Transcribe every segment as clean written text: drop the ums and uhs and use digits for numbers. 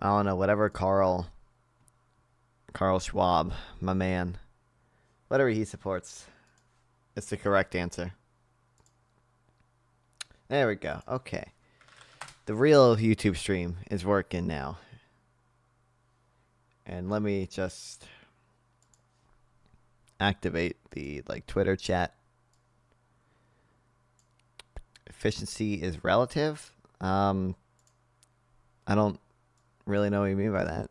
I don't know, whatever Carl Schwab, my man, whatever he supports, is the correct answer. There we go. Okay. The real YouTube stream is working now. And let me just activate the Twitter chat. Efficiency is relative. I don't really know what you mean by that.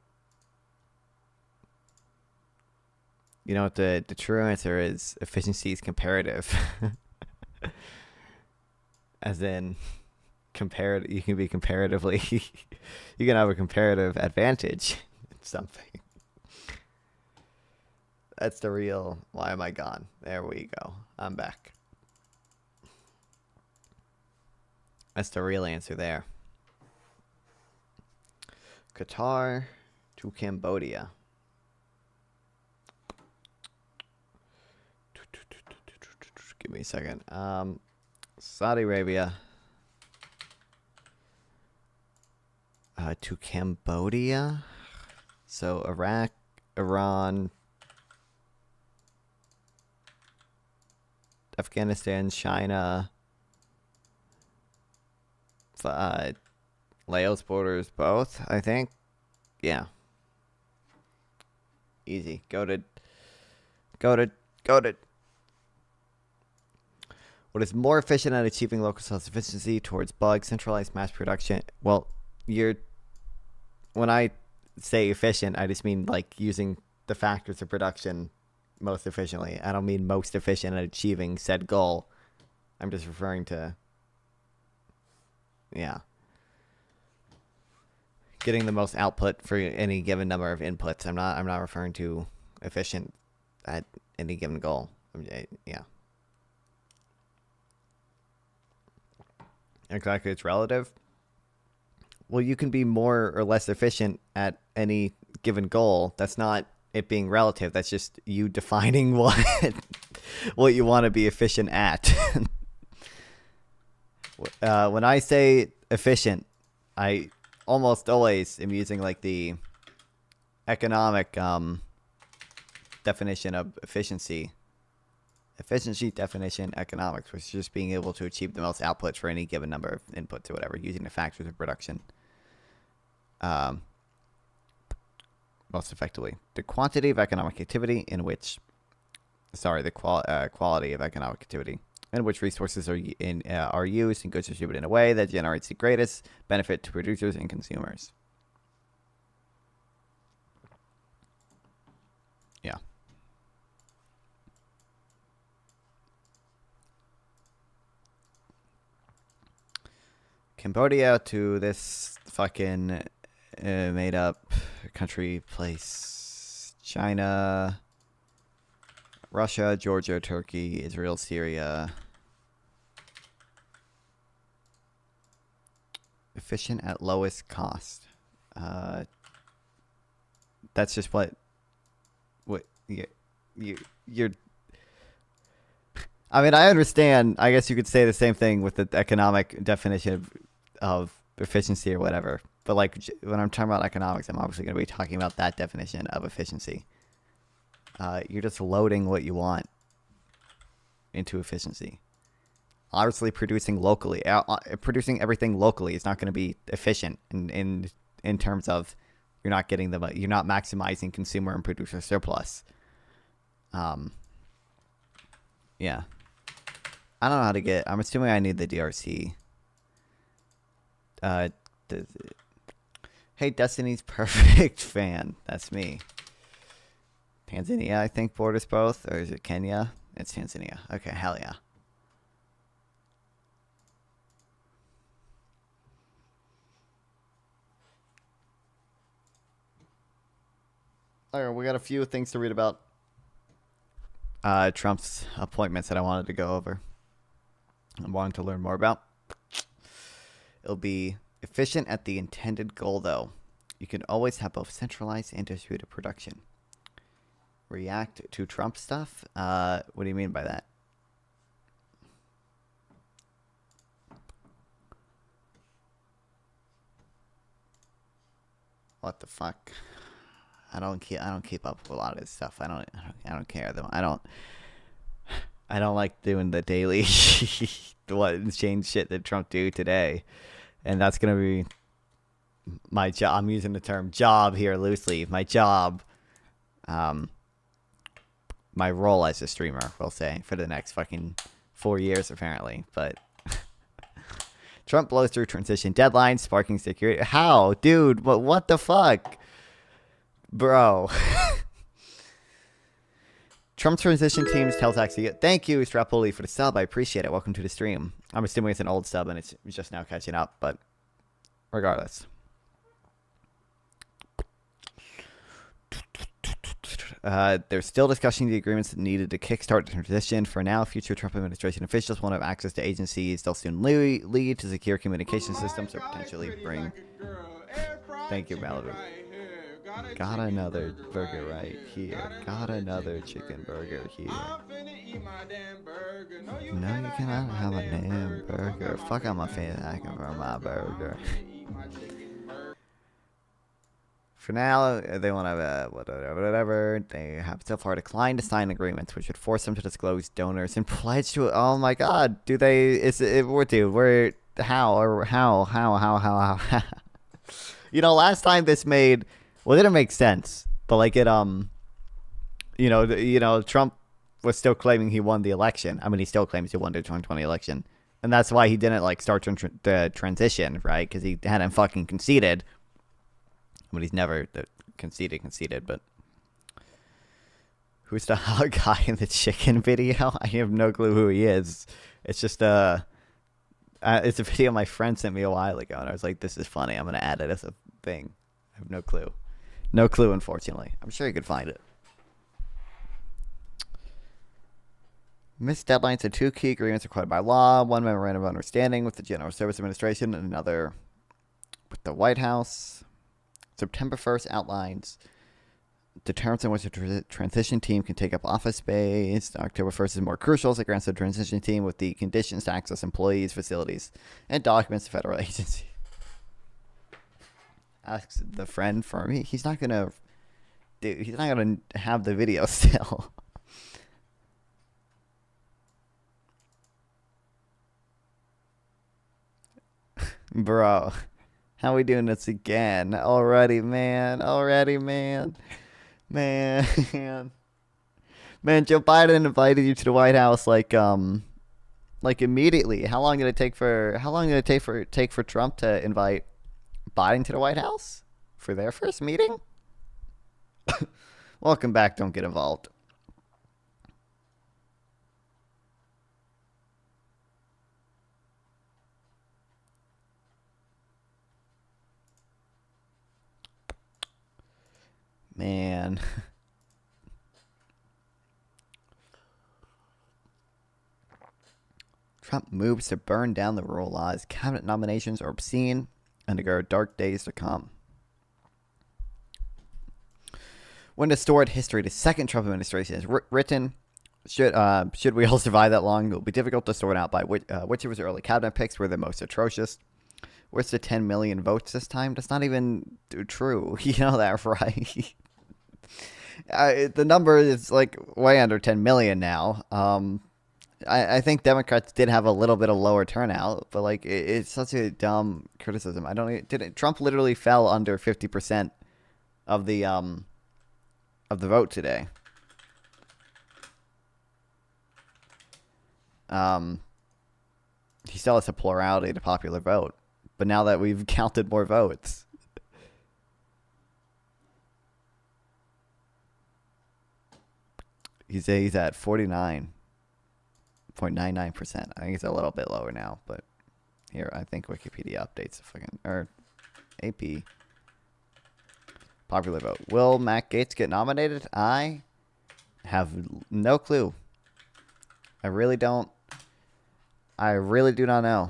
You know what the true answer is? Efficiency is comparative. As in, you can be comparatively, you can have a comparative advantage in something. That's the real, why am I gone? There we go. I'm back. That's the real answer there. Qatar to Cambodia. Give me a second. Saudi Arabia to Cambodia. So Iraq, Iran, Afghanistan, China, Laos borders both, I think. Yeah. Easy. Go to. What is more efficient at achieving local self-sufficiency towards bug centralized mass production? Well, when I say efficient, I just mean using the factors of production most efficiently. I don't mean most efficient at achieving said goal. I'm just referring to, yeah, getting the most output for any given number of inputs. I'm not referring to efficient at any given goal. Yeah. Exactly, it's relative. Well, you can be more or less efficient at any given goal. That's not it being relative. That's just you defining what you want to be efficient at. When I say efficient, I almost always am using the economic definition of efficiency. Efficiency definition economics, which is just being able to achieve the most outputs for any given number of inputs or whatever, using the factors of production most effectively. The quantity of economic activity in which, the quality of economic activity in which resources are used and goods distributed in a way that generates the greatest benefit to producers and consumers. Yeah. Cambodia to this fucking made up country place. China, Russia, Georgia, Turkey, Israel, Syria. Efficient at lowest cost. That's just what you're. I mean, I understand. I guess you could say the same thing with the economic definition of efficiency or whatever. But when I'm talking about economics, I'm obviously going to be talking about that definition of efficiency. You're just loading what you want into efficiency. Obviously, producing everything locally is not going to be efficient in terms of you're not maximizing consumer and producer surplus. Yeah. I don't know how to get. I'm assuming I need the DRC. Hey, Destiny's perfect fan. That's me. Tanzania, I think, borders both. Or is it Kenya? It's Tanzania. Okay, hell yeah. All right, we got a few things to read about Trump's appointments that I wanted to go over. I wanted to learn more about. It'll be efficient at the intended goal, though. You can always have both centralized and distributed production. React to Trump stuff? What do you mean by that? What the fuck? I don't keep up with a lot of this stuff. I don't care though. I don't like doing the daily what change shit that Trump do today. And that's going to be my job. I'm using the term job here loosely. My job, my role as a streamer, we'll say, for the next fucking 4 years, apparently. But Trump blows through transition deadlines, sparking security. How? Dude, what the fuck? Bro. Trump transition teams tells Axie. Thank you, Strapoli, for the sub. I appreciate it. Welcome to the stream. I'm assuming it's an old sub and it's just now catching up, but regardless. They're still discussing the agreements needed to kickstart the transition. For now, future Trump administration officials won't have access to agencies. They'll soon lead to secure communication systems or potentially bring... Thank you, Malibu. Got another burger right here. Got another chicken burger here. No, you cannot have a damn burger. Fuck, I'm a fan for my burger. For now, they won't have whatever. They have so far declined to sign agreements, which would force them to disclose donors and pledge to it. Oh my God, do they? We're how? You know, last time this made, well, it didn't make sense, but like it, Trump was still claiming he won the election. I mean, he still claims he won the 2020 election, and that's why he didn't like start the transition, right? Because he hadn't fucking conceded. But he's never conceded, but who's the hot guy in the chicken video? I have no clue who he is. It's just it's a video my friend sent me a while ago, and I was like, this is funny. I'm going to add it as a thing. I have no clue. No clue, unfortunately. I'm sure you could find it. Missed deadlines to 2 key agreements required by law. 1 memorandum of understanding with the General Service Administration and another with the White House. September 1st outlines the terms in which the transition team can take up office space. October 1st is more crucial as it grants the transition team with the conditions to access employees, facilities, and documents to federal agencies. Asks the friend for me. He's not gonna have the video still. Bro. How are we doing this again? Already, man. Man, Joe Biden invited you to the White House like immediately. How long did it take for Trump to invite Biden to the White House for their first meeting? Welcome back. Don't get involved. Man. Trump moves to burn down the rule laws. Cabinet nominations are obscene, and there are dark days to come. When distorted history, the second Trump administration is written. Should we all survive that long? It will be difficult to sort out by which of his early cabinet picks were the most atrocious. Where's the 10 million votes this time? That's not even true. You know that, right? The number is like way under 10 million now. I think Democrats did have a little bit of lower turnout, but like it's such a dumb criticism. Trump literally fell under 50% of the vote today. He still has a plurality of the popular vote, but now that we've counted more votes. He's at 49.99%. I think it's a little bit lower now, but here, I think Wikipedia updates or AP. Popular vote. Will Matt Gaetz get nominated? I have no clue. I really do not know.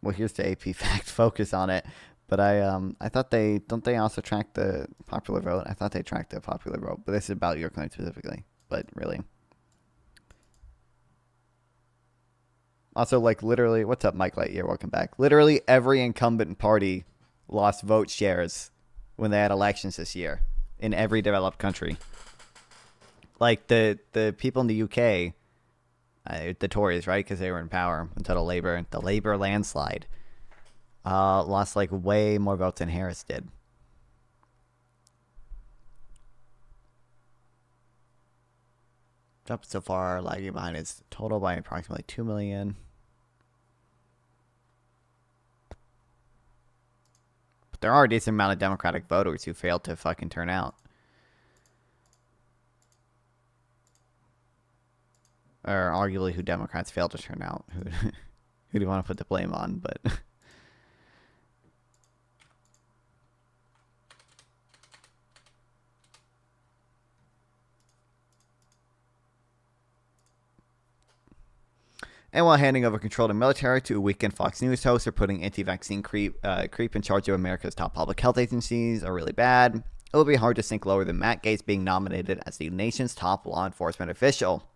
Well, here's the AP fact. Focus on it. But I thought they also track the popular vote? I thought they tracked the popular vote, but this is about your claim specifically. But really, Also, like, literally, what's up, Mike Lightyear? Welcome back. Literally every incumbent party lost vote shares when they had elections this year in every developed country. Like, the people in the UK, the Tories, right? Because they were in power until the Labour landslide, lost, like, way more votes than Harris did. Trump so far lagging behind his total by approximately 2 million. But there are a decent amount of Democratic voters who failed to fucking turn out. Or arguably who Democrats failed to turn out. Who do you want to put the blame on? But and while handing over control to military to a weekend Fox News host, or putting anti-vaccine creep in charge of America's top public health agencies are really bad, it will be hard to sink lower than Matt Gaetz being nominated as the nation's top law enforcement official.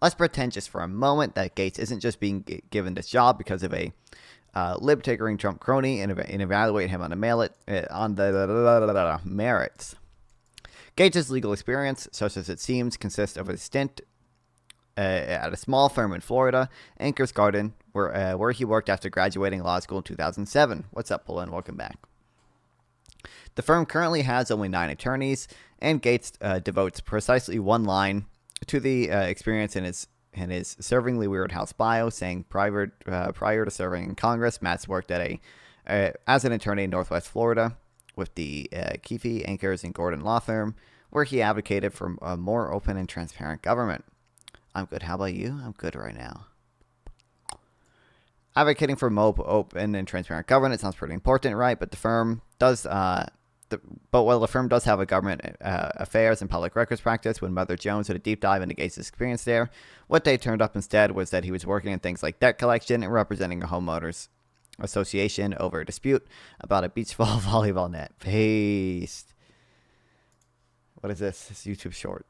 Let's pretend just for a moment that Gaetz isn't just being given this job because of a lib-tickering Trump crony and evaluate him on the merits. Gaetz's legal experience, such as it seems, consists of a stint at a small firm in Florida, Anchor's Garden, where he worked after graduating law school in 2007. What's up, Pullen? Welcome back. The firm currently has only 9 attorneys, and Gaetz devotes precisely one line to the experience in his servingly weird house bio, saying prior to serving in Congress, Matt's worked at as an attorney in Northwest Florida with the Keefe, Anchors, and Gordon law firm, where he advocated for a more open and transparent government. I'm good. How about you? I'm good right now. Advocating for more open and transparent government sounds pretty important, right? But the firm does. But while the firm does have a government affairs and public records practice, when Mother Jones did a deep dive into Gaetz' experience there, what they turned up instead was that he was working in things like debt collection and representing a homeowners association over a dispute about a beach ball volleyball net. Paste. What is this? This YouTube short.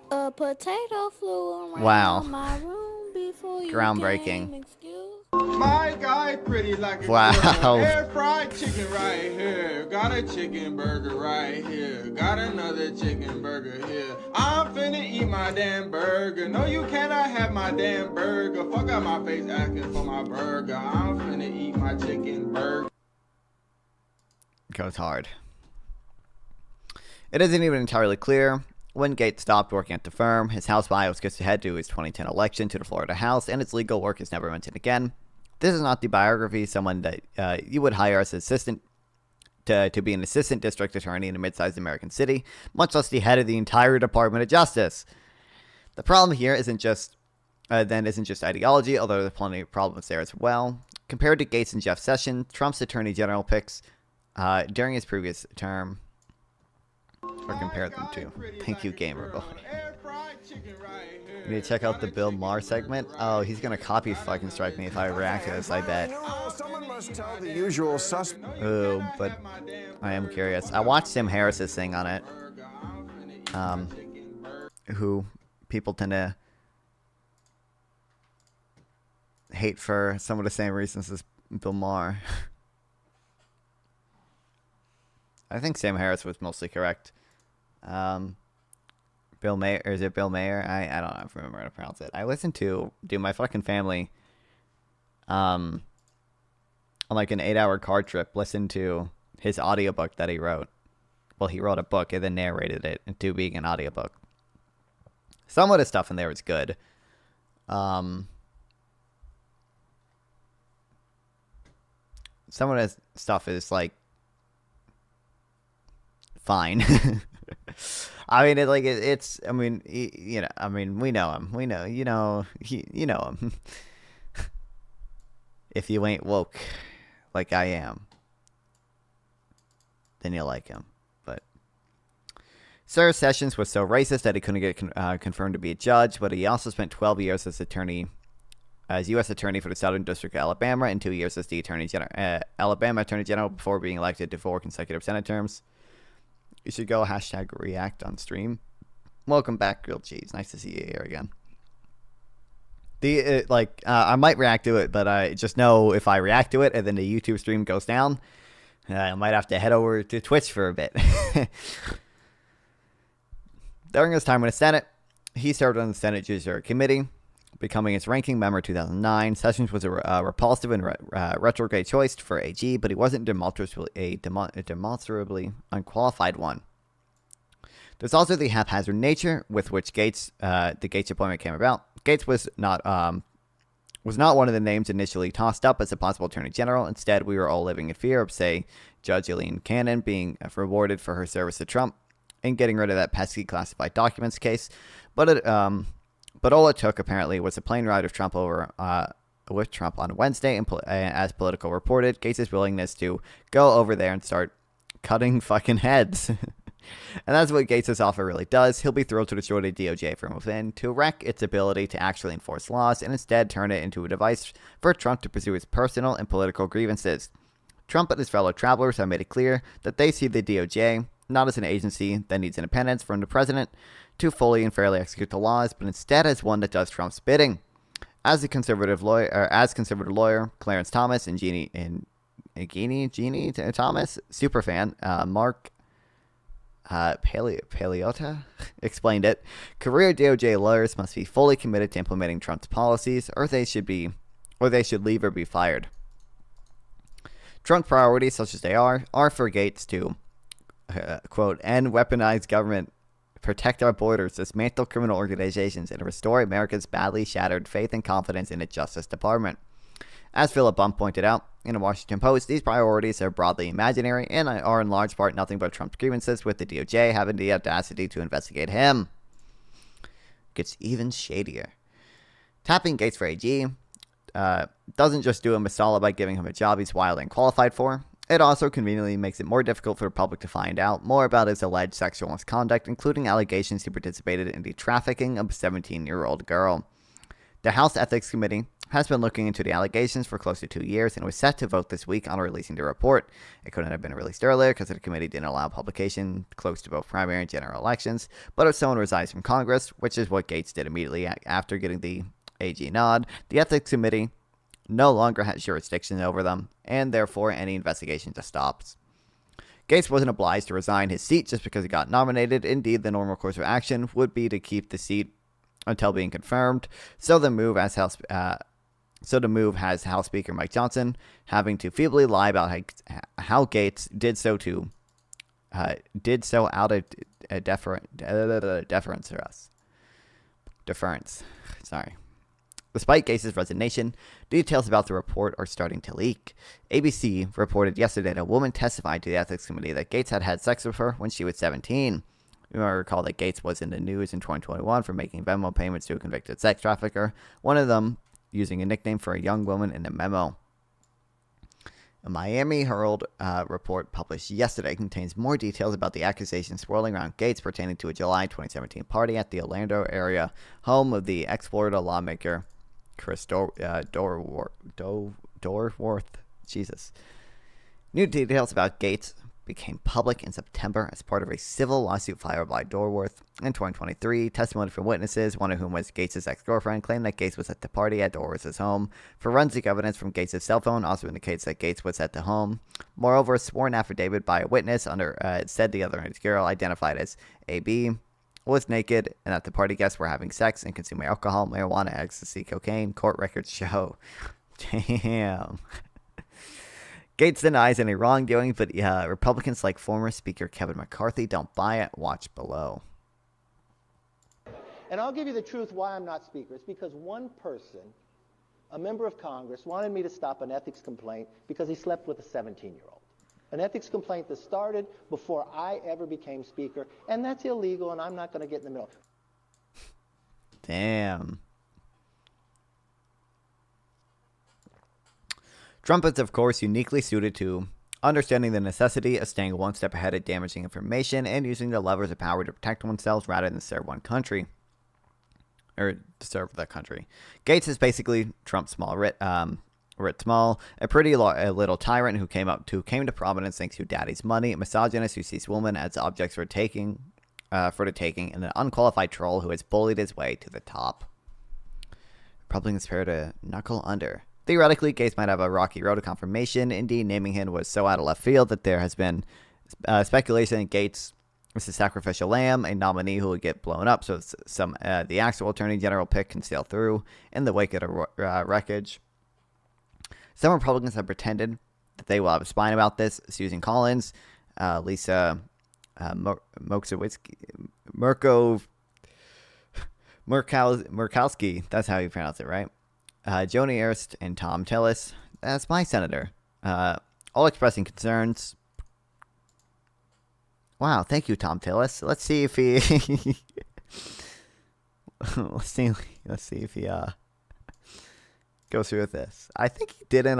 A potato flew around wow. my room before you groundbreaking. came, excuse. My guy pretty like a wow. Air fried chicken right here. Got a chicken burger right here. Got another chicken burger here. I'm finna eat my damn burger. No, you cannot have my damn burger. Fuck out my face asking for my burger. I'm finna eat my chicken burger. Goes hard. It isn't even entirely clear when Gaetz stopped working at the firm. His house bio skips ahead to his 2010 election to the Florida House, and its legal work is never mentioned again. This is not the biography of someone that you would hire as an assistant to be an assistant district attorney in a mid-sized American city, much less the head of the entire Department of Justice. The problem here isn't just ideology, although there's plenty of problems there as well. Compared to Gaetz and Jeff Sessions, Trump's attorney general picks during his previous term, or compare them to. Thank you, Gamer Boy. You need to check out the Bill Maher segment. Oh, he's gonna copy fucking strike me if I react to this, I bet. Someone must tell the usual suspect. Ooh, but I am curious. I watched Sam Harris's thing on it. Who people tend to hate for some of the same reasons as Bill Maher. I think Sam Harris was mostly correct. Bill Mayer, or is it Bill Mayer? I don't know if I remember how to pronounce it. I listened to, my fucking family, on like an 8-hour car trip, listened to his audiobook that he wrote. Well, he wrote a book and then narrated it into being an audiobook. Some of the stuff in there is good. Some of the stuff is like fine. I mean, it's. I mean, we know him. We know, you know him. If you ain't woke, like I am, then you like him. But Sir Sessions was so racist that he couldn't get confirmed to be a judge. But he also spent 12 years as U.S. Attorney for the Southern District of Alabama, and 2 years as the Alabama Attorney General before being elected to 4 consecutive Senate terms. You should go #react on stream. Welcome back, Grilled Cheese. Nice to see you here again. I might react to it, but I just know if I react to it and then the YouTube stream goes down, I might have to head over to Twitch for a bit. During his time in the Senate, he served on the Senate Judiciary Committee, becoming its ranking member in 2009. Sessions was a repulsive and retrograde choice for AG, but he wasn't a demonstrably unqualified one. There's also the haphazard nature with which the Gates appointment came about. Gates was not one of the names initially tossed up as a possible attorney general. Instead, we were all living in fear of, say, Judge Eileen Cannon being rewarded for her service to Trump and getting rid of that pesky classified documents case. But all it took, apparently, was a plane ride with Trump on Wednesday, and as Politico reported, Gates' willingness to go over there and start cutting fucking heads. And that's what Gates' offer really does. He'll be thrilled to destroy the DOJ from within, to wreck its ability to actually enforce laws, and instead turn it into a device for Trump to pursue his personal and political grievances. Trump and his fellow travelers have made it clear that they see the DOJ not as an agency that needs independence from the president to fully and fairly execute the laws, but instead as one that does Trump's bidding. As conservative lawyer Clarence Thomas and Jeannie Thomas superfan Mark Paleota explained it. Career DOJ lawyers must be fully committed to implementing Trump's policies, or they should leave or be fired. Trump's priorities, such as they are for Gates to quote, end weaponized government, protect our borders, dismantle criminal organizations, and restore America's badly shattered faith and confidence in its Justice Department. As Philip Bump pointed out in the Washington Post, these priorities are broadly imaginary and are in large part nothing but Trump's grievances with the DOJ having the audacity to investigate him. Gets even shadier. Tapping Gates for AG doesn't just do him a solid by giving him a job he's wildly unqualified for. It also conveniently makes it more difficult for the public to find out more about his alleged sexual misconduct, including allegations he participated in the trafficking of a 17-year-old girl. The House Ethics Committee has been looking into the allegations for close to 2 years and was set to vote this week on releasing the report. It couldn't have been released earlier because the committee didn't allow publication close to both primary and general elections, but if someone resigns from Congress, which is what Gates did immediately after getting the AG nod, the Ethics Committee no longer has jurisdiction over them, and therefore any investigation just stops. Gates wasn't obliged to resign his seat just because he got nominated. Indeed, the normal course of action would be to keep the seat until being confirmed. So the move has House Speaker Mike Johnson having to feebly lie about how Gates did so out of deference to us. Deference. Sorry. Despite Gates' resignation, details about the report are starting to leak. ABC reported yesterday that a woman testified to the Ethics Committee that Gates had sex with her when she was 17. You might recall that Gates was in the news in 2021 for making Venmo payments to a convicted sex trafficker, one of them using a nickname for a young woman in the memo. A Miami Herald report published yesterday contains more details about the accusations swirling around Gates pertaining to a July 2017 party at the Orlando area home of the ex-Florida lawmaker Chris Dorworth. Jesus. New details about Gates became public in September as part of a civil lawsuit filed by Dorworth. In 2023, testimony from witnesses, one of whom was Gates' ex-girlfriend, claimed that Gates was at the party at Dorworth's home. Forensic evidence from Gates' cell phone also indicates that Gates was at the home. Moreover, a sworn affidavit by a witness said the other girl, identified as AB, was naked and that the party guests were having sex and consuming alcohol, marijuana, ecstasy, cocaine. Court records show. Damn. Gates denies any wrongdoing, but Republicans like former Speaker Kevin McCarthy don't buy it. Watch below. And I'll give you the truth why I'm not Speaker. It's because one person, a member of Congress, wanted me to stop an ethics complaint because he slept with a 17-year-old. An ethics complaint that started before I ever became Speaker, and that's illegal, and I'm not going to get in the middle. Damn. Trump is, of course, uniquely suited to understanding the necessity of staying one step ahead of damaging information and using the levers of power to protect oneself rather than serve one country. Or to serve the country. Gates is basically Trump's small Rit Small, a pretty little tyrant who came to prominence thanks to daddy's money, a misogynist who sees women as objects for the taking, and an unqualified troll who has bullied his way to the top. Republicans prepare to knuckle under. Theoretically, Gates might have a rocky road to confirmation. Indeed, naming him was so out of left field that there has been speculation that Gates was a sacrificial lamb, a nominee who would get blown up so the actual attorney general pick can sail through in the wake of the wreckage. Some Republicans have pretended that they will have a spine about this. Susan Collins, Lisa Murkowski, that's how you pronounce it, right? Joni Ernst and Tom Tillis, that's my senator, all expressing concerns. Wow, thank you, Tom Tillis. Let's see if he let's see if he goes through with this. I think he didn't.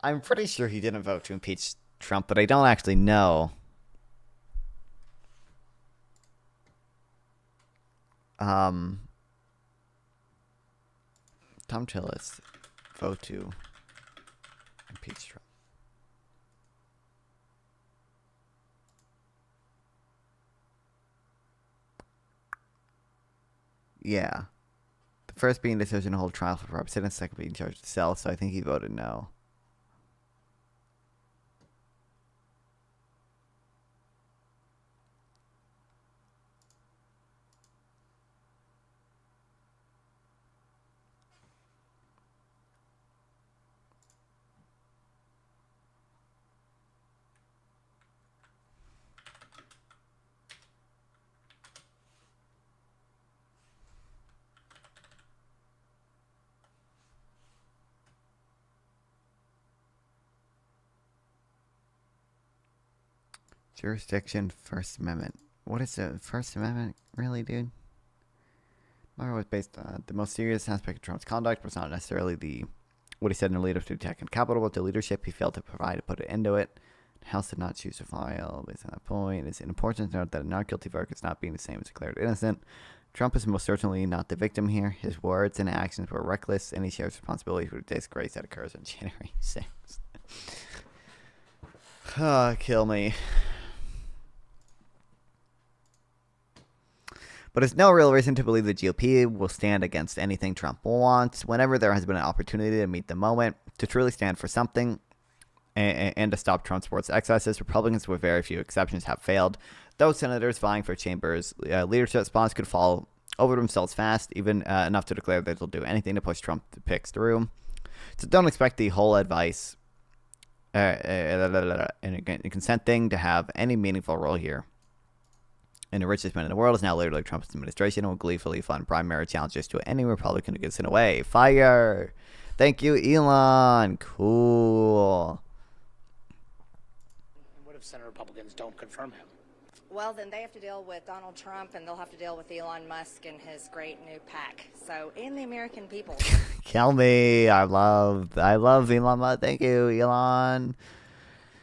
I'm pretty sure he didn't vote to impeach Trump, but I don't actually know. Tom Tillis, vote to impeach Trump. Yeah. The first being decision to hold trial for Rob Siddons, second being charged to sell, so I think he voted no. Jurisdiction, First Amendment. What is the First Amendment, really, dude? Mueller was based on the most serious aspect of Trump's conduct was not necessarily what he said in the lead-up to attack on Capitol, but the leadership he failed to provide to put it into it. The House did not choose to file based on that point. It's important to note that a not guilty verdict is not being the same as declared innocent. Trump is most certainly not the victim here. His words and actions were reckless, and he shares responsibility for the disgrace that occurs on January 6th. Kill me. But there's no real reason to believe the GOP will stand against anything Trump wants. Whenever there has been an opportunity to meet the moment, to truly stand for something, and to stop Trump's worst excesses, Republicans, with very few exceptions, have failed. Those senators vying for Chambers' leadership spots could fall over themselves fast, even enough to declare that they'll do anything to push Trump picks through. So don't expect the whole advice and consent thing to have any meaningful role here. And the richest man in the world is now literally Trump's administration and will gleefully fund primary challenges to any Republican who gets in the way. Fire! Thank you, Elon. Cool. What if Senate Republicans don't confirm him? Well, then they have to deal with Donald Trump, and they'll have to deal with Elon Musk and his great new PAC. So, and the American people. Kill me. I love Elon Musk. Thank you, Elon.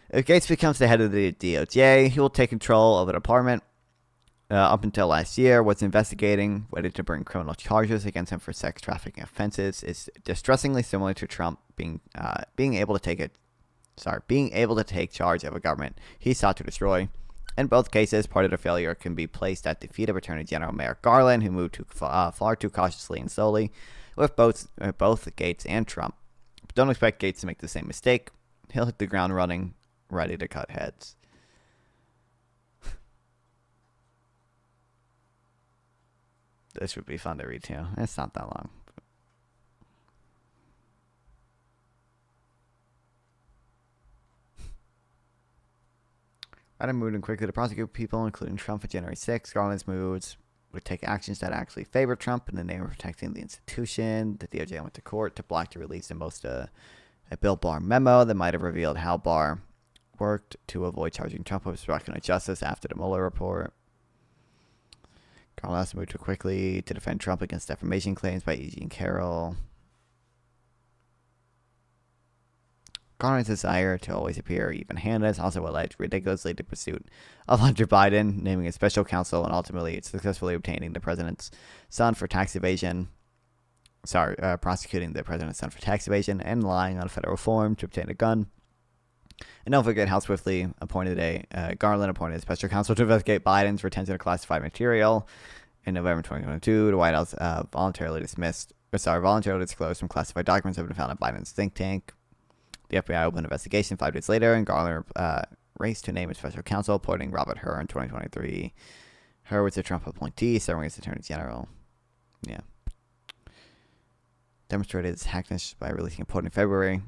If Gates becomes the head of the DOJ, he will take control of the department. Up until last year, was investigating whether to bring criminal charges against him for sex trafficking offenses is distressingly similar to Trump being able to take charge of a government he sought to destroy. In both cases, part of the failure can be placed at the feet of Attorney General Merrick Garland, who moved far too cautiously and slowly with both Gates and Trump. But don't expect Gates to make the same mistake. He'll hit the ground running, ready to cut heads. This would be fun to read too. It's not that long. Biden moved quickly to prosecute people, including Trump, on January 6th. Garland's moves would take actions that actually favor Trump in the name of protecting the institution. The DOJ went to court to block the release of a Bill Barr memo that might have revealed how Barr worked to avoid charging Trump with obstruction of justice after the Mueller report. Garland also moved too quickly to defend Trump against defamation claims by E. Jean Carroll. Garland's desire to always appear even-handed is also what led ridiculously to pursuit of Hunter Biden, naming a special counsel and ultimately successfully obtaining the president's son for tax evasion. Prosecuting the president's son for tax evasion and lying on a federal form to obtain a gun. And don't forget how swiftly Garland appointed a special counsel to investigate Biden's retention of classified material In November 2022, the White House voluntarily disclosed some classified documents have been found at Biden's think tank. The FBI opened an investigation 5 days later, and Garland raced to name a special counsel, appointing Robert Hur in 2023. Hur was a Trump appointee, serving as Attorney General. Yeah. Demonstrated its hackness by releasing a report in February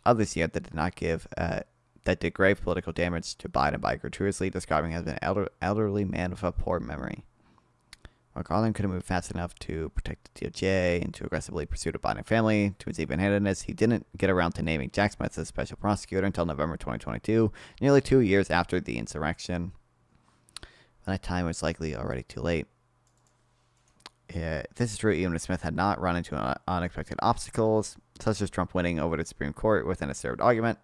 of this year that did grave political damage to Biden by gratuitously describing him as an elderly man with a poor memory. While Garland couldn't move fast enough to protect the DOJ and to aggressively pursue the Biden family to his even-handedness, he didn't get around to naming Jack Smith as special prosecutor until November 2022, nearly 2 years after the insurrection. By that time, it was likely already too late. This is true even if Smith had not run into unexpected obstacles, such as Trump winning over the Supreme Court with an asserted argument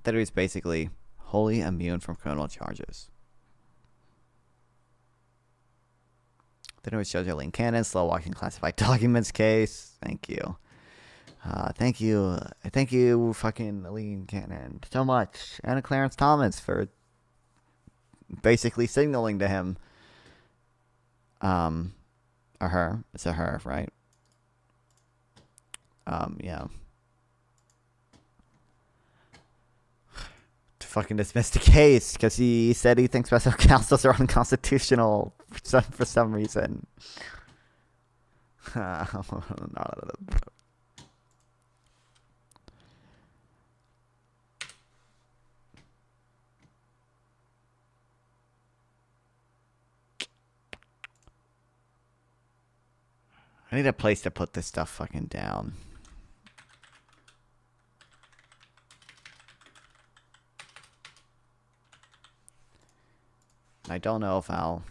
that he was basically wholly immune from criminal charges. Then it was Judge Eileen Cannon, slow-walking classified documents case. Thank you. Thank you, fucking Eileen Cannon, so much. And Clarence Thomas for basically signaling to him, or her. It's a her, right? Yeah. To fucking dismiss the case because he said he thinks special counsels are unconstitutional for some reason. I need a place to put this stuff fucking down. I don't know if I'll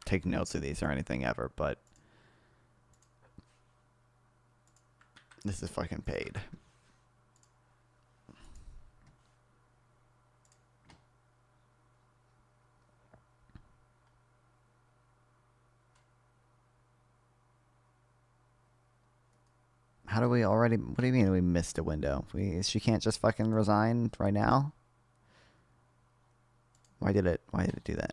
take notes of these or anything ever, but this is fucking paid. How do we already... What do you mean we missed a window? She can't just fucking resign right now? Why did it do that?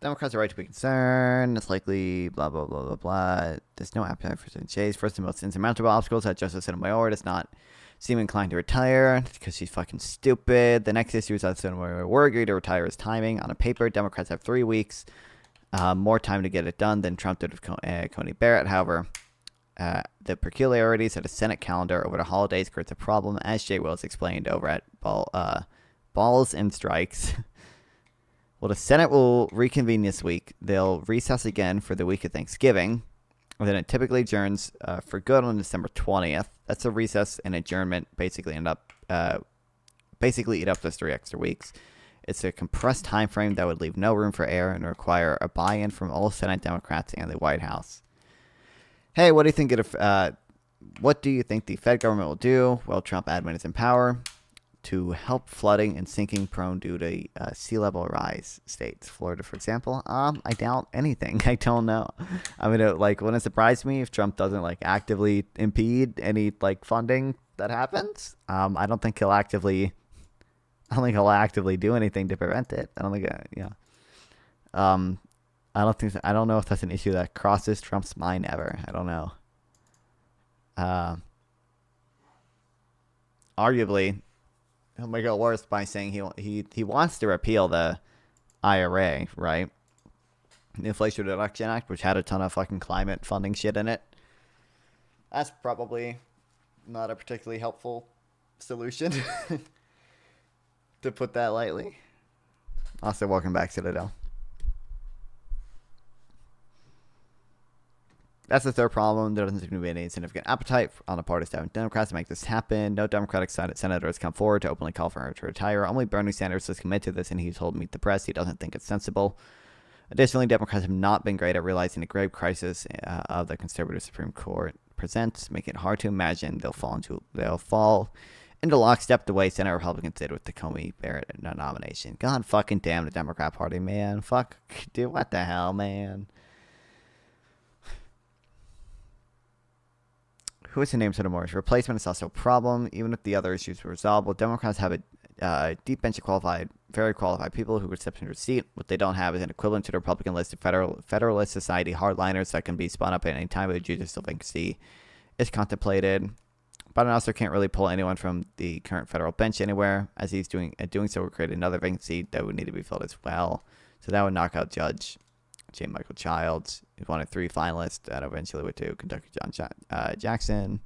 Democrats are right to be concerned. It's likely blah, blah, blah, blah, blah. There's no appetite for change. First and most insurmountable obstacles that Justice Sotomayor does not seem inclined to retire because she's fucking stupid. The next issue is that Sotomayor will agree to retire his timing. On a paper, Democrats have 3 weeks more time to get it done than Trump did with Coney Barrett. However, the peculiarities of the Senate calendar over the holidays creates a problem, as Jay Wills explained over at Balls and Strikes. Well, the Senate will reconvene this week. They'll recess again for the week of Thanksgiving. And then it typically adjourns for good on December 20th. That's a recess and adjournment basically eat up those 3 extra weeks. It's a compressed time frame that would leave no room for error and require a buy-in from all Senate Democrats and the White House. Hey, what do you think the Fed government will do while Trump admin is in power to help flooding and sinking prone due to sea level rise states? Florida, for example. I doubt anything. I don't know. I mean, wouldn't it surprise me if Trump doesn't actively impede any funding that happens? I don't think he'll actively do anything to prevent it. I don't think. I don't know if that's an issue that crosses Trump's mind ever. I don't know. Arguably, he'll make it worse by saying he wants to repeal the IRA, right? The Inflation Reduction Act, which had a ton of fucking climate funding shit in it. That's probably not a particularly helpful solution, to put that lightly. Also, welcome back, Citadel. That's the third problem. There doesn't seem to be any significant appetite on the part of Democrats to make this happen. No Democratic senators come forward to openly call for her to retire. Only Bernie Sanders has committed to this, and he told Meet the Press he doesn't think it's sensible. Additionally, Democrats have not been great at realizing the grave crisis of the conservative Supreme Court presents, making it hard to imagine they'll fall into lockstep the way Senate Republicans did with the Coney Barrett nomination. God fucking damn the Democrat Party, man. Fuck, dude, what the hell, man? Who is the name to the more? Replacement is also a problem. Even if the other issues were resolved, well, Democrats have a deep bench of very qualified people who would step into their seat. What they don't have is an equivalent to the Republican list of Federalist Society hardliners that can be spun up at any time of a judicial vacancy is contemplated. Biden also can't really pull anyone from the current federal bench anywhere, as he's doing so would create another vacancy that would need to be filled as well. So that would knock out Judge J. Michael Childs, who's one of 3 finalists that eventually went to Kentucky John Jackson.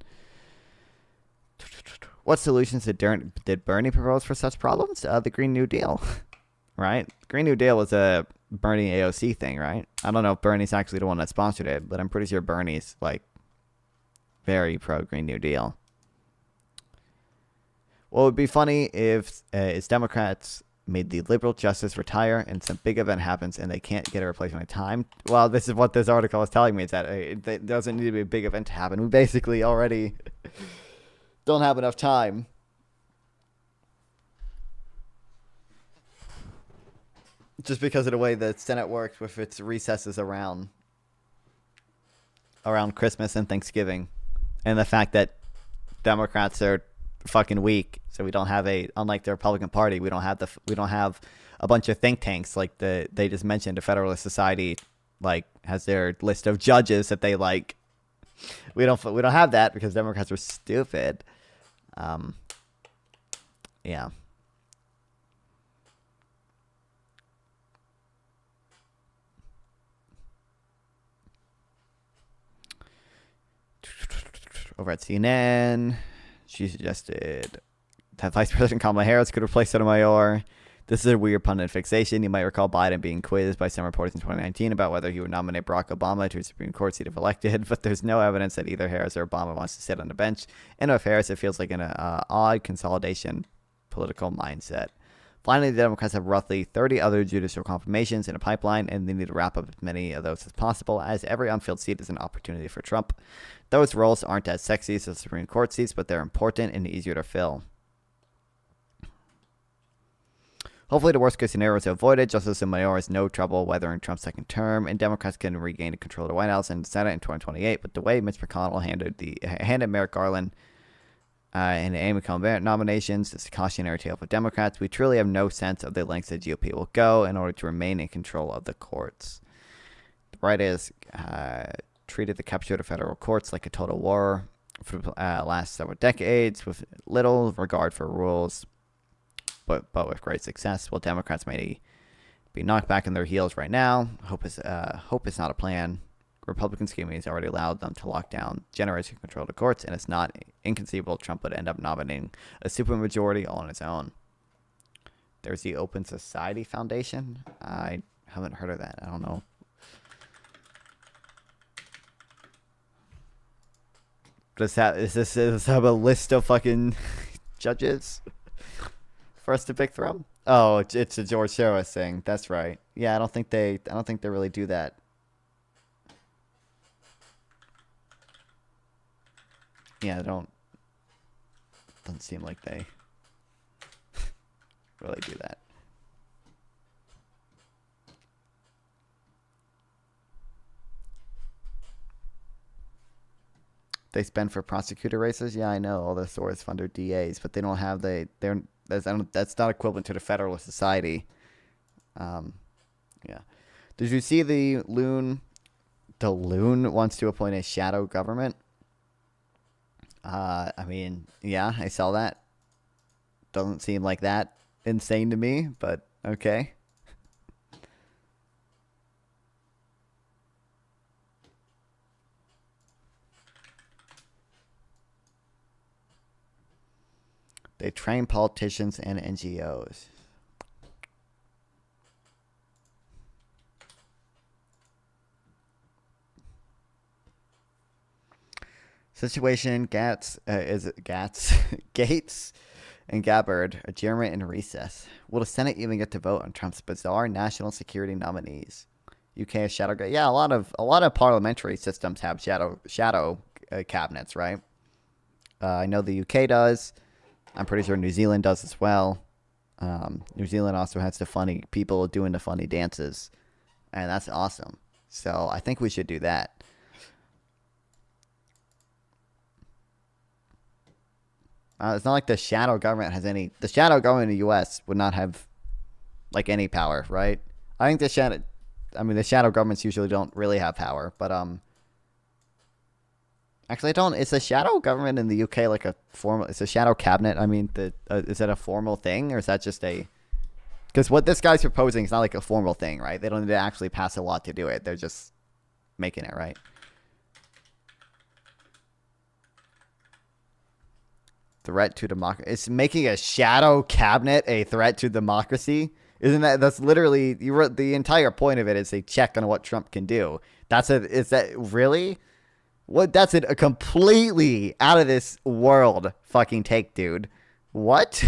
What solutions did Bernie propose for such problems? The Green New Deal, right? Green New Deal was a Bernie AOC thing, right? I don't know if Bernie's actually the one that sponsored it, but I'm pretty sure Bernie's like very pro Green New Deal. What would be funny if is Democrats made the liberal justice retire and some big event happens and they can't get a replacement in time. Well, this is what this article is telling me, is that it doesn't need to be a big event to happen. We basically already don't have enough time. Just because of the way the Senate works with its recesses around Christmas and Thanksgiving, and the fact that Democrats are fucking weak, so we don't have unlike the Republican Party, we don't have a bunch of think tanks like they just mentioned. The Federalist Society like has their list of judges that they like. We don't have that because Democrats are stupid. Yeah. Over at CNN, she suggested that Vice President Kamala Harris could replace Sotomayor. This is a weird pundit fixation. You might recall Biden being quizzed by some reporters in 2019 about whether he would nominate Barack Obama to a Supreme Court seat if elected, but there's no evidence that either Harris or Obama wants to sit on the bench. And with Harris, it feels like an odd consolidation political mindset. Finally, the Democrats have roughly 30 other judicial confirmations in a pipeline, and they need to wrap up as many of those as possible, as every unfilled seat is an opportunity for Trump. Those roles aren't as sexy as the Supreme Court seats, but they're important and easier to fill. Hopefully, the worst-case scenario is avoided. Justice Sotomayor has no trouble weathering Trump's second term, and Democrats can regain control of the White House and the Senate in 2028. But the way Mitch McConnell handed Merrick Garland and Amy Coney Barrett nominations is a cautionary tale for Democrats. We truly have no sense of the lengths the GOP will go in order to remain in control of the courts. The right is treated the capture of the federal courts like a total war for the last several decades, with little regard for rules, but with great success. While Democrats may be knocked back on their heels right now, hope is not a plan. Republican scheming has already allowed them to lock down generational control of the courts, and it's not inconceivable Trump would end up nominating a supermajority all on its own. There's the Open Society Foundation. I haven't heard of that. I don't know. Does this have a list of fucking judges for us to pick from? Oh, it's a George Soros thing. That's right. Yeah, I don't think they really do that. Yeah, doesn't seem like they really do that. They spend for prosecutor races. Yeah, I know all the source fund their DAs, but they don't have that's not equivalent to the Federalist Society. Yeah. Did you see the loon? The loon wants to appoint a shadow government. I mean, yeah, I saw that. Doesn't seem like that insane to me, but okay. They train politicians and NGOs. Situation Gates and Gabbard adjournment in recess. Will the Senate even get to vote on Trump's bizarre national security nominees? UK has shadow. Yeah, a lot of parliamentary systems have shadow cabinets, right? I know the UK does. I'm pretty sure New Zealand does as well. New Zealand also has the funny people doing the funny dances, and that's awesome. So I think we should do that. It's not like the shadow government has any. The shadow government in the U.S. would not have like any power, right? I think the shadow governments usually don't really have power, but actually, I don't. Is the shadow government in the UK like a formal? It's a shadow cabinet. I mean, is that a formal thing, or is that just a? Because what this guy's proposing is not like a formal thing, right? They don't need to actually pass a law to do it. They're just making it, right? Threat to democracy. It's making a shadow cabinet a threat to democracy. Isn't that's literally the entire point of it is a check on what Trump can do. Is that really? What? That's a completely out of this world fucking take, dude. What?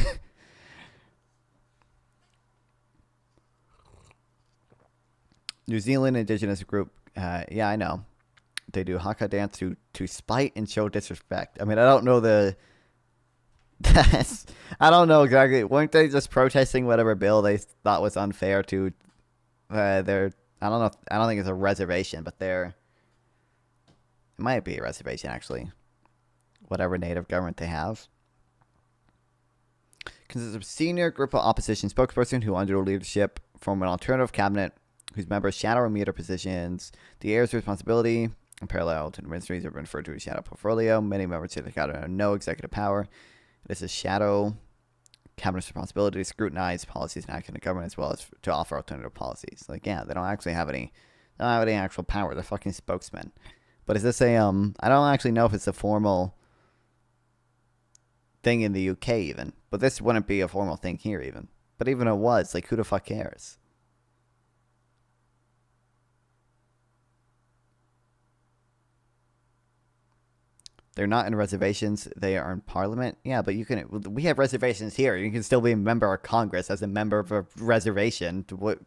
New Zealand indigenous group. Yeah, I know. They do haka dance to spite and show disrespect. I mean, I don't know I don't know exactly. Weren't they just protesting whatever bill they thought was unfair to their? I don't know. I don't think it's a reservation, but it might be a reservation actually. Whatever native government they have. Consists of senior group of opposition spokesperson who, under leadership, form an alternative cabinet whose members shadow or meter positions. The heirs' responsibility, in parallel to the ministries, are referred to as shadow portfolio. Many members of the cabinet have no executive power. This is shadow cabinet's responsibility to scrutinize policies and action of government as well as to offer alternative policies. Like, yeah, they don't actually have any. They don't have any actual power. They're fucking spokesmen. But is this a I don't actually know if it's a formal thing in the UK even. But this wouldn't be a formal thing here even. But even if it was, like, who the fuck cares? They're not in reservations. They are in Parliament. Yeah, but we have reservations here. You can still be a member of Congress as a member of a reservation. What?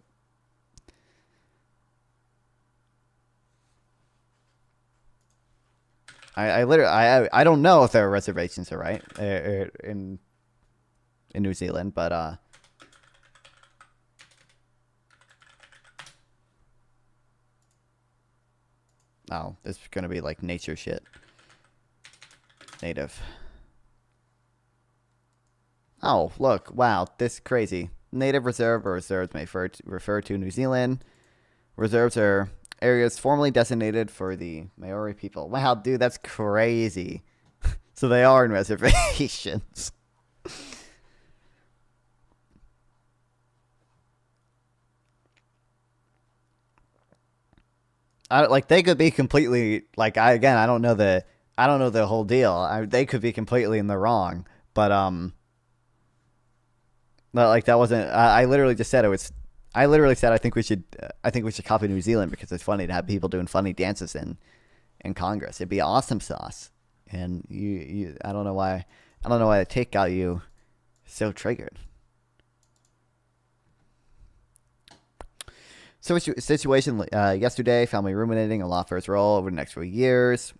I don't know if there are reservations, all right, in New Zealand, but oh, it's gonna be like nature shit. Native. Oh, look. Wow. This is crazy. Native reserve or reserves may refer to New Zealand. Reserves are areas formerly designated for the Maori people. Wow, dude, that's crazy. So they are in reservations. They could be completely I don't know the whole deal. They could be completely in the wrong, but that wasn't. I literally just said it was. I literally said I think we should copy New Zealand because it's funny to have people doing funny dances in Congress. It'd be awesome sauce, and you I don't know why the take got you so triggered. So situation yesterday, family ruminating a law firm's role over the next few years.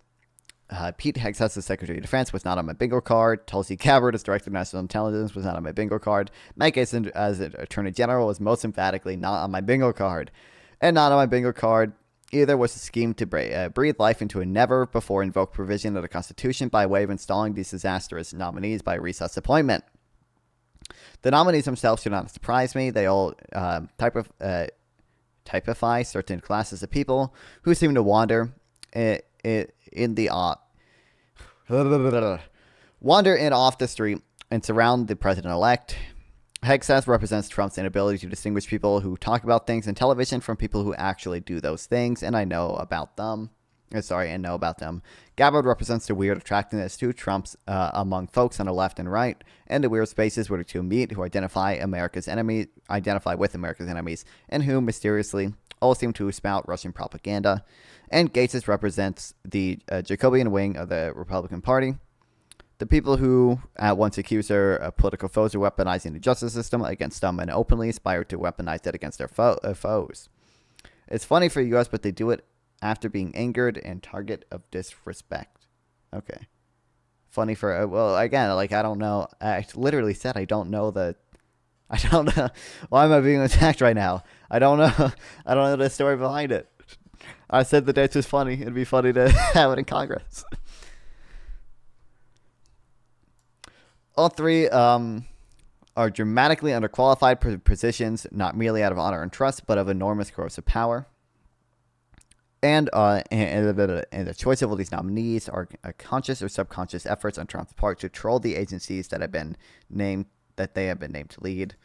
Pete Hegseth, the Secretary of Defense, was not on my bingo card. Tulsi Gabbard, as Director of National Intelligence, was not on my bingo card. Mike Gates, as Attorney General, was most emphatically not on my bingo card. And not on my bingo card either was a scheme to breathe life into a never-before-invoked provision of the Constitution by way of installing these disastrous nominees by recess appointment. The nominees themselves should not surprise me. They all typify certain classes of people who seem to wander wander in off the street and surround the president-elect. Hegseth represents Trump's inability to distinguish people who talk about things in television from people who actually do those things, and know about them. Gabbard represents the weird attractiveness to Trump's among folks on the left and right, and the weird spaces where the two meet who identify with America's enemies, and who mysteriously all seem to spout Russian propaganda. And Gates represents the Jacobian wing of the Republican Party. The people who at once accuse their political foes of weaponizing the justice system against them and openly aspire to weaponize it against their foes. It's funny for the U.S., but they do it after being angered and target of disrespect. Okay. Funny for, I don't know. I literally said I don't know. Why am I being attacked right now? I don't know. I don't know the story behind it. I said the dance was funny. It'd be funny to have it in Congress. All three are dramatically underqualified positions, not merely out of honor and trust, but of enormous corrosive power. And the choice of all these nominees are conscious or subconscious efforts on Trump's part to troll the agencies that they have been named to lead.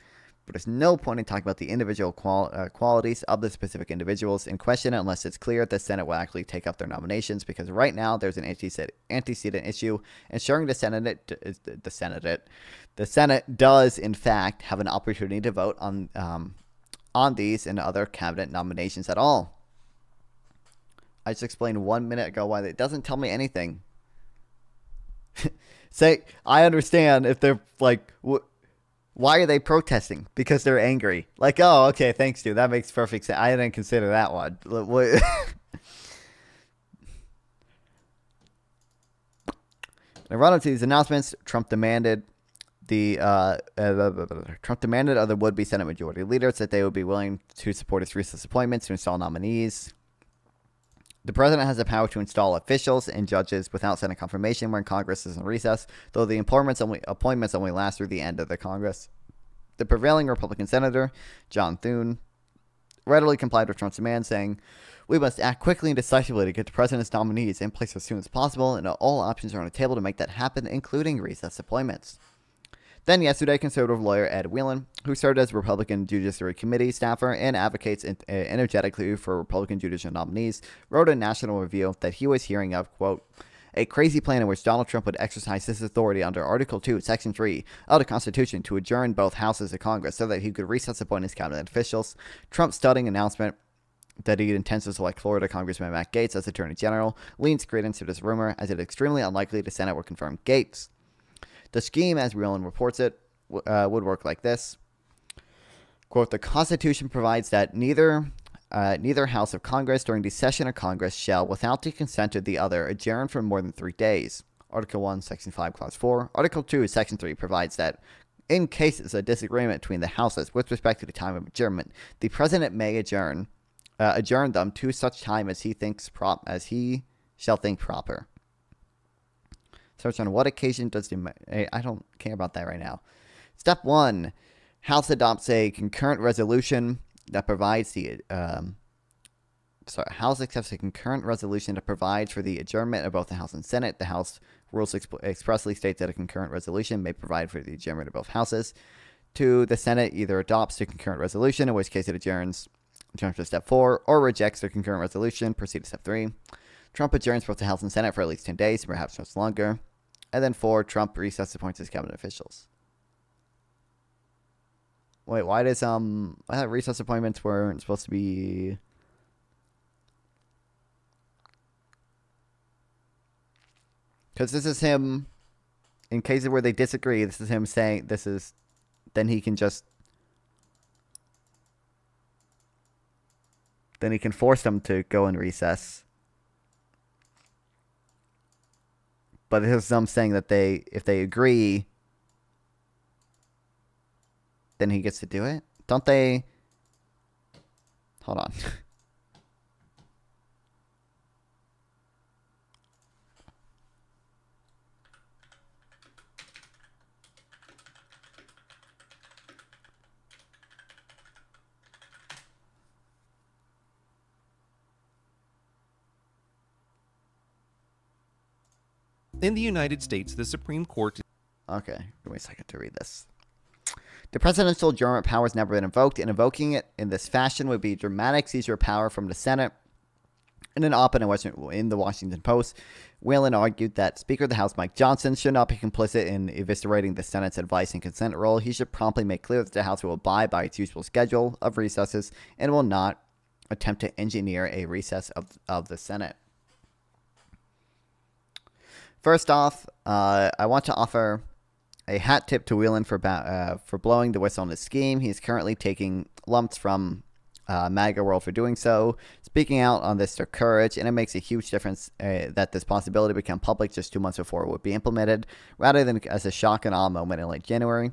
But there's no point in talking about the individual qualities of the specific individuals in question unless it's clear that the Senate will actually take up their nominations, because right now there's an antecedent issue ensuring the Senate does in fact have an opportunity to vote on these and other cabinet nominations at all. I just explained 1 minute ago why it doesn't tell me anything. Say, I understand if they're like, why are they protesting? Because they're angry. Like, oh, okay, thanks, dude. That makes perfect sense. I didn't consider that one. In a run-up to these announcements, Trump demanded of the would-be Senate Majority Leaders that they would be willing to support his recess appointments to install nominees. The president has the power to install officials and judges without Senate confirmation when Congress is in recess, though the appointments only last through the end of the Congress. The prevailing Republican senator, John Thune, readily complied with Trump's demand, saying, "We must act quickly and decisively to get the president's nominees in place as soon as possible, and all options are on the table to make that happen, including recess appointments." Then yesterday, conservative lawyer Ed Whelan, who served as Republican Judiciary Committee staffer and advocates energetically for Republican judicial nominees, wrote in National Review that he was hearing of, quote, "a crazy plan in which Donald Trump would exercise his authority under Article 2, Section 3 of the Constitution to adjourn both houses of Congress so that he could recess appoint his cabinet officials. Trump's stunning announcement that he intends to select Florida Congressman Matt Gaetz as Attorney General leans credence to this rumor, as it is extremely unlikely the Senate will confirm Gaetz. The scheme, as Whelan reports it, would work like this. Quote, "The Constitution provides that neither House of Congress during the session of Congress shall, without the consent of the other, adjourn for more than 3 days. Article 1, Section 5, Clause 4. Article 2, Section 3 provides that in cases of disagreement between the houses with respect to the time of adjournment, the president may adjourn them to such time as he shall think proper." Search on what occasion does the... I don't care about that right now. Step 1. House adopts a concurrent resolution that provides House accepts a concurrent resolution that provides for the adjournment of both the House and Senate. The House rules expressly state that a concurrent resolution may provide for the adjournment of both houses. 2. The Senate either adopts the concurrent resolution, in which case it adjourns to step 4, or rejects the concurrent resolution, proceed to step 3. Trump adjourns both the House and Senate for at least 10 days, perhaps much longer. And then 4, Trump recess appoints his cabinet officials. Wait, why does I thought recess appointments weren't supposed to be... Because this is him, in cases where they disagree, this is him saying then he can force them to go in recess. But this is them saying that if they agree, then he gets to do it? Don't they? Hold on. In the United States, the Supreme Court... Okay, give me a second to read this. The presidential adjournment power has never been invoked, and invoking it in this fashion would be a dramatic seizure of power from the Senate. In an op-ed in the Washington Post, Whelan argued that Speaker of the House Mike Johnson should not be complicit in eviscerating the Senate's advice and consent role. He should promptly make clear that the House will abide by its usual schedule of recesses and will not attempt to engineer a recess of the Senate. First off, I want to offer a hat tip to Whelan for blowing the whistle on his scheme. He's currently taking lumps from MAGA World for doing so. Speaking out on this took courage, and it makes a huge difference that this possibility become public just 2 months before it would be implemented, rather than as a shock and awe moment in late January.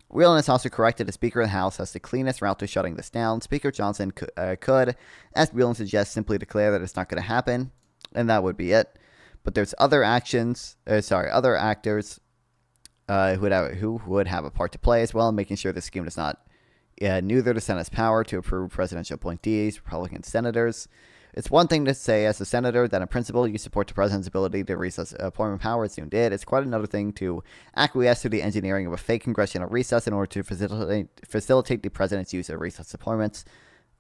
Whelan has also corrected the Speaker of the House as the cleanest route to shutting this down. Speaker Johnson could, as Whelan suggests, simply declare that it's not going to happen, and that would be it. But there's other actors who would have a part to play as well in making sure the scheme does not neuter the Senate's power to approve presidential appointees, Republican senators. It's one thing to say as a senator that in principle you support the president's ability to recess appointment power as soon did. It's quite another thing to acquiesce to the engineering of a fake congressional recess in order to facilitate the president's use of recess appointment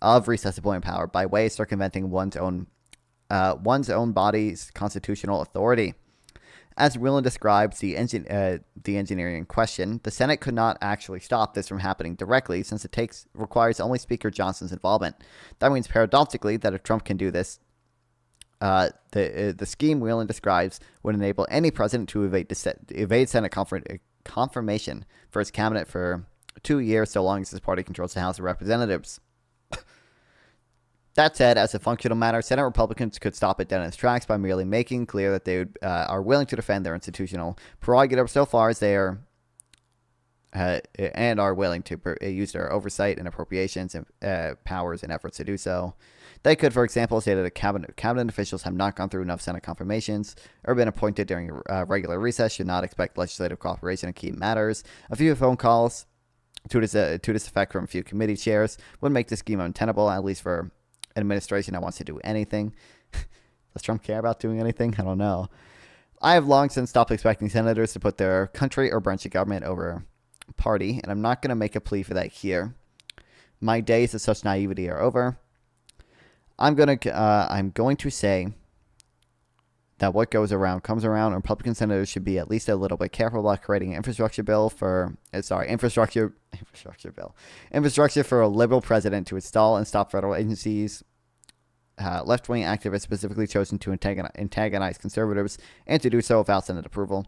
power by way of circumventing one's own body's constitutional authority. As Whelan describes the engineering in question, the Senate could not actually stop this from happening directly since it requires only Speaker Johnson's involvement. That means paradoxically that if Trump can do this, the scheme Whelan describes would enable any president to evade Senate confirmation for his cabinet for 2 years so long as his party controls the House of Representatives. That said, as a functional matter, Senate Republicans could stop it dead in its tracks by merely making clear that they are willing to defend their institutional prerogative so far as they are and are willing to use their oversight and appropriations and powers in efforts to do so. They could, for example, say that cabinet officials have not gone through enough Senate confirmations or been appointed during regular recess, should not expect legislative cooperation in key matters. A few phone calls to this effect from a few committee chairs would make the scheme untenable, at least for an administration that wants to do anything. Does Trump care about doing anything? I don't know. I have long since stopped expecting senators to put their country or branch of government over party, and I'm not going to make a plea for that here. My days of such naivety are over. I'm going to say that what goes around comes around, and Republican senators should be at least a little bit careful about creating an infrastructure for a liberal president to install and stop federal agencies, left-wing activists specifically chosen to antagonize conservatives, and to do so without Senate approval.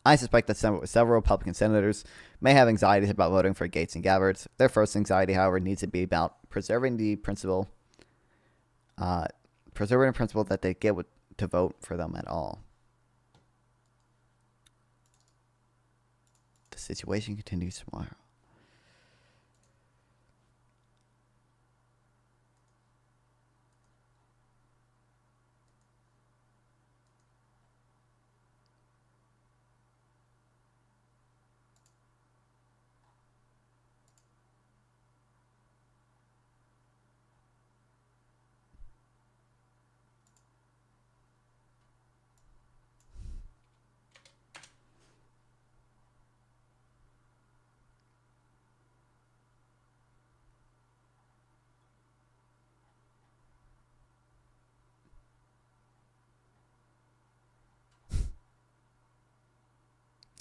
I suspect that several Republican senators may have anxieties about voting for Gates and Gabbard. Their first anxiety, however, needs to be about preserving the principle that they get to vote for them at all. The situation continues tomorrow.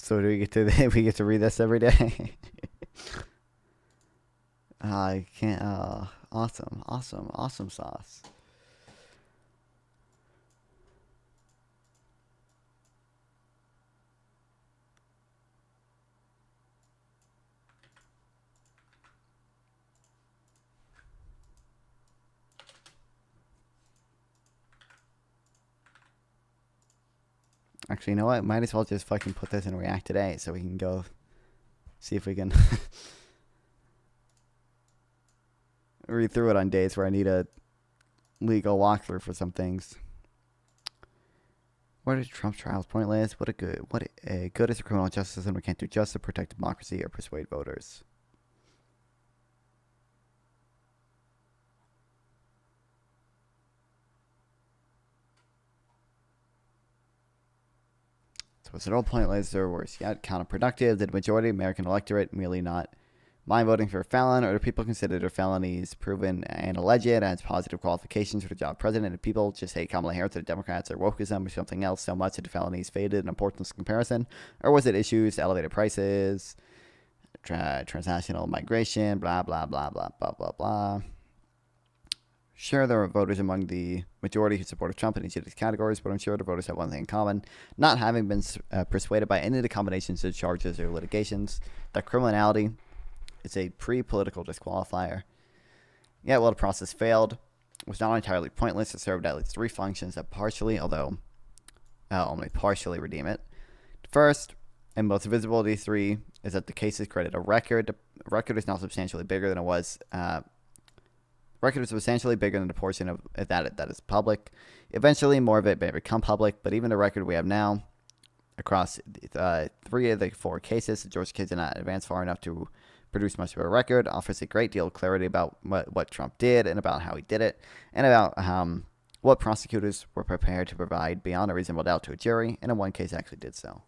So do we get to read this every day? I can't. Awesome sauce. Actually, you know what? Might as well just fucking put this in React today so we can go see if we can read through it on days where I need a legal walkthrough for some things. What is Trump's trials pointless? What a good is a criminal justice system we can't do justice to protect democracy or persuade voters. Was it all pointless or worse yet, counterproductive? Did the majority of the American electorate merely not mind voting for a felon, or do people consider their felonies proven and alleged as positive qualifications for the job of president? Did people just hate Kamala Harris or the Democrats or wokeism or something else so much that the felonies faded in importance comparison? Or was it issues, elevated prices, transnational migration, blah, blah, blah, blah, blah, blah, blah. Sure, there were voters among the majority who supported Trump in each of these categories, but I'm sure the voters have one thing in common: not having been persuaded by any of the combinations of charges or litigations. That criminality is a pre-political disqualifier. Yet, while the process failed, it was not entirely pointless. It served at least three functions that only partially redeem it. First, and most visible of these three, is that the cases created a record. The record is now substantially bigger than it was. Record is substantially bigger than the portion of that is public. Eventually, more of it may become public, but even the record we have now, across 3 of the 4 cases. The Georgia case did not advance far enough to produce much of a record, offers a great deal of clarity about what Trump did and about how he did it, and about what prosecutors were prepared to provide beyond a reasonable doubt to a jury, and in one case actually did so.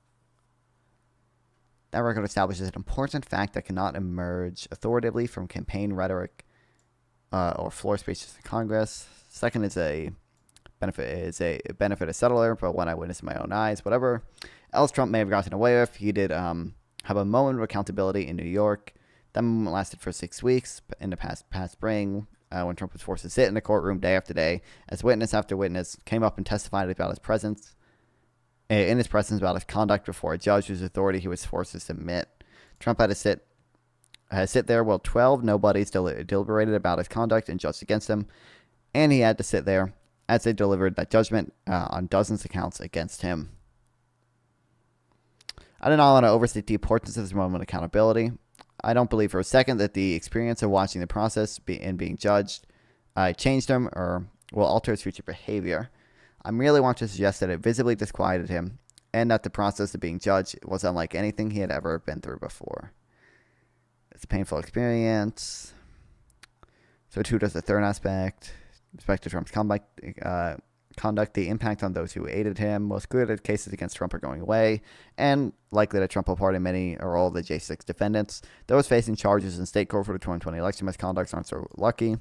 That record establishes an important fact that cannot emerge authoritatively from campaign rhetoric or floor speeches in Congress. Second is a benefit a settler, but one I witnessed in my own eyes. Whatever else Trump may have gotten away with, he did have a moment of accountability in New York. That moment lasted for 6 weeks in the past spring, when Trump was forced to sit in the courtroom day after day as witness after witness came up and testified about his presence. In his presence about his conduct before a judge whose authority he was forced to submit. Trump had to sit there while 12 nobodies deliberated about his conduct and judged against him, and he had to sit there as they delivered that judgment on dozens of counts against him. I do not want to overstate the importance of this moment of accountability. I don't believe for a second that the experience of watching the process and being judged changed him or will alter his future behavior. I merely want to suggest that it visibly disquieted him, and that the process of being judged was unlike anything he had ever been through before. It's a painful experience. So too does the third aspect. Respect to Trump's conduct, the impact on those who aided him. Most clear cases against Trump are going away, and likely that Trump will pardon many or all of the J6 defendants. Those facing charges in state court for the 2020 election misconduct aren't so lucky.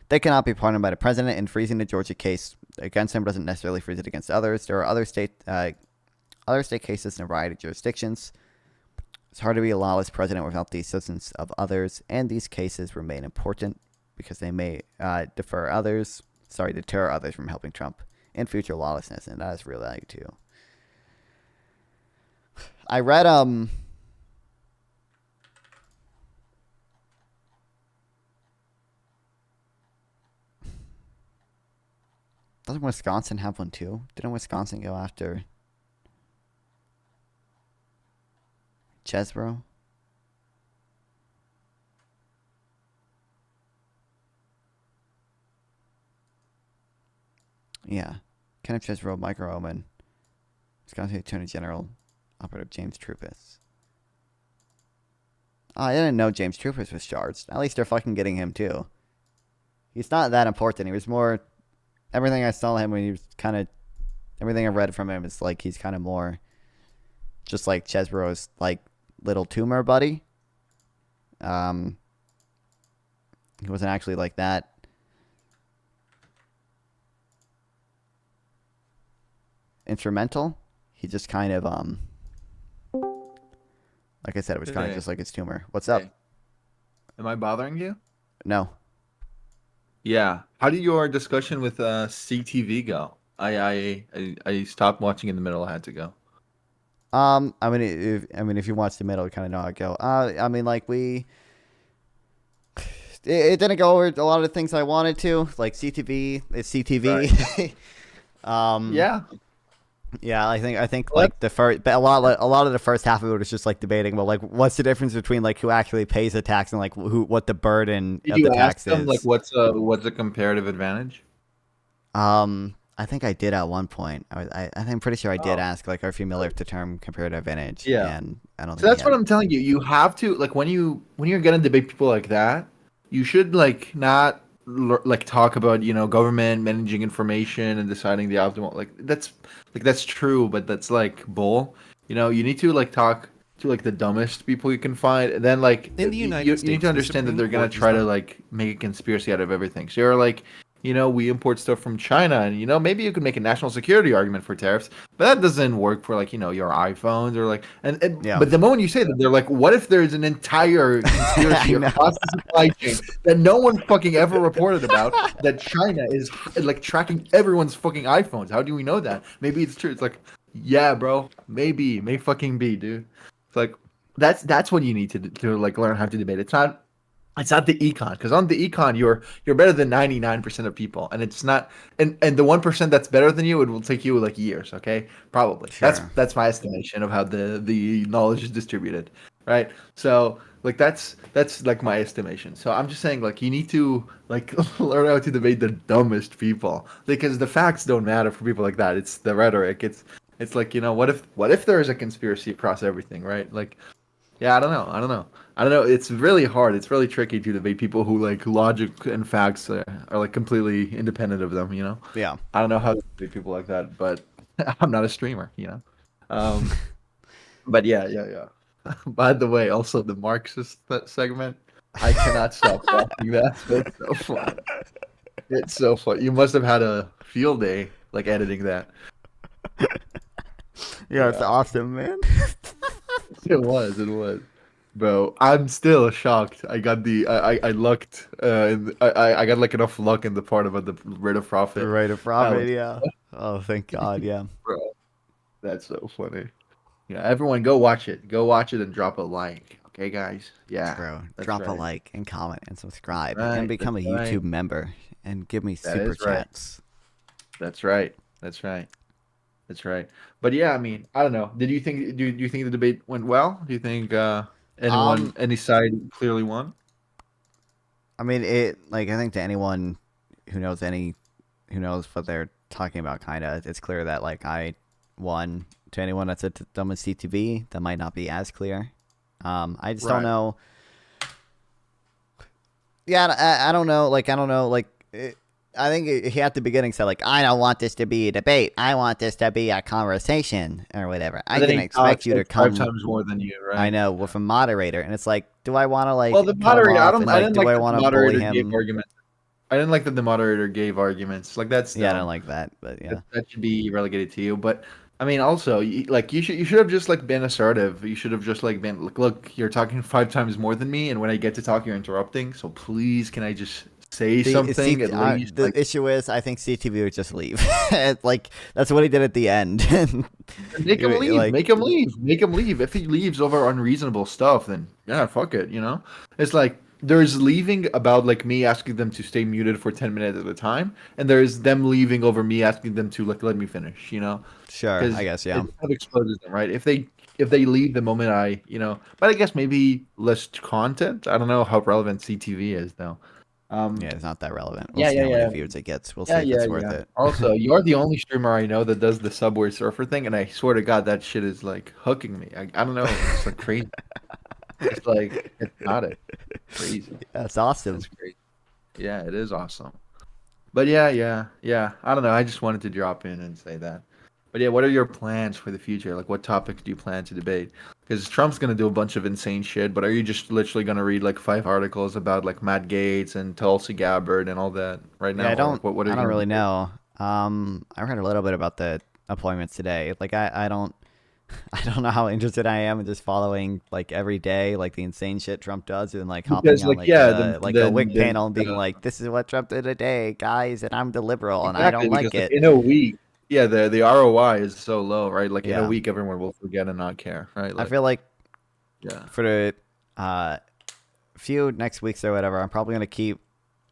They cannot be pardoned by the president, and freezing the Georgia case against him doesn't necessarily freeze it against others. There are other state cases in a variety of jurisdictions. It's hard to be a lawless president without the assistance of others, and these cases remain important because they may deter others from helping Trump in future lawlessness, and that is real value too. I read doesn't Wisconsin have one too? Didn't Wisconsin go after Chesebro? Yeah. Kenneth Chesebro, Michael Oman, Wisconsin Attorney General, Operative James Troupis. Oh, I didn't know James Troupis was charged. At least they're fucking getting him too. He's not that important. He was more... Everything I saw him when he was kind of... Everything I read from him is like he's kind of more... Just like Chesebro's like little tumor buddy. He wasn't actually like that. Instrumental. He just kind of like I said, it was kind of just like his tumor. What's up? Am I bothering you? No. Yeah. How did your discussion with CTV go? I stopped watching in the middle. I had to go. I mean, if you watch the middle, you kind of know how it go. I mean, like it didn't go over a lot of the things I wanted to, like CTV. It's CTV. Right. Yeah. Yeah, I think like the first, but a lot of the first half of it was just like debating, well, like what's the difference between like who actually pays the tax and like what the burden of the tax is. Like what's a comparative advantage? I think I did at one point. I'm pretty sure I did ask like, are you familiar with the term comparative advantage? Yeah, and I don't. So that's what I'm telling you. You have to like when you're gonna debate people like that, you should like not like talk about government managing information and deciding the optimal that's true, but that's like bull. You need to like talk to like the dumbest people you can find, and then like in the United States, you need to understand that they're gonna try to like make a conspiracy out of everything. So you're like, we import stuff from China, and maybe you could make a national security argument for tariffs, but that doesn't work for like your iPhones or like yeah. But the moment you say that, they're like, what if there's an entire conspiracy across the supply chain that no one fucking ever reported about, that China is like tracking everyone's fucking iPhones? How do we know that? Maybe it's true. It's like, yeah, bro, maybe, may fucking be, dude. It's like that's what you need to like learn how to debate. It's not the econ, because on the econ you're better than 99% of people, and it's not, and the 1% that's better than you, it will take you like years. Okay, probably. Sure. That's my estimation of how the knowledge is distributed, right? So like that's like my estimation. So I'm just saying, like, you need to like learn how to debate the dumbest people, because the facts don't matter for people like that. It's the rhetoric. It's like, what if there is a conspiracy across everything, right? Like, yeah, I don't know. It's really hard. It's really tricky to debate people who like logic and facts are like completely independent of them. Yeah. I don't know how to debate people like that, but I'm not a streamer. Um, but yeah. By the way, also the Marxist segment, I cannot stop watching that. It's so fun. It's so fun. You must have had a field day like editing that. Yeah, it's awesome, man. It was. Bro, I'm still shocked. I got I lucked. I got like enough luck in the part about the rate of profit. The rate of profit, yeah. Oh, thank God, yeah. Bro, that's so funny. Yeah, everyone go watch it. Go watch it and drop a like. Okay, guys? Yeah. Bro, that's drop a right. like and comment and subscribe Right, and become a that's right. YouTube member and give me That super is right. chats. That's right. But yeah, I mean, I don't know. Do you think the debate went well? Do you think any side clearly won? I mean, I think to anyone who knows what they're talking about, kind of, it's clear that like I won. To anyone that's at dumb as CTV, that might not be as clear. I just don't know. Yeah, I don't know. Like, I don't know. Like, I think he at the beginning said like, I don't want this to be a debate. I want this to be a conversation or whatever. I can expect you to come 5 times more than you, right? I know, with a moderator, and it's like, do I want to like? Well, the moderator, I didn't do like I that want the to bully moderator gave him? arguments. I didn't like that the moderator gave arguments. Like that's Yeah, I dumb. don't like that, but yeah. That should be relegated to you. But I mean, also, you should have just like been assertive. You should have just like been like, look, you're talking 5 times more than me, and when I get to talk, you're interrupting. So please, can I just say something at least? The issue is, I think CTV would just leave. Like that's what he did at the end. Make him leave. Like- Make him leave. Make him leave. If he leaves over unreasonable stuff, then yeah, fuck it. It's like there's leaving about like me asking them to stay muted for 10 minutes at a time, and there's them leaving over me asking them to like let me finish. Sure, 'Cause I guess, yeah. it kind of exposes them, right? If they leave the moment but I guess maybe less content. I don't know how relevant CTV is though. Yeah, it's not that relevant. We'll see yeah, how yeah. many views it gets. We'll see if it's worth it. Also, you're the only streamer I know that does the Subway Surfer thing, and I swear to God, that shit is like hooking me. I don't know. It's like crazy. It's like it's not it. Crazy. That's awesome. It's crazy. Yeah, it is awesome. But yeah. I don't know. I just wanted to drop in and say that. But yeah, what are your plans for the future? Like, what topics do you plan to debate? Because Trump's gonna do a bunch of insane shit, but are you just literally gonna read like 5 articles about like Matt Gaetz and Tulsi Gabbard and all that right now? Yeah, I don't. What are I you don't really do? know. I read a little bit about the appointments today. Like, I don't know how interested I am in just following like every day, like the insane shit Trump does, and like hopping Because, on like, like yeah, a WIC panel and being like, "This is what Trump did today, guys," and I'm the liberal, and I don't Exactly, like because, it. in a week, yeah, the ROI is so low, right? Like in Yeah. a week, everyone will forget and not care, right? I Like, feel like yeah, for the few next weeks or whatever, I'm probably gonna keep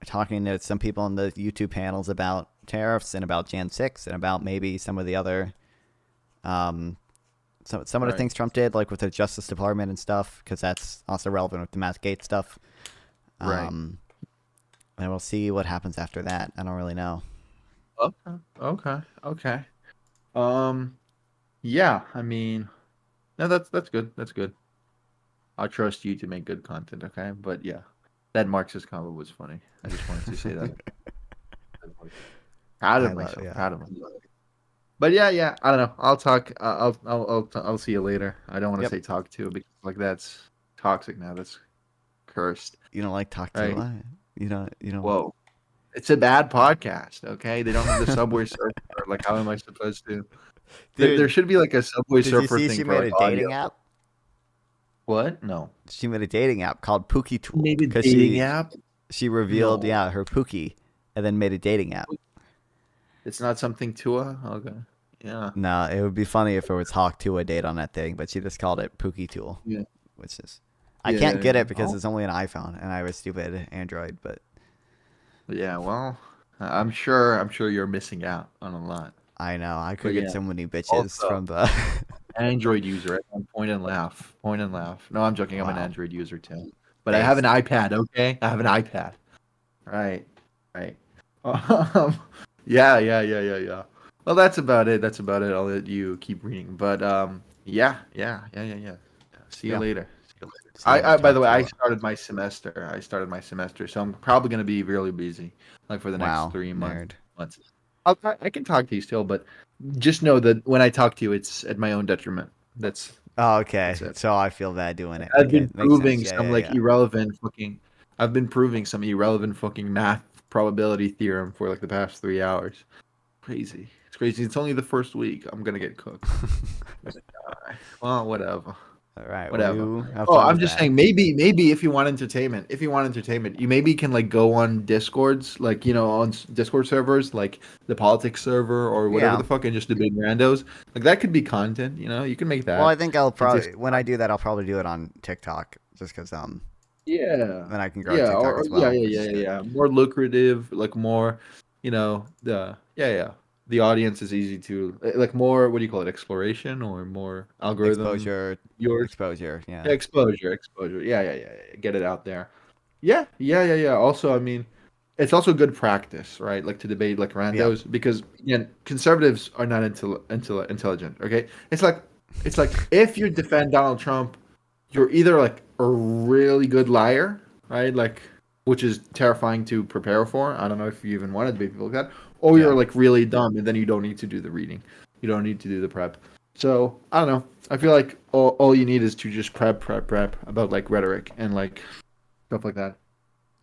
talking to some people in the YouTube panels about tariffs and about Jan 6 and about maybe some of the other some of the Right. things Trump did, like with the Justice Department and stuff, because that's also relevant with the Matt Gaetz stuff. Right. And we'll see what happens after that. I don't really know. okay. Yeah, I mean, no, that's good. That's good. I'll trust you to make good content, okay? But yeah, that Marxist combo was funny. I just wanted to say that. Proud of myself. yeah. Proud of myself. But yeah. I don't know. I'll talk. I'll see you later. I don't want to Yep. say talk to because like that's toxic now. That's cursed. You don't like talk to Right. what? You don't. Whoa, it's a bad podcast. Okay, they don't have the Subway Surfer. Like, how am I supposed to? Dude, There should be like a Subway Did you Surfer see thing she for made like, a dating audio. app? What? No. She made a dating app called Pookie Tool. Made a 'cause dating app. She revealed, No. her Pookie, and then made a dating app. It's not something Tua. Okay. Yeah. No, it would be funny if it was Hawk to a date on that thing, but she just called it Pookie Tool. Yeah. Which is, I Yeah, can't get yeah. it because Oh. it's only an iPhone, and I have a stupid Android. But Yeah. Well, I'm sure you're missing out on a lot. I know I could But get yeah. so many bitches Also- from the. Android user. Point and laugh. Point and laugh. No, I'm joking. I'm an Wow. Android user too. But I have an iPad. Okay, I have an iPad. Right. Yeah. Well, that's about it. That's about it. I'll let you keep reading. But yeah. See you Yeah. later. See you later. So I'll By the talk way, to I you. started my semester. So I'm probably gonna be really busy, like for the Wow, next 3 months. nerd. I can talk to you still, but just know that when I talk to you, it's at my own detriment. That's Oh, okay. it. So I feel bad doing it. I've Okay, been makes sense. proving Yeah, some yeah, like yeah. irrelevant fucking. I've been proving some irrelevant fucking math probability theorem for like the past 3 hours. Crazy. It's crazy. It's only the first week. I'm gonna get cooked. I'm gonna die. Well, whatever. All right. Whatever. Well, you have Oh, fun I'm with just that. saying maybe if you want entertainment, you maybe can like go on Discords, like on Discord servers, like the politics server or whatever Yeah. the fuck, and just debate randos. Like that could be content. You can make that. Well, I think I'll just- probably when I do that, I'll probably do it on TikTok, just because Yeah. then I can grow Yeah, TikTok as well. yeah, which is good. yeah. More lucrative, like more, the audience is easy to like more. What do you call it? Exploration or more algorithm? Exposure. Yours. Exposure. Yeah. Yeah, exposure. Yeah. Get it out there. Yeah. Also, I mean, it's also good practice, right? Like to debate like randos because again, conservatives are not intelligent. Okay, it's like if you defend Donald Trump, you're either like a really good liar, right? Like, which is terrifying to prepare for. I don't know if you even want to debate people like that, or you're like really dumb, and then you don't need to do the reading, you don't need to do the prep. So I don't know. I feel like all you need is to just prep about like rhetoric and like stuff like that.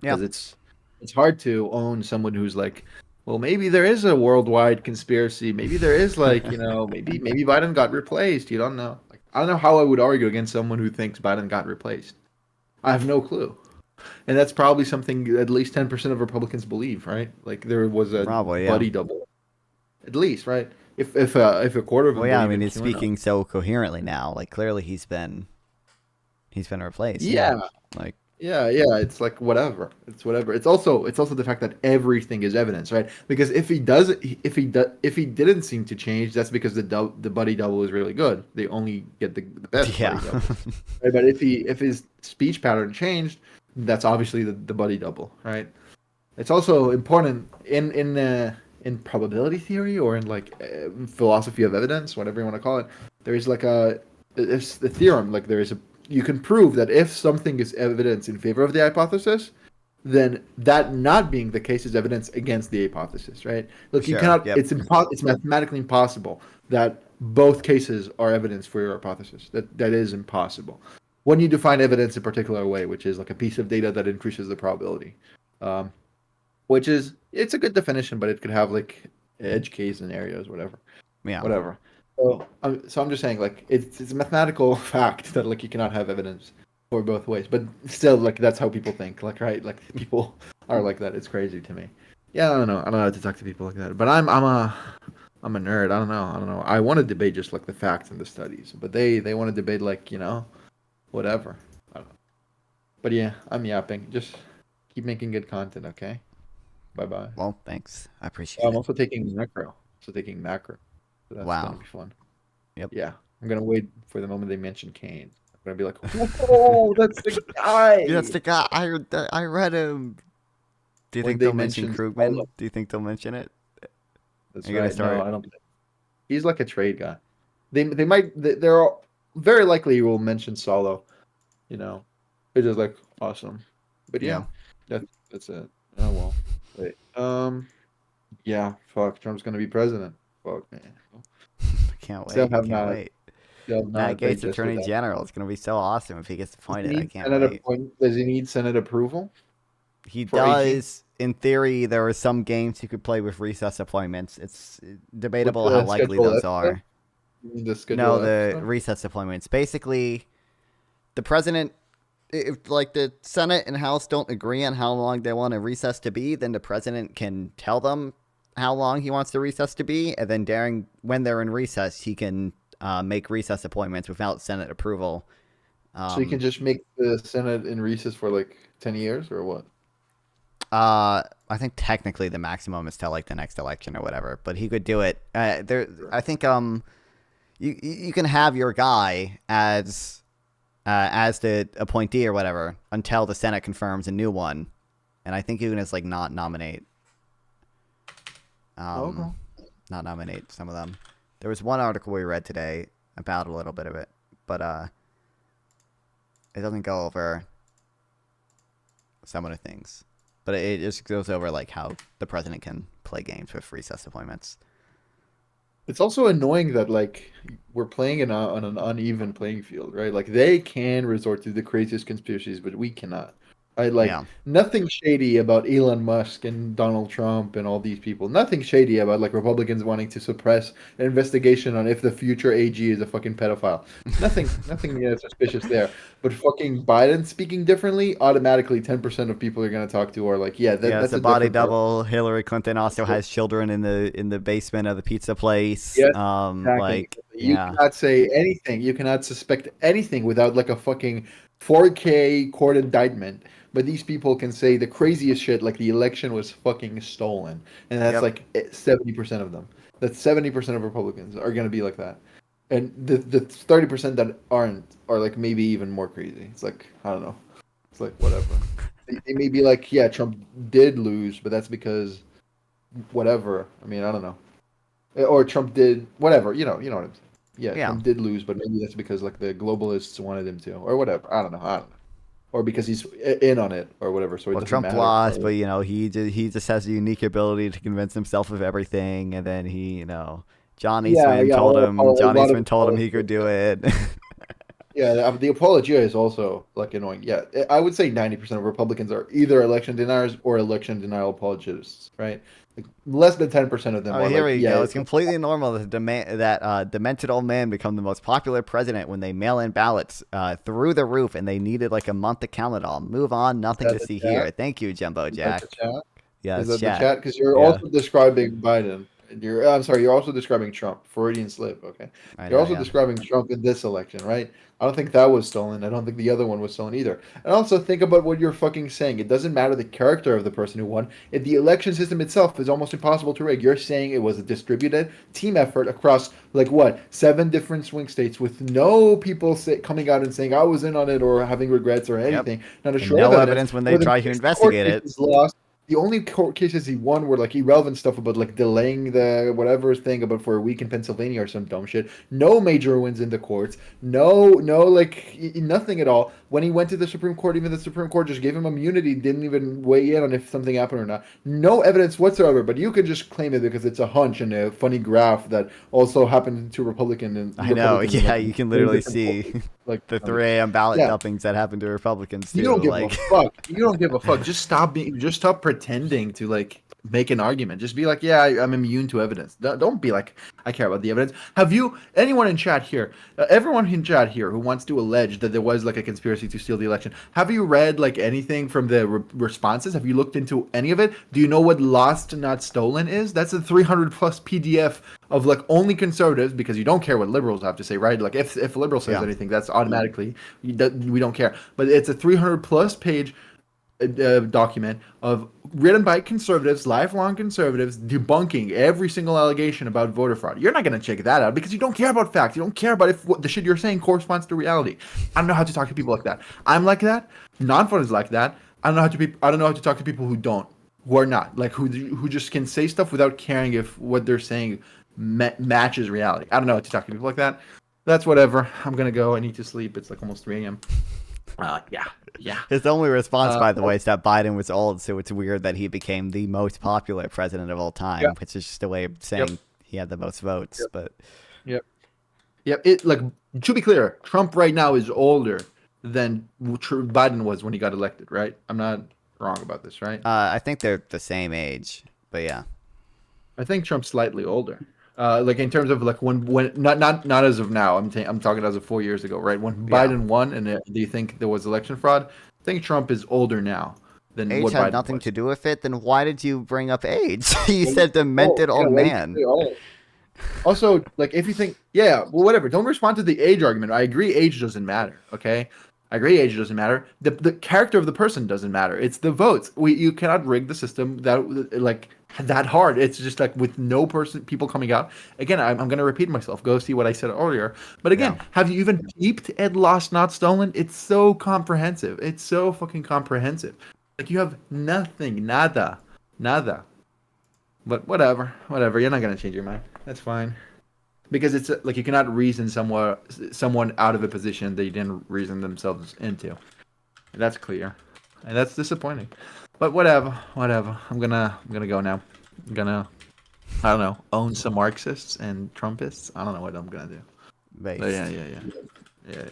Yeah. Because it's hard to own someone who's like, well, maybe there is a worldwide conspiracy. Maybe there is like, maybe Biden got replaced. You don't know. Like, I don't know how I would argue against someone who thinks Biden got replaced. I have no clue. And that's probably something at least 10% of Republicans believe, right? Like there was a buddy double. At least, right? If a quarter of them Well, yeah. I believe mean, in he's QAnon. speaking so coherently now. Like clearly, he's been replaced. Yeah. Like. Yeah, it's like whatever. It's whatever. It's also the fact that everything is evidence, right? Because if he didn't seem to change, that's because the buddy double is really good. They only get the best Yeah. buddy double. Right? But if his speech pattern changed, that's obviously the buddy double, right? It's also important in probability theory or in like philosophy of evidence, whatever you want to call it. There is like it's the theorem, like you can prove that if something is evidence in favor of the hypothesis, then that not being the case is evidence against the hypothesis, right? Look, you Sure, cannot. yep. It's mathematically impossible that both cases are evidence for your hypothesis. That is impossible. When you define evidence a particular way, which is like a piece of data that increases the probability, it's a good definition, but it could have like edge case scenarios, whatever. Yeah. Whatever. So I'm just saying, like, it's a mathematical fact that like you cannot have evidence for both ways, but still, like that's how people think, like, right? Like people are like that. It's crazy to me. Yeah, I don't know how to talk to people like that, but I'm a nerd. I don't know. I want to debate just like the facts and the studies, but they want to debate like whatever. I don't know. But yeah, I'm yapping. Just keep making good content, okay? Bye bye. Well, thanks. I appreciate I'm it. also taking macro. So that's Wow. gonna be fun. Yep. Yeah, I'm gonna wait for the moment they mention Kane. I'm gonna be like, "Whoa, that's the guy." Yeah, that's the guy. I read him. Do you When think they they'll mention mention Krugman? Solo. Do you think they'll mention it? That's You're gonna right. start- No, I don't. Think. He's like a trade guy. They might. They're very likely will mention Solo. It's just like awesome. But yeah, that's it. Oh well. Wait. Yeah. Fuck. Trump's gonna be president. Fuck man. I can't wait. Still have Can't not- wait. Still Matt not Gates, digested Attorney that. General. It's gonna be so awesome if he gets appointed. I can't Senate wait. Does he need Senate approval? He for 18? does. In theory, there are some games he could play with recess appointments. It's debatable how likely schedule those F are. The schedule No, F the stuff? recess deployments. Basically, the president, if like the Senate and House don't agree on how long they want a recess to be, then the president can tell them how long he wants the recess to be, and then when they're in recess, he can make recess appointments without Senate approval. So you can just make the Senate in recess for like 10 years or what? I think technically the maximum is till like the next election or whatever, but he could do it. I think you can have your guy as the appointee or whatever until the Senate confirms a new one, and I think you can just like not nominate. Okay. not nominate some of them. There was one article we read today about a little bit of it, but it doesn't go over some of the things. But it just goes over like how the president can play games with recess appointments. It's also annoying that like we're playing on an uneven playing field, right? Like they can resort to the craziest conspiracies, but we cannot. Nothing shady about Elon Musk and Donald Trump and all these people. Nothing shady about like Republicans wanting to suppress an investigation on if the future AG is a fucking pedophile. Nothing suspicious there. But fucking Biden speaking differently, automatically 10% of people you're gonna talk to are like, that's a body double. Hillary Clinton also has children in the basement of the pizza place. Yes, exactly. You cannot say anything. You cannot suspect anything without like a fucking 4K court indictment. But these people can say the craziest shit, like the election was fucking stolen, and that's like 70% of them. That's 70% of Republicans are going to be like that, and the 30% that aren't are like maybe even more crazy. It's like I don't know. It's like whatever. They may be like, yeah, Trump did lose, but that's because whatever. I mean, I don't know. Or Trump did whatever. You know what I'm saying. Yeah, Trump did lose, but maybe that's because like the globalists wanted him to, or whatever. I don't know. Or because he's in on it, or whatever. So Trump lost, but he just has a unique ability to convince himself of everything, and then John Eastman told him he could do it. Yeah, the apologia is also like annoying. Yeah, I would say 90% of Republicans are either election deniers or election denial apologists, right? Like less than 10% of them. Oh, here we go. It's completely normal that demented old man become the most popular president when they mail in ballots through the roof, and they needed like a month to count it all. Move on. Nothing to see here. Thank you, Jumbo Jack. Yeah, is that the chat? Because you're also describing Biden. I'm sorry. You're also describing Trump. Freudian slip. Okay. You're also describing Trump in this election, right? I don't think that was stolen. I don't think the other one was stolen either. And also think about what you're fucking saying. It doesn't matter the character of the person who won. The election system itself is almost impossible to rig. You're saying it was a distributed team effort across 7 different swing states with no people coming out and saying I was in on it or having regrets or anything. Not a shred of evidence when they try to investigate it. Lost. The only court cases he won were irrelevant stuff about delaying the whatever thing about for a week in Pennsylvania or some dumb shit. No major wins in the courts. No, nothing at all. When he went to the Supreme Court, even the Supreme Court just gave him immunity, didn't even weigh in on if something happened or not. No evidence whatsoever, but you could just claim it because it's a hunch and a funny graph that also happened to Republican. I know, yeah, you can literally see the 3 a.m. ballot dumpings that happened to Republicans too. You don't give a fuck. You don't give a fuck. Just stop pretending to make an argument. Just be like, yeah, I'm immune to evidence. Don't be like, I care about the evidence. Have you, anyone in chat here, everyone in chat here who wants to allege that there was a conspiracy to steal the election, have you read anything from the responses? Have you looked into any of it? Do you know what lost not stolen is? That's a 300 plus PDF of only conservatives, because you don't care what liberals have to say, right? If a liberal says anything, that's automatically, we don't care. But it's a 300 plus page document written by conservatives, lifelong conservatives, debunking every single allegation about voter fraud. You're not going to check that out because you don't care about facts. You don't care about if what the shit you're saying corresponds to reality. I don't know how to talk to people like that. I'm like that. Non-fun is like that. I don't know how to talk to people who are not who just can say stuff without caring if what they're saying matches reality. I don't know how to talk to people like that. That's whatever. I'm gonna go. I need to sleep. It's almost 3 a.m. Yeah. His only response, by the way, is that Biden was old, so it's weird that he became the most popular president of all time, which is just a way of saying he had the most votes. But to be clear, Trump right now is older than Biden was when he got elected, right? I'm not wrong about this, right? I think they're the same age, but yeah. I think Trump's slightly older. In terms of when not as of now. I'm talking as of 4 years ago, right? When Biden won, and do you think there was election fraud? I think Trump is older now than age what had Biden nothing was. to do with it. Then why did you bring up age? You said demented old man. Also, if you think, whatever. Don't respond to the age argument. I agree, age doesn't matter. Okay. I agree, age doesn't matter. The character of the person doesn't matter. It's the votes. You cannot rig the system that hard. It's just with no people coming out. Again, I'm going to repeat myself. Go see what I said earlier. But again, have you even peeped at Lost Not Stolen? It's so comprehensive. It's so fucking comprehensive. You have nothing, nada. But whatever. You're not gonna change your mind. That's fine. Because it's like you cannot reason someone out of a position they didn't reason themselves into. And that's clear, and that's disappointing. But whatever. I'm gonna go now. I'm gonna, I don't know, own some Marxists and Trumpists. I don't know what I'm gonna do. But yeah.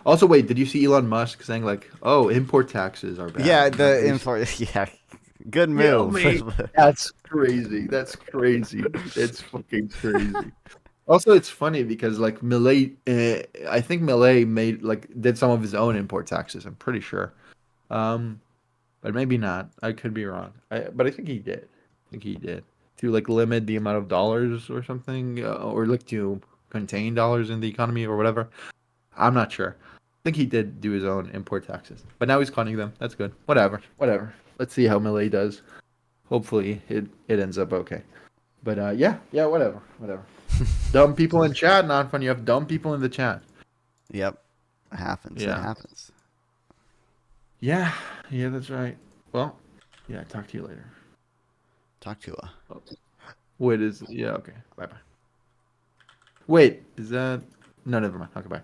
Also, wait, did you see Elon Musk saying like, "Oh, import taxes are bad"? Yeah, the import. Yeah, good move. That's crazy. It's fucking crazy. Also, it's funny because like Milei, I think Milei did some of his own import taxes. I'm pretty sure, but maybe not. I could be wrong. But I think he did. To like limit the amount of dollars or something, or like to contain dollars in the economy or whatever. I'm not sure. I think he did do his own import taxes, but now he's cutting them. That's good. Whatever. Let's see how Milei does. Hopefully, it ends up okay. But yeah, whatever. Dumb people in chat, not fun. You have dumb people in the chat. Yep, it happens. Yeah. It happens. Yeah, that's right. Well, yeah. Talk to you later. Talk to her. Oh. Wait, okay. Bye. Wait, is that? No, never mind. Okay, bye.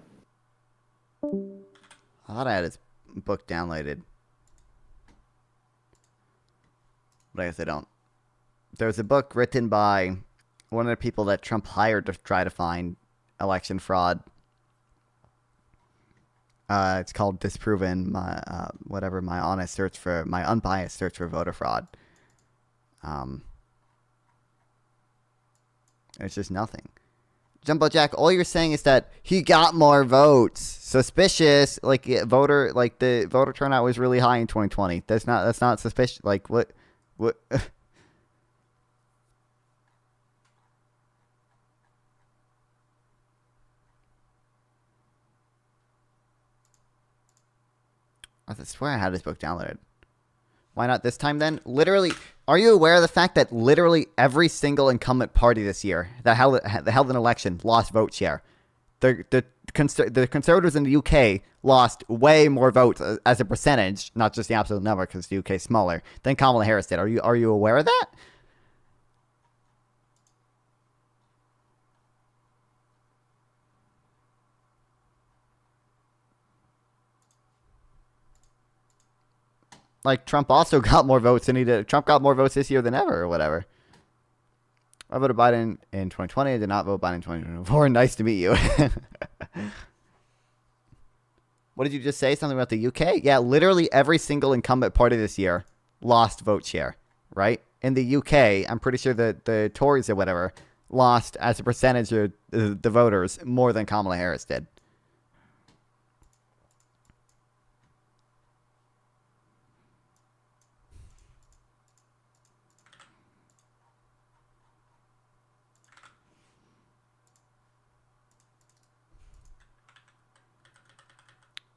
I thought I had his book downloaded, but I guess I don't. There's a book written by one of the people that Trump hired to try to find election fraud. It's called "Disproven." My unbiased search for voter fraud. It's just nothing. Jumbo Jack, all you're saying is that he got more votes. Suspicious, the voter turnout was really high in 2020. That's not suspicious. Like what? I swear I had this book downloaded. Why not this time then? Literally, are you aware of the fact that literally every single incumbent party this year that held an election lost vote share? The Conservatives in the UK lost way more votes as a percentage, not just the absolute number because the UK is smaller, than Kamala Harris did. Are you aware of that? Like, Trump also got more votes than he did. Trump got more votes this year than ever or whatever. I voted Biden in 2020. I did not vote Biden in 2024. Nice to meet you. What did you just say? Something about the UK? Yeah, literally every single incumbent party this year lost vote share, right? In the UK, I'm pretty sure that the Tories or whatever lost as a percentage of the voters more than Kamala Harris did.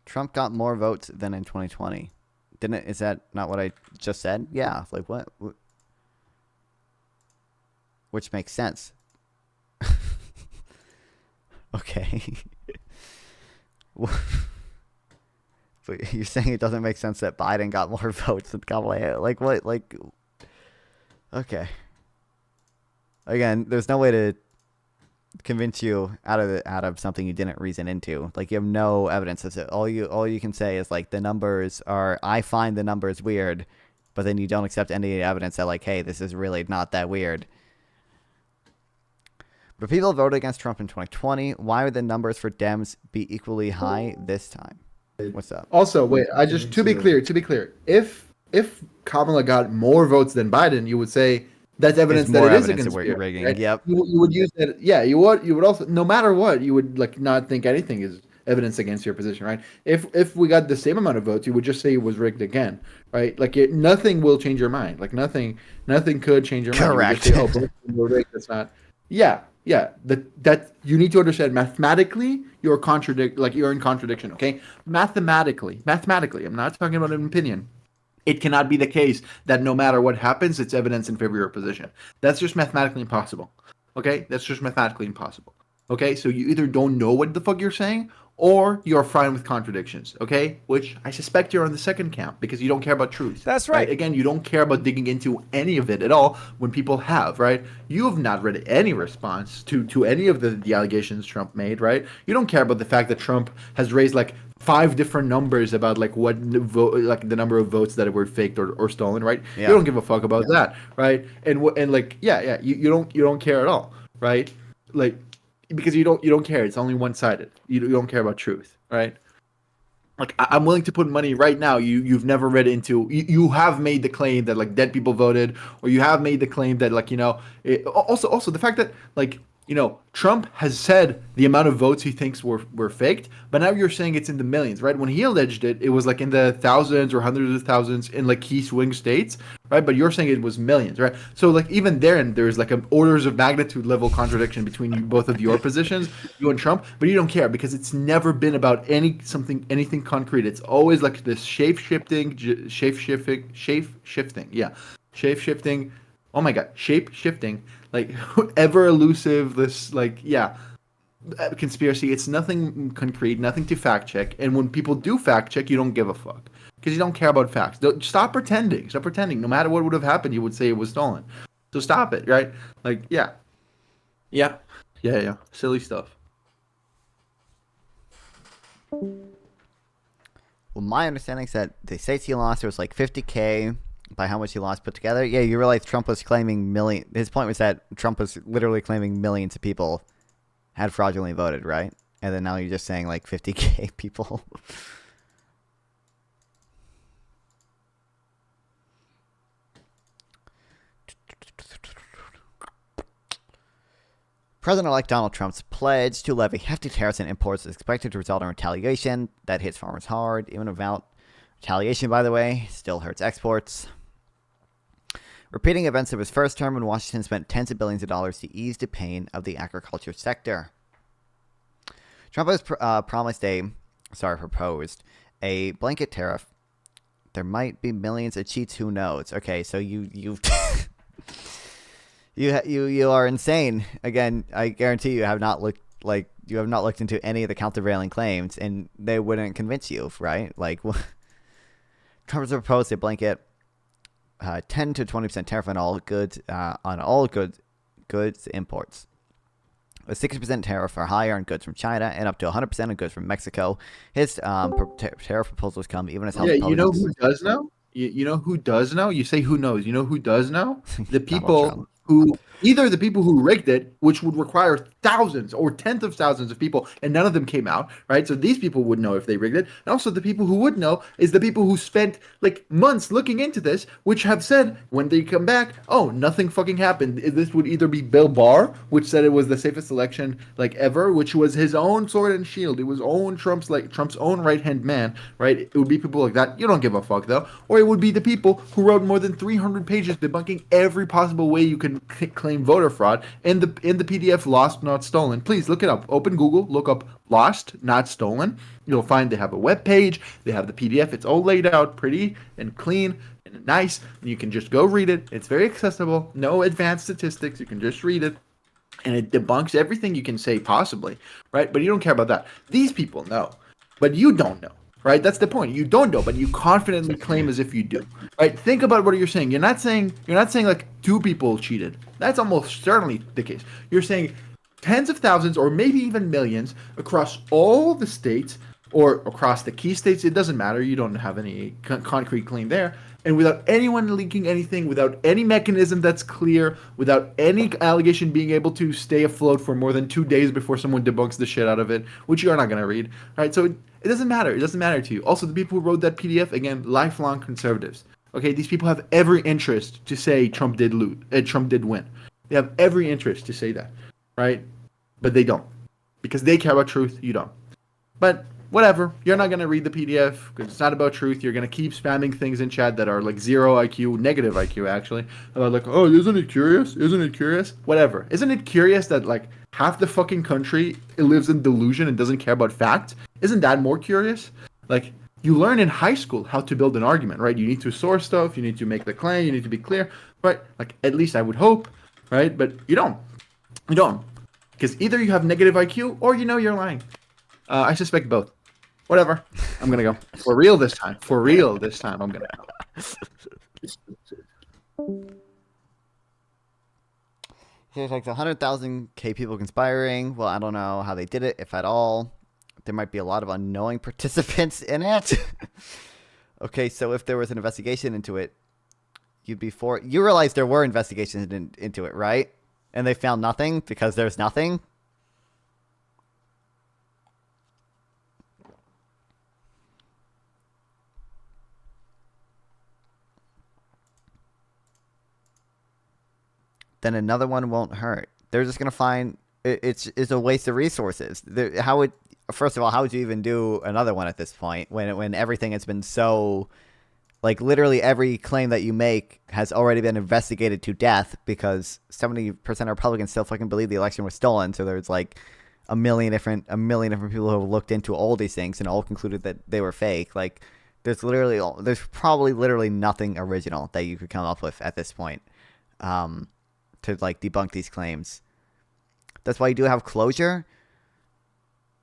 Trump got more votes than in 2020. Didn't it? Is that not what I just said? Yeah. Like what? Which makes sense. Okay. But you're saying it doesn't make sense that Biden got more votes than Kamala Harris. Like what? Like, okay. Again, there's no way to convince you out of something you didn't reason into. Like, you have no evidence of it. All you can say is like, the numbers are, I find the numbers weird, but then you don't accept any evidence that like, hey, this is really not that weird. But people voted against Trump in 2020. Why would the numbers for Dems be equally high this time? What's up? Also, wait, to be clear, if Kamala got more votes than Biden, you would say that's evidence that it is a conspiracy. Rigging. Right? Yep. You would use that. Yeah, you would also, no matter what, you would like not think anything is evidence against your position, right? If we got the same amount of votes, you would just say it was rigged again, right? Like nothing will change your mind. Like nothing could change your mind. Correct. You would just say, oh, rigged. That's not. Yeah. That you need to understand mathematically, you're in contradiction. Okay, mathematically. I'm not talking about an opinion. It cannot be the case that no matter what happens, it's evidence in favor of your position. That's just mathematically impossible. Okay? That's just mathematically impossible. Okay? So you either don't know what the fuck you're saying, or you're fine with contradictions, okay? Which I suspect you're on the second camp because you don't care about truth. That's right. Again, you don't care about digging into any of it at all when people have, right? You have not read any response to any of the allegations Trump made, right? You don't care about the fact that Trump has raised like 5 different numbers about like what vote, like the number of votes that were faked or stolen, right? Yeah. You don't give a fuck about that, right? And like you don't care at all, right? Like because you don't care. It's only one-sided. You don't care about truth, right? Like I'm willing to put money right now. You've never read into. You have made the claim that like dead people voted, or you have made the claim that like also the fact that like Trump has said the amount of votes he thinks were faked, but now you're saying it's in the millions, right? When he alleged it, it was like in the thousands or hundreds of thousands in like key swing states, right? But you're saying it was millions, right? So like even there's like an orders of magnitude level contradiction between both of your positions, you and Trump, but you don't care because it's never been about anything concrete. It's always like this shape shifting. Oh my God, shape shifting. Like ever elusive, this conspiracy. It's nothing concrete, nothing to fact check. And when people do fact check, you don't give a fuck because you don't care about facts. Stop pretending. Stop pretending. No matter what would have happened, you would say it was stolen. So stop it, right? Like yeah. Silly stuff. Well, my understanding is that the states he lost, it was like 50K. By how much he lost put together. Yeah, you realize Trump was claiming million. His point was that Trump was literally claiming millions of people had fraudulently voted, right? And then now you're just saying like 50K people. President-elect Donald Trump's pledge to levy hefty tariffs on imports is expected to result in retaliation that hits farmers hard. Even without retaliation, by the way, still hurts exports. Repeating events of his first term when Washington spent tens of billions of dollars to ease the pain of the agriculture sector. Trump has proposed a blanket tariff. There might be millions of cheats. Who knows? Okay, so you you are insane. Again, I guarantee you have not looked into any of the countervailing claims, and they wouldn't convince you, right? Like Trump has proposed a blanket 10 to 20% tariff on all goods imports. A 60% tariff or higher on goods from China and up to 100% on goods from Mexico. His tariff proposals come even as House Republicans. You know who does know? You know who does know? You say who knows. You know who does know? The people who either the people who rigged it, which would require thousands or tens of thousands of people, and none of them came out, right? So these people would know if they rigged it. And also the people who would know is the people who spent like months looking into this, which have said when they come back, oh, nothing fucking happened. This would either be Bill Barr, which said it was the safest election like ever, which was his own sword and shield. It was Trump's own right-hand man, right? It would be people like that. You don't give a fuck though. Or it would be the people who wrote more than 300 pages debunking every possible way you can claim voter fraud in the PDF Lost Not Stolen. Please look it up. Open Google, look up Lost Not Stolen. You'll find they have a web page, they have the PDF. It's all laid out pretty and clean and nice, and you can just go read it. It's very accessible. No advanced statistics. You can just read it, and it debunks everything you can say possibly, right? But you don't care about that. These people know, but you don't know. Right, that's the point. You don't know, but you confidently claim as if you do. Right? Think about what you're saying. You're not saying like 2 people cheated. That's almost certainly the case. You're saying tens of thousands or maybe even millions across all the states or across the key states. It doesn't matter. You don't have any concrete claim there. And without anyone leaking anything, without any mechanism that's clear, without any allegation being able to stay afloat for more than 2 days before someone debunks the shit out of it, which you're not going to read. All right, so it doesn't matter. It doesn't matter to you. Also, the people who wrote that PDF, again, lifelong conservatives. Okay, these people have every interest to say Trump did win. They have every interest to say that, right? But they don't. Because they care about truth, you don't. But whatever, you're not going to read the PDF because it's not about truth. You're going to keep spamming things in chat that are like 0 IQ, negative IQ actually. About like, oh, isn't it curious? Isn't it curious? Whatever. Isn't it curious that like half the fucking country lives in delusion and doesn't care about fact? Isn't that more curious? Like, you learn in high school how to build an argument, right? You need to source stuff, you need to make the claim, you need to be clear, right? Like, at least I would hope, right? But you don't. You don't. Because either you have negative IQ or you know you're lying. I suspect both. Whatever. I'm gonna go for real this time. For real this time. I'm gonna go. Here's like the 100,000 people conspiring. Well, I don't know how they did it, if at all. There might be a lot of unknowing participants in it. Okay, so if there was an investigation into it, you'd be for it. You realize there were investigations into it, right? And they found nothing because there's nothing. Then another one won't hurt. They're just gonna find it's a waste of resources. First of all, how would you even do another one at this point when everything has been so, like, literally every claim that you make has already been investigated to death because 70% of Republicans still fucking believe the election was stolen. So there's like a million different people who have looked into all these things and all concluded that they were fake. Like, there's probably literally nothing original that you could come up with at this point. To like debunk these claims. That's why you do have closure.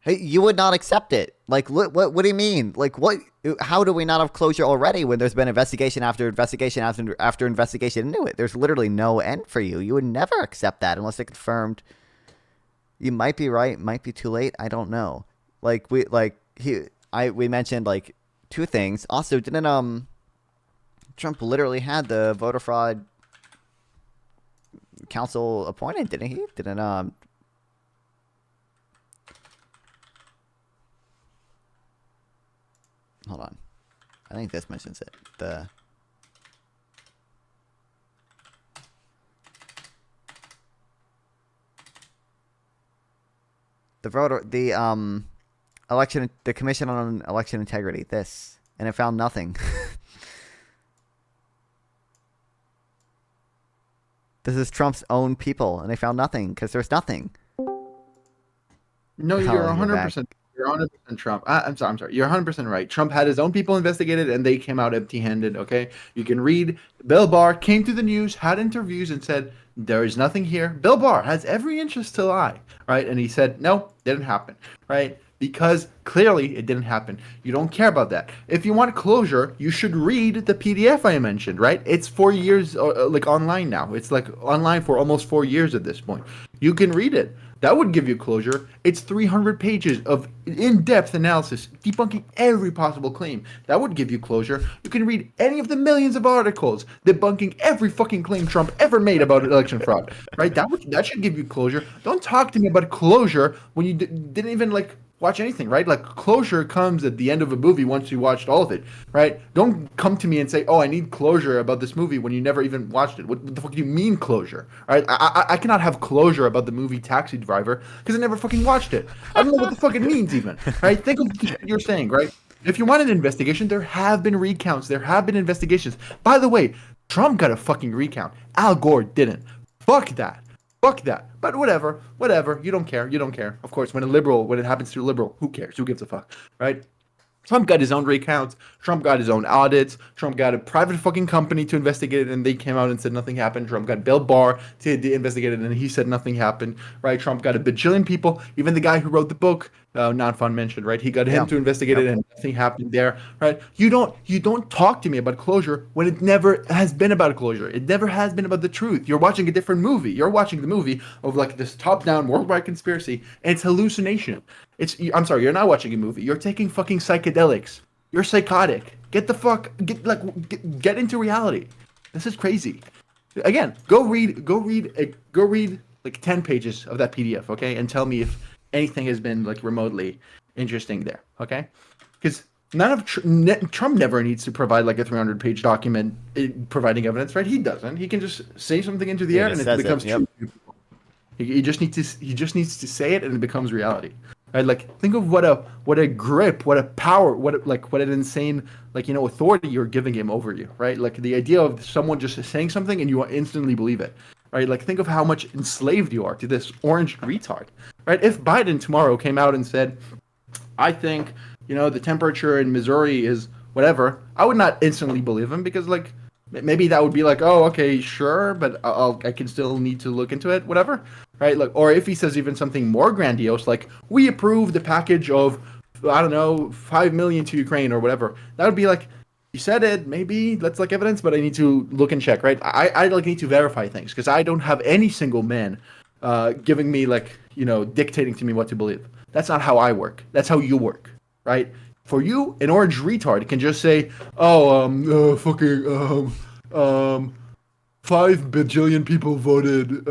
Hey, you would not accept it. Like, what do you mean? Like, what? How do we not have closure already when there's been investigation after investigation after investigation into it? There's literally no end for you. You would never accept that unless it confirmed. You might be right, might be too late. I don't know. We mentioned like two things. Also, didn't Trump literally had the voter fraud council appointed, didn't he? Hold on. I think this mentions it. The Commission on Election Integrity, and it found nothing. This is Trump's own people, and they found nothing because there's nothing. No, you're 100%. You're 100% Trump. I'm sorry. You're 100% right. Trump had his own people investigated, and they came out empty-handed. Okay, you can read. Bill Barr came to the news, had interviews, and said there is nothing here. Bill Barr has every interest to lie, right? And he said no, didn't happen, right? Because clearly it didn't happen. You don't care about that. If you want closure, you should read the PDF I mentioned, right? It's 4 years, like online now. It's like online for almost 4 years at this point. You can read it. That would give you closure. It's 300 pages of in-depth analysis, debunking every possible claim. That would give you closure. You can read any of the millions of articles debunking every fucking claim Trump ever made about election fraud, right? That should give you closure. Don't talk to me about closure when you didn't even like watch anything, right? Like, closure comes at the end of a movie once you watched all of it, right? Don't come to me and say, oh, I need closure about this movie when you never even watched it. What the fuck do you mean closure, right? I cannot have closure about the movie Taxi Driver because I never fucking watched it. I don't know what the fuck it means even, right? Think of what you're saying, right? If you want an investigation, there have been recounts. There have been investigations. By the way, Trump got a fucking recount. Al Gore didn't. Fuck that. Fuck that. But whatever. You don't care. Of course, when it happens to a liberal, who cares? Who gives a fuck, right? Trump got his own recounts. Trump got his own audits. Trump got a private fucking company to investigate it, and they came out and said nothing happened. Trump got Bill Barr to investigate it, and he said nothing happened, right? Trump got a bajillion people, even the guy who wrote the book, Non-Fun mentioned, right? He got him to investigate it, and nothing happened there, right? You don't talk to me about closure when it never has been about closure. It never has been about the truth. You're watching a different movie. You're watching the movie of like this top-down worldwide conspiracy, and it's hallucination. I'm sorry, you're not watching a movie. You're taking fucking psychedelics. You're psychotic. Get into reality. This is crazy. Again, go read like 10 pages of that PDF, okay? And tell me if anything has been like remotely interesting there, okay? Because Trump never needs to provide like a 300-page document providing evidence, right? He doesn't. He can just say something into the air and it becomes true. He just needs to say it and it becomes reality. Right? Like, think of what a grip, what a power, what an insane, like, you know, authority you're giving him over you, right? Like, the idea of someone just saying something and you instantly believe it, right? Like, think of how much enslaved you are to this orange retard, right? If Biden tomorrow came out and said, I think, you know, the temperature in Missouri is whatever, I would not instantly believe him because, like, maybe that would be like, oh, okay, sure, but I can still need to look into it, whatever, right? Like, or if he says even something more grandiose, like we approve the package of, I don't know, 5 million to Ukraine or whatever, that would be like, you said it, maybe that's like evidence, but I need to look and check, right? I like need to verify things because I don't have any single man giving me like, dictating to me what to believe. That's not how I work. That's how you work, right? For you, an orange retard can just say, fucking 5 bajillion people voted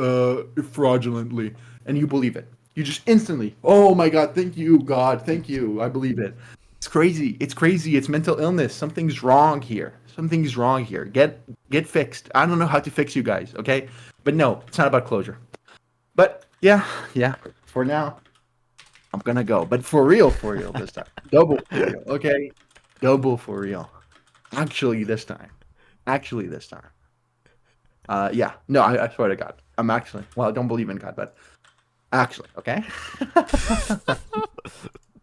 fraudulently, and you believe it. You just instantly, oh my God, thank you, God, thank you, I believe it. It's crazy. It's crazy. It's mental illness. Something's wrong here. Something's wrong here. Get fixed. I don't know how to fix you guys, okay? But no, it's not about closure. But yeah. For now, I'm gonna go. But for real this time. Double for real, okay? Double for real. Actually this time. Yeah. No, I swear to God. I'm actually, well, I don't believe in God, but actually, okay?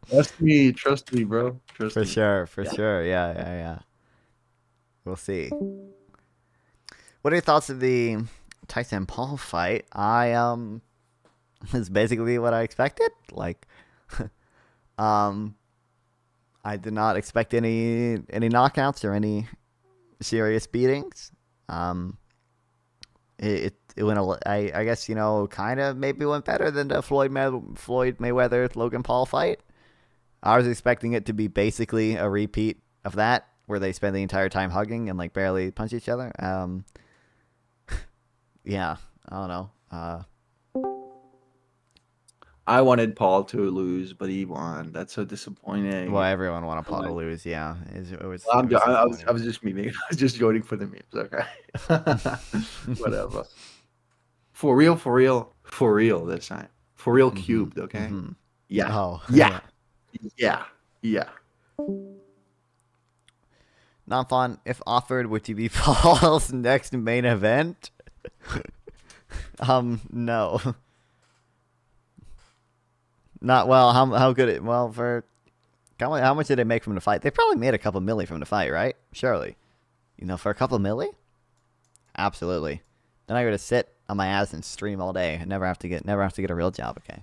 Trust me, bro. Trust me. For sure. Yeah. We'll see. What are your thoughts of the Tyson Paul fight? Is basically what I expected. Like, I did not expect any knockouts or any serious beatings. It went. I guess kind of maybe went better than the Floyd Mayweather Logan Paul fight. I was expecting it to be basically a repeat of that, where they spend the entire time hugging and like barely punch each other. Yeah, I don't know. I wanted Paul to lose, but he won. That's so disappointing. Well, everyone wanted Paul to lose. Yeah, it was. I was just memeing. I was just joining for the memes. Okay, whatever. For real this time. For real, cubed. Okay. Mm-hmm. Yeah. Oh. Yeah. Not fun. If offered, would you be Paul's next main event? No. Not well. How good it? Well, for how much did they make from the fight? They probably made a couple milli from the fight, right? Surely, for a couple milli. Absolutely. Then I go to sit on my ass and stream all day and never have to get a real job. Okay.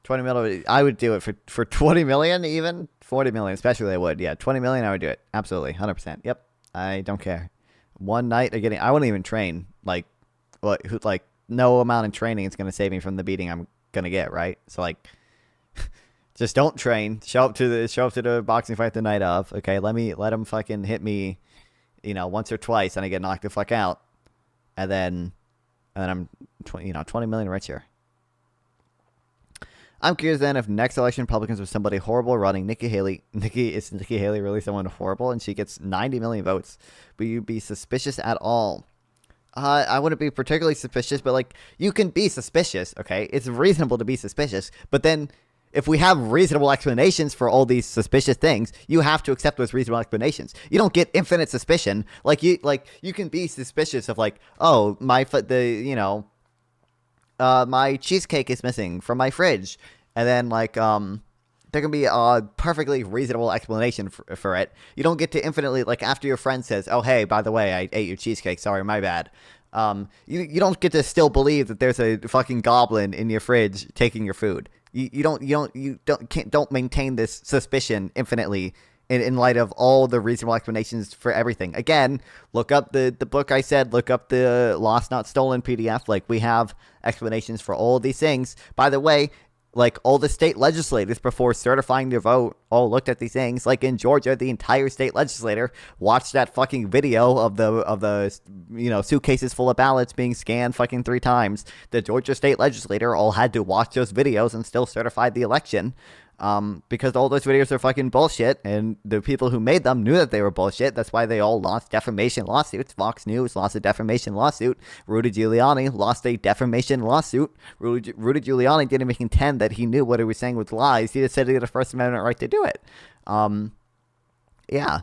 20 million. I would do it for 20 million, even 40 million, especially. I would. Yeah, 20 million. I would do it. Absolutely, 100%. Yep. I don't care. One night of getting. I wouldn't even train. Like no amount of training is going to save me from the beating I'm gonna get, right? So like, just don't train. Show up to the boxing fight the night of. Okay, let him fucking hit me, once or twice, and I get knocked the fuck out, and then I'm 20 million richer. I'm curious then if next election Republicans with somebody horrible running Nikki Haley. Is Nikki Haley really someone horrible and she gets 90 million votes? Will you be suspicious at all? I wouldn't be particularly suspicious, but like you can be suspicious, okay? It's reasonable to be suspicious, but then if we have reasonable explanations for all these suspicious things, you have to accept those reasonable explanations. You don't get infinite suspicion. You can be suspicious of like, oh, my cheesecake is missing from my fridge, and then there can be a perfectly reasonable explanation for it. You don't get to infinitely, like, after your friend says, oh, hey, by the way, I ate your cheesecake. Sorry, my bad. You don't get to still believe that there's a fucking goblin in your fridge taking your food. You don't maintain this suspicion infinitely in light of all the reasonable explanations for everything. Again, look up the book I said, look up the Lost Not Stolen PDF. Like, we have explanations for all these things. By the way, like, all the state legislators before certifying their vote all looked at these things. Like in Georgia, the entire state legislator watched that fucking video of the suitcases full of ballots being scanned fucking 3 times. The Georgia state legislator all had to watch those videos and still certified the election. Because all those videos are fucking bullshit, and the people who made them knew that they were bullshit. That's why they all lost defamation lawsuits. Fox News lost a defamation lawsuit. Rudy Giuliani lost a defamation lawsuit. Rudy Giuliani didn't even contend that he knew what he was saying was lies. He just said he had a First Amendment right to do it. Yeah.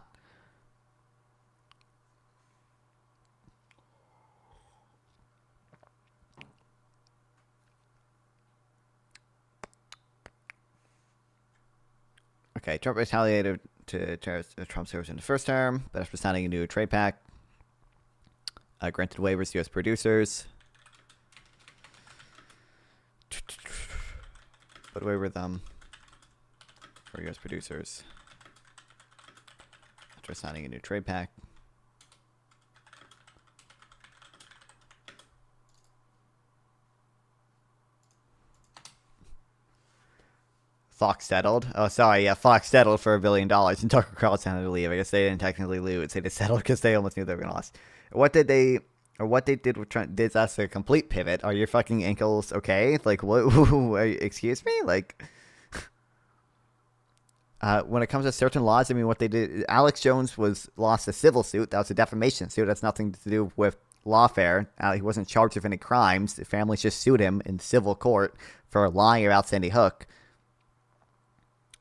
Okay, Trump retaliated to Trump servers in the first term, but after signing a new trade pact, granted waivers to U.S. producers. Put away with them for U.S. producers after signing a new trade pact. Fox settled. Oh, sorry. Yeah, Fox settled for $1 billion, and Tucker Carlson had to leave. I guess they didn't technically lose. They just settled because they almost knew they were gonna lose. What did they did with Trump? Did that's a complete pivot? Are your fucking ankles okay? Like what? Excuse me? Like. When it comes to certain laws, I mean, what they did, Alex Jones lost a civil suit. That was a defamation suit. That's nothing to do with lawfare. He wasn't charged with any crimes. The families just sued him in civil court for lying about Sandy Hook.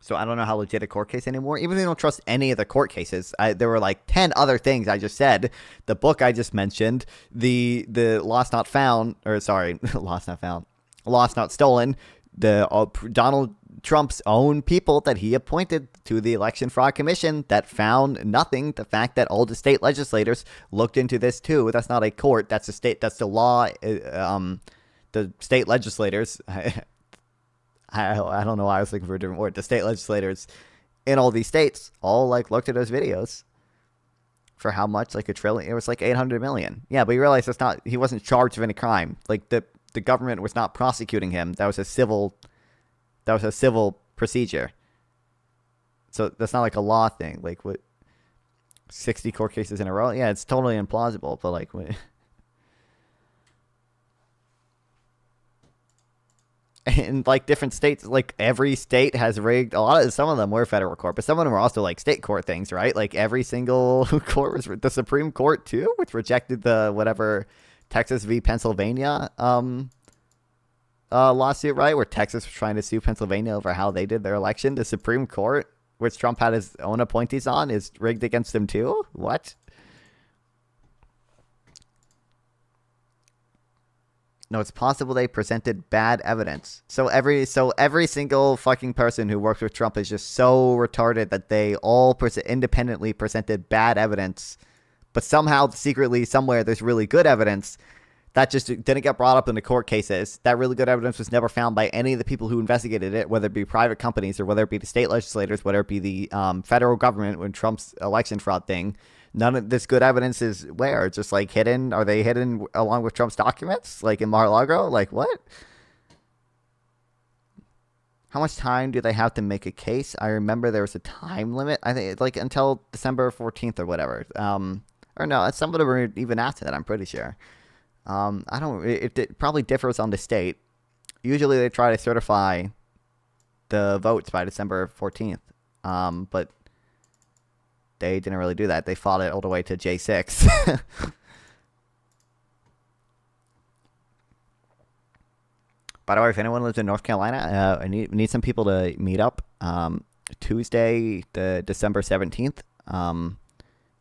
So I don't know how legit a court case anymore. Even if they don't trust any of the court cases, there were like 10 other things I just said. The book I just mentioned, the lost not found, or sorry, lost not found, lost not stolen. The Donald Trump's own people that he appointed to the Election Fraud Commission that found nothing. The fact that all the state legislators looked into this too. That's not a court. That's a state. That's the law. The state legislators. I don't know why I was looking for a different word. The state legislators in all these states all like looked at those videos for how much, like $1 trillion. It was like 800 million. Yeah, but you realize that's not. He wasn't charged with any crime. Like the government was not prosecuting him. That was a civil procedure. So that's not like a law thing. Like what? 60 court cases in a row. Yeah, it's totally implausible. But like. And like different states, like every state has rigged some of them were federal court, but some of them were also like state court things, right? Like every single court was the Supreme Court too, which rejected the whatever Texas v. Pennsylvania lawsuit, right? Where Texas was trying to sue Pennsylvania over how they did their election. The Supreme Court, which Trump had his own appointees on, is rigged against them too. What? No, it's possible they presented bad evidence. So every single fucking person who works with Trump is just so retarded that they all independently presented bad evidence, but somehow secretly somewhere there's really good evidence that just didn't get brought up in the court cases. That really good evidence was never found by any of the people who investigated it, whether it be private companies or whether it be the state legislators, whether it be the federal government when Trump's election fraud thing. None of this good evidence is where? Just like hidden? Are they hidden along with Trump's documents? Like in Mar-a-Lago? Like what? How much time do they have to make a case? I remember there was a time limit. I think like until December 14th or whatever. Or no, some of them were even after that, I'm pretty sure. It probably differs on the state. Usually they try to certify the votes by December 14th. But they didn't really do that. They fought it all the way to J6. By the way, if anyone lives in North Carolina, I need some people to meet up. Tuesday, the December 17th.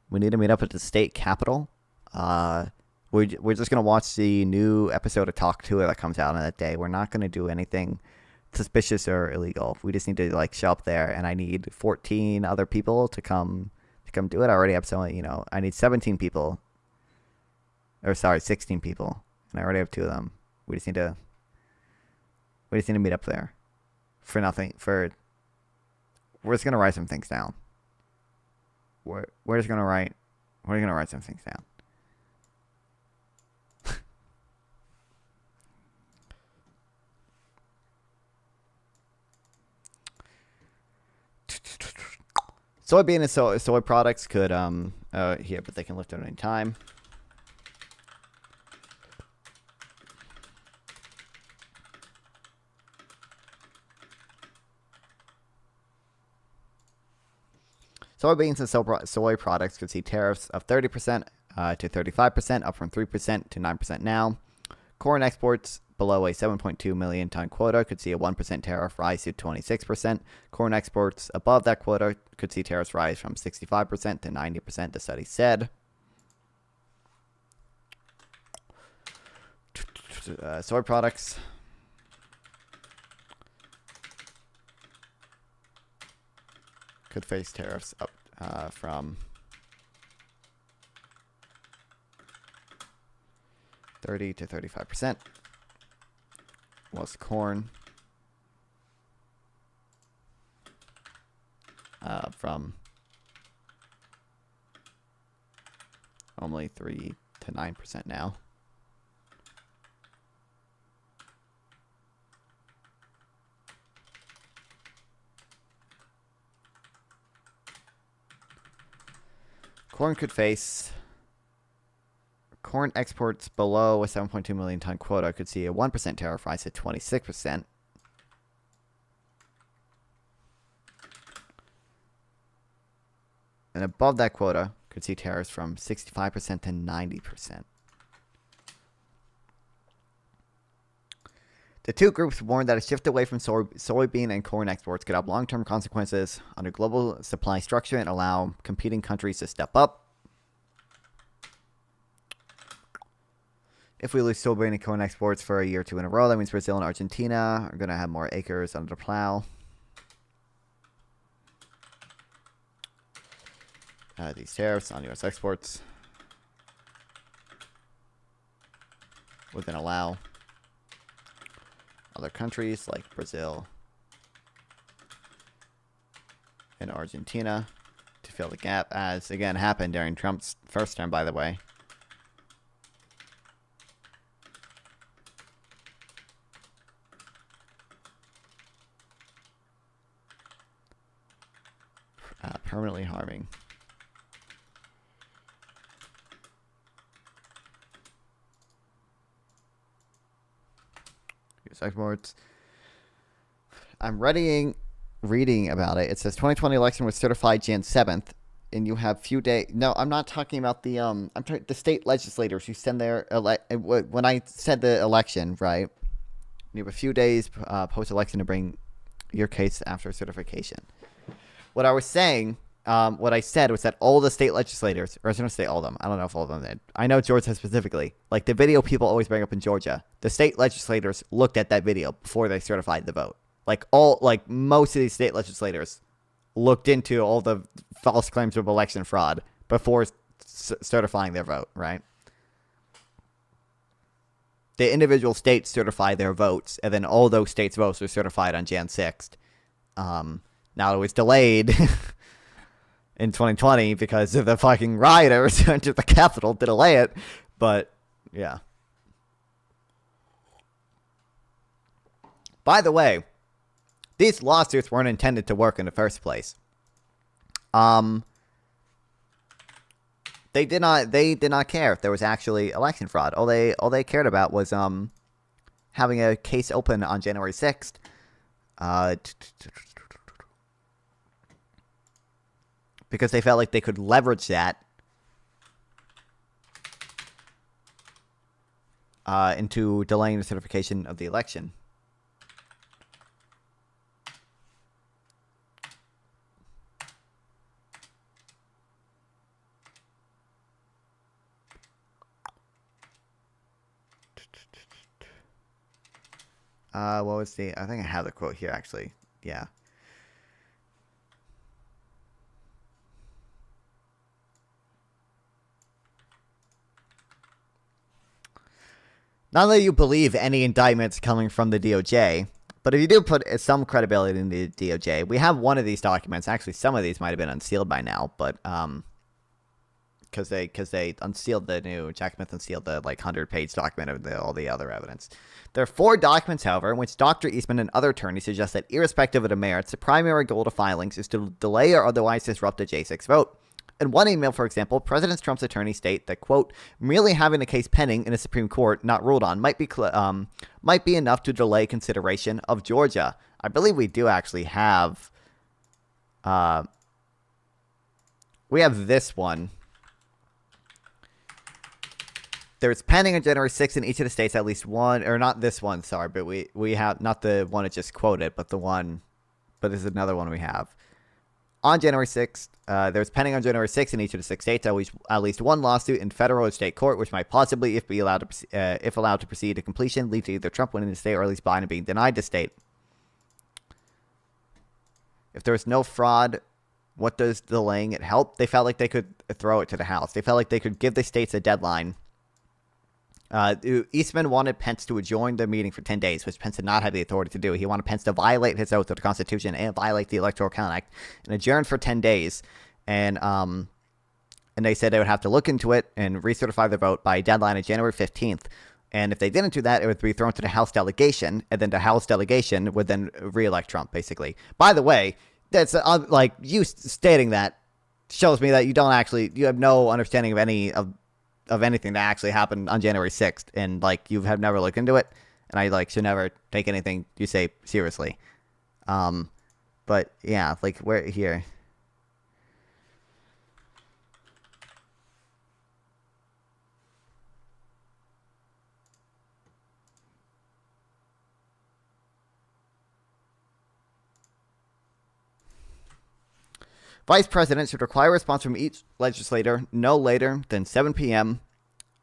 We need to meet up at the state capitol. We're just going to watch the new episode of Talk To It that comes out on that day. We're not going to do anything suspicious or illegal. We just need to like show up there, and I need 14 other people to come do it. I already have I need 17 people. Or sorry, 16 people. And I already have 2 of them. We just need to meet up there. For nothing. We're just gonna write some things down. We're just gonna write some things down. Soybean and soy products could here, but they can lift at any time. Soybeans and soy products could see tariffs of 30% to 35%, up from 3% to 9% now. Corn exports below a 7.2 million ton quota could see a 1% tariff rise to 26%. Corn exports above that quota could see tariffs rise from 65% to 90%, the study said. Soy products. Could face tariffs up from 30 to 35%. Was corn. from only 3 to 9% now. Corn could face corn exports below a 7.2 million ton quota could see a 1% tariff rise to 26%. And above that quota could see tariffs from 65% to 90%. The two groups warned that a shift away from soybean and corn exports could have long-term consequences on a global supply structure and allow competing countries to step up. If we lose soybean and corn exports for a year or two in a row, that means Brazil and Argentina are going to have more acres under the plow. These tariffs on U.S. exports would then allow other countries like Brazil and Argentina to fill the gap, as again happened during Trump's first term, by the way. Permanently harming U.S. exports. I'm reading about it. It says 2020 election was certified Jan 7th, and you have few days. No, I'm not talking about the the state legislators who send their when I said the election, right? You have a few days post election to bring your case after certification. What I was saying, what I said was that all the state legislators, or I was going to say all of them, I don't know if all of them did. I know Georgia specifically. Like the video people always bring up in Georgia, the state legislators looked at that video before they certified the vote. Like most of these state legislators looked into all the false claims of election fraud before certifying their vote, right? The individual states certify their votes, and then all those states' votes were certified on Jan 6th. Now it was delayed in 2020 because of the fucking rioters entered the Capitol to delay it. But, yeah. By the way, these lawsuits weren't intended to work in the first place. They did not care if there was actually election fraud. All they cared about was having a case open on January 6th. Because they felt like they could leverage that into delaying the certification of the election. What was the... I think I have the quote here, actually. Yeah. Not that you believe any indictments coming from the DOJ, but if you do put some credibility in the DOJ, we have one of these documents. Actually, some of these might have been unsealed by now, but because they unsealed the new Jack Smith unsealed the 100-page document of all the other evidence. There are 4 documents, however, in which Dr. Eastman and other attorneys suggest that irrespective of the merits, the primary goal of filings is to delay or otherwise disrupt the J6 vote. In one email, for example, President Trump's attorneys state that, quote, merely having a case pending in the Supreme Court not ruled on might be enough to delay consideration of Georgia. I believe we do actually have we have this one. There's pending on January 6th in each of the states at least one, or not this one, sorry, but we have not the one it just quoted, but this is another one we have. On January 6th, there's pending on January 6th in each of the 6 states at least one lawsuit in federal or state court, which might possibly, if allowed to proceed to completion, lead to either Trump winning the state or at least Biden being denied the state. If there was no fraud, what does delaying it help? They felt like they could throw it to the House. They felt like they could give the states a deadline Eastman wanted Pence to adjourn the meeting for 10 days, which Pence did not have the authority to do. He wanted Pence to violate his oath to the Constitution and violate the Electoral Count Act and adjourn for 10 days. And they said they would have to look into it and recertify the vote by a deadline of January 15th. And if they didn't do that, it would be thrown to the House delegation, and then the House delegation would then re-elect Trump, basically. By the way, that's like you stating that shows me that you have no understanding of anything that actually happened on January 6th, and like you have never looked into it, and I should never take anything you say seriously. But yeah, like we're here. Vice President should require a response from each legislator no later than 7 p.m.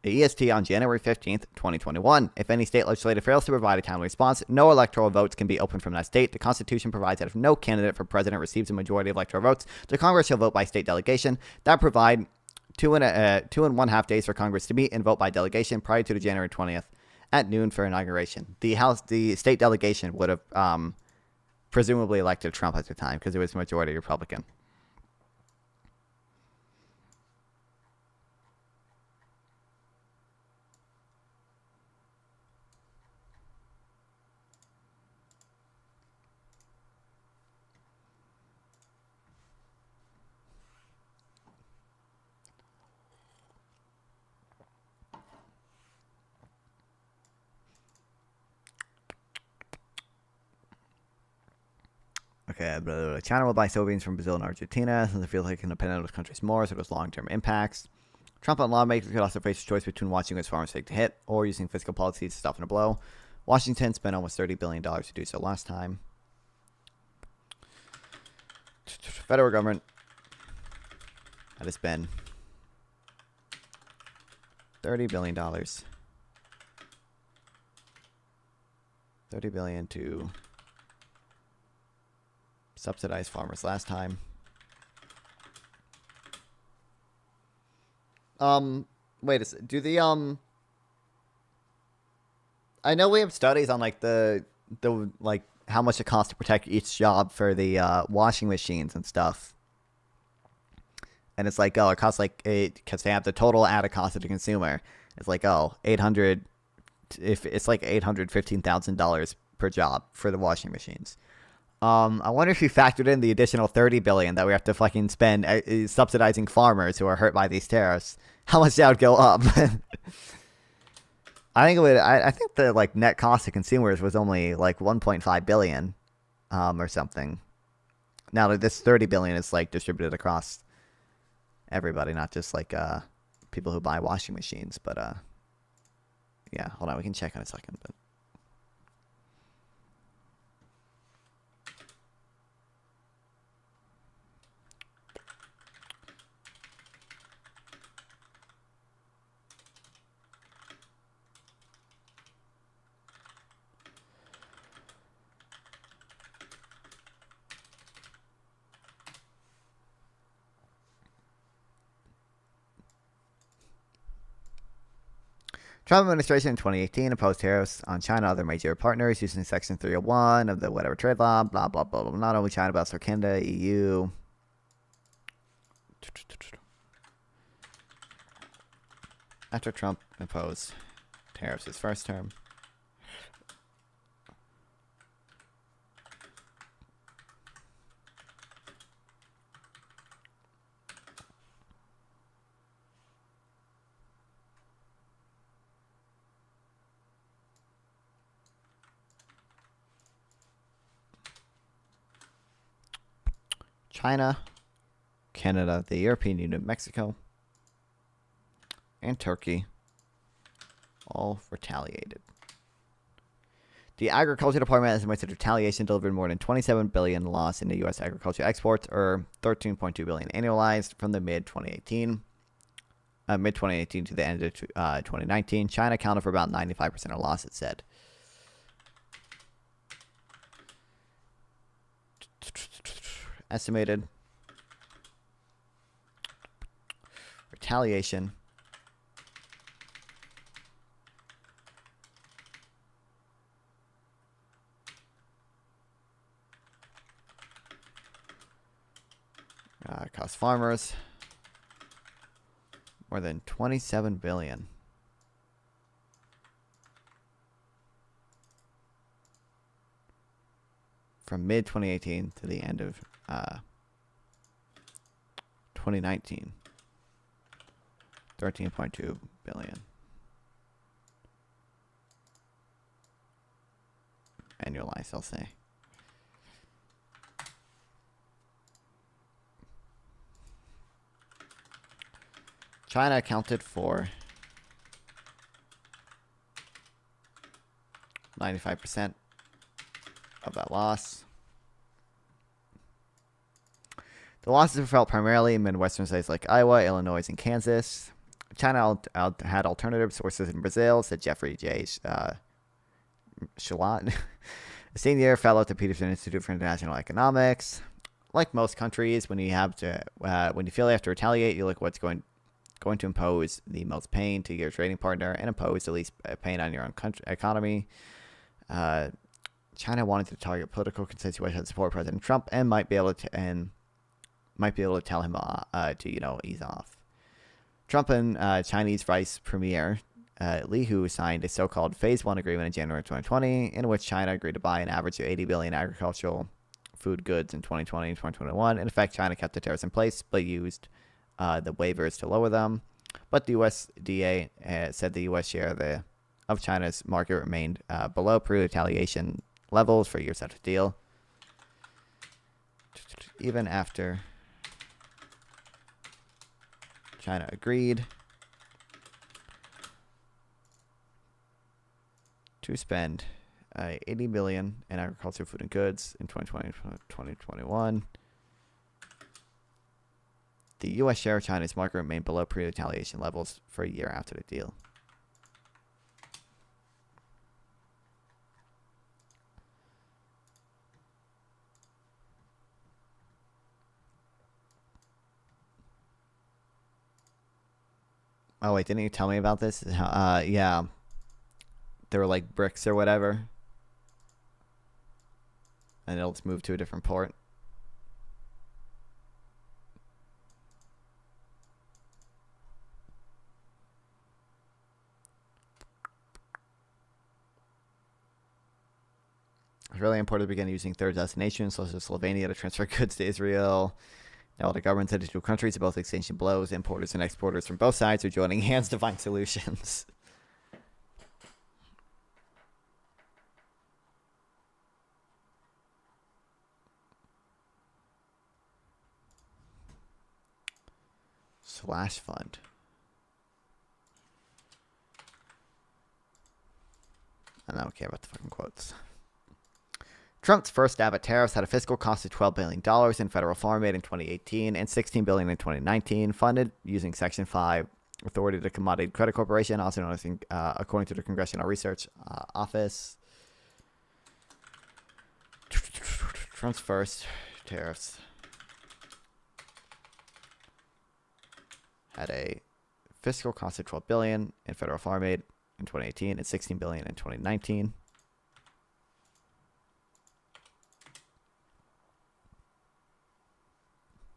EST on January 15th, 2021. If any state legislator fails to provide a timely response, no electoral votes can be opened from that state. The Constitution provides that if no candidate for president receives a majority of electoral votes, the Congress shall vote by state delegation. That provide 2.5 days for Congress to meet and vote by delegation prior to the January 20th at noon for inauguration. The state delegation would have presumably elected Trump at the time because it was majority Republican. Okay, China will buy soybeans from Brazil and Argentina since it feels like an depend on those countries more, so there's long-term impacts. Trump and lawmakers could also face a choice between watching his farmers take the hit or using fiscal policies to soften a blow. Washington spent almost $30 billion to do so last time. Federal government had to spend $30 billion. $30 billion to subsidize farmers last time. Wait a second. Do the I know we have studies on like the like how much it costs to protect each job for the washing machines and stuff. And it's like, oh, it costs like because they have the total added cost to the consumer. It's like, oh, $800. If it's like $815,000 per job for the washing machines. I wonder if you factored in the additional $30 billion that we have to fucking spend subsidizing farmers who are hurt by these tariffs. How much that would go up? I think it would. I think the like net cost to consumers was only like 1.5 billion, or something. Now this 30 billion is like distributed across everybody, not just like people who buy washing machines. But yeah, hold on, we can check in a second. But Trump administration in 2018 opposed tariffs on China and other major partners using Section 301 of the whatever trade law, blah, blah, blah, blah. Not only China, but also Canada, EU. After Trump imposed tariffs his first term. China, Canada, the European Union, Mexico, and Turkey all retaliated. The Agriculture Department estimates that retaliation delivered more than $27 billion loss in the U.S. agriculture exports, or $13.2 billion annualized from the mid 2018 to the end of 2019. China accounted for about 95% of loss, it said. Estimated retaliation Cost farmers more than $27 billion. From mid-2018 to the end of 2019. $13.2 billion. Annualized, I'll say. China accounted for 95% of that loss. The losses were felt primarily in Midwestern states like Iowa, Illinois, and Kansas. China had alternative sources in Brazil, said Jeffrey J. Shalat, a senior fellow at the Peterson Institute for International Economics. Like most countries, when you feel you have to retaliate, you look at what's going to impose the most pain to your trading partner and impose the least pain on your own economy. China wanted to target political constituents that support President Trump and might be able to tell him to ease off. Trump and Chinese Vice Premier Li Hu signed a so-called Phase 1 agreement in January 2020, in which China agreed to buy an average of 80 billion agricultural food goods in 2020 and 2021. In effect, China kept the tariffs in place, but used the waivers to lower them. But the USDA said the U.S. share of China's market remained below pre-retaliation levels for years after the deal. Even after China agreed to spend $80 billion in agriculture, food, and goods in 2020 and 2021. The U.S. share of China's market remained below pre-retaliation levels for a year after the deal. Oh, wait, didn't you tell me about this? Yeah. They were like bricks or whatever. And it'll just move to a different port. It's really important to begin using third destinations, such as Slovenia, to transfer goods to Israel. Now, the governments of the two countries are both exchanging blows. Importers and exporters from both sides are joining hands to find solutions. Slash fund. I don't care about the fucking quotes. Trump's first stab at tariffs had a fiscal cost of $12 billion in federal farm aid in 2018 and $16 billion in 2019, funded using Section 5 authority to Commodity Credit Corporation, also known as, according to the Congressional Research Office. Trump's first tariffs had a fiscal cost of $12 billion in federal farm aid in 2018 and $16 billion in 2019.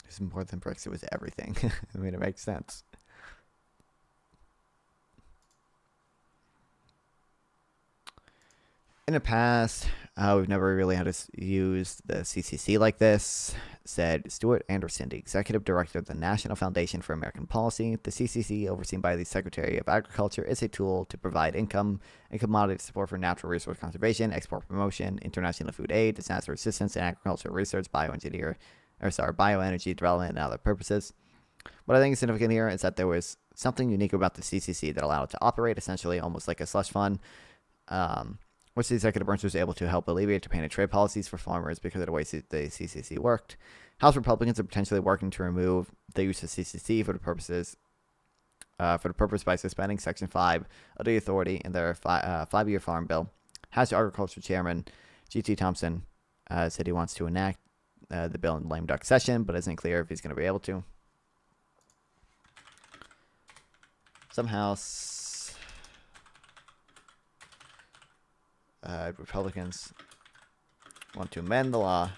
It's more than bricks. It was everything. I mean, it makes sense. In the past, we've never really had to use the CCC like this, said Stuart Anderson, the Executive Director of the National Foundation for American Policy. The CCC, overseen by the Secretary of Agriculture, is a tool to provide income and commodity support for natural resource conservation, export promotion, international food aid, disaster assistance, and agricultural research, bioenergy development, and other purposes. What I think is significant here is that there was something unique about the CCC that allowed it to operate essentially almost like a slush fund, which the executive branch was able to help alleviate to painted trade policies for farmers because of the way the CCC worked. House Republicans are potentially working to remove the use of CCC for the purpose by suspending Section 5 of the authority in their 5-year farm bill. House Agriculture Chairman G.T. Thompson said he wants to enact the bill in lame duck session, but isn't clear if he's going to be able to. Some House Republicans want to amend the law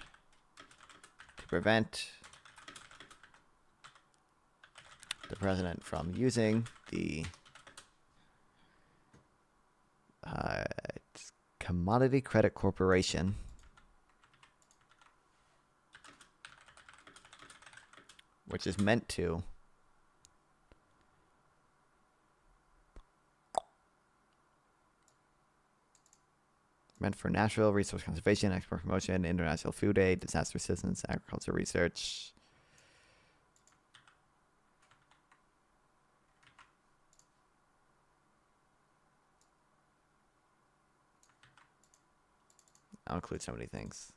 to prevent the president from using the Commodity Credit Corporation which is meant for natural resource conservation, export promotion, international food aid, disaster assistance, agriculture research. I'll include so many things.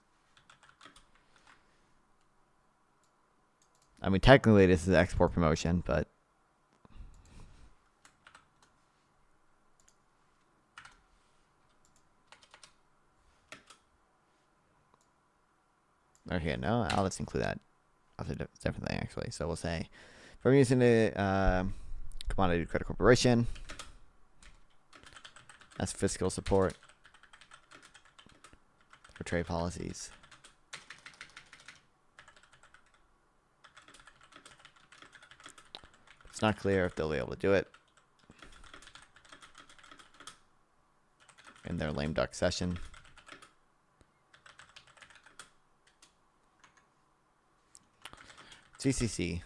I mean, technically this is export promotion, but okay, no, let's include that. That's a different thing, actually. So we'll say, from using the Commodity Credit Corporation, that's fiscal support for trade policies. It's not clear if they'll be able to do it in their lame duck session. GCC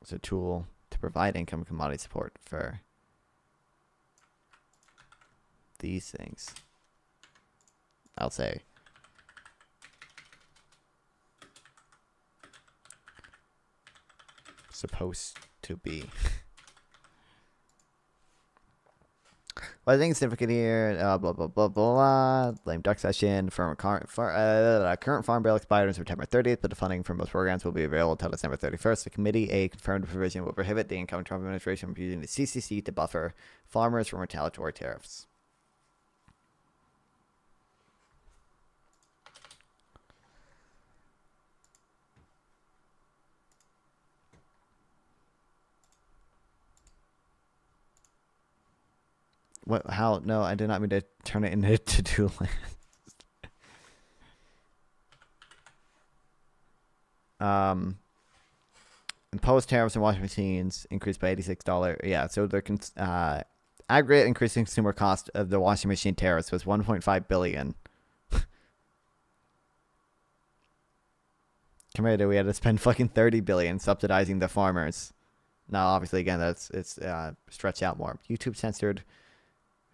is a tool to provide income commodity support for these things. I'll say supposed to be. Well, I think it's significant here. Blah blah blah blah. Lame duck session. Current farm bill expired on September 30th, but the funding for most programs will be available until December 31st. The Committee A confirmed the provision will prohibit the incoming Trump administration from using the CCC to buffer farmers from retaliatory tariffs. What? How? No, I did not mean to turn it into to-do list. Imposed tariffs on washing machines increased by $86. Yeah, so the aggregate increase in consumer cost of the washing machine tariffs was $1.5 billion. Compared to we had to spend fucking $30 billion subsidizing the farmers. Now, obviously, again, it's stretched out more. YouTube censored.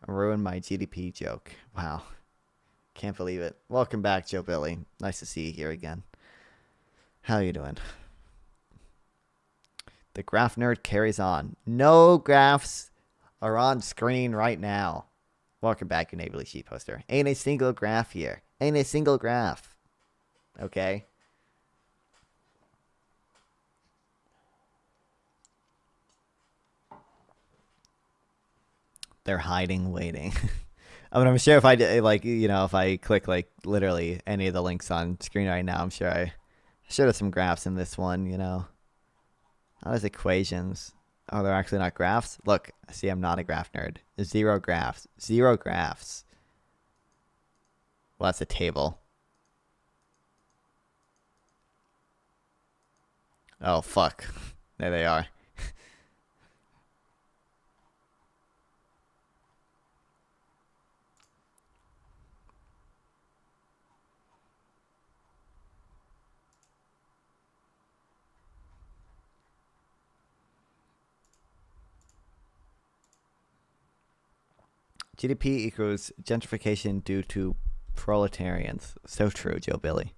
Ruined my GDP joke. Wow. Can't believe it. Welcome back, Joe Billy. Nice to see you here again. How you doing? The graph nerd carries on. No graphs are on screen right now. Welcome back, you neighborly sheep poster. Ain't a single graph here. Ain't a single graph. Okay? They're hiding, waiting. I mean, I'm sure if I did, like, you know, if I click like literally any of the links on screen right now, I'm sure I should have some graphs in this one, you know. Oh, there's equations. Oh, they're actually not graphs? Look, see, I'm not a graph nerd. Zero graphs. Zero graphs. Well, that's a table. Oh, fuck. There they are. GDP equals gentrification due to proletarians. So true, Joe Billy.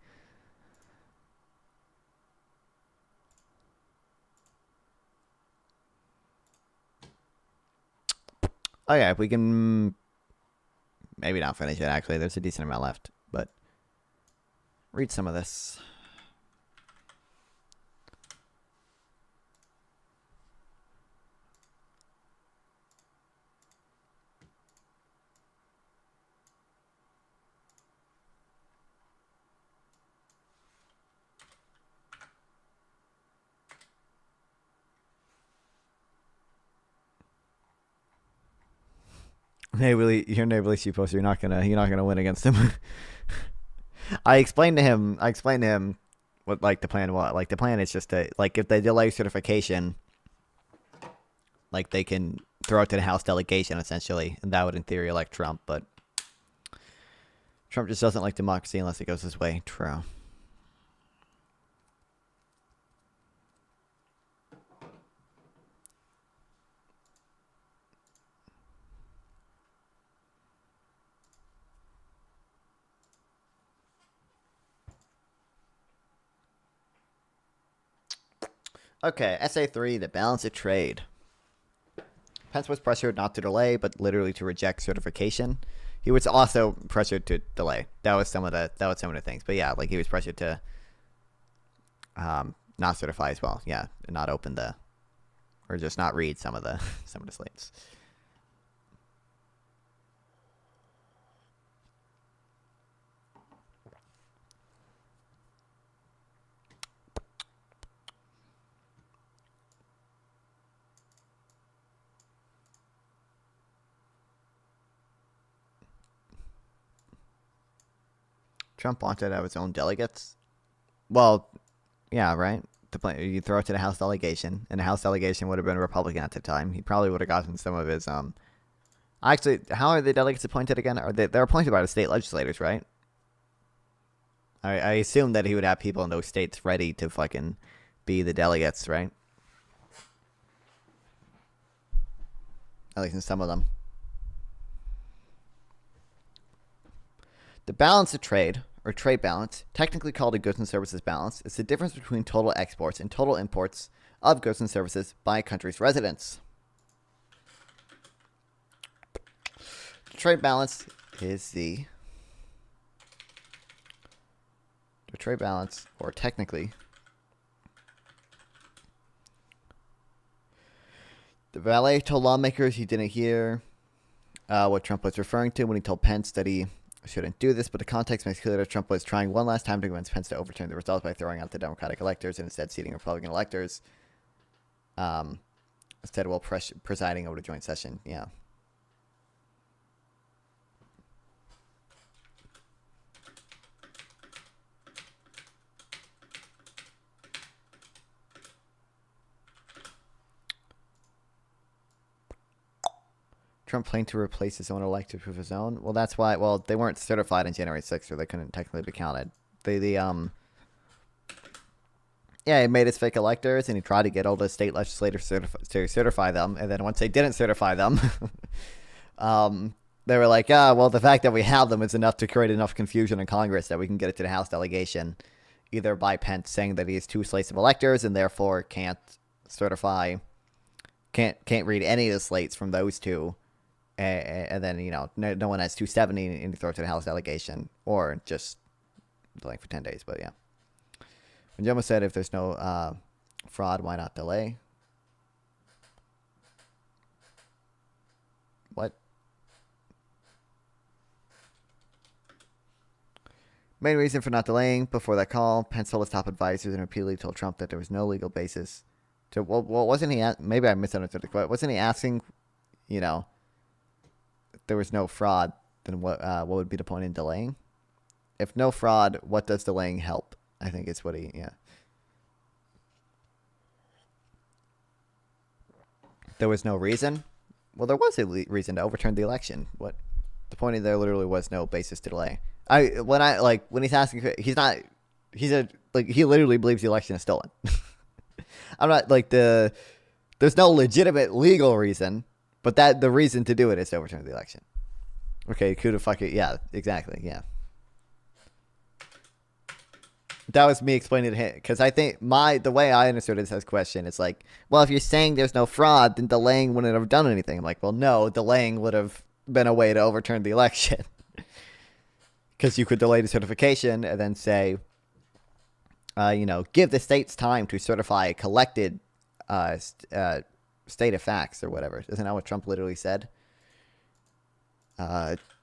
Oh yeah, we can maybe not finish it, actually. There's a decent amount left, but read some of this. Your neighborly sheep poster. You're not gonna win against him. I explained to him What like the plan? What like the plan is just to like if they delay certification, like they can throw it to the House delegation essentially, and that would in theory elect Trump. But Trump just doesn't like democracy unless it goes his way. True. Okay, SA3, the balance of trade. Pence was pressured not to delay, but literally to reject certification. He was also pressured to delay. That was some of the things. But yeah, like he was pressured to not certify as well. Yeah, and not open the, or just not read some of the slates. Trump wanted to have his own delegates. Well, yeah, right. You throw it to the House delegation, and the House delegation would have been Republican at the time. He probably would have gotten some of his Actually, how are the delegates appointed again? Are they're appointed by the state legislators, right? I assume that he would have people in those states ready to fucking be the delegates, right? At least in some of them. The balance of trade, or trade balance, technically called a goods and services balance, is the difference between total exports and total imports of goods and services by a country's residents. The trade balance is the trade balance, or technically, the valet told lawmakers he didn't hear what Trump was referring to when he told Pence that he shouldn't do this, but the context makes clear that Trump was trying one last time to convince Pence to overturn the results by throwing out the Democratic electors and instead seating Republican electors instead while presiding over the joint session. Yeah. Trump planned to replace his own electors with his own. Well, that's why. Well, they weren't certified on January 6th, so they couldn't technically be counted. Yeah, he made his fake electors, and he tried to get all the state legislators to certify them. And then once they didn't certify them, they were like, well, the fact that we have them is enough to create enough confusion in Congress that we can get it to the House delegation, either by Pence saying that he has two slates of electors and therefore can't certify, can't read any of the slates from those two. And then, no one has 270 and you throw it to the House delegation, or just delaying for 10 days. But yeah. When Joma said if there's no fraud, why not delay? What? Main reason for not delaying before that call, Pence told his top advisors and repeatedly told Trump that there was no legal basis to, well wasn't he, maybe I misunderstood the quote, wasn't he asking, if there was no fraud, then what would be the point in delaying? If no fraud, what does delaying help? I think it's what he, yeah. There was no reason? Well, there was a reason to overturn the election. What? The point is there literally was no basis to delay. When he's asking, he literally believes the election is stolen. I'm not there's no legitimate legal reason, but the reason to do it is to overturn the election. Okay, could have fucking, yeah, exactly, yeah. That was me explaining to him, because I think the way I understood his question is like, well, if you're saying there's no fraud, then delaying wouldn't have done anything. I'm like, well, no, delaying would have been a way to overturn the election. Because you could delay the certification and then say, give the states time to certify a collected state of facts or whatever. Isn't that what Trump literally said?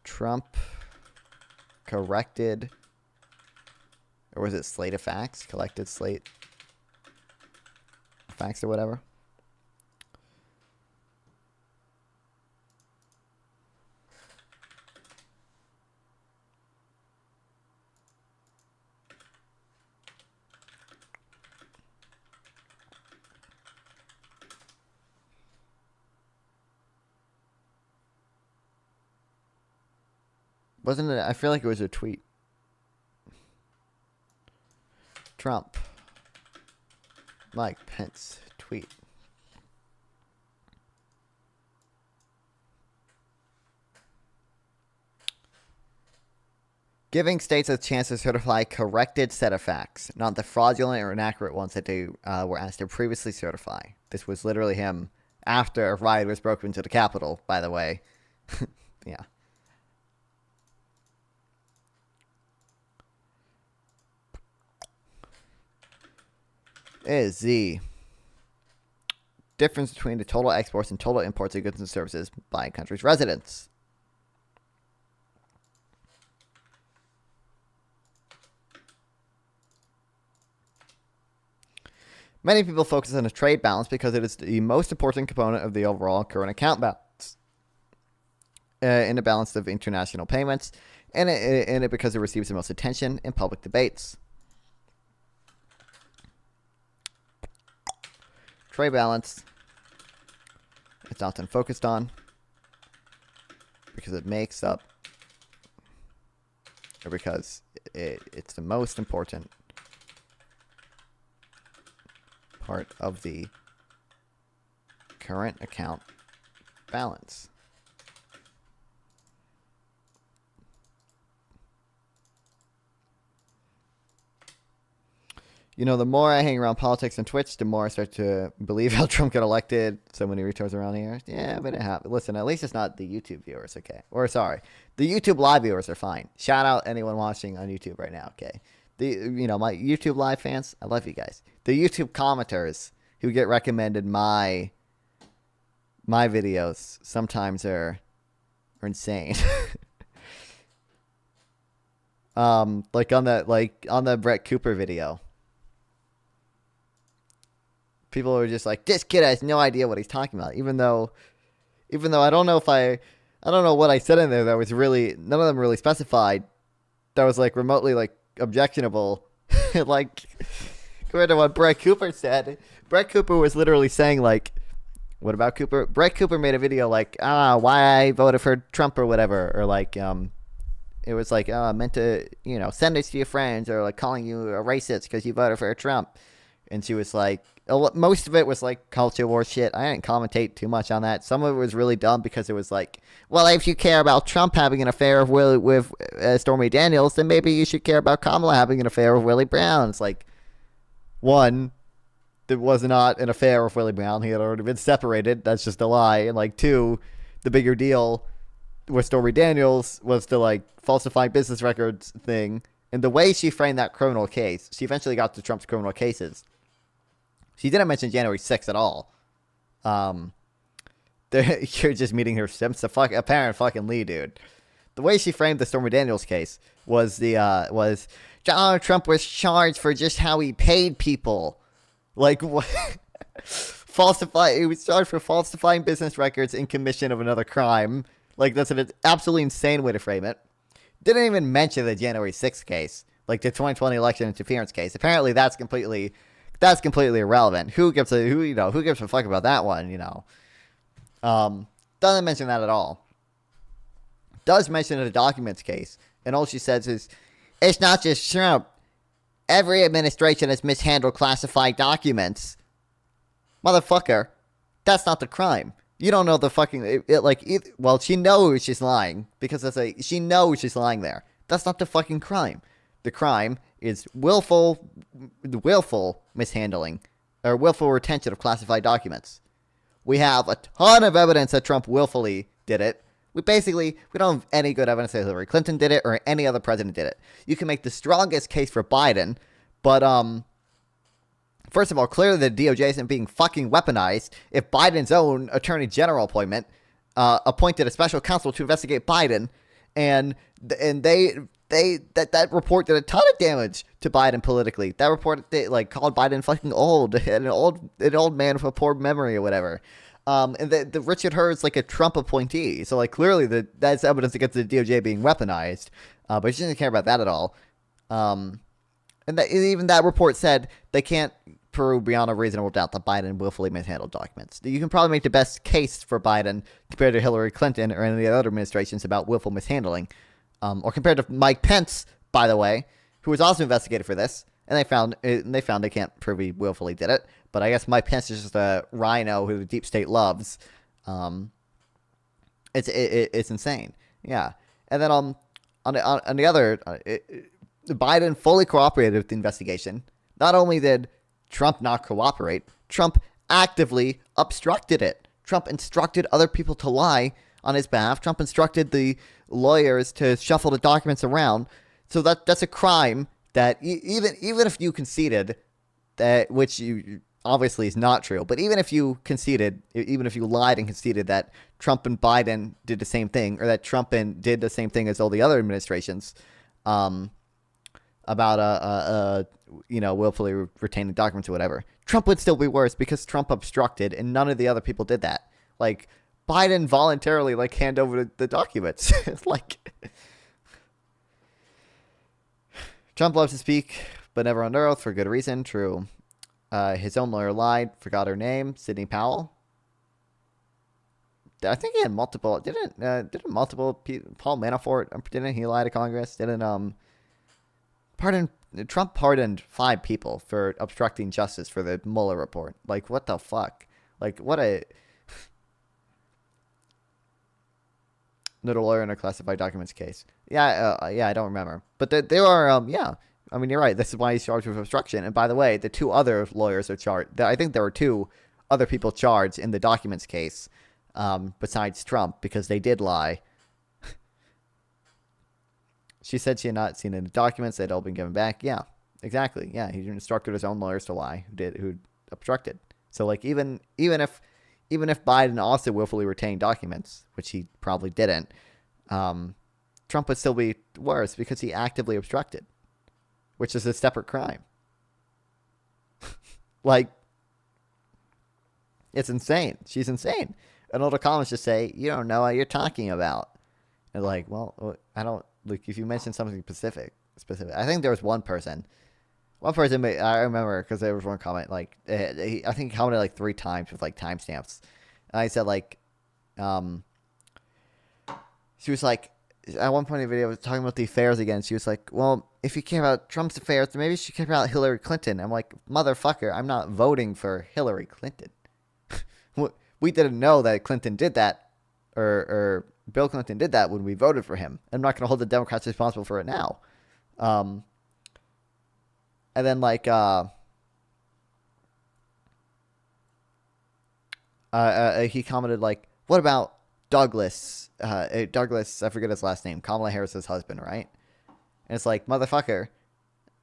Trump corrected, or was it slate of facts? Collected slate facts or whatever. Wasn't it? I feel like it was a tweet. Trump. Mike Pence tweet. Giving states a chance to certify corrected set of facts, not the fraudulent or inaccurate ones that they were asked to previously certify. This was literally him after a riot was broken into the Capitol, by the way. Yeah. Is the difference between the total exports and total imports of goods and services by a country's residents. Many people focus on the trade balance because it is the most important component of the overall current account balance in the balance of international payments, and it because it receives the most attention in public debates. Trade balance, it's often focused on because it makes up, or because it's the most important part of the current account balance. You know, the more I hang around politics and Twitch, the more I start to believe how Trump got elected. So many retards around here. Yeah, but it happened. Listen, at least it's not the YouTube viewers, okay? Or, sorry, the YouTube live viewers are fine. Shout out anyone watching on YouTube right now, okay? My YouTube live fans, I love you guys. The YouTube commenters who get recommended my videos sometimes are insane. Like on the Brett Cooper video. People are just like, this kid has no idea what he's talking about. Even though I don't know what I said in there that was really, none of them really specified. That was like remotely like objectionable. Like compared to what Brett Cooper said. Brett Cooper was literally saying like, what about Cooper? Brett Cooper made a video like, why I voted for Trump or whatever. Or like, it was like, I meant to, send it to your friends, or like calling you a racist because you voted for Trump. And she was like, most of it was like culture war shit. I didn't commentate too much on that. Some of it was really dumb because it was like, well, if you care about Trump having an affair with Stormy Daniels, then maybe you should care about Kamala having an affair with Willie Brown. It's like, one, there was not an affair with Willie Brown. He had already been separated. That's just a lie. And like, two, the bigger deal with Stormy Daniels was the like falsifying business records thing. And the way she framed that criminal case, she eventually got to Trump's criminal cases. She didn't mention January 6th at all. You're just meeting her Sims, the apparent fucking Lee, dude. The way she framed the Stormy Daniels case was Donald Trump was charged for just how he paid people. Like, what? He was charged for falsifying business records in commission of another crime. Like, that's an absolutely insane way to frame it. Didn't even mention the January 6th case, like the 2020 election interference case. Apparently, that's completely irrelevant. Who gives a fuck about that one? Doesn't mention that at all. Does mention the documents case, and all she says is, it's not just Trump. Every administration has mishandled classified documents. Motherfucker, that's not the crime. You don't know the fucking well, she knows she's lying because she knows she's lying there. That's not the fucking crime. The crime is willful mishandling or willful retention of classified documents. We have a ton of evidence that Trump willfully did it. We don't have any good evidence that Hillary Clinton did it or any other president did it. You can make the strongest case for Biden, but first of all, clearly the DOJ isn't being fucking weaponized if Biden's own attorney general appointment appointed a special counsel to investigate Biden, and that report did a ton of damage to Biden politically. That report called Biden fucking old, an old man with a poor memory or whatever. And the Richard Hurd's like a Trump appointee, so like clearly that's evidence against the DOJ being weaponized. But she doesn't care about that at all. And even that report said they can't prove beyond a reasonable doubt that Biden willfully mishandled documents. You can probably make the best case for Biden compared to Hillary Clinton or any of the other administrations about willful mishandling. or compared to Mike Pence, by the way, who was also investigated for this, and they found they can't prove he willfully did it. But I guess Mike Pence is just a rhino who the deep state loves. It's insane. Yeah, and then on the other, Biden fully cooperated with the investigation. Not only did Trump not cooperate, Trump actively obstructed it. Trump instructed other people to lie on his behalf. Trump instructed the lawyers to shuffle the documents around. So that's a crime that even if you conceded that, which you obviously is not true, but even if you lied and conceded that Trump and Biden did the same thing, or that Trump did the same thing as all the other administrations, about willfully retaining documents or whatever, Trump would still be worse because Trump obstructed and none of the other people did that. Like, Biden voluntarily hand over the documents. It's like, Trump loves to speak, but never under oath for good reason. True. His own lawyer lied, forgot her name, Sidney Powell. I think he had multiple. Didn't Paul Manafort? Didn't he lie to Congress? Trump pardoned 5 people for obstructing justice for the Mueller report. Like, what the fuck? Like, what a little lawyer in a classified documents case. Yeah, I don't remember, but they are. Yeah, I mean, you're right. This is why he's charged with obstruction. And by the way, the 2 other lawyers are charged. I think there were 2 other people charged in the documents case, besides Trump, because they did lie. She said she had not seen any documents. They'd all been given back. Yeah, exactly. Yeah, he instructed his own lawyers to lie, who obstructed. So, like, even if Biden also willfully retained documents, which he probably didn't, Trump would still be worse because he actively obstructed, which is a separate crime. Like, it's insane. She's insane. And all the comments just say, you don't know what you're talking about. And like, well, I don't, like, if you mention something specific. I think there was one person, I remember, because there was one comment, like, I think he commented like 3 times with like timestamps. And I said, like, she was like, at one point in the video, I was talking about the affairs again. She was like, well, if you care about Trump's affairs, then maybe you should care about Hillary Clinton. I'm like, motherfucker, I'm not voting for Hillary Clinton. We didn't know that Clinton did that, or Bill Clinton did that when we voted for him. I'm not going to hold the Democrats responsible for it now. And then, like, he commented, like, what about Douglas? Douglas, I forget his last name, Kamala Harris's husband, right? And it's like, motherfucker,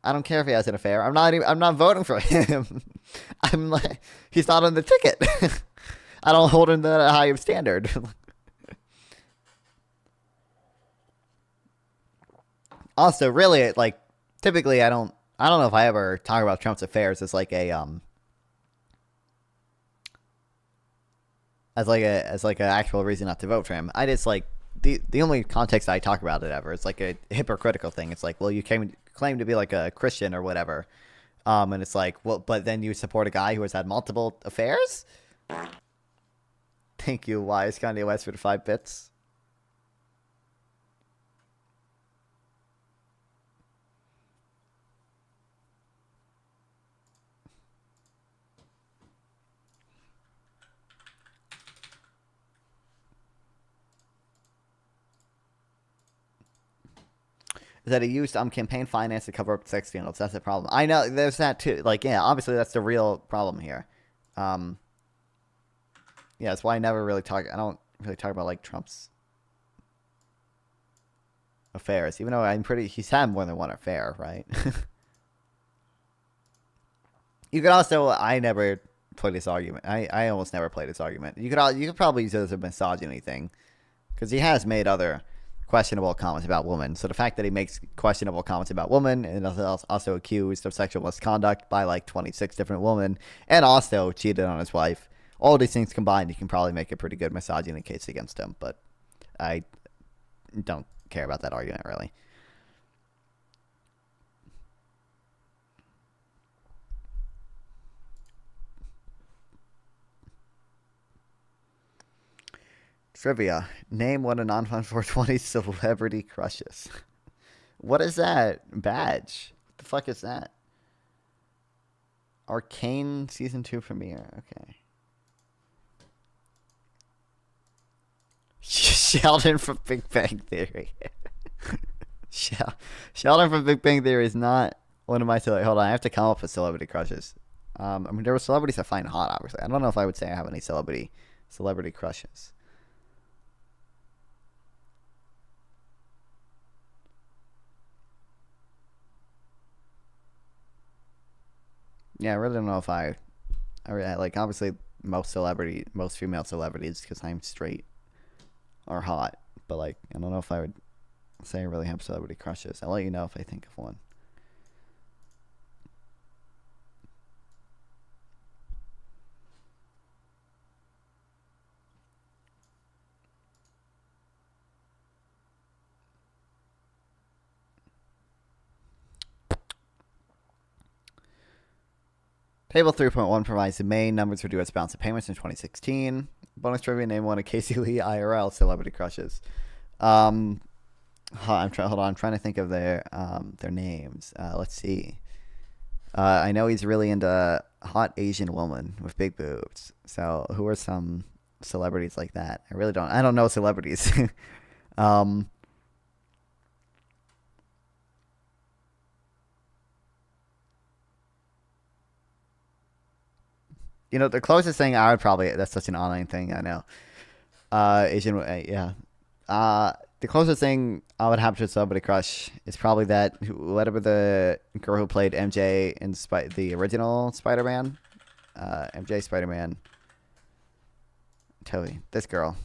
I don't care if he has an affair. I'm not voting for him. I'm like, he's not on the ticket. I don't hold him to that high of standard. Also, really, like, typically I don't know if I ever talk about Trump's affairs as like a as an actual reason not to vote for him. I just, like, the only context I talk about it ever, it's like a hypocritical thing. It's like, well, you claim to be like a Christian or whatever, and it's like, well, but then you support a guy who has had multiple affairs. Thank you, Wise Kanye West, for the 5 bits. Is that he used campaign finance to cover up sex scandals. That's the problem. I know there's that too. Like, yeah, obviously that's the real problem here. Yeah, that's why I don't really talk about, like, Trump's affairs, even though he's had more than one affair, right? You could also, I never play this argument. I almost never play this argument. You could probably use it as a misogyny thing, because he has made other questionable comments about women. So the fact that he makes questionable comments about women and is also accused of sexual misconduct by like 26 different women, and also cheated on his wife, all these things combined, you can probably make a pretty good misogyny case against him. But I don't care about that argument, really. Trivia. Name one of non-fun 420 celebrity crushes. What is that? Badge. What the fuck is that? Arcane Season 2 premiere. Okay. Sheldon from Big Bang Theory. Sheldon from Big Bang Theory is not one of my celebrities. Hold on, I have to come up with celebrity crushes. I mean, there were celebrities I find hot, obviously. I don't know if I would say I have any celebrity crushes. Yeah, I really don't know if I really, like, obviously most female celebrities, because I'm straight, are hot. But, like, I don't know if I would say I really have celebrity crushes. I'll let you know if I think of one. Table 3.1 provides the main numbers for U.S. balance of payments in 2016. Bonus trivia: name one of Casey Lee IRL celebrity crushes. I'm trying to think of their names. Let's see. I know he's really into hot Asian woman with big boobs. So who are some celebrities like that? I don't know celebrities. You know, the closest thing I would probably, that's such an online thing, I know. Asian, yeah. The closest thing I would have to a celebrity crush is probably whatever the girl who played MJ in the original Spider-Man. MJ Spider-Man. Toby, this girl.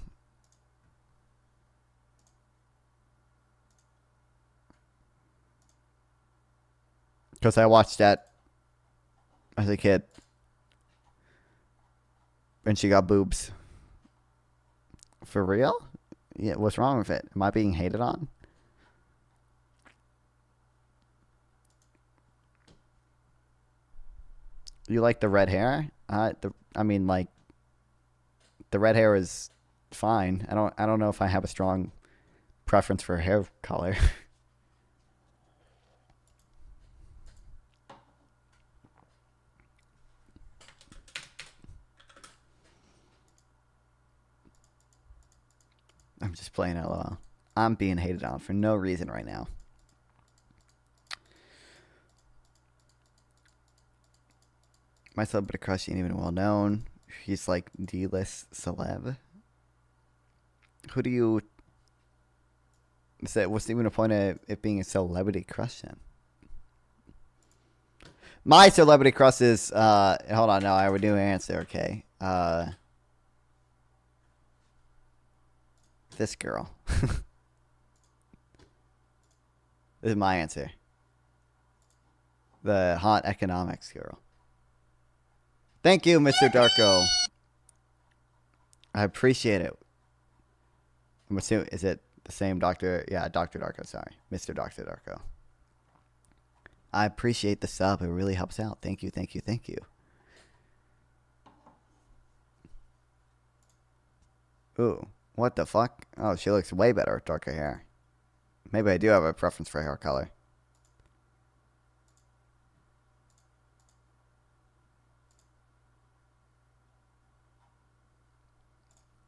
Because I watched that as a kid. And she got boobs. For real? Yeah, what's wrong with it? Am I being hated on? You like the red hair? I mean, like, the red hair is fine. I don't know if I have a strong preference for hair color. I'm just playing LOL. I'm being hated on for no reason right now. My celebrity crush ain't even well known. He's like D-list celeb. Who do you say? What's even the point of it being a celebrity crush then? My celebrity crush is hold on, no, I would do an answer, okay. This girl. This is my answer. The hot economics girl. Thank you, Mr. Darko. I appreciate it. I'm assuming, is it the same Dr.? Yeah, Dr. Darko, sorry. Mr. Dr. Darko. I appreciate the sub. It really helps out. Thank you, thank you, thank you. Ooh. What the fuck? Oh, she looks way better with darker hair. Maybe I do have a preference for hair color.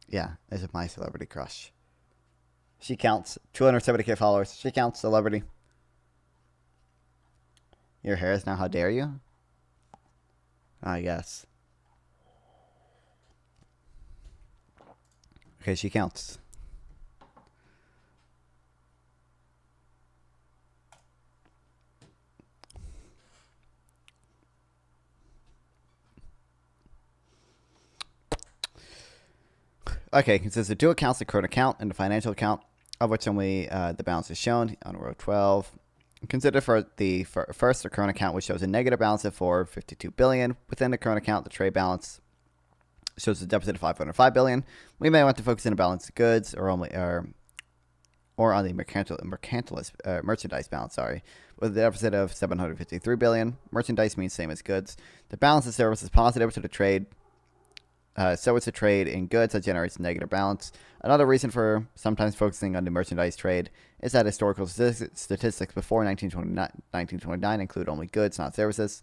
Yeah, this is my celebrity crush. She counts. 270k followers. She counts celebrity. Your hair is now how dare you? I guess. Okay, she counts. Okay, it consists of two accounts, the current account and the financial account, of which only the balance is shown on row 12. Consider for the first, the current account, which shows a negative balance of $452 billion. Within the current account, the trade balance shows a deficit of $505 billion. We may want to focus on a balance of goods or on the merchandise balance. Sorry, with a deficit of $753 billion. Merchandise means same as goods. The balance of service is positive, so the trade So it's a trade in goods that generates a negative balance. Another reason for sometimes focusing on the merchandise trade is that historical statistics before 1929 include only goods, not services.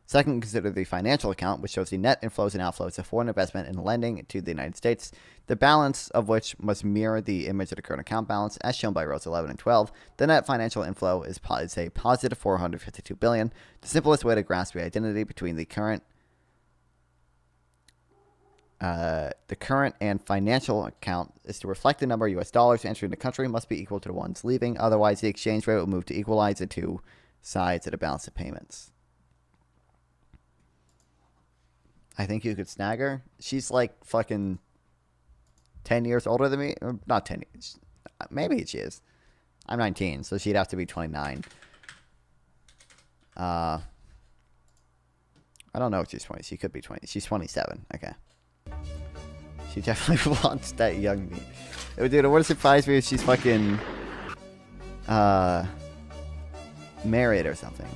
Second, consider the financial account, which shows the net inflows and outflows of foreign investment and lending to the United States, the balance of which must mirror the image of the current account balance, as shown by rows 11 and 12. The net financial inflow is a positive $452 billion. The simplest way to grasp the identity between the current and financial account is to reflect the number of U.S. dollars entering the country must be equal to the ones leaving. Otherwise, the exchange rate will move to equalize the two sides of the balance of payments. I think you could snag her. She's like fucking 10 years older than me. Or not 10 years. Maybe she is. I'm 19, so she'd have to be 29. I don't know if she's 20. She could be 20. She's 27. Okay. She definitely wants that young me. Dude, it wouldn't surprise me if she's fucking married or something.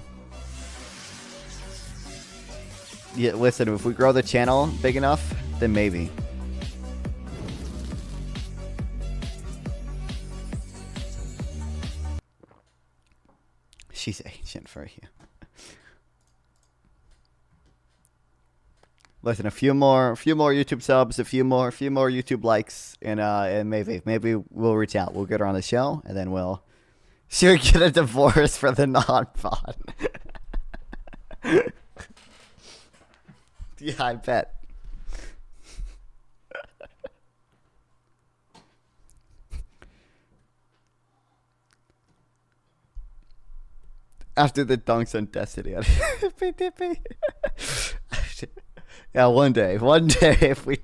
Yeah, listen, if we grow the channel big enough, then maybe. She's ancient for you. Listen, a few more YouTube subs, a few more YouTube likes, and maybe we'll reach out. We'll get her on the show, and then she'll get a divorce for the non-pod. Yeah, I bet. After the dunks on Destiny. Yeah, one day if we,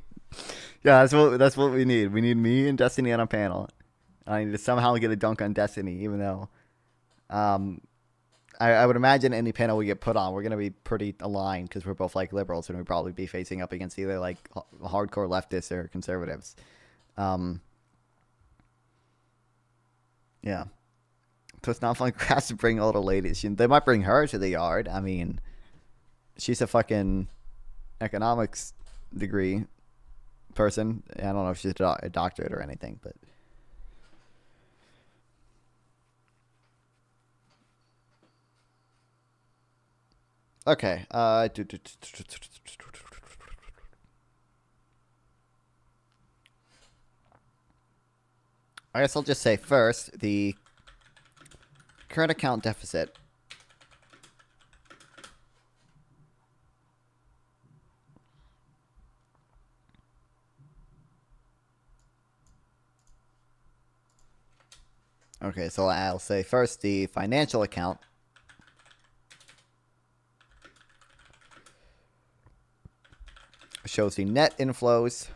yeah, that's what we need. We need me and Destiny on a panel. I need to somehow get a dunk on Destiny, even though, I would imagine any panel we get put on, we're gonna be pretty aligned because we're both like liberals, and we'd probably be facing up against either like hardcore leftists or conservatives. Yeah. So it's not fun grass to bring older ladies. They might bring her to the yard. I mean, she's a fucking economics degree person. I don't know if she's a doctorate or anything, but okay. I guess I'll just say first the current account deficit. Okay, so I'll say first the financial account shows the net inflows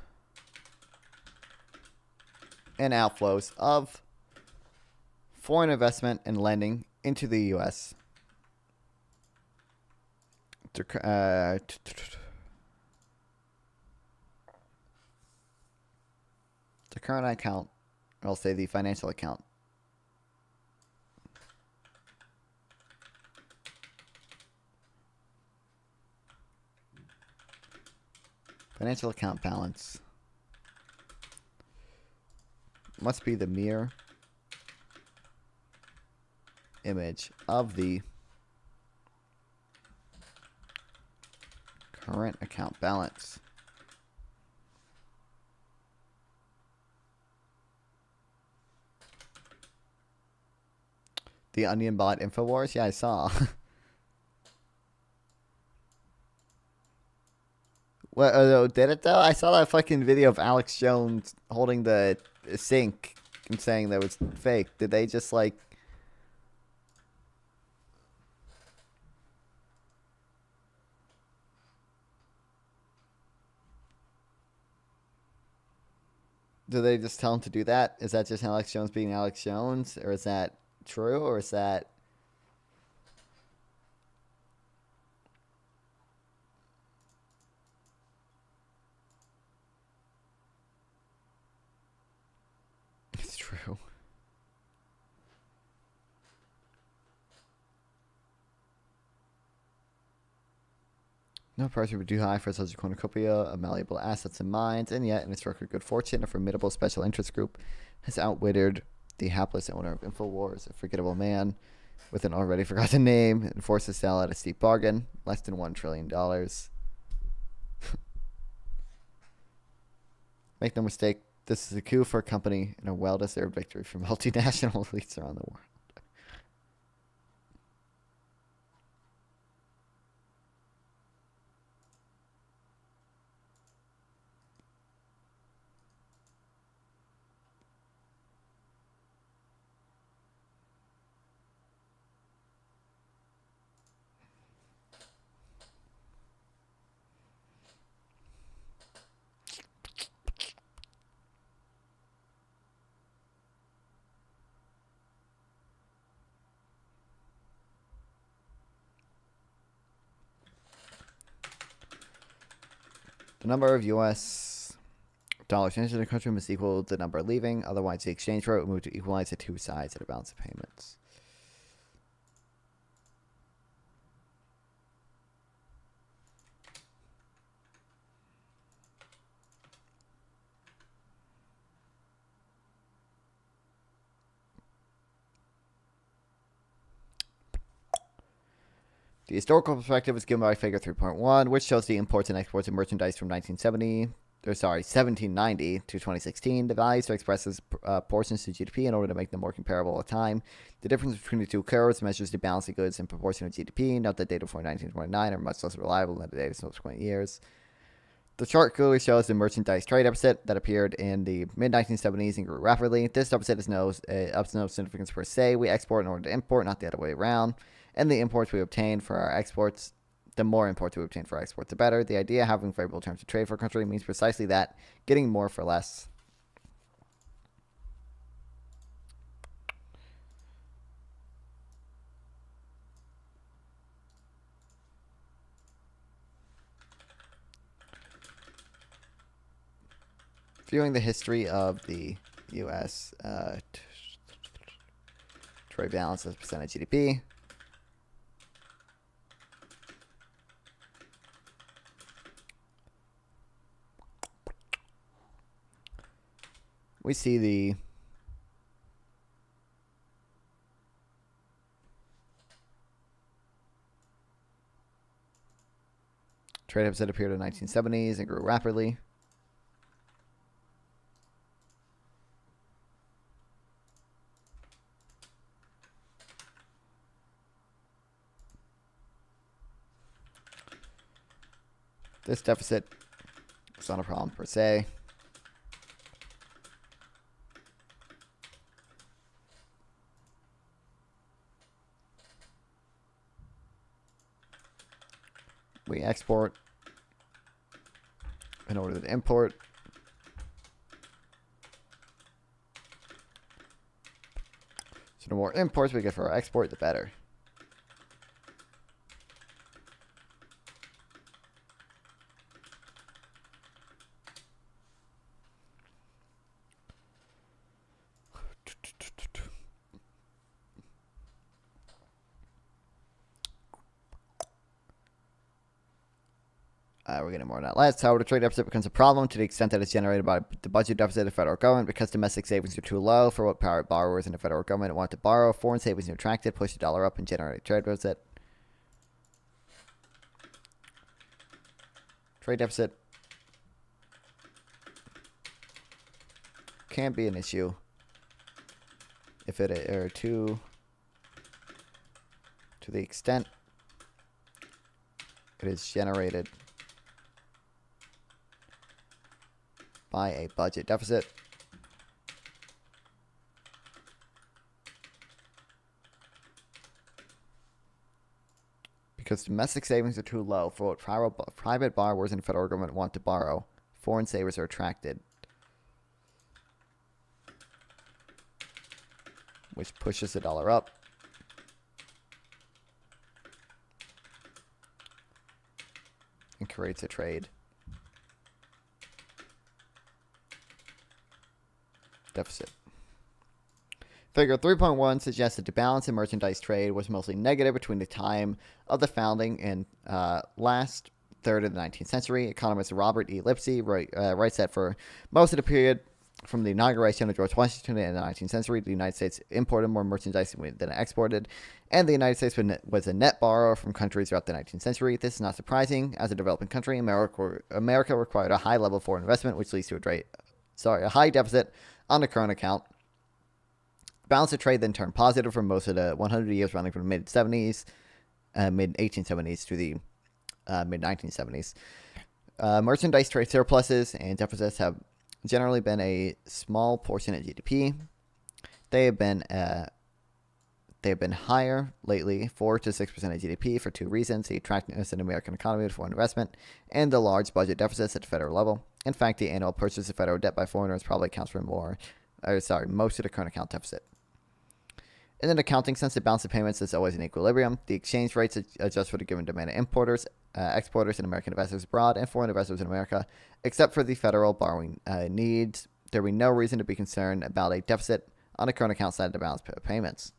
and outflows of foreign investment and lending into the U.S. The current account, I'll say the financial account. Financial account balance must be the mirror image of the current account balance. The Onion bought InfoWars? Yeah, I saw. What, did it though? I saw that fucking video of Alex Jones holding the sink and saying that was fake. Did they just like... Do they just tell him to do that? Is that just Alex Jones being Alex Jones? Or is that true? Or is that... It's true. No price would be too high for such a cornucopia of malleable assets and mines, and yet, in its record good fortune, a formidable special interest group has outwitted the hapless owner of InfoWars, a forgettable man with an already forgotten name, and forced to sell at a steep bargain, less than $1 trillion. Make no mistake, this is a coup for a company and a well-deserved victory for multinational elites around the world. The number of U.S. dollars into the country must equal the number leaving. Otherwise, the exchange rate will move to equalize the two sides of the balance of payments. The historical perspective is given by figure 3.1, which shows the imports and exports of merchandise from 1790 to 2016. The values are expressed as portions to GDP in order to make them more comparable at time. The difference between the two curves measures the balance of goods in proportion of GDP. Note that data for 1929 are much less reliable than the data of subsequent years. The chart clearly shows the merchandise trade deficit that appeared in the mid-1970s and grew rapidly. This deficit is no significance per se. We export in order to import, not the other way around. And the imports we obtain for our exports, the more imports we obtain for our exports, the better. The idea of having favorable terms of trade for a country means precisely that, getting more for less. Viewing the history of the U.S. Trade balance as percentage of GDP. We see the trade deficit appeared in the 1970s and grew rapidly. This deficit is not a problem per se. We export in order to import. So the more imports we get for our export, the better. We're getting more on that last. However, the trade deficit becomes a problem to the extent that it's generated by the budget deficit of the federal government because domestic savings are too low for what private borrowers in the federal government want to borrow. Foreign savings are attracted, push the dollar up, and generate a trade deficit. Trade deficit can be an issue if it are to the extent it is generated by a budget deficit. Because domestic savings are too low for what private borrowers in the federal government want to borrow, foreign savers are attracted, which pushes the dollar up. And creates a trade deficit. Figure 3.1 suggests that the balance in merchandise trade was mostly negative between the time of the founding and last third of the 19th century. Economist Robert E. Lipsey writes that for most of the period from the inauguration of George Washington in the 19th century, the United States imported more merchandise than it exported, and the United States was a net borrower from countries throughout the 19th century. This is not surprising. As a developing country, America required a high level of foreign investment, which leads to a high deficit on the current account. Balance of trade then turned positive for most of the 100 years running from the mid-1870s to the mid-1970s. Merchandise trade surpluses and deficits have generally been a small portion of GDP. They have been higher lately, 4 to 6% of GDP, for two reasons: the attractiveness of the American economy to foreign investment and the large budget deficits at the federal level. In fact, the annual purchase of federal debt by foreigners probably accounts for most of the current account deficit. In an accounting sense, the balance of payments is always in equilibrium. The exchange rates adjust for the given demand of importers, exporters, and American investors abroad, and foreign investors in America. Except for the federal borrowing needs, there would be no reason to be concerned about a deficit on the current account side of the balance of payments.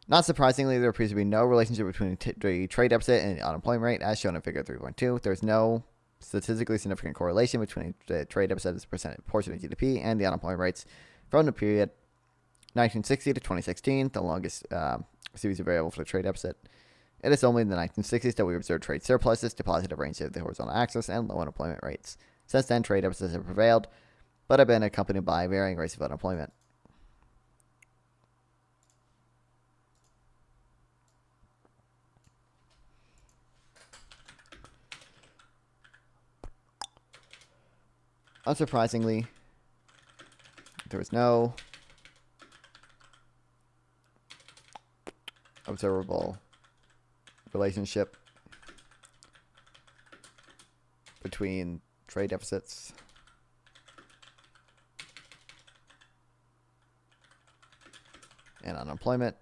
Not surprisingly, there appears to be no relationship between the trade deficit and the unemployment rate, as shown in Figure 3.2. There's no statistically significant correlation between the trade deficit as a portion of GDP and the unemployment rates from the period 1960 to 2016, the longest series of variable for the trade deficit. It is only in the 1960s that we observed trade surpluses to positive range of the horizontal axis and low unemployment rates. Since then, trade deficits have prevailed, but have been accompanied by varying rates of unemployment. Unsurprisingly, there was no observable relationship between trade deficits and unemployment.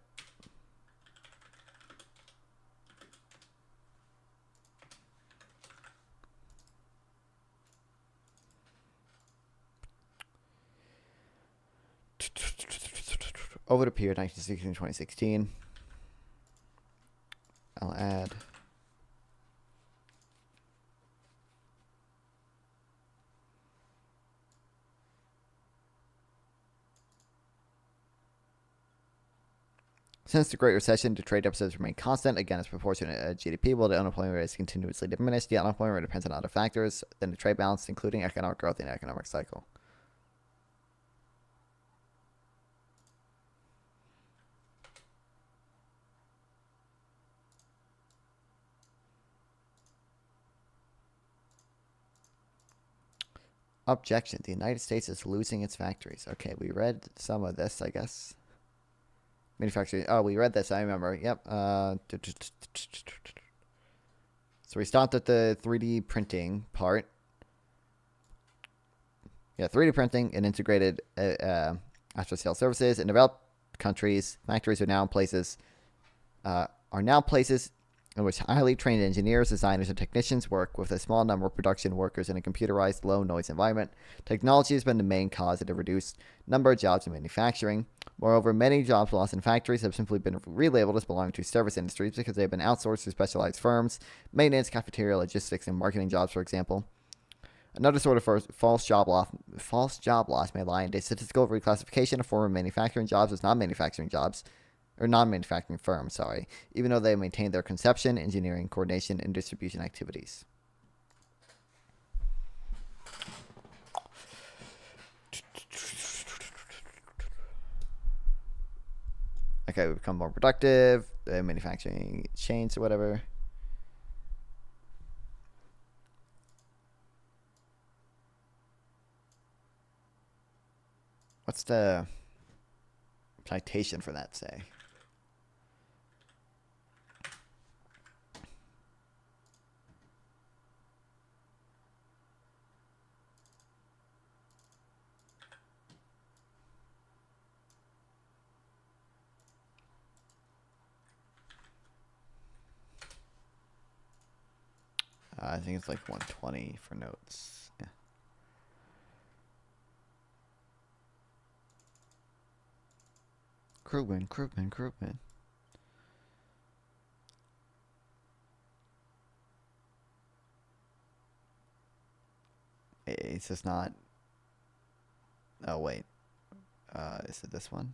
Over the period 1960 to 2016, I'll add since the Great Recession, the trade deficits remain constant, again as proportionate to GDP, while the unemployment rate is continuously diminished. The unemployment rate depends on other factors than the trade balance, including economic growth and the economic cycle. Objection. The United States is losing its factories. Okay, we read some of this, I guess. Manufacturing. Oh, we read this. I remember. Yep. So we stopped at the 3D printing part. Yeah, 3D printing and integrated after-sale services. In developed countries, factories are now places in which highly trained engineers, designers, and technicians work with a small number of production workers in a computerized, low-noise environment. Technology has been the main cause of the reduced number of jobs in manufacturing. Moreover, many jobs lost in factories have simply been relabeled as belonging to service industries because they have been outsourced to specialized firms, maintenance, cafeteria, logistics, and marketing jobs, for example. Another sort of false job loss may lie in the statistical reclassification of former manufacturing jobs as non-manufacturing jobs, or non-manufacturing firms, even though they maintain their conception, engineering, coordination, and distribution activities. Okay, we become more productive, manufacturing chains or whatever. What's the citation for that say? I think it's like 120 for notes. Yeah. Krugman. It's just not. Oh wait, is it this one?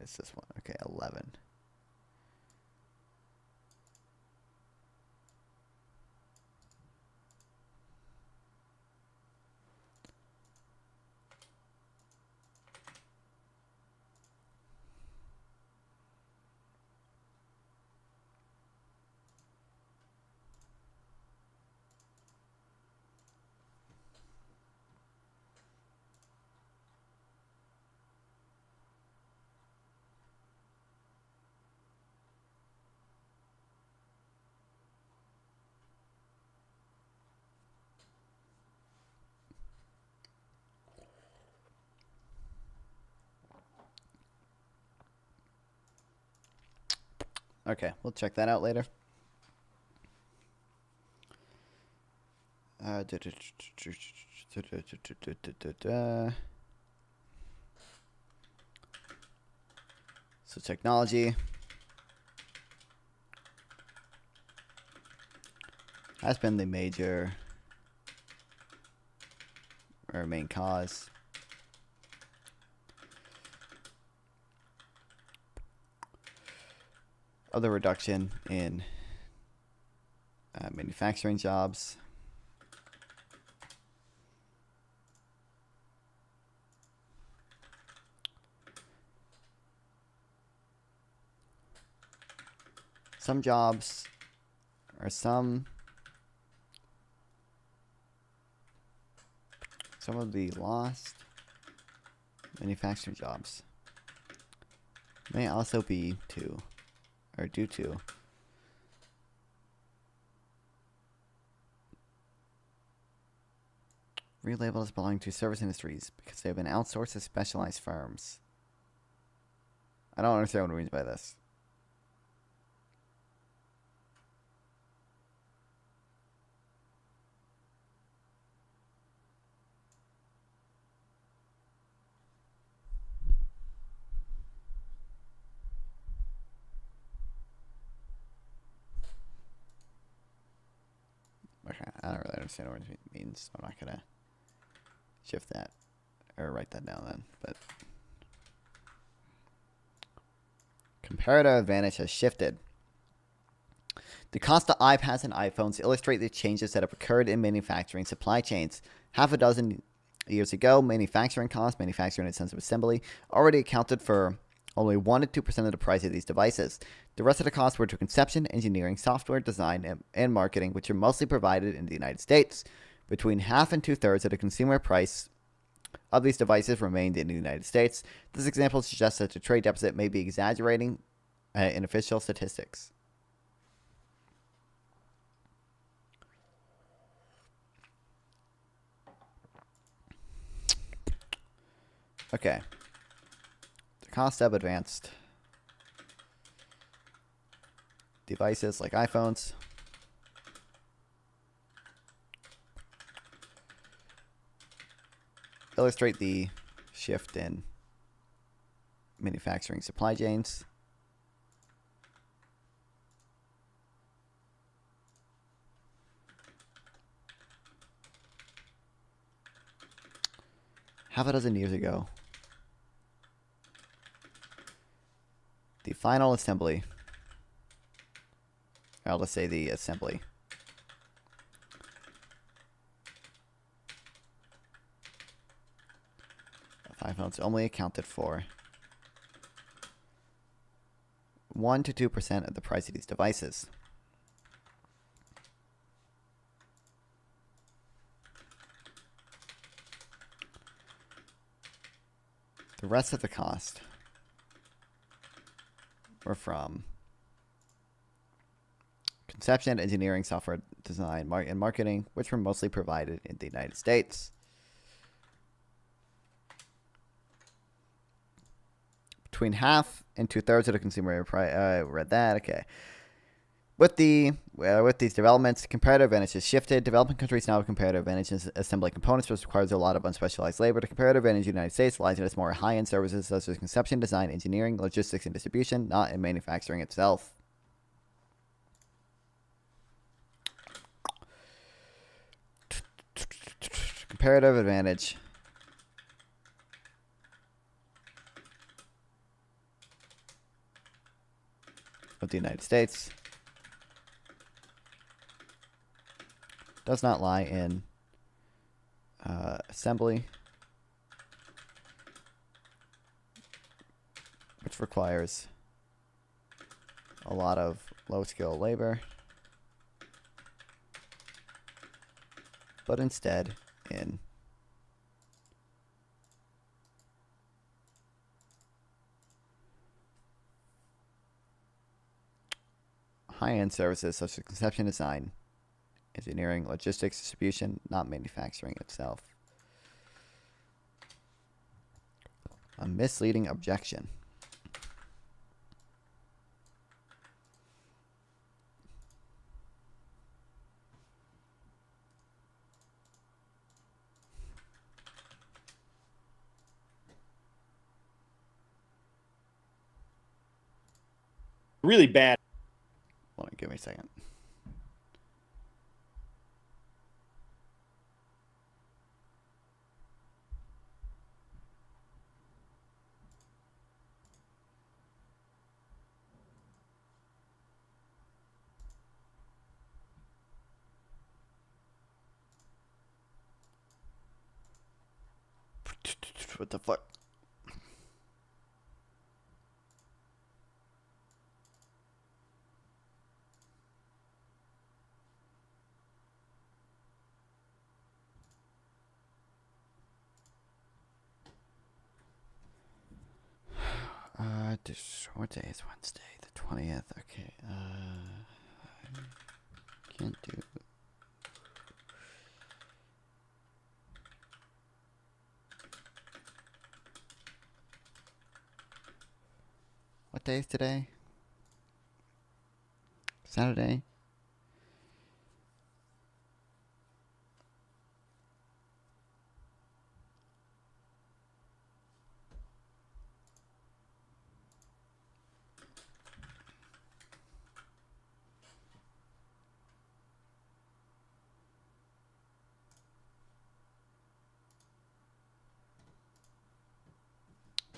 It's this one. Okay, 11. Okay, we'll check that out later. So technology has been the major or main cause. Of the reduction in manufacturing jobs. Some jobs or some of the lost manufacturing jobs may also be due to relabeled as belonging to service industries because they have been outsourced to specialized firms. I don't understand what it means by this. Okay, I don't really understand what it means. I'm not gonna shift that or write that down then. But comparative advantage has shifted. The cost of iPads and iPhones illustrate the changes that have occurred in manufacturing supply chains. Half a dozen years ago, manufacturing intensive assembly, already accounted for only 1 to 2% of the price of these devices. The rest of the costs were to conception, engineering, software, design, and marketing, which are mostly provided in the United States. Between half and 2/3 of the consumer price of these devices remained in the United States. This example suggests that the trade deficit may be exaggerating in official statistics. Okay. The cost of advanced devices like iPhones illustrate the shift in manufacturing supply chains. Half a dozen years ago, the final assembly, or let's say the assembly, of iPhones only accounted for 1 to 2% of the price of these devices. The rest of the cost were from conception, engineering, software design, and marketing, which were mostly provided in the United States. Between half and 2/3 of the consumer price. Read that. Okay. With these developments, comparative advantage has shifted. Developing countries now have comparative advantage in assembling components, which requires a lot of unspecialized labor. The comparative advantage in the United States lies in its more high-end services such as conception, design, engineering, logistics, and distribution, not in manufacturing itself. comparative advantage of the United States does not lie in assembly, which requires a lot of low-skill labor, but instead in high-end services such as conception, design, engineering, logistics, distribution, not manufacturing itself. A misleading objection. Really bad. Hold on, give me a second. What the fuck? What day is Wednesday? The 20th. Okay. Can't do. What day is today? Saturday?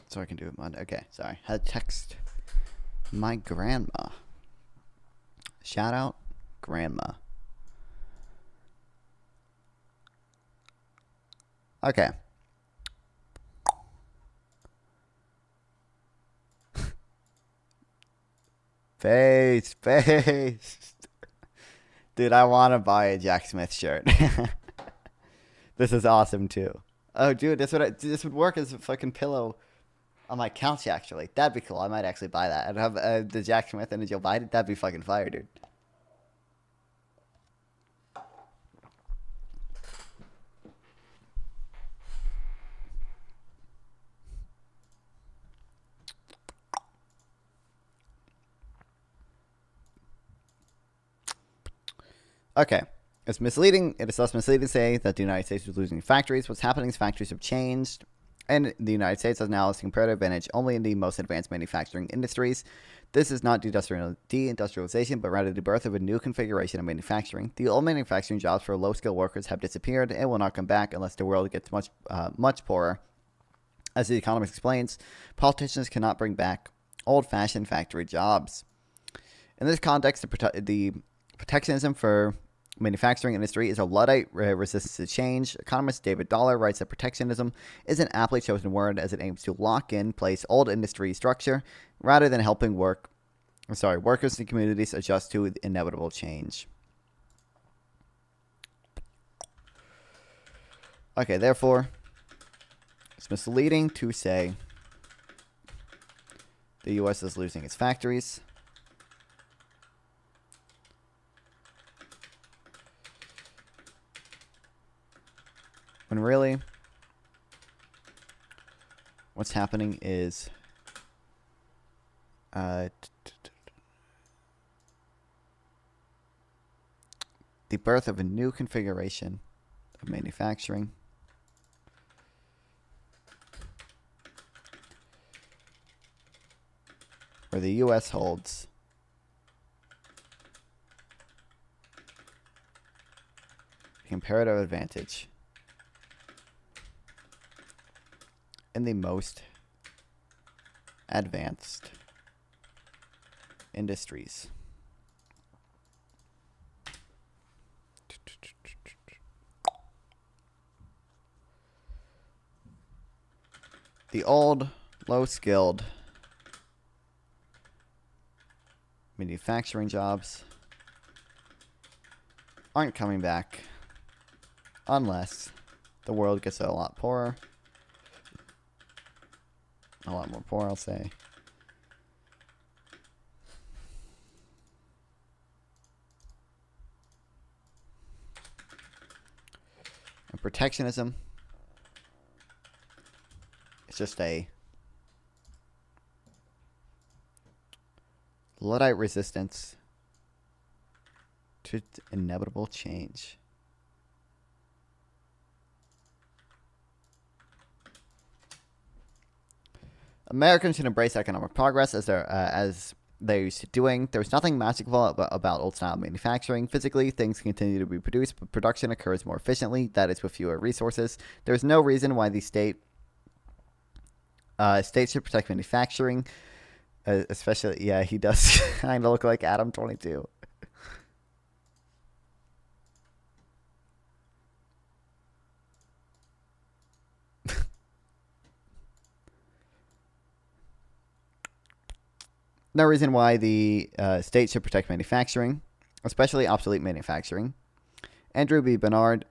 So I can do it Monday. Okay, sorry. Had to text my grandma. Shout out, grandma. Okay. Face. Dude, I want to buy a Jack Smith shirt. This is awesome too. Oh, dude, this would work as a fucking pillow on my couch, actually. That'd be cool. I might actually buy that. I'd have the Jack Smith and a Joe Biden. That'd be fucking fire, dude. Okay. It's misleading. It is thus misleading to say that the United States was losing factories. What's happening is factories have changed. And the United States has now a comparative advantage only in the most advanced manufacturing industries. This is not deindustrialization, but rather the birth of a new configuration of manufacturing. The old manufacturing jobs for low-skilled workers have disappeared and will not come back unless the world gets much poorer. As The Economist explains, politicians cannot bring back old-fashioned factory jobs. In this context, the protectionism for manufacturing industry is a Luddite resistance to change. Economist David Dollar writes that protectionism is an aptly chosen word as it aims to lock in place old industry structure rather than helping workers and communities adjust to inevitable change. Okay, therefore, it's misleading to say the U.S. is losing its factories. When really, what's happening is the birth of a new configuration of manufacturing where the U.S. holds comparative advantage in the most advanced industries. The old, low-skilled manufacturing jobs aren't coming back unless the world gets a lot poorer. A lot more poor, I'll say. And protectionism. It's just a Luddite resistance to inevitable change. Americans should embrace economic progress as they're used to doing. There's nothing magical about old-style manufacturing. Physically, things continue to be produced, but production occurs more efficiently. That is with fewer resources. There's no reason why the states should protect manufacturing, especially, yeah, he does kind of look like Adam 22. No reason why the state should protect manufacturing, especially obsolete manufacturing. Andrew B. Bernard,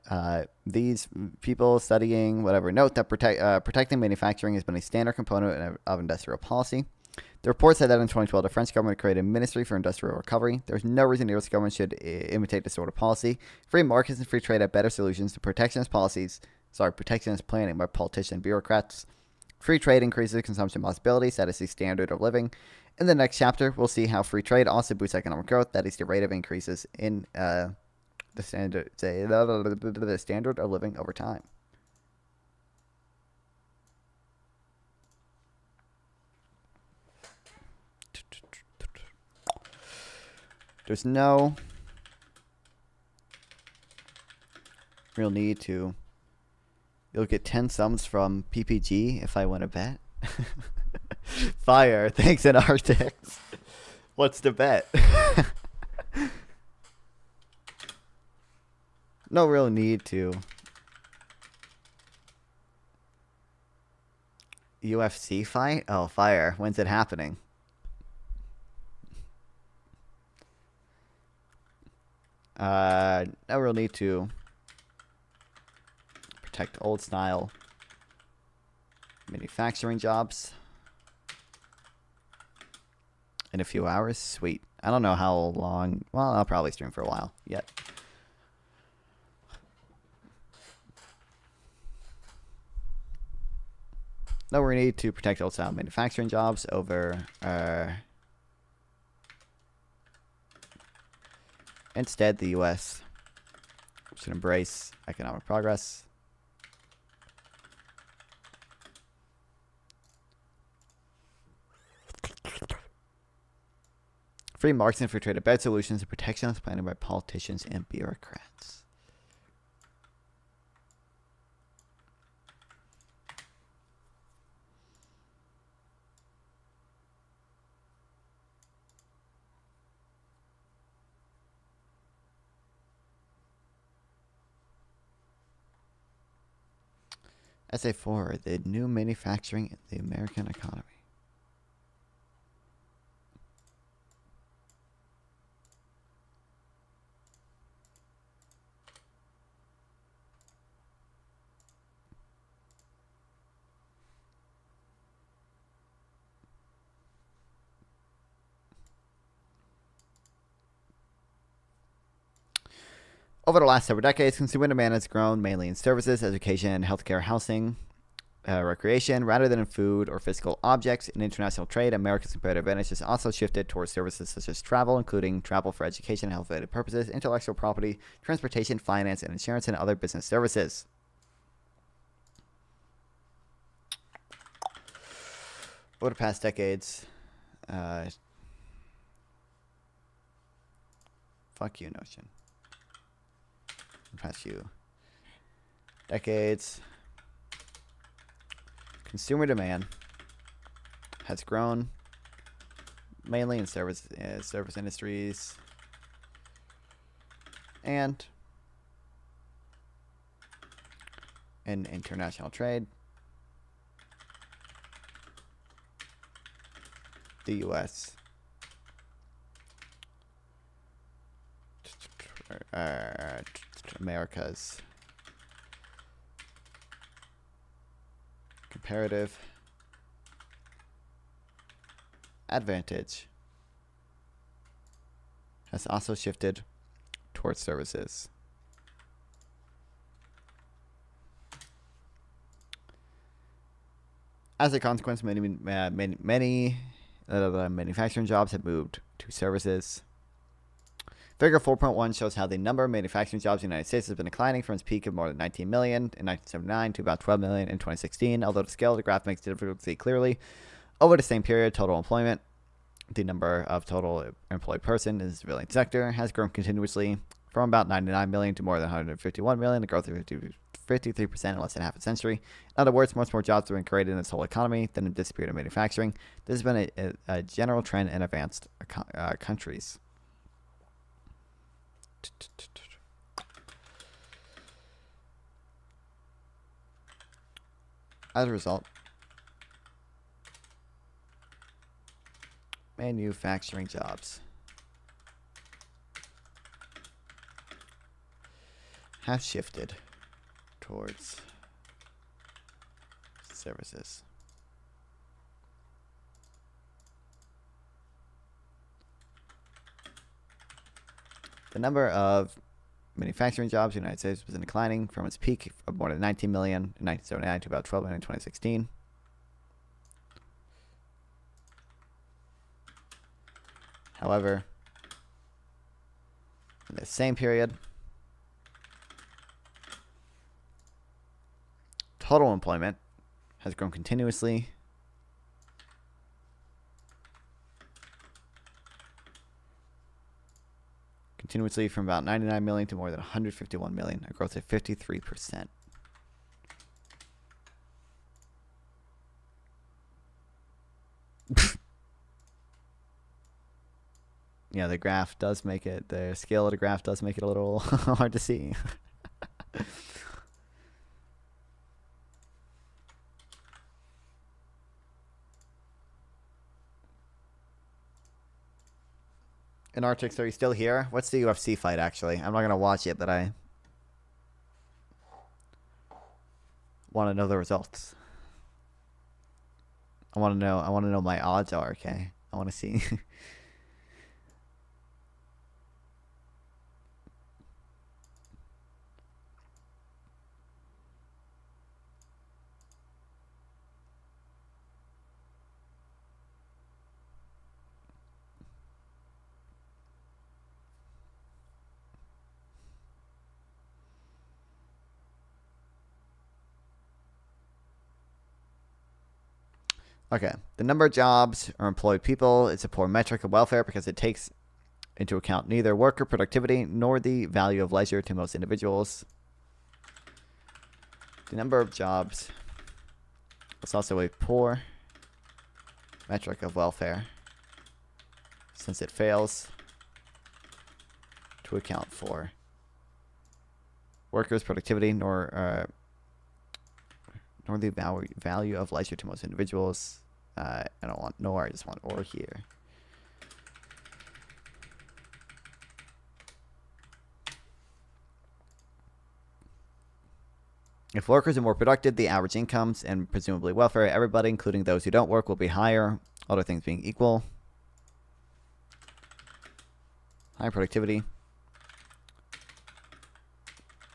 these people studying whatever note that protecting manufacturing has been a standard component of industrial policy. The report said that in 2012, the French government created a ministry for industrial recovery. There's no reason the U.S. government should imitate this sort of policy. Free markets and free trade have better solutions to protectionist planning by politicians and bureaucrats. Free trade increases consumption possibilities. That is the standard of living. In the next chapter, we'll see how free trade also boosts economic growth. That is the rate of increases in the standard of living over time. There's no real need to. You'll get 10 sums from PPG if I win a bet. Fire. Thanks, Antarctics. What's the bet? No real need to. UFC fight? Oh, fire. When's it happening? No real need to protect old style manufacturing jobs. In a few hours? Sweet. I don't know how long. Well, I'll probably stream for a while yet. No, we need to protect old style manufacturing jobs over. Instead, the U.S. should embrace economic progress. Free markets and free trade are better solutions to protectionist planning by politicians and bureaucrats. Essay 4, the new manufacturing in the American economy. Over the last several decades, consumer demand has grown mainly in services, education, healthcare, housing, recreation, rather than in food or physical objects. In international trade, America's competitive advantage has also shifted towards services such as travel, including travel for education and health-related purposes, intellectual property, transportation, finance, and insurance, and other business services. Over the past decades, fuck you, Notion. The past few decades, consumer demand has grown mainly in service industries and in international trade. The U.S. America's comparative advantage has also shifted towards services. As a consequence, many manufacturing jobs have moved to services. Figure 4.1 shows how the number of manufacturing jobs in the United States has been declining from its peak of more than 19 million in 1979 to about 12 million in 2016. Although the scale of the graph makes it difficult to see clearly, over the same period, total employment, the number of total employed person in the civilian sector, has grown continuously from about 99 million to more than 151 million, a growth of 53% in less than half a century. In other words, much more jobs have been created in this whole economy than have disappeared in manufacturing. This has been a general trend in advanced countries. As a result, manufacturing jobs have shifted towards services. The number of manufacturing jobs in the United States was declining from its peak of more than 19 million in 1979 to about 12 million in 2016. However, in the same period, total employment has grown continuously from about 99 million to more than 151 million, a growth of 53%. Yeah, the graph does make it, the scale of the graph does make it a little hard to see. And Arctics, are you still here? What's the UFC fight, actually? I'm not going to watch it, but I want to know the results. I want to know my odds are, okay? I want to see. Okay, the number of jobs or employed people is a poor metric of welfare because it takes into account neither worker productivity nor the value of leisure to most individuals. The number of jobs is also a poor metric of welfare since it fails to account for workers' productivity nor the value of leisure to most individuals. I don't want nor, I just want or here. If workers are more productive, the average incomes and presumably welfare of everybody, including those who don't work, will be higher, other things being equal. High productivity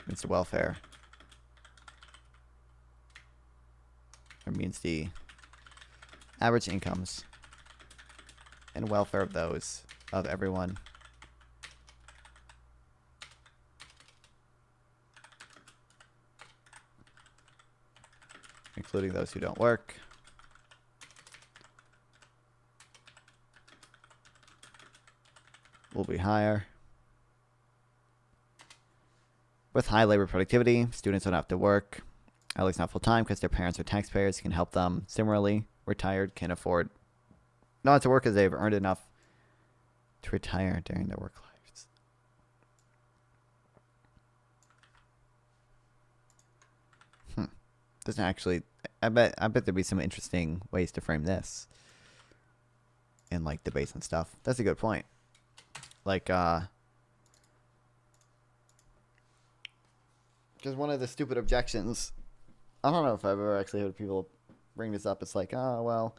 means the welfare. It means the average incomes and welfare of those, of everyone. Including those who don't work. Will be higher. With high labor productivity, students don't have to work at least not full time, because their parents are taxpayers, can help them. Similarly, retired can afford not to work as they've earned enough to retire during their work lives. Doesn't actually. I bet there'd be some interesting ways to frame this in like debates and stuff. That's a good point. Like, because one of the stupid objections, I don't know if I've ever actually heard people bring this up. It's like, oh well,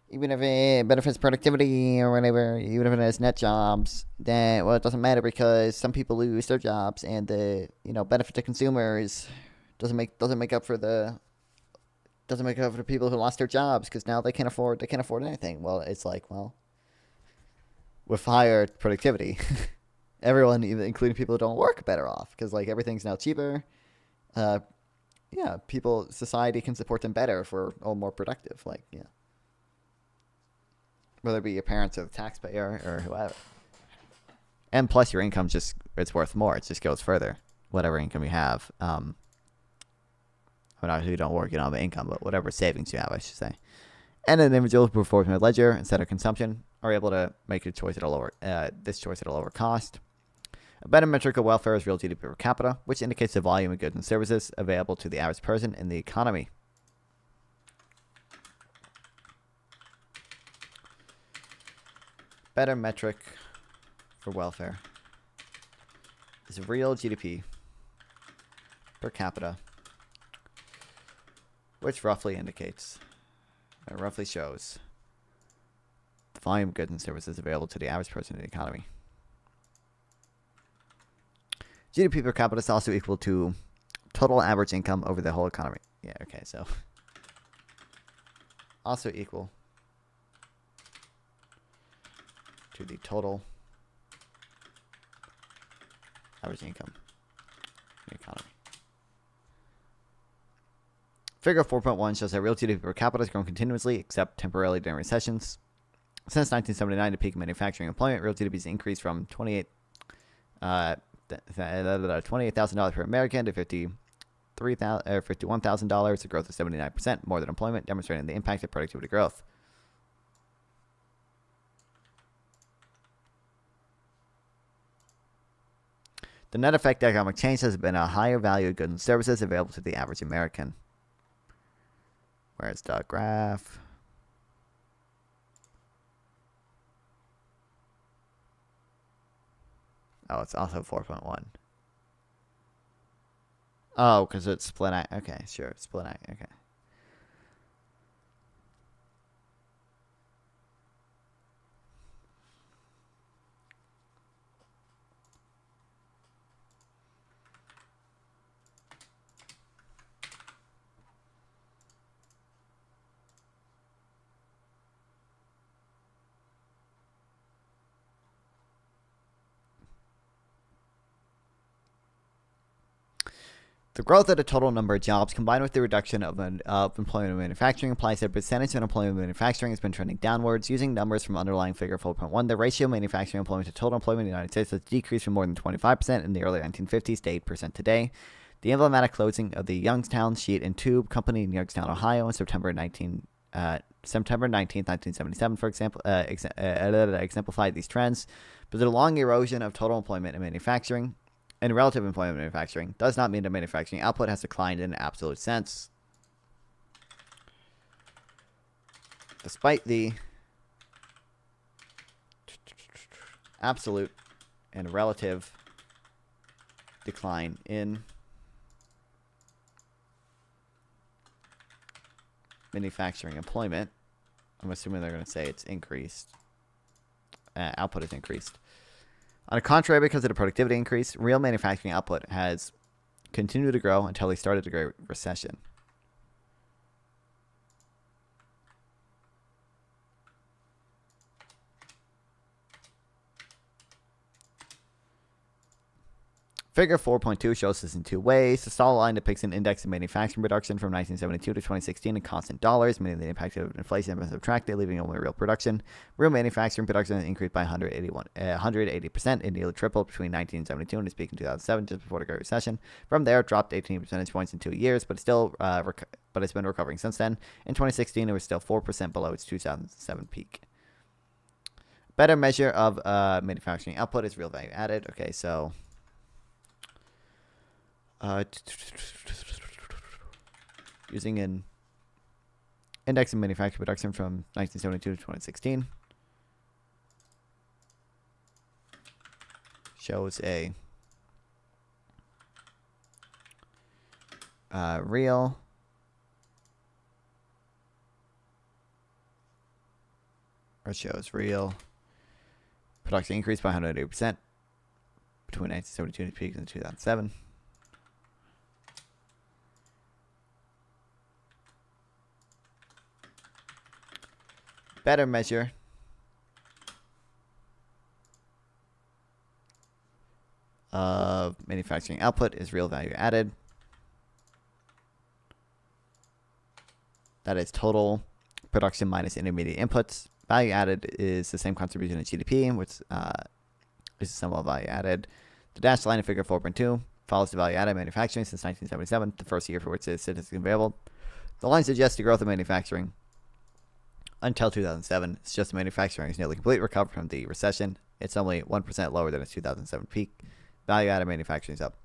even if it benefits productivity or whatever, even if it has net jobs, then well, it doesn't matter because some people lose their jobs, and the benefit to consumers doesn't make up for the people who lost their jobs because now they can't afford anything. Well, it's like, well, with higher productivity, everyone, even including people who don't work, better off because like everything's now cheaper. Society can support them better if we're all more productive. Like, yeah, whether it be your parents or the taxpayer or whoever. And plus, your income it's worth more. It just goes further. Whatever income you have. Obviously, you don't work, you don't have income, but whatever savings you have, I should say. And individuals who perform a ledger instead of consumption are able to make a choice at a lower cost. A better metric of welfare is real GDP per capita, which indicates the volume of goods and services available to the average person in the economy. Better metric for welfare is real GDP per capita, which roughly shows the volume of goods and services available to the average person in the economy. GDP per capita is also equal to total average income over the whole economy. Yeah, okay, so also equal to the total average income in the economy. Figure 4.1 shows that real GDP per capita has grown continuously, except temporarily during recessions. Since 1979, the peak of manufacturing employment, real GDP has increased from $28,000 per American to $51,000, a growth of 79%, more than employment, demonstrating the impact of productivity growth. The net effect of economic change has been a higher value of goods and services available to the average American. Where's the graph? Oh, it's also 4.1. Oh, because it's split out. Okay, sure. Split out. Okay. The growth of the total number of jobs combined with the reduction of employment in manufacturing implies that the percentage of unemployment in manufacturing has been trending downwards. Using numbers from underlying figure 4.1, the ratio of manufacturing employment to total employment in the United States has decreased from more than 25% in the early 1950s to 8% today. The emblematic closing of the Youngstown Sheet and Tube Company in Youngstown, Ohio, on September 19th, 1977, for example, exemplified these trends. But the long erosion of total employment in manufacturing and relative employment in manufacturing does not mean that manufacturing output has declined in an absolute sense. Despite the absolute and relative decline in manufacturing employment, I'm assuming they're going to say it's increased. Output has increased. On the contrary, because of the productivity increase, real manufacturing output has continued to grow until they started the Great Recession. Figure 4.2 shows this in two ways. The solid line depicts an index of manufacturing production from 1972 to 2016 in constant dollars, meaning the impact of inflation has been subtracted, leaving only real production. Real manufacturing production increased by 180% and nearly tripled between 1972 and its peak in 2007, just before the Great Recession. From there, it dropped 18 percentage points in 2 years, but it's been recovering since then. In 2016, it was still 4% below its 2007 peak. Better measure of manufacturing output is real value added. Okay, so using an index of manufacturing production from 1972 to 2016 shows a real production increase by 180% between 1972 and peak in 2007. Better measure of manufacturing output is real value added. That is total production minus intermediate inputs. Value added is the same contribution to GDP, which is the sum of value added. The dashed line in figure 4.2 follows the value added manufacturing since 1977, the first year for which it is statistically available. The line suggests the growth of manufacturing until 2007. It's just manufacturing is nearly completely recovered from the recession. It's only 1% lower than its 2007 peak. Value added manufacturing is up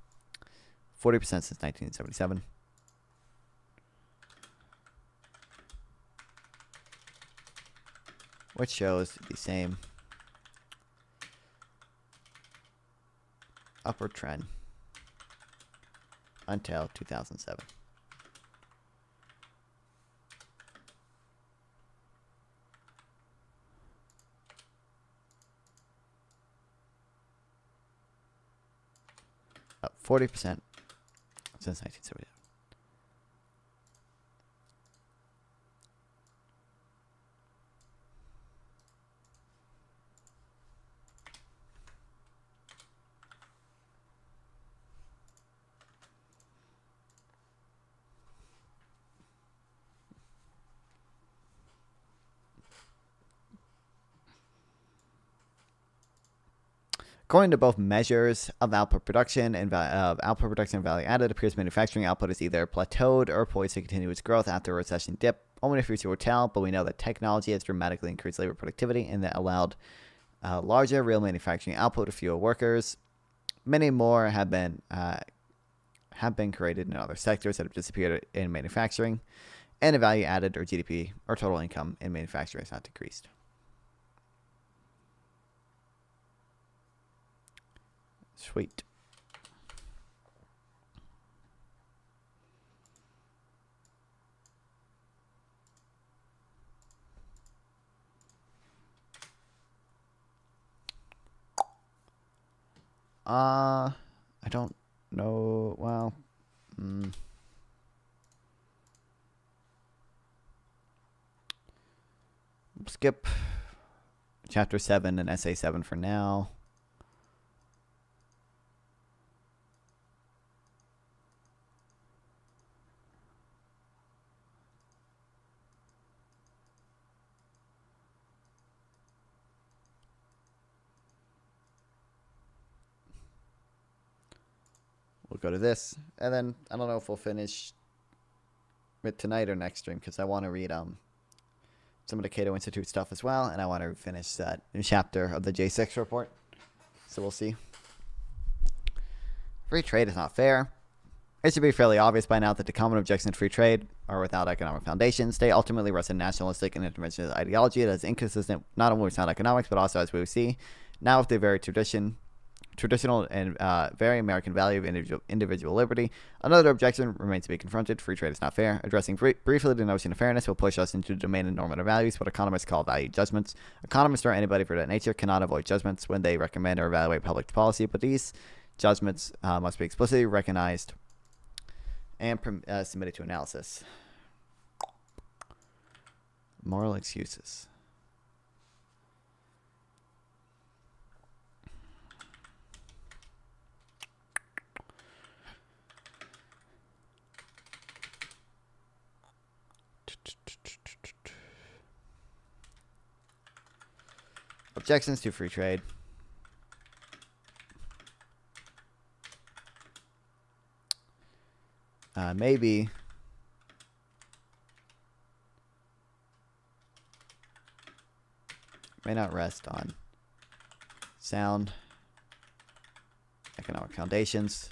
40% since 1977. Which shows the same upward trend until 2007. Up 40% since 1970. According to both measures of output production and value added, it appears manufacturing output is either plateaued or poised to continue its growth after a recession dip. Only the future will tell, but we know that technology has dramatically increased labor productivity and that allowed larger real manufacturing output of fewer workers. Many more have been created in other sectors that have disappeared in manufacturing, and the value added, or GDP, or total income in manufacturing has not decreased. Sweet. I don't know. Well, skip chapter 7 and essay 7 for now. We'll go to this, and then I don't know if we'll finish it tonight or next stream, because I want to read some of the Cato Institute stuff as well, and I want to finish that new chapter of the J6 report. So we'll see. Free trade is not fair. It should be fairly obvious by now that the common objections to free trade are without economic foundations. They ultimately rest in nationalistic and interventionist ideology that is inconsistent not only with sound economics, but also, as we see now, with the very traditional and very American value of individual liberty. Another objection remains to be confronted. Free trade is not fair. Addressing briefly the notion of fairness will push us into the domain of normative values, what economists call value judgments. Economists or anybody for that nature cannot avoid judgments when they recommend or evaluate public policy, but these judgments must be explicitly recognized and submitted to analysis. Moral excuses. Objections to free trade. Maybe. May not rest on sound economic foundations.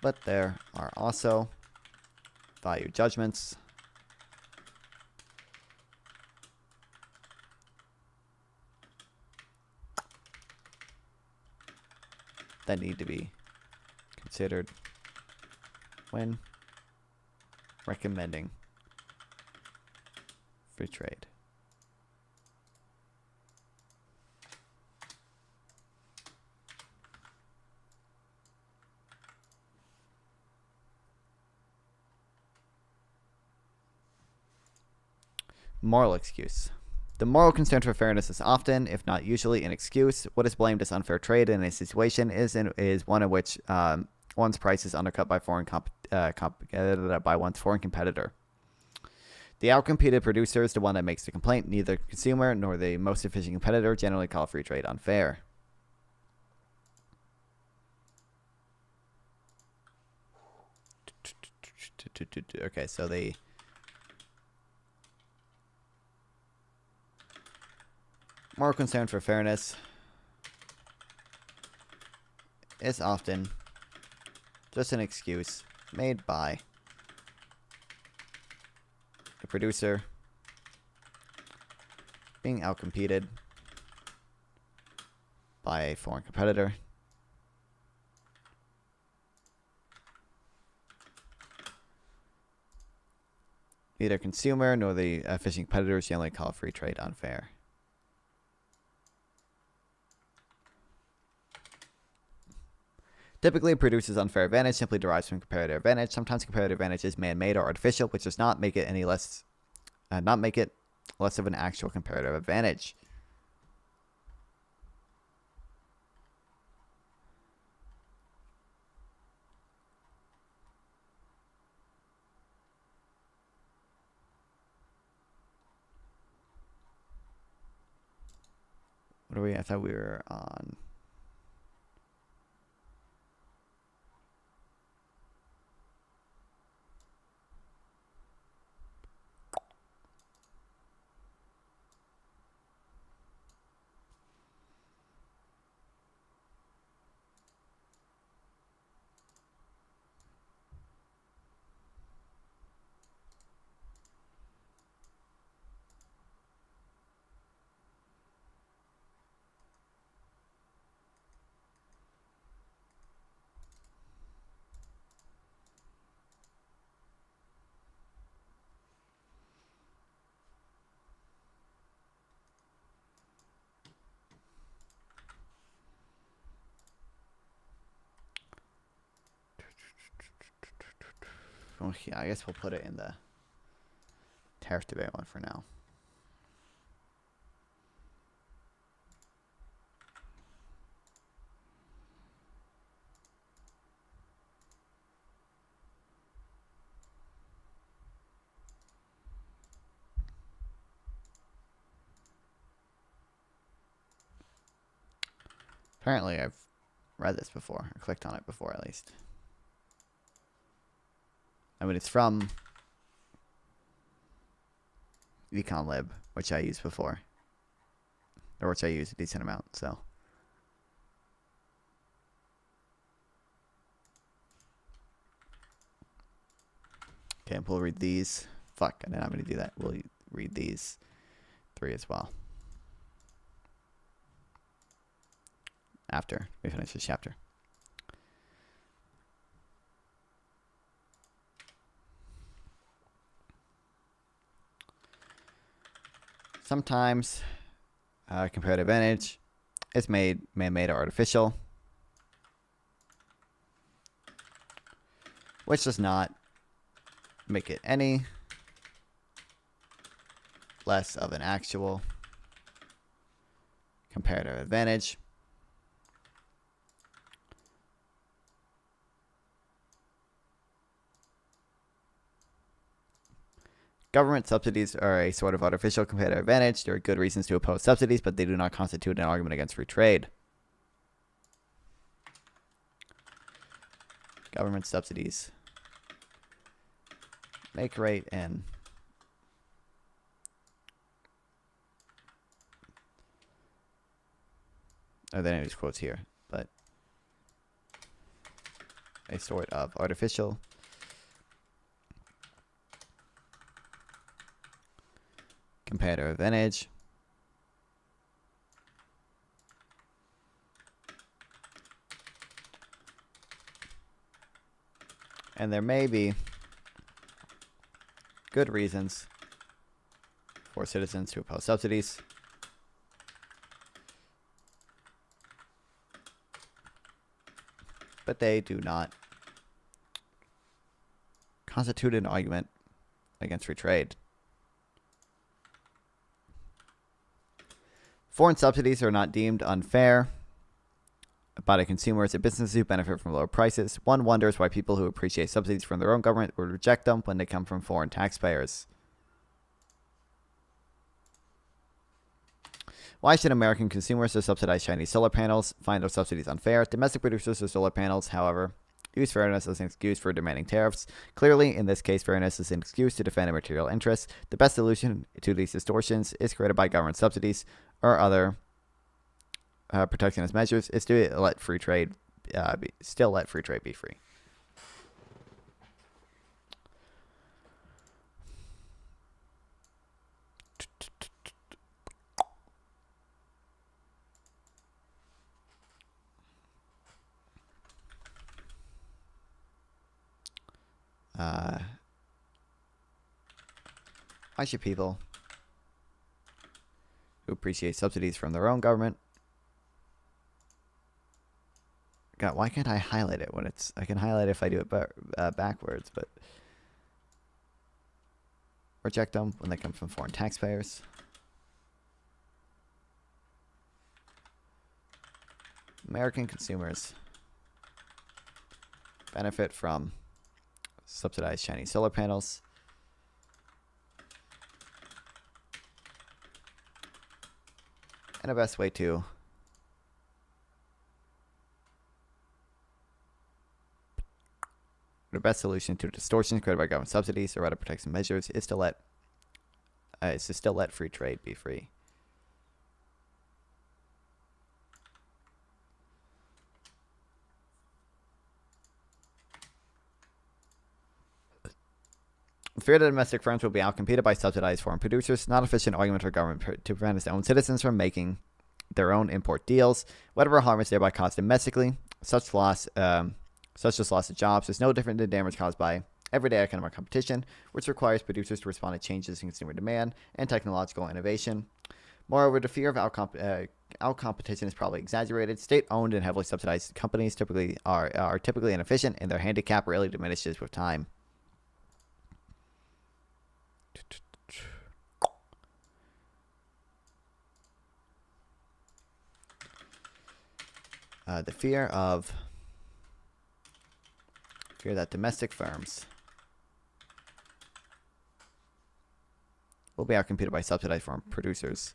But there are also value judgments that need to be considered when recommending free trade. Moral excuse. The moral concern for fairness is often, if not usually, an excuse. What is blamed as unfair trade in a situation is one in which one's price is undercut by by one's foreign competitor. The outcompeted producer is the one that makes the complaint. Neither the consumer nor the most efficient competitor generally call free trade unfair. Okay, so the moral concern for fairness is often just an excuse made by the producer being outcompeted by a foreign competitor. Neither consumer nor the efficient competitors generally call free trade unfair. Typically, a producer's unfair advantage simply derives from comparative advantage. Sometimes comparative advantage is man-made or artificial, which does not make it any less, less of an actual comparative advantage. What are we? I thought we were on. Well, yeah, I guess we'll put it in the tariff debate one for now. Apparently, I've read this before, or clicked on it before at least. I mean, it's from EconLib, which I used before. Or which I used a decent amount, so. Okay, we'll read these. Fuck, and then I'm going to do that. We'll read these 3 as well. After we finish this chapter. Sometimes comparative advantage is man-made or artificial, which does not make it any less of an actual comparative advantage. Government subsidies are a sort of artificial competitive advantage. There are good reasons to oppose subsidies, but they do not constitute an argument against free trade. Government subsidies make rate and oh, they didn't use quotes here, but a sort of artificial comparative advantage. And there may be good reasons for citizens to oppose subsidies. But they do not constitute an argument against free trade. Foreign subsidies are not deemed unfair by consumers and businesses who benefit from lower prices. One wonders why people who appreciate subsidies from their own government would reject them when they come from foreign taxpayers. Why should American consumers who subsidize Chinese solar panels find those subsidies unfair? Domestic producers of solar panels, however, use fairness as an excuse for demanding tariffs. Clearly, in this case, fairness is an excuse to defend a material interests. The best solution to these distortions is created by government subsidies or other protectionist measures is to let free trade still let free trade be free. Why should people who appreciate subsidies from their own government? God, why can't I highlight it when it's... I can highlight it if I do it backwards, but... Reject them when they come from foreign taxpayers. American consumers benefit from subsidized Chinese solar panels. And the best way to the best solution to distortions created by government subsidies or other protection measures is to still let free trade be free. Fear that domestic firms will be outcompeted by subsidized foreign producers, not efficient argument for government to prevent its own citizens from making their own import deals. Whatever harm is thereby caused domestically, such loss of jobs is no different than damage caused by everyday economic competition, which requires producers to respond to changes in consumer demand and technological innovation. Moreover, the fear of out-competition is probably exaggerated. State-owned and heavily subsidized companies are typically inefficient, and their handicap rarely diminishes with time. The fear that domestic firms will be outcompeted by subsidized foreign producers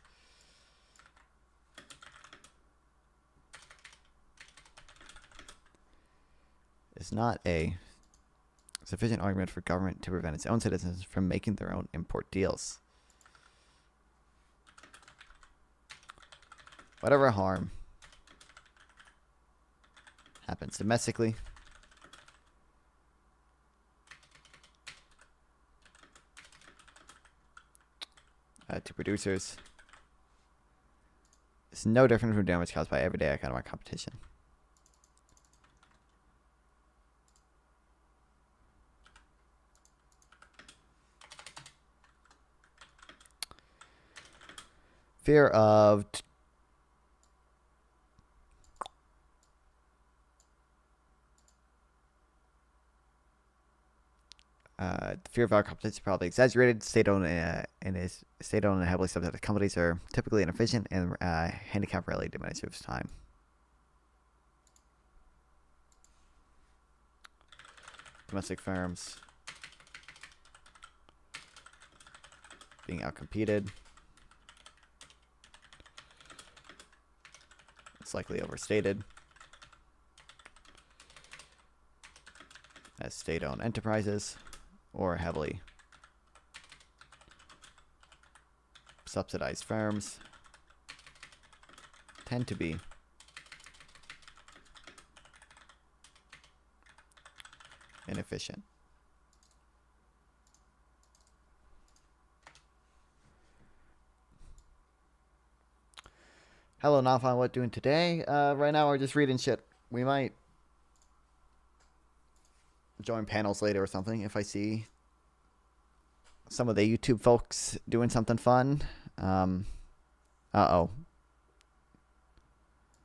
is not a sufficient argument for government to prevent its own citizens from making their own import deals. Whatever harm happens domestically to producers is no different from damage caused by everyday economic competition. Fear of the fear of our competition is probably exaggerated. State-owned and heavily subsidized companies are typically inefficient, and handicap rarely diminishes with time. Domestic firms being outcompeted. It's likely overstated. As state-owned enterprises or heavily subsidized firms tend to be inefficient. Hello, Nafan. What doing today? Right now we're just reading shit. We might join panels later or something if I see some of the YouTube folks doing something fun. Uh-oh.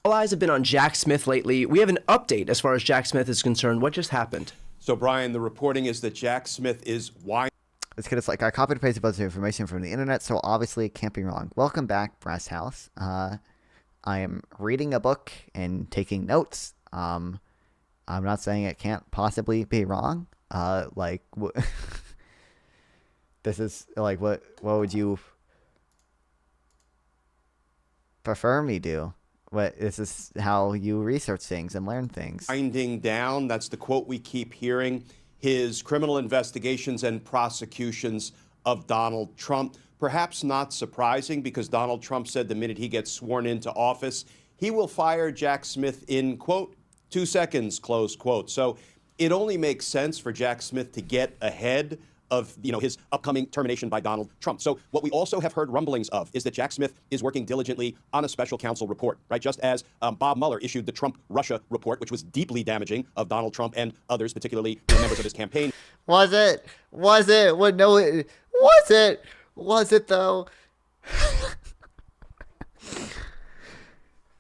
All eyes have been on Jack Smith lately. We have an update as far as Jack Smith is concerned. What just happened? So, Brian, the reporting is that Jack Smith is It's because it's like I copied and pasted a bunch of information from the internet, so obviously it can't be wrong. Welcome back, Brass House. I am reading a book and taking notes. I'm not saying it can't possibly be wrong. This is like what would you prefer me do? This is how you research things and learn things. winding down. That's the quote we keep hearing. His criminal investigations and prosecutions of Donald Trump. Perhaps not surprising, because Donald Trump said the minute he gets sworn into office, he will fire Jack Smith in, quote, 2 seconds, close quote. So it only makes sense for Jack Smith to get ahead of his upcoming termination by Donald Trump. So what we also have heard rumblings of is that Jack Smith is working diligently on a special counsel report, right? Just as Bob Mueller issued the Trump-Russia report, which was deeply damaging of Donald Trump and others, particularly members of his campaign. Was it? Was it though?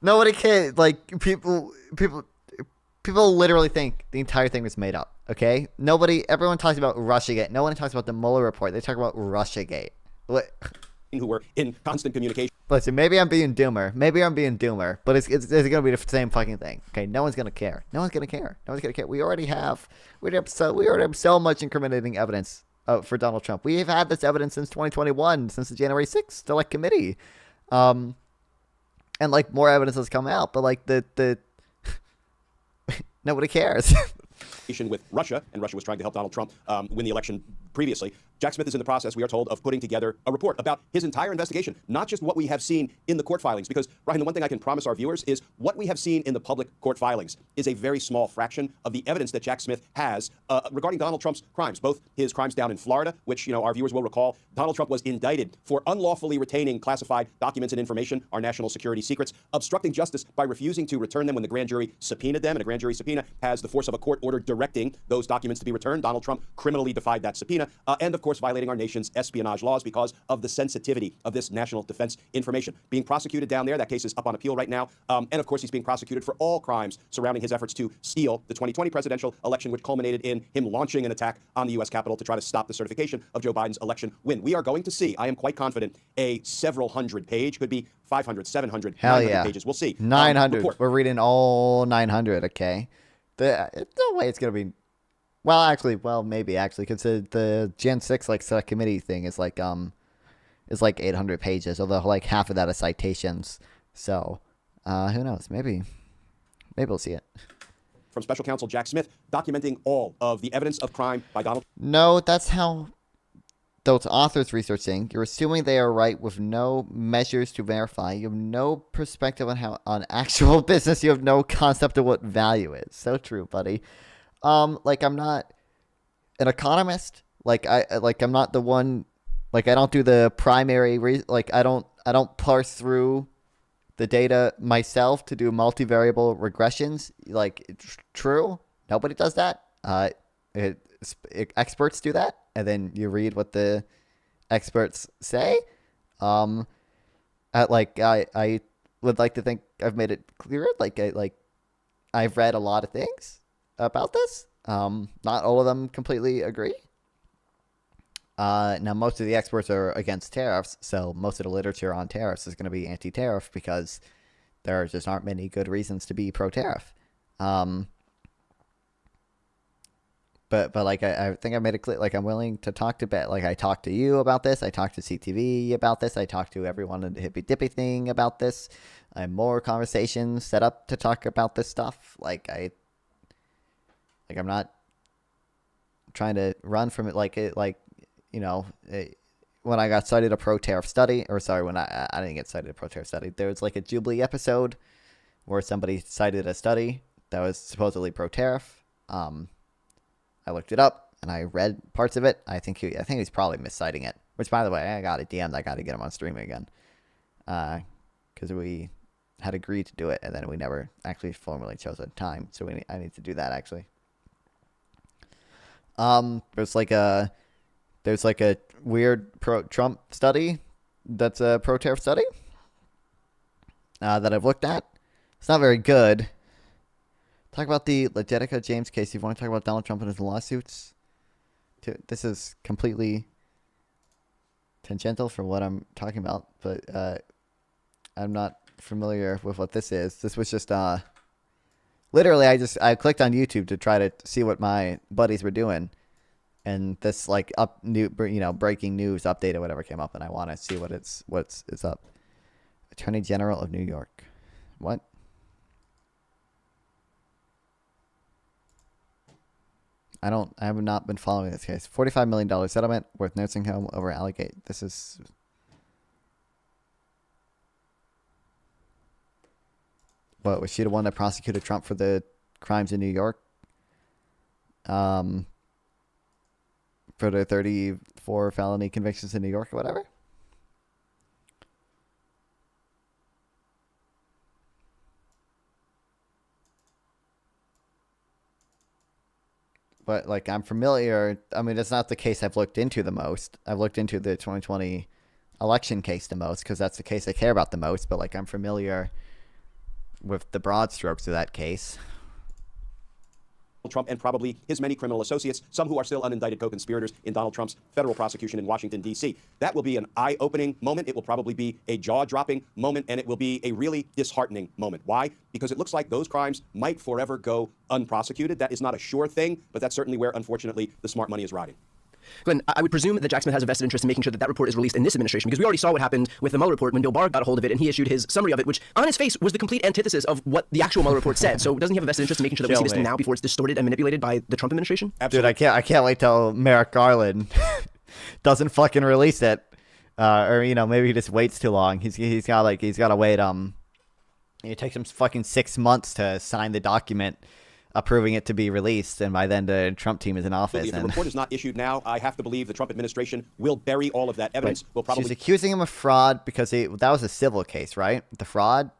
Nobody can, like, people literally think the entire thing was made up, okay? Everyone talks about Russiagate. No one talks about the Mueller report. They talk about Russiagate. Who were in constant communication. Listen, maybe I'm being doomer, but it's going to be the same fucking thing, okay? No one's going to care. We already have so much incriminating evidence for Donald Trump. We have had this evidence since 2021, since the January 6th Select Committee. And, like, more evidence has come out, but, like, the nobody cares. With Russia, and Russia was trying to help Donald Trump win the election previously. Jack Smith is in the process, we are told, of putting together a report about his entire investigation, not just what we have seen in the court filings. Because, Brian, the one thing I can promise our viewers is what we have seen in the public court filings is a very small fraction of the evidence that Jack Smith has regarding Donald Trump's crimes, both his crimes down in Florida, which, our viewers will recall, Donald Trump was indicted for unlawfully retaining classified documents and information, our national security secrets, obstructing justice by refusing to return them when the grand jury subpoenaed them, and a grand jury subpoena has the force of a court order directing those documents to be returned. Donald Trump criminally defied that subpoena, and of course violating our nation's espionage laws because of the sensitivity of this national defense information. Being prosecuted down there, that case is up on appeal right now, and of course he's being prosecuted for all crimes surrounding his efforts to steal the 2020 presidential election, which culminated in him launching an attack on the U.S. Capitol to try to stop the certification of Joe Biden's election win. We are going to see, I am quite confident, a several hundred page, could be 500, 700, Hell 900 yeah. pages. We'll see. 900. We're reading all 900, okay? No way it's going to be... maybe actually, because the Gen 6 Select Committee thing is like 800 pages, although like half of that is citations. So, who knows? Maybe we'll see it. From Special Counsel Jack Smith, documenting all of the evidence of crime by Donald. No, that's how those authors researching. You're assuming they are right with no measures to verify. You have no perspective on actual business. You have no concept of what value is. So true, buddy. I'm not an economist. I'm not the one. I don't do the primary. I don't parse through the data myself to do multivariable regressions. True, nobody does that. Experts do that, and then you read what the experts say. I would like to think I've made it clear. I've read a lot of things about this. Not all of them completely agree. Now, most of the experts are against tariffs, so most of the literature on tariffs is going to be anti-tariff because there just aren't many good reasons to be pro-tariff. but like I think I made it clear. Like I'm willing to talk to like I talked to you about this. I talked to CTV about this. I talked to everyone in the Hippy Dippy thing about this. I have more conversations set up to talk about this stuff. Like I'm not trying to run from it. When I got cited a pro-tariff study, or sorry, when I didn't get cited a pro-tariff study, there was like a Jubilee episode where somebody cited a study that was supposedly pro-tariff. I looked it up and I read parts of it. I think he's probably misciting it. Which, by the way, I got it DM'd. I got to get him on streaming again, because we had agreed to do it and then we never actually formally chose a time. So I need to do that actually. There's like a weird pro-Trump study that's a pro-tariff study that I've looked at. It's not very good. Talk about the Legetica James case. You want to talk about Donald Trump and his lawsuits? This is completely tangential for what I'm talking about, but I'm not familiar with what this is. This was just literally I clicked on YouTube to try to see what my buddies were doing, and this like breaking news update or whatever came up, and I want to see what's up. Attorney General of New York. What? I have not been following this case. $45 million settlement worth nursing home over Allegate. This is... What, was she the one that prosecuted Trump for the crimes in New York? For the 34 felony convictions in New York or whatever? But, like, I'm familiar. I mean, it's not the case I've looked into the most. I've looked into the 2020 election case the most because that's the case I care about the most. But, like, I'm familiar with the broad strokes of that case. Trump and probably his many criminal associates, some who are still unindicted co-conspirators in Donald Trump's federal prosecution in Washington, D.C. That will be an eye-opening moment. It will probably be a jaw-dropping moment, and it will be a really disheartening moment. Why? Because it looks like those crimes might forever go unprosecuted. That is not a sure thing, but that's certainly where, unfortunately, the smart money is riding. Glenn, I would presume that Jack Smith has a vested interest in making sure that report is released in this administration, because we already saw what happened with the Mueller report when Bill Barr got a hold of it and he issued his summary of it, which on its face was the complete antithesis of what the actual Mueller report said. So doesn't he have a vested interest in making sure that we see this thing now before it's distorted and manipulated by the Trump administration? Absolutely. Dude, I can't wait till Merrick Garland doesn't fucking release it, or maybe he just waits too long. He's got to wait. It takes him fucking 6 months to sign the document approving it to be released, and by then the Trump team is in office. If the report is not issued now, I have to believe the Trump administration will bury all of that evidence. Will probably... She's accusing him of fraud because that was a civil case, right? The fraud.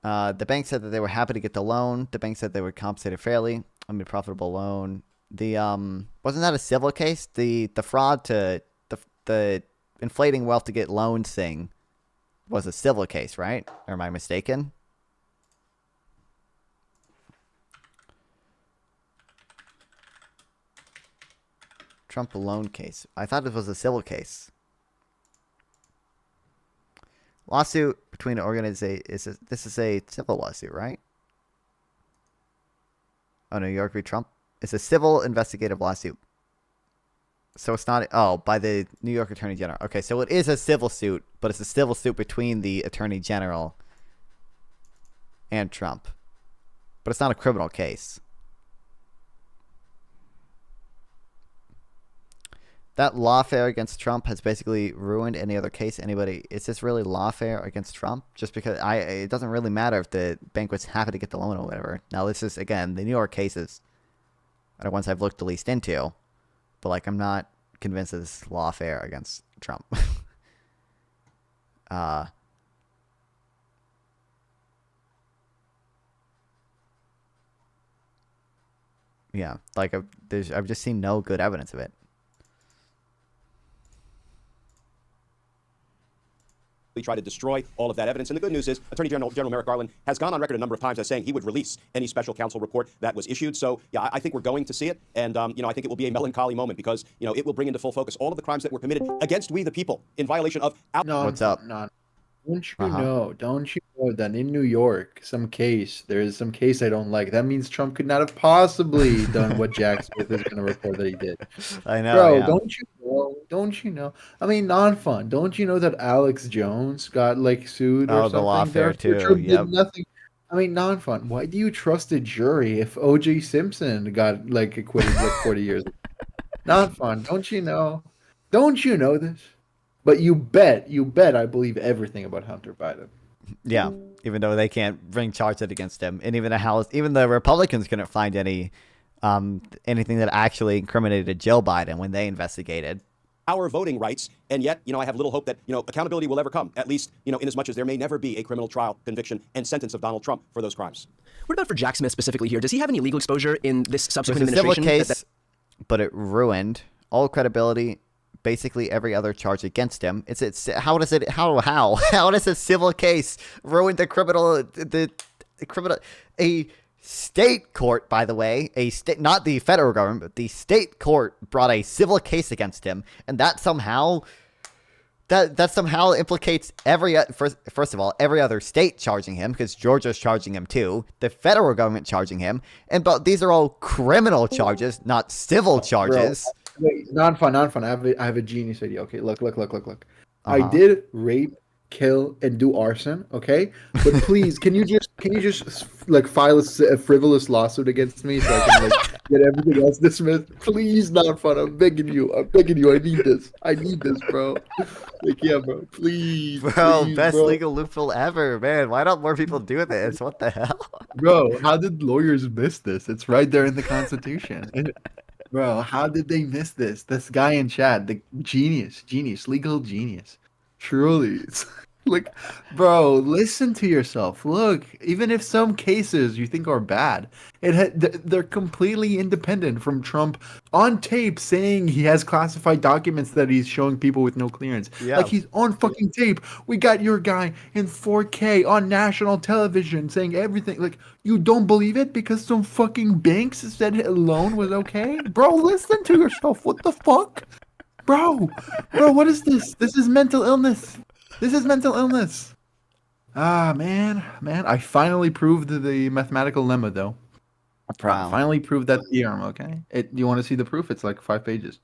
The bank said that they were happy to get the loan. The bank said they were compensated fairly. I mean, profitable loan. The wasn't that a civil case? The fraud to the inflating wealth to get loans thing was a civil case, right? Or am I mistaken? Trump loan case. I thought it was a civil case. Lawsuit between organizations. This is a civil lawsuit, right? Oh, New York v. Trump. It's a civil investigative lawsuit. So it's not. Oh, by the New York Attorney General. Okay, so it is a civil suit, but it's a civil suit between the Attorney General and Trump. But it's not a criminal case. That lawfare against Trump has basically ruined any other case. Is this really lawfare against Trump? Just because it doesn't really matter if the bank was happy to get the loan or whatever. Now, this is, again, the New York cases are the ones I've looked the least into. But, like, I'm not convinced that this is lawfare against Trump. Yeah, like, I've just seen no good evidence of it. Try to destroy all of that evidence. And the good news is Attorney General Merrick Garland has gone on record a number of times as saying he would release any special counsel report that was issued. So, yeah, I think we're going to see it. And, I think it will be a melancholy moment because, it will bring into full focus all of the crimes that were committed against we the people in violation of... What's up? No. Don't you know? Don't you know that in New York, there is some case I don't like. That means Trump could not have possibly done what Jack Smith is going to report that he did. I know, Bro, yeah. don't you know? Don't you know? I mean, non-fun. Don't you know that Alex Jones got like sued or Oh, the something? lawfare too. Trump Yep. did nothing. I mean, non-fun. Why do you trust a jury if O.J. Simpson got like acquitted like 40 years ago? Non-fun. Don't you know? Don't you know this? But you bet, I believe everything about Hunter Biden. Yeah, even though they can't bring charges against him, and even the Republicans couldn't find anything that actually incriminated Joe Biden when they investigated our voting rights, and yet, I have little hope that, accountability will ever come, at least, in as much as there may never be a criminal trial, conviction, and sentence of Donald Trump for those crimes. What about for Jack Smith specifically here? Does he have any legal exposure in this subsequent It was a civil administration? case, but it ruined all credibility. Basically, every other charge against him. How does a civil case ruin the criminal? A state court, by the way, not the federal government, but the state court brought a civil case against him, and that somehow implicates first of all every other state charging him, because Georgia's charging him too, the federal government charging him, but these are all criminal charges, not civil charges. Bro, wait, non-fun. I have a genius idea. Okay, look. I did rape, kill, and do arson. Okay, but please, can you just like file a frivolous lawsuit against me so I can like get everything else dismissed? Please, non-fun. I'm begging you. I need this, bro. Like, yeah, bro. Please, Bro, please, best bro. legal loophole ever, man. Why don't more people do this? What the hell? Bro, how did lawyers miss this? It's right there in the Constitution. Bro, how did they miss this? This guy in chat, the genius, legal genius. Truly. It's like, bro, listen to yourself. Look, even if some cases you think are bad, they're completely independent from Trump on tape saying he has classified documents that he's showing people with no clearance. Yeah. Like, he's on fucking tape. We got your guy in 4K on national television saying everything. Like, you don't believe it because some fucking Banks said a loan was okay? Bro, listen to yourself. What the fuck? Bro, what is this? This is mental illness. Ah, man, I finally proved the mathematical lemma, though. Wow. Finally proved that theorem, okay? You want to see the proof? It's like 5 pages.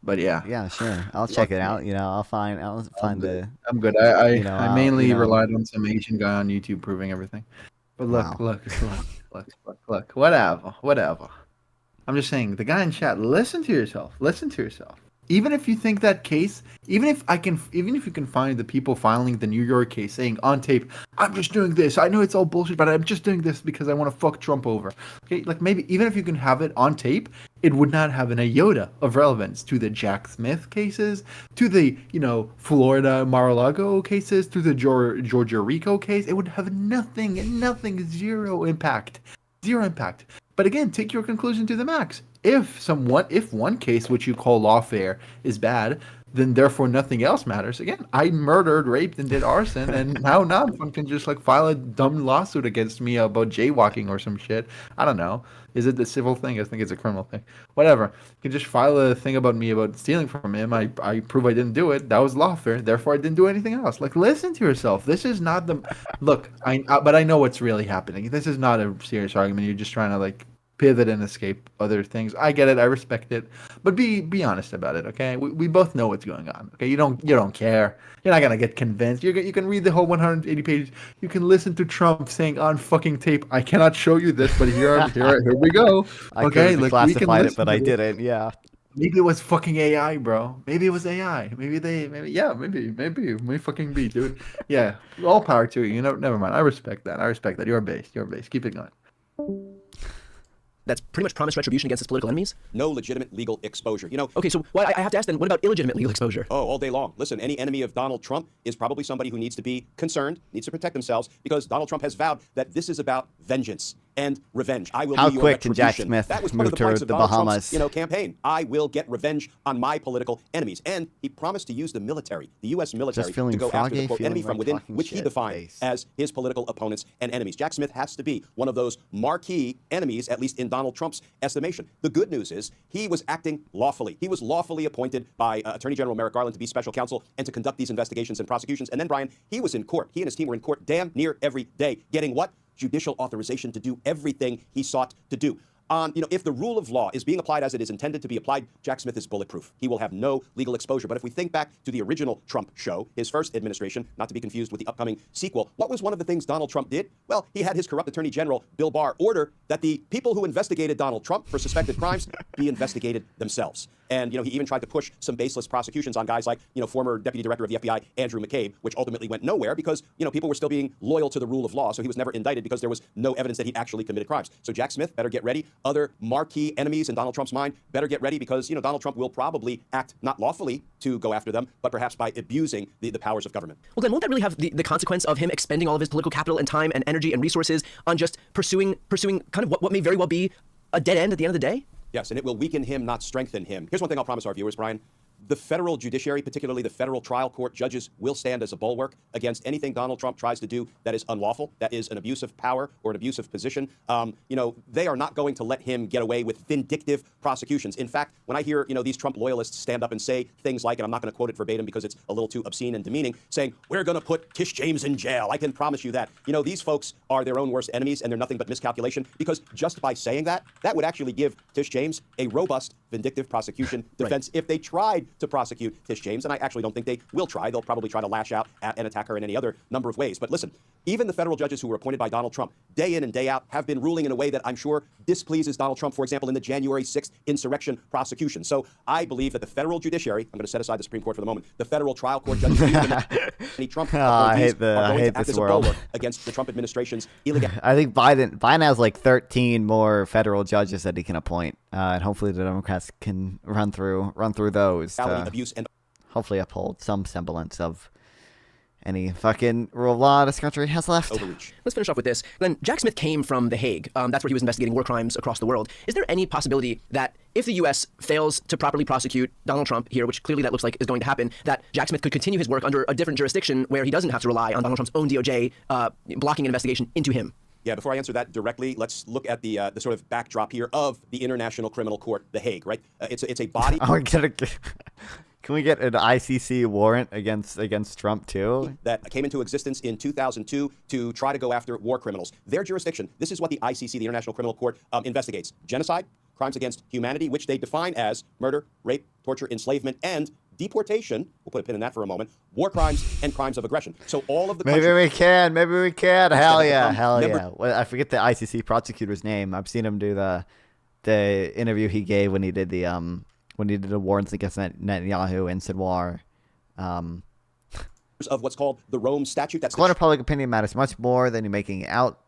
But yeah. Yeah, sure. I'll check it out. I'll find the. I'm good. I mainly I'll- relied on some Asian guy on YouTube proving everything. But look. Whatever. I'm just saying, the guy in chat, listen to yourself. Even if you think that case, even if you can find the people filing the New York case saying on tape, I'm just doing this. I know it's all bullshit, but I'm just doing this because I want to fuck Trump over. Okay, like maybe even if you can have it on tape, it would not have an iota of relevance to the Jack Smith cases, to the Florida Mar-a-Lago cases, to the Georgia Rico case. It would have nothing, zero impact. But again, take your conclusion to the max. If one case which you call lawfare is bad, then therefore nothing else matters. Again, I murdered, raped, and did arson, and now one can just like file a dumb lawsuit against me about jaywalking or some shit. I don't know. Is it the civil thing? I think it's a criminal thing. Whatever. You can just file a thing about me about stealing from him. I prove I didn't do it. That was lawfare. Therefore, I didn't do anything else. Like, listen to yourself. This is not the look. But I know what's really happening. This is not a serious argument. You're just trying to like pivot and escape other things. I get it. I respect it. But be honest about it, okay? We both know what's going on. Okay, you don't care. You're not gonna get convinced. You can read the whole 180 pages. You can listen to Trump saying on fucking tape, "I cannot show you this, but here we go." I Okay, could have like we can classified it, listen but to I it. didn't. Yeah. Maybe it was fucking AI, bro. Maybe it was AI. Maybe it may fucking be, dude. Yeah, all power to you. Never mind. I respect that. You're based. Keep it going. That's pretty much promised retribution against his political enemies? No legitimate legal exposure. Okay, so I have to ask then, what about illegitimate legal exposure? Oh, all day long. Listen, any enemy of Donald Trump is probably somebody who needs to be concerned, needs to protect themselves, because Donald Trump has vowed that this is about vengeance. and revenge. I will How do your quick can Jack retribution. Smith That was one of move the to planks of the Donald Bahamas? Trump's, campaign. I will get revenge on my political enemies. And he promised to use the military, the U.S. military, feeling to go after the froggy, quote, enemy feeling from like within, talking which he shit, defined face. as his political opponents and enemies. Jack Smith has to be one of those marquee enemies, at least in Donald Trump's estimation. The good news is he was acting lawfully. He was lawfully appointed by Attorney General Merrick Garland to be special counsel and to conduct these investigations and prosecutions. And then, Brian, he was in court. He and his team were in court damn near every day, getting what? Judicial authorization to do everything he sought to do. If the rule of law is being applied as it is intended to be applied, Jack Smith is bulletproof. He will have no legal exposure. But if we think back to the original Trump show, his first administration, not to be confused with the upcoming sequel, what was one of the things Donald Trump did? Well, he had his corrupt Attorney General, Bill Barr, order that the people who investigated Donald Trump for suspected crimes be investigated themselves. And, he even tried to push some baseless prosecutions on guys like, former Deputy Director of the FBI, Andrew McCabe, which ultimately went nowhere because, people were still being loyal to the rule of law. So he was never indicted because there was no evidence that he actually committed crimes. So Jack Smith better get ready. Other marquee enemies in Donald Trump's mind better get ready because, Donald Trump will probably act not lawfully to go after them, but perhaps by abusing the powers of government. Well, then won't that really have the consequence of him expending all of his political capital and time and energy and resources on just pursuing kind of what may very well be a dead end at the end of the day? Yes, and it will weaken him, not strengthen him. Here's one thing I'll promise our viewers, Brian. The federal judiciary, particularly the federal trial court judges, will stand as a bulwark against anything Donald Trump tries to do that is unlawful, that is an abuse of power or an abuse of position. They are not going to let him get away with vindictive prosecutions. In fact, when I hear, these Trump loyalists stand up and say things like, and I'm not going to quote it verbatim because it's a little too obscene and demeaning, saying, we're going to put Tish James in jail. I can promise you that. These folks are their own worst enemies and they're nothing but miscalculation because just by saying that would actually give Tish James a robust vindictive prosecution defense if they tried to prosecute Tish James, and I actually don't think they will try. They'll probably try to lash out at and attack her in any other number of ways. But listen, even the federal judges who were appointed by Donald Trump, day in and day out, have been ruling in a way that I'm sure displeases Donald Trump, for example, in the January 6th insurrection prosecution. So I believe that the federal judiciary, I'm going to set aside the Supreme Court for the moment, the federal trial court judges, any Trump appointees are going to act as a bulwark against the Trump administration's illegal. I think Biden has like 13 more federal judges that he can appoint, and hopefully the Democrats can run through those. Abuse and hopefully uphold some semblance of any fucking rule of law this country has left. Overreach. Let's finish off with this. Glenn, Jack Smith came from The Hague. That's where he was investigating war crimes across the world. Is there any possibility that if the U.S. fails to properly prosecute Donald Trump here, which clearly that looks like is going to happen, that Jack Smith could continue his work under a different jurisdiction where he doesn't have to rely on Donald Trump's own DOJ blocking an investigation into him? Yeah, before I answer that directly, let's look at the sort of backdrop here of the International Criminal Court, The Hague, right? It's a body. Can we get an ICC warrant against Trump too? That came into existence in 2002 to try to go after war criminals. Their jurisdiction, this is what the ICC, the International Criminal Court, investigates. Genocide, crimes against humanity, which they define as murder, rape, torture, enslavement, and deportation, we'll put a pin in that for a moment, war crimes and crimes of aggression. So all of the Maybe we can. Hell yeah. Well, I forget the ICC prosecutor's name. I've seen him do the interview he gave when he did the warrants against Netanyahu and Sinwar. Of what's called the Rome Statute. That's court of public opinion matters much more than you're making it out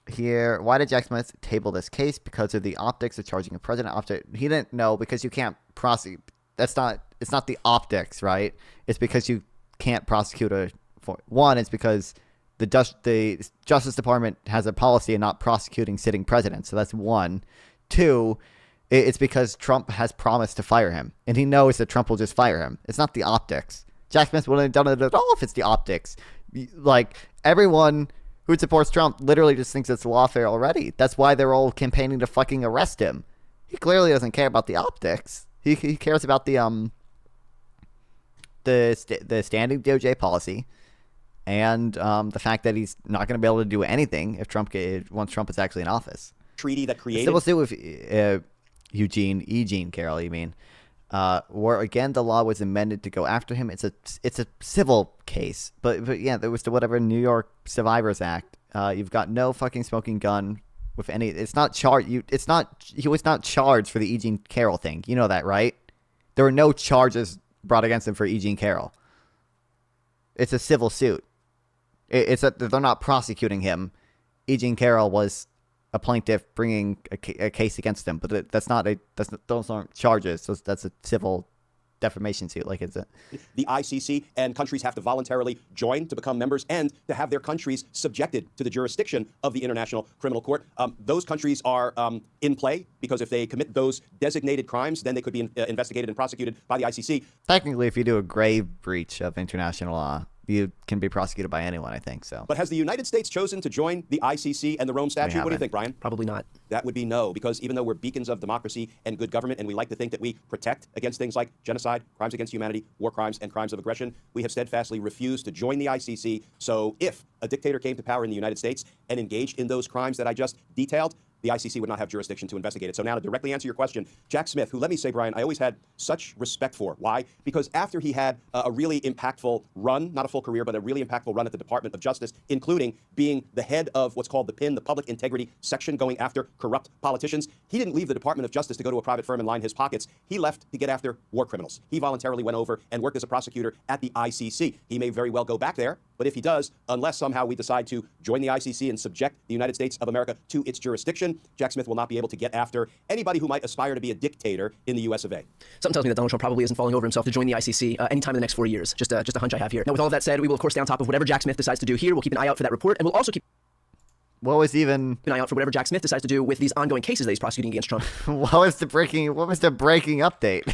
here. Why did Jack Smith table this case? Because of the optics of charging a president. He didn't know because you can't prosecute. It's not the optics, right? It's because you can't prosecute it's because the Justice Department has a policy of not prosecuting sitting presidents. So that's one. Two, it's because Trump has promised to fire him, and he knows that Trump will just fire him. It's not the optics. Jack Smith wouldn't have done it at all if it's the optics. Like, everyone who supports Trump literally just thinks it's lawfare already. That's why they're all campaigning to fucking arrest him. He clearly doesn't care about the optics. He cares about the standing DOJ policy and the fact that he's not going to be able to do anything if once Trump is actually in office. Treaty that created. Civil suit with Eugene Carroll, you mean? Where again the law was amended to go after him. It's a civil case, but yeah, there was the whatever New York Survivors Act. You've got no fucking smoking gun with any. It's not charged. He was not charged for the Eugene Carroll thing. You know that, right? There were no charges brought against him for Eugene Carroll. It's a civil suit. It's that they're not prosecuting him. Eugene Carroll was a plaintiff bringing a case against him, but those aren't charges. That's a civil defamation suit. Like it's a the ICC, and countries have to voluntarily join to become members and to have their countries subjected to the jurisdiction of the International Criminal Court. Those countries are in play because if they commit those designated crimes, then they could be investigated and prosecuted by the ICC. Technically, if you do a grave breach of international law, you can be prosecuted by anyone, I think so. But has the United States chosen to join the ICC and the Rome Statute? What do you think, Brian? Probably not. That would be no, because even though we're beacons of democracy and good government, and we like to think that we protect against things like genocide, crimes against humanity, war crimes, and crimes of aggression, we have steadfastly refused to join the ICC. So if a dictator came to power in the United States and engaged in those crimes that I just detailed, the ICC would not have jurisdiction to investigate it. So now to directly answer your question, Jack Smith, who, let me say, Brian, I always had such respect for. Why? Because after he had a really impactful run, not a full career, but a really impactful run at the Department of Justice, including being the head of what's called the PIN, the Public Integrity Section, going after corrupt politicians, he didn't leave the Department of Justice to go to a private firm and line his pockets. He left to get after war criminals. He voluntarily went over and worked as a prosecutor at the ICC. He may very well go back there, but if he does, unless somehow we decide to join the ICC and subject the United States of America to its jurisdiction, Jack Smith will not be able to get after anybody who might aspire to be a dictator in the US of A. Something tells me that Donald Trump probably isn't falling over himself to join the ICC anytime in the next 4 years. Just a hunch I have here. Now, with all of that said, we will, of course, stay on top of whatever Jack Smith decides to do here. We'll keep an eye out for that report, and we'll also keep an eye out for whatever Jack Smith decides to do with these ongoing cases that he's prosecuting against Trump. What was the breaking update?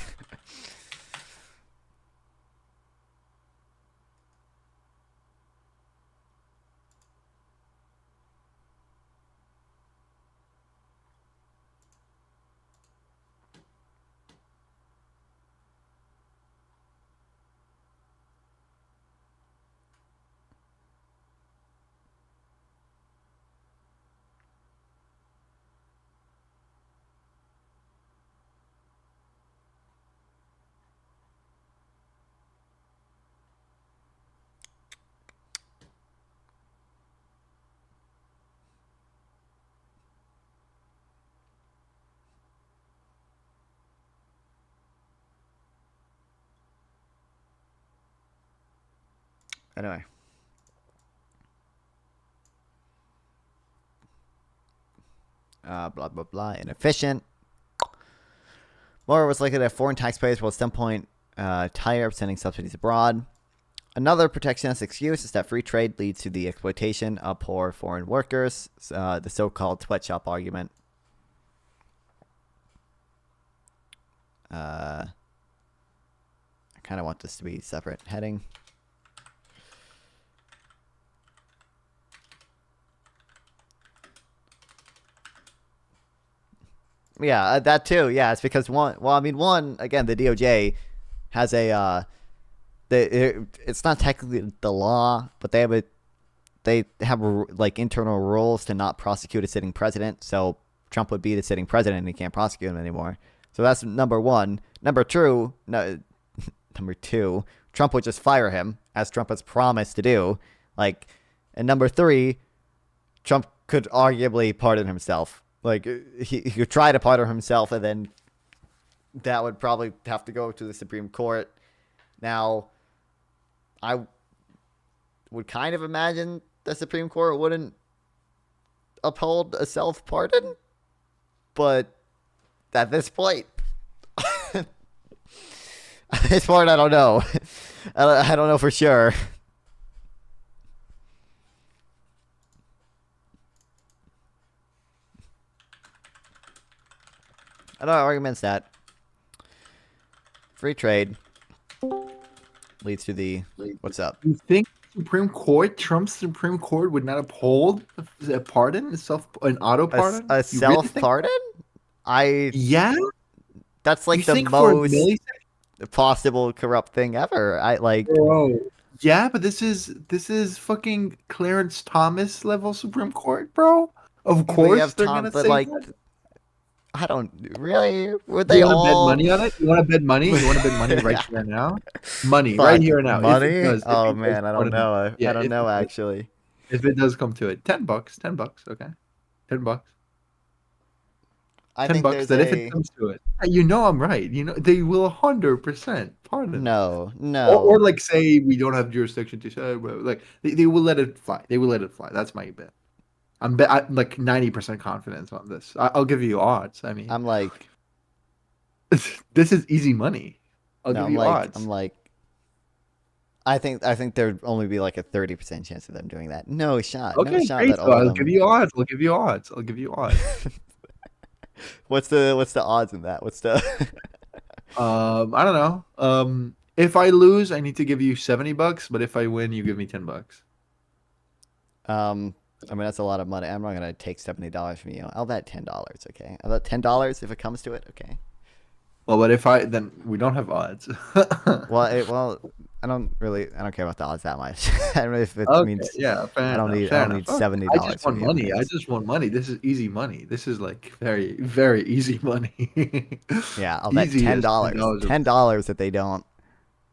Anyway. Blah, blah, blah. Inefficient. More was likely that foreign taxpayers will at some point tire of sending subsidies abroad. Another protectionist excuse is that free trade leads to the exploitation of poor foreign workers, the so-called sweatshop argument. I kind of want this to be separate heading. Yeah, that too. Yeah, it's because one, again, the DOJ has it's not technically the law, but they have like internal rules to not prosecute a sitting president. So Trump would be the sitting president and he can't prosecute him anymore. So that's number one. Number two, Trump would just fire him, as Trump has promised to do. And number three, Trump could arguably pardon himself. He could try to pardon himself, and then that would probably have to go to the Supreme Court. Now, I would kind of imagine the Supreme Court wouldn't uphold a self-pardon, but at this point, I don't know. I don't know for sure. Another argument's that free trade leads to the what's up. You think Trump's Supreme Court would not uphold a pardon, an auto pardon, a self pardon? Yeah, that's like the most possible corrupt thing ever. Bro. Yeah, but this is fucking Clarence Thomas level Supreme Court, bro. Of course they're gonna say that. I don't really. Would they all bet money on it? You want to bet money? You want to bet money right here and now? Money right here and now. Money? Oh man, I don't know. I don't know actually. If it does come to it, $10, okay, $10. I think $10. That if it comes to it, I'm right. They will 100% pardon. No. Or like say we don't have jurisdiction to say, like they will let it fly. They will let it fly. That's my bet. I'm like 90% confidence on this. I'll give you odds. I mean, I'm like, this is easy money. I'll No, give I'm you like, odds. I'm like, I think there'd only be like a 30% chance of them doing that. No shot. No Okay, shot great. that So all of I'll them. give you odds. I'll give you odds. I'll give you odds. What's the odds in that? What's the I don't know. If I lose, I need to give you $70, but if I win, you give me $10. I mean that's a lot of money. I'm not gonna take $70 from you. I'll bet $10. Okay. I'll bet $10 if it comes to it. Okay. Well, but then we don't have odds. Well, I don't care about the odds that much. I don't know if it Okay, means yeah, fair I don't enough, need fair I don't enough. need Okay. $70 I just want from you. money. I just want money. This is easy money. This is like very, very easy money. Yeah, I'll bet Easy as $10. $10 that they don't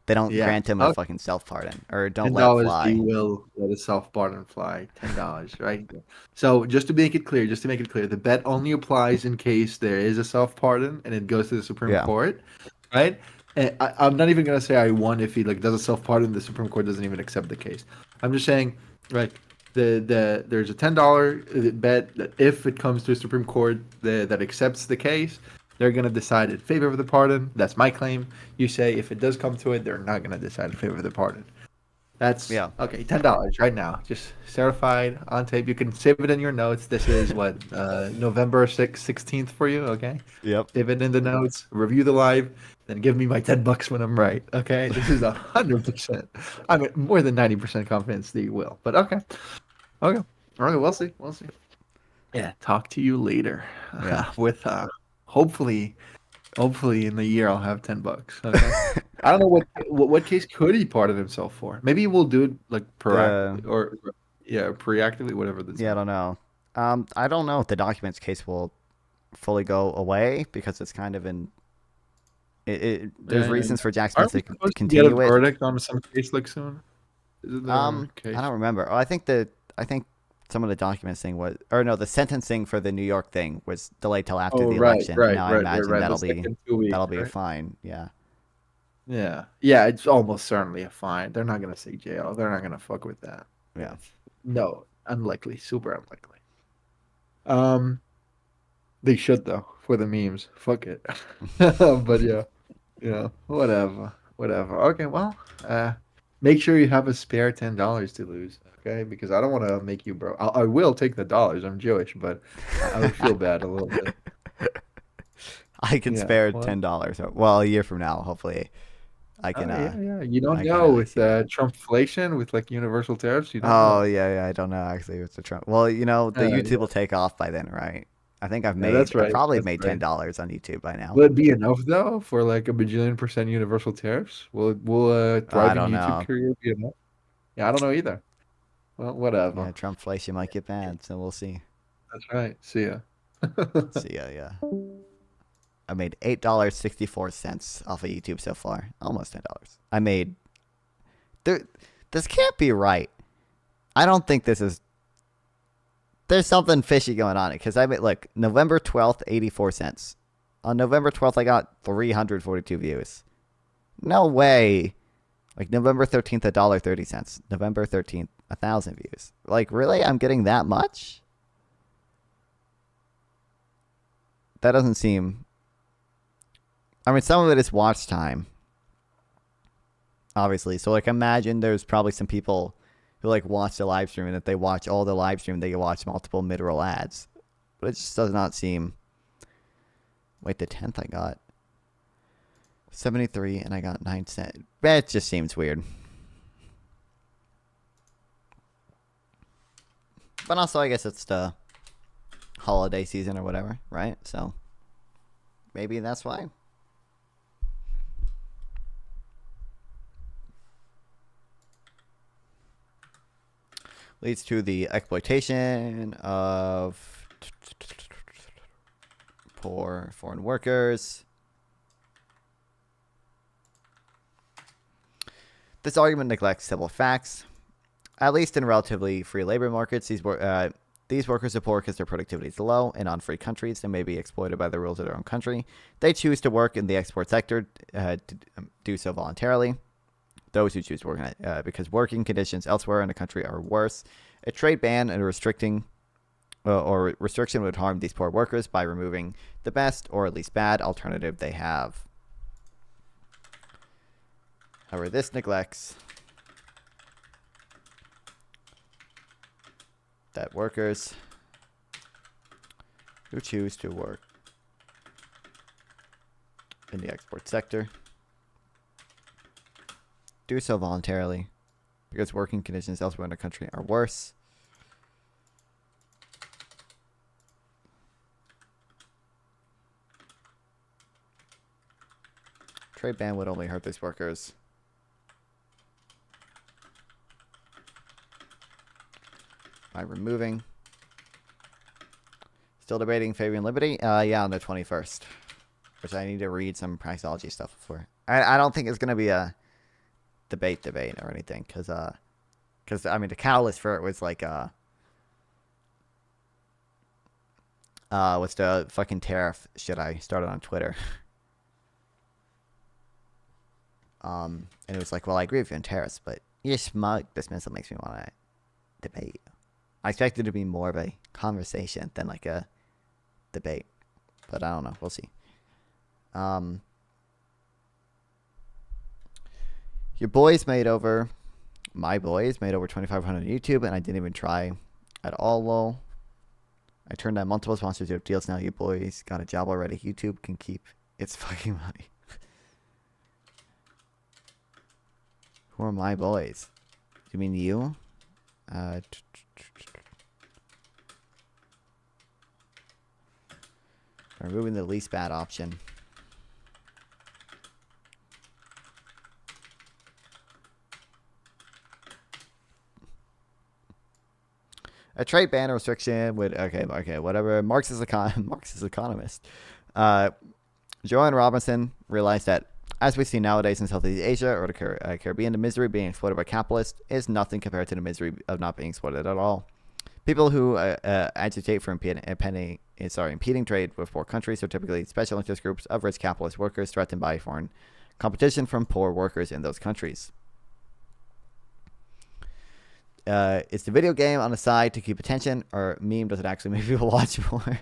Yeah, grant him a okay. fucking self pardon or don't $10 let it fly. you will let a self pardon fly. $10, right? So just to make it clear, the bet only applies in case there is a self pardon and it goes to the Supreme Yeah. Court, right? And I'm not even gonna say I won if he like does a self pardon. The Supreme Court doesn't even accept the case. I'm just saying, right? There's a $10 bet that if it comes to a Supreme Court that accepts the case, they're gonna decide in favor of the pardon. That's my claim. You say if it does come to it, they're not gonna decide in favor of the pardon. That's okay. $10 right now, just certified on tape. You can save it in your notes. This is what November 16th for you. Okay. Yep. Save it in the notes. Review the live. Then give me my $10 when I'm right. Okay. This is 100%. I'm more than 90% confident that you will. But okay. Okay. All right. We'll see. We'll see. Yeah. Talk to you later. Yeah. With hopefully in the year I'll have $10. Okay. I don't know what case could he pardon himself for. Maybe we'll do it like proactively or preactively, whatever. Yeah, I don't know. I don't know if the documents case will fully go away because it's kind of in. There's reasons for Jack Smith to continue get a it. verdict on some case like soon. Is it I don't remember. Oh, I think some of the documents thing was, or no, the sentencing for the New York thing was delayed till after the election. Now I imagine that'll be fine. Yeah. Yeah. Yeah. It's almost certainly a fine. They're not gonna say jail. They're not gonna fuck with that. Yeah. No, unlikely. Super unlikely. They should though for the memes. Fuck it. But yeah, whatever. Okay, well, make sure you have a spare $10 to lose. Okay, because I don't want to make you broke. I will take the dollars. I'm Jewish, but I would feel bad a little bit. I can spare $10. Well, a year from now, hopefully, I can. Yeah. You don't know with Trumpflation, with like universal tariffs. You don't know. Yeah. I don't know actually with the Trump. Well, the YouTube will take off by then, right? I think I've made. That's right. I probably made $10 on YouTube by now. Will it be enough though for like a bajillion% universal tariffs? Will thriving YouTube career be enough? Yeah, I don't know either. Well, whatever. Yeah, Trumpflation might get banned, so we'll see. That's right. See ya. See ya. Yeah. I made $8.64 off of YouTube so far. Almost $10. I made. This can't be right. I don't think this is. There's something fishy going on because I made November 12th, 84 cents. On November 12th, I got 342 views. No way. Like November 13th, $1.30. November 13th, 1,000 views. Like, really? I'm getting that much? That doesn't seem. I mean, some of it is watch time. Obviously. So, imagine there's probably some people who watch the live stream, and if they watch all the live stream, they can watch multiple mid-roll ads. But it just does not seem. Wait, the 10th I got 73 and I got 9 cents. That just seems weird. But also, I guess it's the holiday season or whatever, right? So maybe that's why. Leads to the exploitation of poor foreign workers. This argument neglects several facts. At least in relatively free labor markets, these workers are poor because their productivity is low. In unfree countries, they may be exploited by the rules of their own country. They choose to work in the export sector to do so voluntarily. Those who choose to work in it, because working conditions elsewhere in the country are worse. A trade ban and restriction would harm these poor workers by removing the best or at least bad alternative they have. However, this neglects that workers who choose to work in the export sector do so voluntarily because working conditions elsewhere in the country are worse. Trade ban would only hurt these workers. By removing. Still debating favoring liberty? Yeah, on the 21st. Which I need to read some praxeology stuff for. I don't think it's going to be a debate or anything. Because, I mean, the catalyst for it was like, what's the fucking tariff shit I started on Twitter. And it was like, well, I agree with you on tariffs, but your smug dismissal makes me want to debate. I expected it to be more of a conversation than like a debate, but I don't know. We'll see. Your boys made over, my boys made over 2,500 on YouTube, and I didn't even try at all. Lol. I turned down multiple sponsorship deals. Now you boys got a job already. YouTube can keep its fucking money. Who are my boys? You mean you? Removing the least bad option. A trade ban or restriction would okay, whatever. Marxist economist. Joanne Robinson realized that, as we see nowadays in Southeast Asia or the Caribbean, the misery being exploited by capitalists is nothing compared to the misery of not being exploited at all. People who agitate for impeding trade with poor countries are typically special interest groups of rich capitalist workers threatened by foreign competition from poor workers in those countries. It's the video game on the side to keep attention, or meme does it actually make people watch more?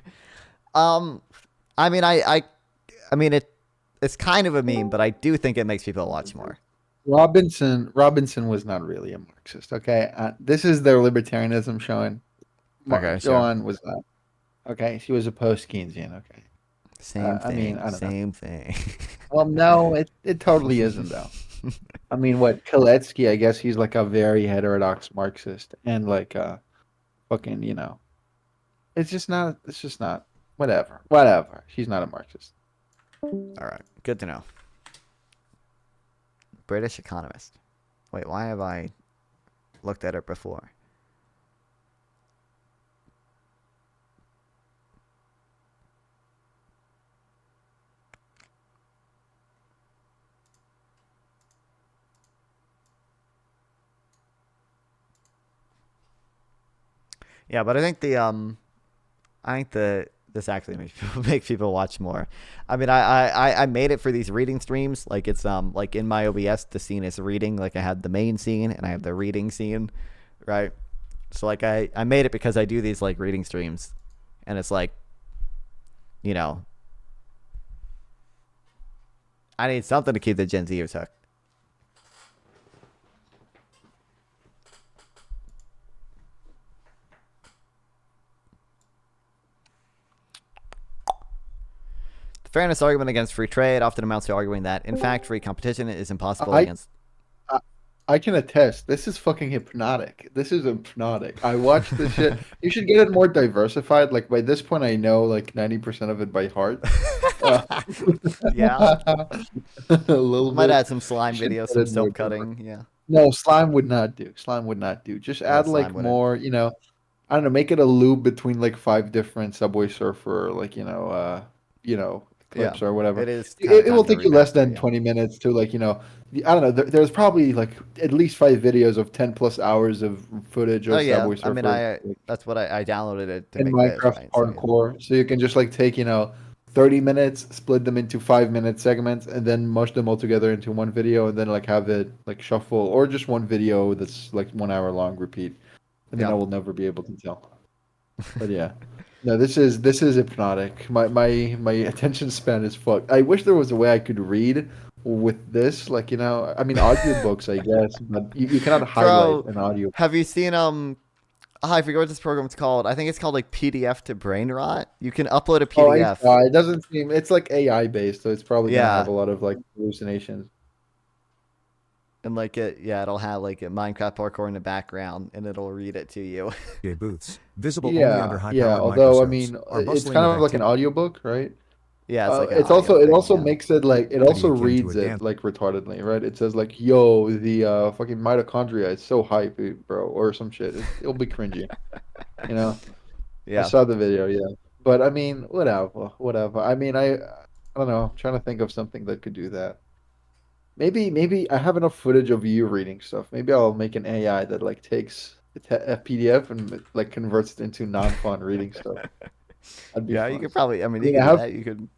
I mean, it's kind of a meme, but I do think it makes people watch more. Robinson was not really a Marxist. Okay, this is their libertarianism showing. Joanne was not. Okay, she was a post-Keynesian. Okay, same thing. I don't know. Thing. Well, no, it totally isn't though. I mean, what Kaletsky? I guess he's like a very heterodox Marxist, and like fucking, it's just not. It's just not. Whatever. She's not a Marxist. All right, good to know. British economist. Wait, why have I looked at it before? Yeah, but I think this actually makes people watch more. I mean, I made it for these reading streams. Like it's like in my OBS, the scene is reading. Like I had the main scene and I have the reading scene, right? So like I made it because I do these like reading streams, and it's like, I need something to keep the Gen Zers hooked. Fairness argument against free trade often amounts to arguing that, in fact, free competition is impossible against... I can attest. This is fucking hypnotic. This is hypnotic. I watched this shit. You should get it more diversified. Like, by this point, I know, like, 90% of it by heart. Yeah. A little Might bit. add some slime videos, some soap cutting. Yeah. No, slime would not do. Just add, like, more, I don't know, make it a loop between, like, 5 different Subway Surfer, like, clips or whatever. It will take you less than 20 minutes to, like, I don't know. There's probably like at least 5 videos of 10+ hours of footage of Subway Surfer. I mean, that's what I downloaded it to in make Minecraft this, Hardcore. So you can just like take 30 minutes, split them into 5-minute segments, and then mush them all together into one video, and then like have it like shuffle, or just one video that's like 1 hour long, repeat, and then I will never be able to tell. But yeah. No, this is hypnotic. My attention span is fucked. I wish there was a way I could read with this, like, you know, I mean, audiobooks, I guess, but you cannot Bro, highlight an audio. have you seen I forget what this program's called. I think it's called like PDF to Brain Rot. You can upload a Oh, I PDF. saw. It doesn't seem. It's like AI based, so it's probably gonna Yeah. have a lot of like hallucinations. And like it'll have like a Minecraft parkour in the background, and it'll read it to you. Booths visible only under Yeah, high-powered yeah. Although I microserves mean, are it's bustling kind with of like an activity. audiobook, right? Yeah, it's like an It's audio also it thing, also yeah. makes it like it Pretty also akin to reads a it dance. like retardedly, right? It says like, "Yo, the fucking mitochondria is so hype, bro," or some shit. It'll be cringy, you know. I Yeah. saw the video, yeah. But I mean, whatever, whatever. I mean, I don't know. I'm trying to think of something that could do that. Maybe I have enough footage of you reading stuff. Maybe I'll make an AI that like takes a PDF and like converts it into non-fun reading stuff. That'd be Yeah, you fun. could probably. I mean, I you mean, could I do have that. You could.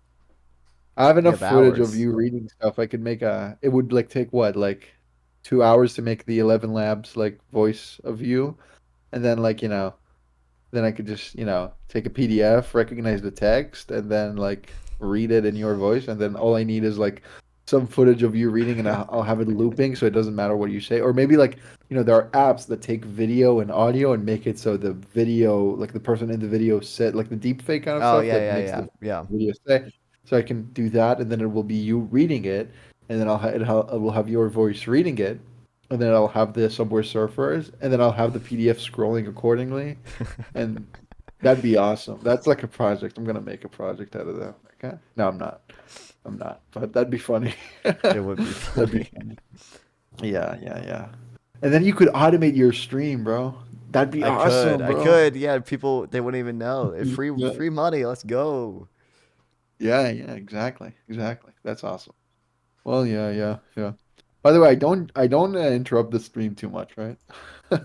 I have enough have footage of hours. you reading stuff. I could make a. It would like take what, like 2 hours to make the 11 Labs like voice of you, and then like, you know, then I could just, you know, take a PDF, recognize the text, and then like read it in your voice, and then all I need is like some footage of you reading, and I'll have it looping, so it doesn't matter what you say. Or maybe like, you know, there are apps that take video and audio and make it so the video, like the person in the video said, like the deep fake kind of Oh stuff yeah, that yeah, makes yeah, the yeah. video say. So I can do that, and then it will be you reading it, and then I will have your voice reading it, and then I'll have the Subway Surfers, and then I'll have the PDF scrolling accordingly, and that'd be awesome. That's like a project. I'm gonna make a project out of that. Okay? No, I'm not. I'm not. But that'd be funny. It would be That'd be funny. funny. Yeah. And then you could automate your stream, bro. That'd be awesome, I bro. could. Yeah, people they wouldn't even know. It's Yeah. free money. Let's go. Yeah, exactly. That's awesome. Well, yeah. By the way, I don't interrupt the stream too much, right? I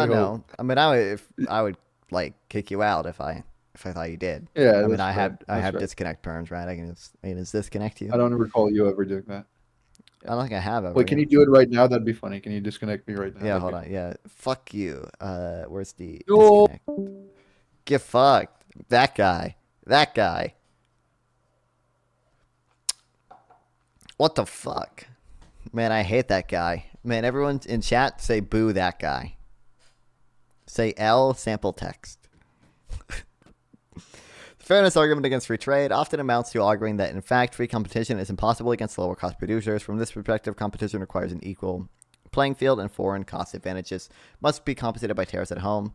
hope. No. I mean, I would like kick you out if I thought you did. Yeah, I mean, that's I fair. have That's fair. disconnect perms, right? I can just disconnect you. I don't recall you ever doing that. I don't think I have ever. Wait, can you do it right now? That'd be funny. Can you disconnect me right now? Yeah, That'd hold be- on. Yeah, fuck you. Where's the No. disconnect? Get fucked. That guy. What the fuck? Man, I hate that guy. Man, everyone in chat say boo that guy. Say L sample text. The fairness argument against free trade often amounts to arguing that, in fact, free competition is impossible against lower cost producers. From this perspective, competition requires an equal playing field, and foreign cost advantages must be compensated by tariffs at home.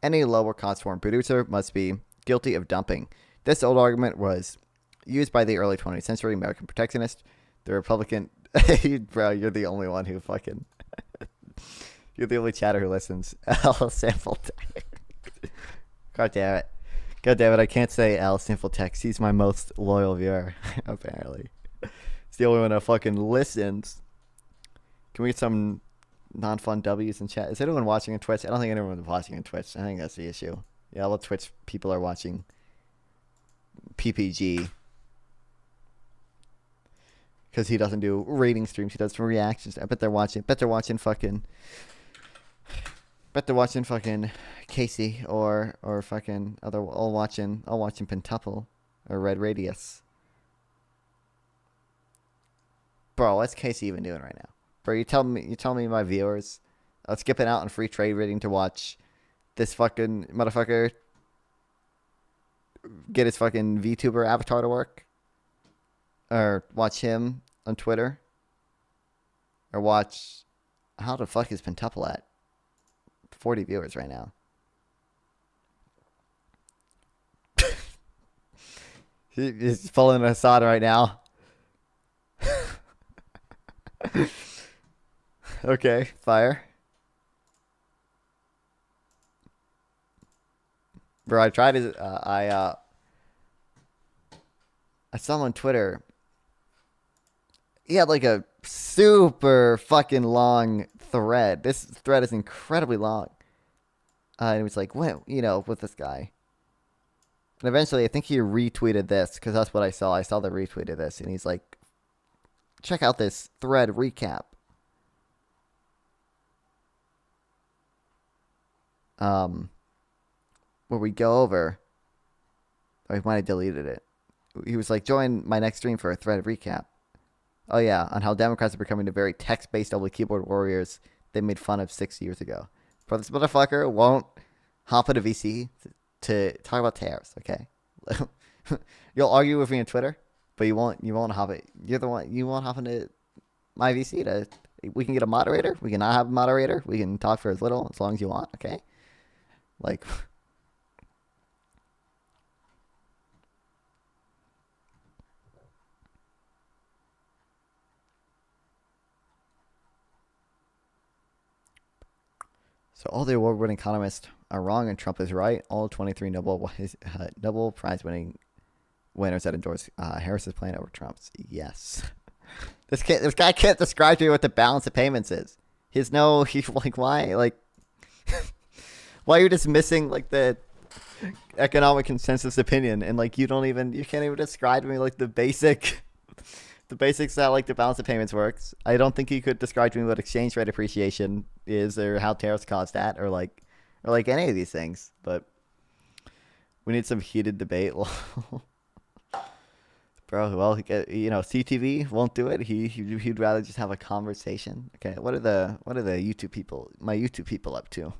Any lower cost foreign producer must be guilty of dumping. This old argument was used by the early 20th century American protectionists. The Republican, bro, you're the only one who fucking, you're the only chatter who listens. L sample text. God damn it, I can't say L sample text. He's my most loyal viewer, apparently. He's the only one that fucking listens. Can we get some non-fun W's in chat? Is anyone watching on Twitch? I don't think anyone's watching on Twitch. I think that's the issue. Yeah, all the Twitch people are watching PPG. Because he doesn't do rating streams, he does reactions. I bet they're watching fucking Casey or fucking all watching Pentuple or Red Radius. Bro, what's Casey even doing right now? Bro, you tell me my viewers are skipping out on free trade rating to watch this fucking motherfucker get his fucking VTuber avatar to work? Or watch him on Twitter? Or watch... How the fuck is Pentuple at? 40 viewers right now. He's pulling Assad right now. Okay, fire. Bro, I tried his... I saw him on Twitter. He had like a super fucking long thread. This thread is incredibly long. And it was like, what, with this guy. And eventually, I think he retweeted this, because that's what I saw. I saw the retweet of this, and he's like, check out this thread recap. Where we go over... Oh, he might have deleted it. He was like, join my next stream for a thread recap. Oh yeah, on how Democrats are becoming the very text-based double keyboard warriors they made fun of 6 years ago. But this motherfucker won't hop at a VC to talk about tariffs. Okay, you'll argue with me on Twitter, but you won't hop it. You're the one. You won't hop into my VC to. We can get a moderator. We can not have a moderator. We can talk for as little as long as you want. Okay, like. So all the award-winning economists are wrong and Trump is right. All 23 Nobel Prize-winning winners that endorse Harris's plan over Trump's. Yes. This guy can't describe to me what the balance of payments is. He's like, why? Like, why are you just missing like the economic consensus opinion and like you can't even describe to me like the basics that like the balance of payments works. I don't think he could describe to me what exchange rate appreciation is or how tariffs cause that or like any of these things. But we need some heated debate. Bro, well, CTV won't do it. He'd rather just have a conversation. Okay, what are the YouTube people, my YouTube people up to?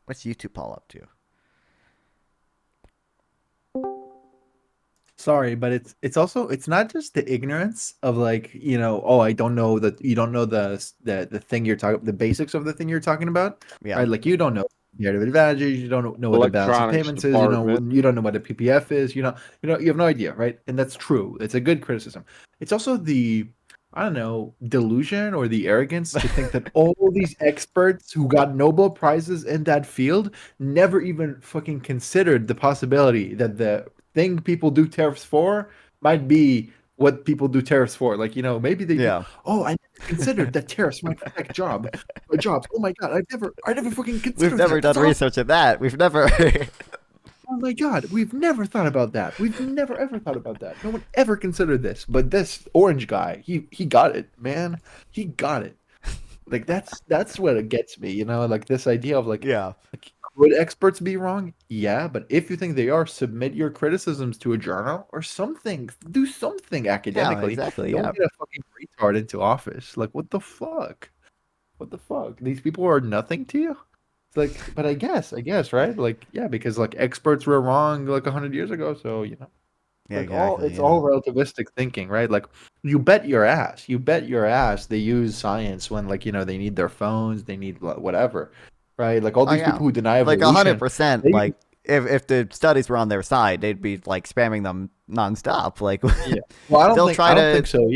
What's YouTube Paul up to? Sorry, but it's also not just the ignorance of like, I don't know that you don't know the thing you're talking, the basics of the thing you're talking about. Yeah. Right? Like you don't know comparative advantages, you don't know what the balance of payments is, you don't know what a PPF is, you have no idea, right? And that's true. It's a good criticism. It's also the delusion or the arrogance to think that all these experts who got Nobel Prizes in that field never even fucking considered the possibility that the thing people do tariffs for might be what people do tariffs for. Like, maybe they I never considered that tariffs might affect jobs. Oh my god, I never fucking considered We've never done research at that. We've never Oh my god, we've never thought about that. We've never ever thought about that. No one ever considered this. But this orange guy, he got it, man. He got it. Like that's what it gets me, like this idea of like would experts be wrong? Yeah, but if you think they are, submit your criticisms to a journal or something. Do something academically. Yeah, exactly. Don't get a fucking retard into office. Like, what the fuck? What the fuck? These people are nothing to you? It's like, but I guess, right? Like, yeah, because like experts were wrong like 100 years ago, so Yeah, like exactly, it's all relativistic thinking, right? Like you bet your ass they use science when like they need their phones, they need whatever. Right, like all these people who deny evolution, like 100%. Like if the studies were on their side, they'd be like spamming them nonstop. Like, well, I don't think so.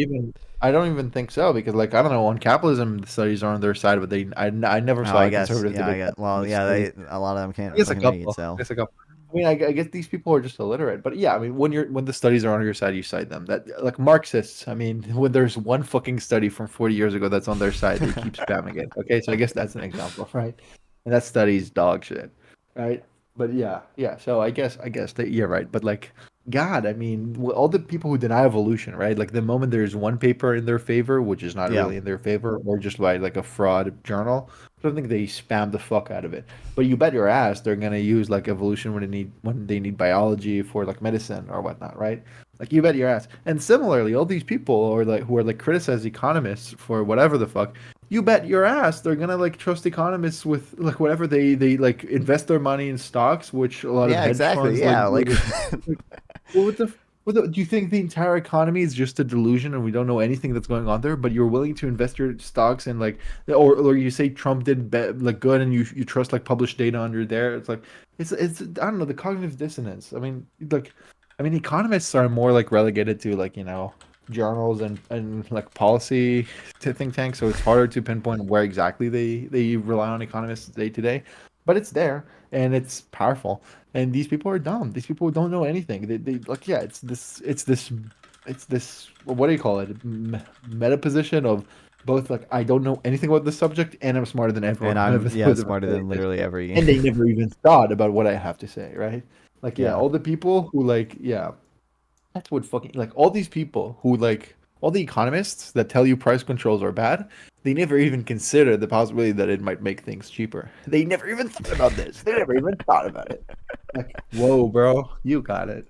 I don't even think so because, like, I don't know. On capitalism, the studies are on their side, but I never saw a conservative. A lot of them can't. It's a couple. It's a couple. I mean, I guess these people are just illiterate, but yeah, I mean, when the studies are on your side, you cite them. That like Marxists, I mean, when there's one fucking study from 40 years ago that's on their side, they keep spamming it. Okay, so I guess that's an example, right? And that study's dog shit, right? But yeah. So I guess that you're right. But like, God, I mean, all the people who deny evolution, right? Like the moment there's one paper in their favor, which is not really in their favor, or just by like a fraud journal, I don't think they spam the fuck out of it. But you bet your ass they're gonna use like evolution when they need biology for like medicine or whatnot, right? Like you bet your ass. And similarly, all these people who are like criticize economists for whatever the fuck, you bet your ass they're gonna like trust economists with like whatever they like invest their money in stocks, which a lot of hedge funds do you think the entire economy is just a delusion and we don't know anything that's going on there? But you're willing to invest your stocks in like, or you say Trump did like good and you trust like published data under there. It's like it's I don't know, the cognitive dissonance. I mean, economists are more like relegated to like journals and like policy to think tanks, so it's harder to pinpoint where exactly they rely on economists day to day, but it's there and it's powerful. And these people are dumb. These people don't know anything. They like it's this what do you call it, meta position of both like I don't know anything about this subject and I'm smarter than everyone, and I'm smarter than literally every, and they never even thought about what I have to say, right? Like all the people who like that's what fucking like all these people who like all the economists that tell you price controls are bad, they never even consider the possibility that it might make things cheaper. They never even thought about this. They never even thought about it. Like, whoa, bro, you got it.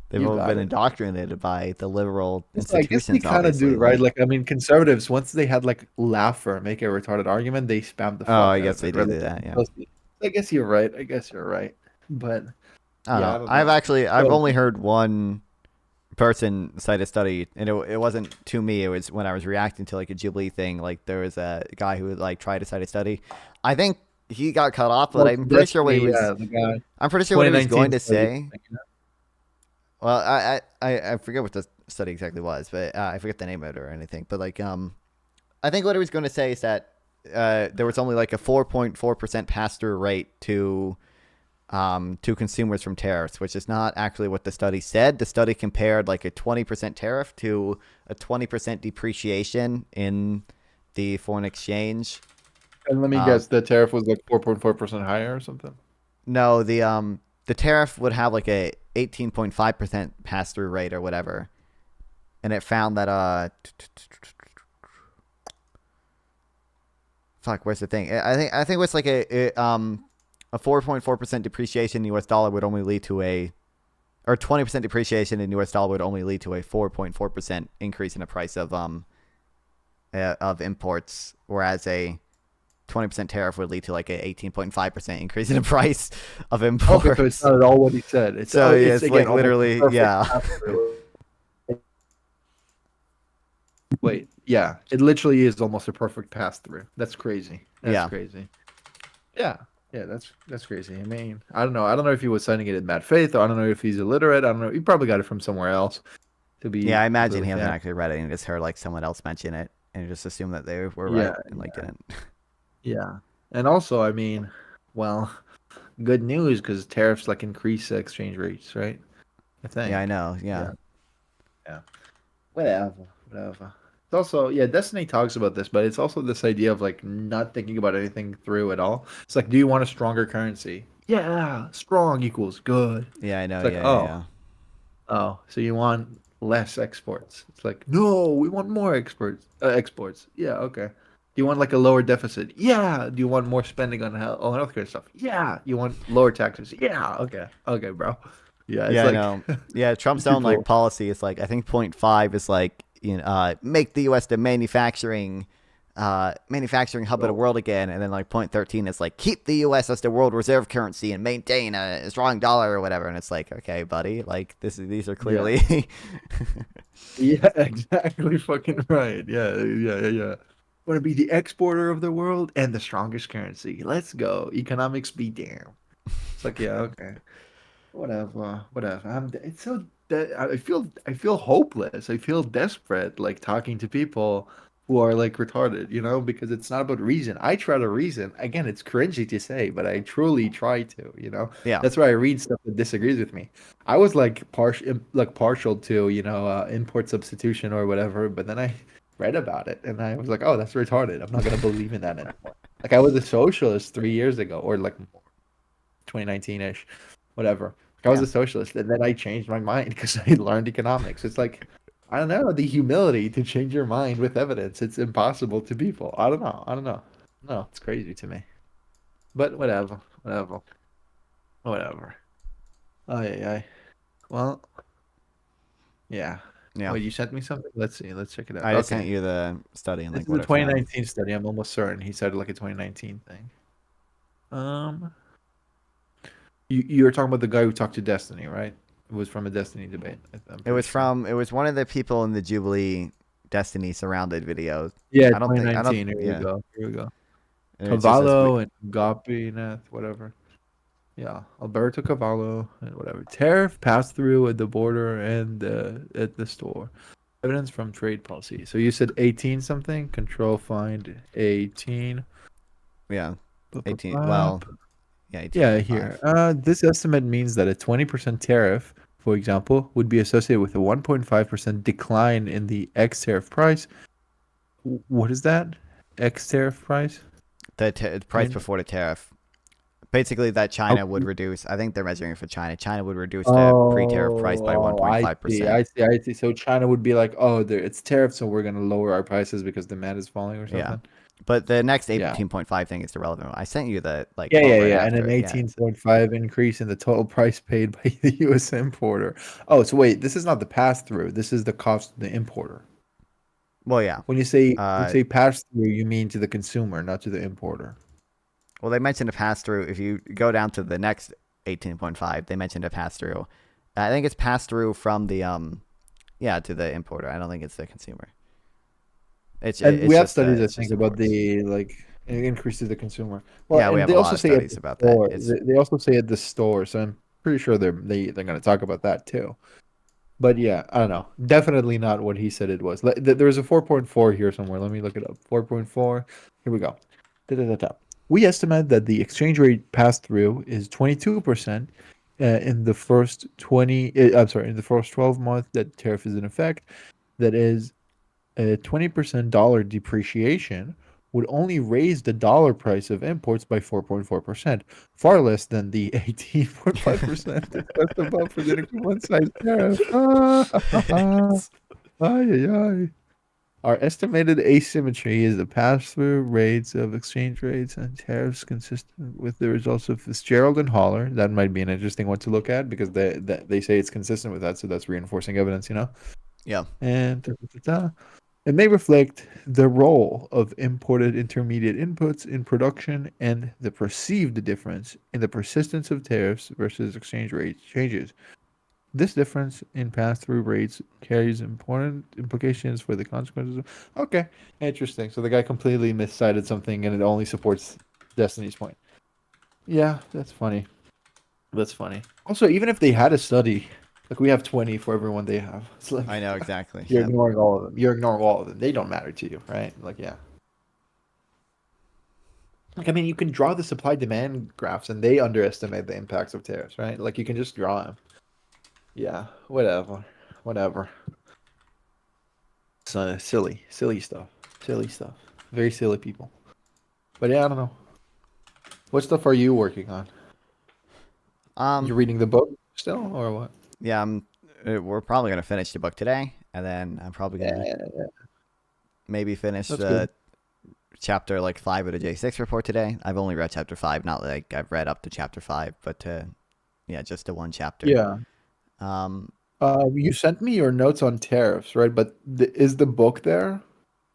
They've You all got been it. indoctrinated by the liberal I guess institutions. they kind of obviously, do, right? Like, I mean, conservatives, once they had like laugh or make a retarded argument, they spam the fuck I out guess of they it. do Right? do that. Yeah. I guess you're right. I guess you're right. But I don't yeah, know. I don't I've know. only heard one person cite a study, and it wasn't to me. It was when I was reacting to like a Jubilee thing. Like there was a guy who like tried to cite a study. I think he got cut off, but Well, I'm pretty sure what he was. Destiny, the guy. I'm pretty sure what he was going to 2019 study. say. Well, I forget what the study exactly was, but I forget the name of it or anything. But like I think what he was going to say is that there was only like a 4.4% pass-through rate to consumers from tariffs, which is not actually what the study said. The study compared like a 20% tariff to a 20% depreciation in the foreign exchange. And let me guess, the tariff was like 4.4% higher or something. No, the tariff would have like a 18.5% pass-through rate or whatever, and it found that fuck, where's the thing? I think it was like a 4.4% depreciation in US dollar would only lead to or 20% depreciation in US dollar would only lead to a 4.4% increase in the price of imports, whereas a 20% tariff would lead to like a 18.5% increase in the price of imports. Okay, so it's not at all what he said. It's it's again, like almost literally, perfect yeah. pass-through. Wait, yeah, it literally is almost a perfect pass through. That's crazy. That's crazy. Yeah, that's crazy. I mean, I don't know if he was citing it in bad faith, or I don't know if he's illiterate. I don't know. He probably got it from somewhere else. To be I imagine he completely hasn't fair. actually read it and just heard like someone else mention it and just assumed that they were right and like didn't. Yeah, and also, I mean, well, good news because tariffs like increase exchange rates, right? I think. Yeah, I know. Yeah. Whatever. It's also, Destiny talks about this, but it's also this idea of like not thinking about anything through at all. It's like, do you want a stronger currency? Yeah, strong equals good. Yeah, I know. It's like, oh, so you want less exports? It's like, no, we want more exports. Yeah, okay. Do you want like a lower deficit? Yeah. Do you want more spending on healthcare stuff? Yeah. You want lower taxes? Yeah. Okay, bro. Yeah, it's I know. Yeah, Trump's own like policy is like I think 0.5 is like make the U.S. the manufacturing hub of the world again, and then like 0.13 is like keep the U.S. as the world reserve currency and maintain a strong dollar or whatever. And it's like, okay, buddy, like these are clearly. Yeah, exactly, fucking right. Yeah. Want to be the exporter of the world and the strongest currency. Let's go. Economics be damn. It's like, yeah, okay. Whatever. It's so I feel hopeless. I feel desperate, like talking to people who are like retarded, because it's not about reason. I try to reason. Again, it's cringy to say, but I truly try to. Yeah. That's why I read stuff that disagrees with me. I was like partial to import substitution or whatever, but then I read about it and I was like, oh, that's retarded. I'm not gonna believe in that anymore. Like I was a socialist 3 years ago, or like 2019-ish, whatever. I was a socialist, and then I changed my mind because I learned economics. It's like, I don't know, the humility to change your mind with evidence. It's impossible to people. I don't know. No, it's crazy to me. But whatever. Ay. Well, yeah. Wait, you sent me something? Let's see. Let's check it out. I just sent you the study and This like is what a 2019 study. I'm almost certain he said like a 2019 thing. You were talking about the guy who talked to Destiny, right? It was from a Destiny debate. It was one of the people in the Jubilee Destiny surrounded videos. Yeah, I don't think. 2019. Yeah. Here we go. And it's just this Cavallo and Gopinath, whatever. Yeah, Alberto Cavallo and whatever. Tariff pass through at the border and at the store. Evidence from trade policy. So you said 18 something. Control find 18. Yeah, 18. Well. Yeah, yeah, here. This estimate means that a 20% tariff, for example, would be associated with a 1.5% decline in the ex-tariff price. What is that? Ex-tariff price? The price before the tariff. Basically, that China would reduce. I think they're measuring it for China. China would reduce the pre-tariff price by 1.5%. I see. So China would be like, oh, it's tariff, so we're going to lower our prices because demand is falling or something? But the next 18.5 thing is the relevant one. I sent you the like. Yeah, right and after an it, 18.5 increase in the total price paid by the U.S. importer. Oh, so wait, this is not the pass through. This is the cost of the importer. Well, yeah. When you say pass through, you mean to the consumer, not to the importer. Well, they mentioned a pass through. If you go down to the next 18.5, they mentioned a pass through. I think it's pass through from the to the importer. I don't think it's the consumer. It's we have just studies, I think, about the increase to the consumer. Well, yeah, we have they a also lot of say studies about that. They also say at the store, so I'm pretty sure they're going to talk about that too. But yeah, I don't know. Definitely not what he said it was. There's a 4.4 here somewhere. Let me look it up. 4.4. Here we go. We estimate that the exchange rate pass through is 22% in the first 12 months that tariff is in effect. That is, a 20% dollar depreciation would only raise the dollar price of imports by 4.4%, far less than the 18.5% discussed above for the one-size tariff. Our estimated asymmetry is the pass-through rates of exchange rates and tariffs consistent with the results of Fitzgerald and Haller. That might be an interesting one to look at because they say it's consistent with that, so that's reinforcing evidence, Yeah. And it may reflect the role of imported intermediate inputs in production and the perceived difference in the persistence of tariffs versus exchange rate changes. This difference in pass-through rates carries important implications for the consequences. Okay, interesting. So the guy completely miscited something, and it only supports Destiny's point. Yeah, that's funny. Also, even if they had a study, like we have 20 for everyone they have. It's like, I know exactly. You're ignoring all of them. They don't matter to you, right? Like, yeah. Like, I mean, you can draw the supply-demand graphs, and they underestimate the impacts of tariffs, right? Like, you can just draw them. Yeah, whatever. So silly stuff. Very silly people. But yeah, I don't know. What stuff are you working on? You reading the book still, or what? Yeah, we're probably gonna finish the book today, and then I'm probably gonna maybe finish the chapter 5 of the J6 report today. I've only read chapter 5, not like I've read up to chapter 5, but just the one chapter. Yeah. You sent me your notes on tariffs, right? But is the book there?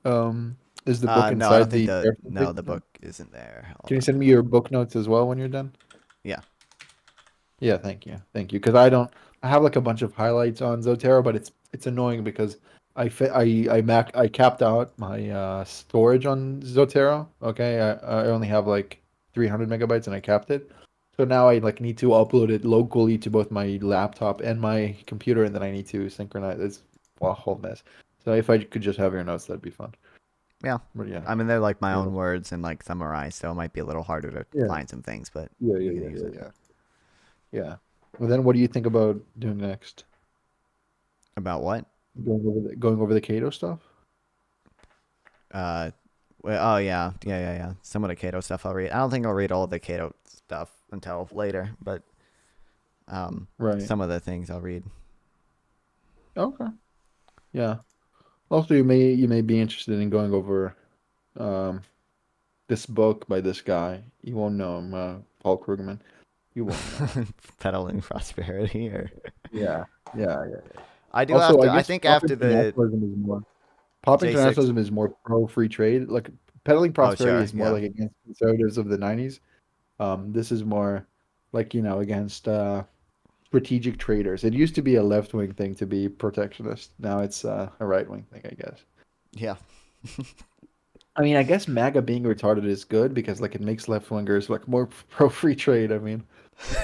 Is the book inside the book isn't there. Can you send me your book notes as well when you're done? Yeah. Yeah, thank you. Because I have like a bunch of highlights on Zotero, but it's annoying because I capped out my storage on Zotero. Okay, I only have like 300 megabytes and I capped it. So now I need to upload it locally to both my laptop and my computer, and then I need to synchronize. It's a whole mess. So if I could just have your notes, that'd be fun. Yeah. But yeah. I mean, they're like my own words and summarized, so it might be a little harder to find some things, but Yeah. Well, then what do you think about doing next? About what? Going over the Cato stuff? Oh yeah. Some of the Cato stuff I'll read. I don't think I'll read all of the Cato stuff until later, but some of the things I'll read. Okay. Yeah. Also, you may be interested in going over this book by this guy. You won't know him, Paul Krugman. You won't know. Peddling prosperity, or yeah. I do. Also, I think after the pop internationalism is more pro free trade. Like peddling prosperity is more like against conservatives of the 90s. This is more like against strategic traders. It used to be a left wing thing to be protectionist. Now it's a right wing thing, I guess. Yeah. I mean, I guess MAGA being retarded is good because it makes left wingers more pro free trade. I mean,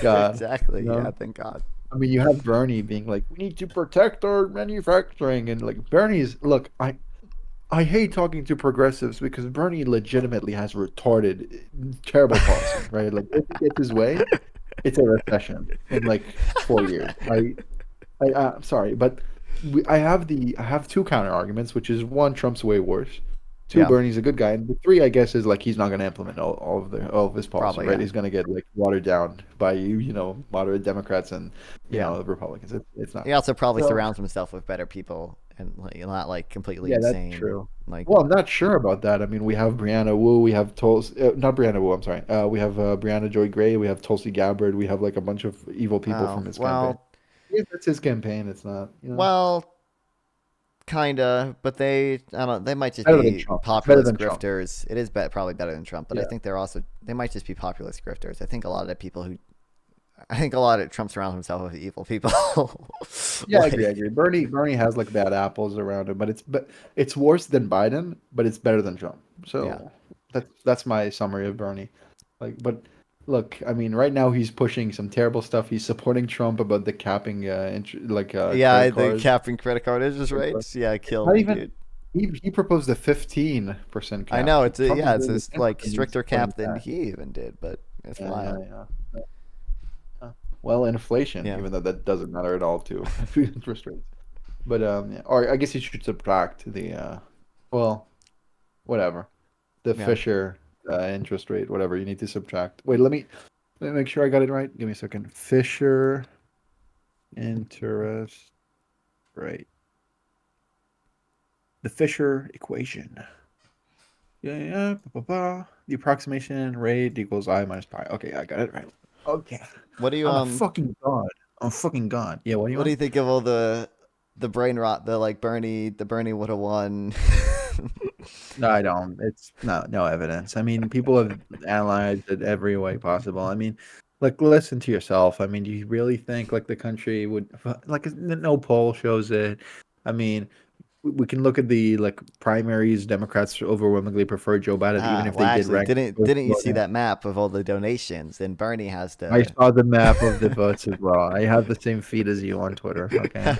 God, exactly. Yeah, thank God. I mean, you have Bernie being like, we need to protect our manufacturing, and Bernie's look. I hate talking to progressives because Bernie legitimately has retarded, terrible policy, right? Like, if he gets his way, it's a recession in 4 years. I'm sorry, but I have two counter arguments, which is one, Trump's way worse. Two, Bernie's a good guy, and 3, I guess, is he's not going to implement all of his policy, probably, right? He's going to get watered down by moderate Democrats and Republicans. It's not. He also probably surrounds himself with better people and like, not like completely Yeah, insane. that's true. Like, Well, I'm not sure about that. I mean, we have Brianna Wu, we have not Brianna Wu, I'm sorry. We have Brianna Joy Gray, we have Tulsi Gabbard, we have like a bunch of evil people from his campaign. Yeah, that's his campaign. It's not, well, kinda, but they might just Better than be Trump. It's better populist than Trump. grifters. It is probably better than Trump, but I Yeah. think they might just be populist grifters. I think a lot of Trump surrounds himself with evil people. Yeah, I agree. Bernie has like bad apples around him, but it's worse than Biden, but it's better than Trump. So Yeah. that's my summary of Bernie. Like, but look, I mean, right now he's pushing some terrible stuff. He's supporting Trump about the capping, Yeah, credit the cards. capping credit card interest rates. Yeah, kill Not me, even dude. he proposed a 15% cap. I know it's Trump is it's doing this the like 10%, stricter he's supporting cap than that. he even did, but it's Yeah, wild. yeah. Well, inflation, Yeah. even though that doesn't matter at all to interest rates. But yeah. Or I guess you should subtract the whatever. The Yeah. Fisher interest rate, whatever you need to subtract. Wait, let me make sure I got it right. Give me a second. Fisher interest rate. The Fisher equation. Yeah. The approximation rate equals I minus pi. Okay, I got it right. Okay. What do you I'm a fucking god. I'm fucking god. Yeah, what do you What do you want? think of all the brain rot? The Bernie would have won. No, I don't. It's no evidence. I mean, people have analyzed it every way possible. I mean, like listen to yourself. I mean, do you really think like the country would like no poll shows it? I mean, we can look at the like primaries. Democrats overwhelmingly prefer Joe Biden, even if Well, they did actually, rank. didn't you see that map of all the donations? And Bernie has to. I saw the map of the votes as well. I have the same feed as you on Twitter. Okay,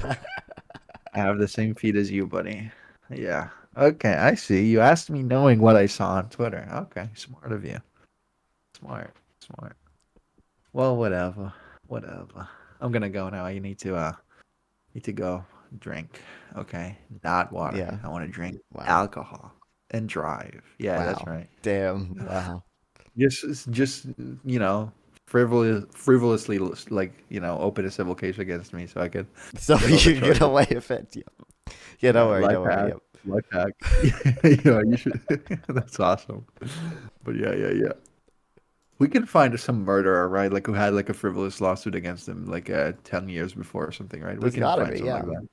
I have the same feed as you, buddy. Yeah. Okay, I see. You asked me knowing what I saw on Twitter. Okay, smart of you. Smart. Well, whatever. I'm gonna go now. You need to go drink. Okay, not water. Yeah. I want to drink Wow. alcohol and drive. Yeah, that's Wow. right. Damn. Wow. Just frivolously like open a civil case against me so I could. So get all the you get charges. away with it. Yeah, don't worry. Don't worry. Yep. Life hack. You should. That's awesome. But yeah. We can find some murderer, right? Like who had like a frivolous lawsuit against him like 10 years before or something, right? There's We can gotta find be, something yeah. like that.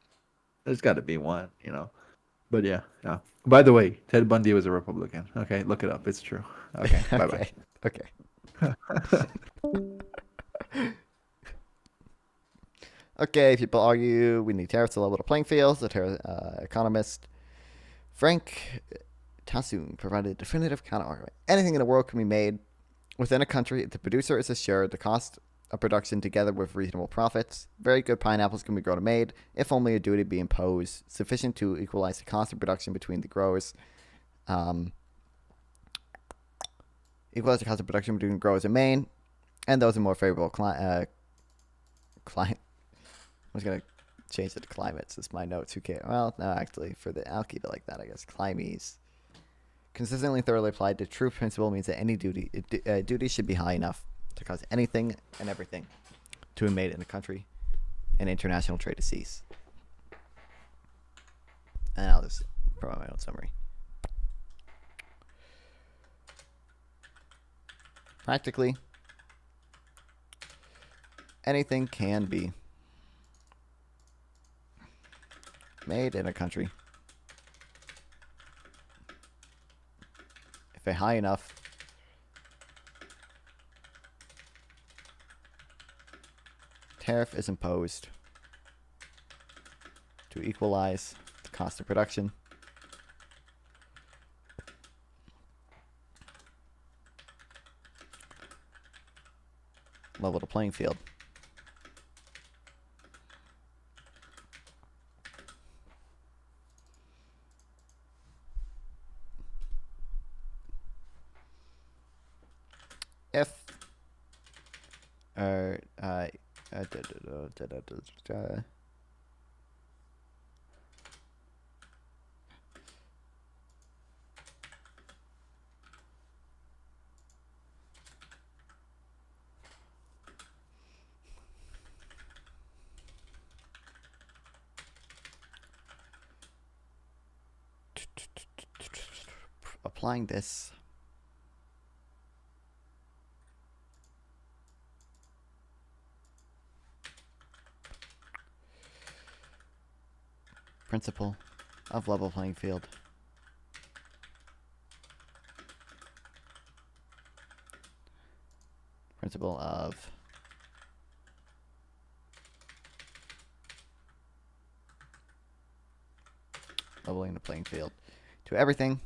There's got to be one, But yeah. By the way, Ted Bundy was a Republican. Okay, look it up. It's true. Okay. Bye bye. Okay. Okay, people argue we need tariffs to level the playing field. The economist Frank Tassoon provided a definitive counter-argument. Anything in the world can be made within a country if the producer is assured the cost of production together with reasonable profits. Very good pineapples can be grown and made, if only a duty be imposed sufficient to equalize the cost of production between the growers. Equalize the cost of production between growers in Maine and those in more favorable climate. I was going to change it to climates. It's my notes. Who cares? Well, no, actually, I'll keep it like that, I guess. Climes. Consistently thoroughly applied to true principle means that any duty should be high enough to cause anything and everything to be made in the country and international trade to cease. And I'll just provide my own summary. Practically, anything can be made in a country if a high enough tariff is imposed to equalize the cost of production level the playing field. If applying this. Principle of level playing field. Principle of leveling the playing field to everything.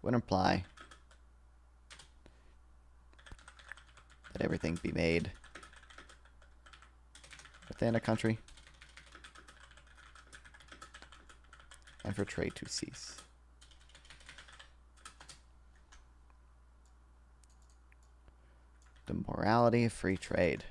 Would imply that everything be made within a country and for trade to cease. The morality of free trade.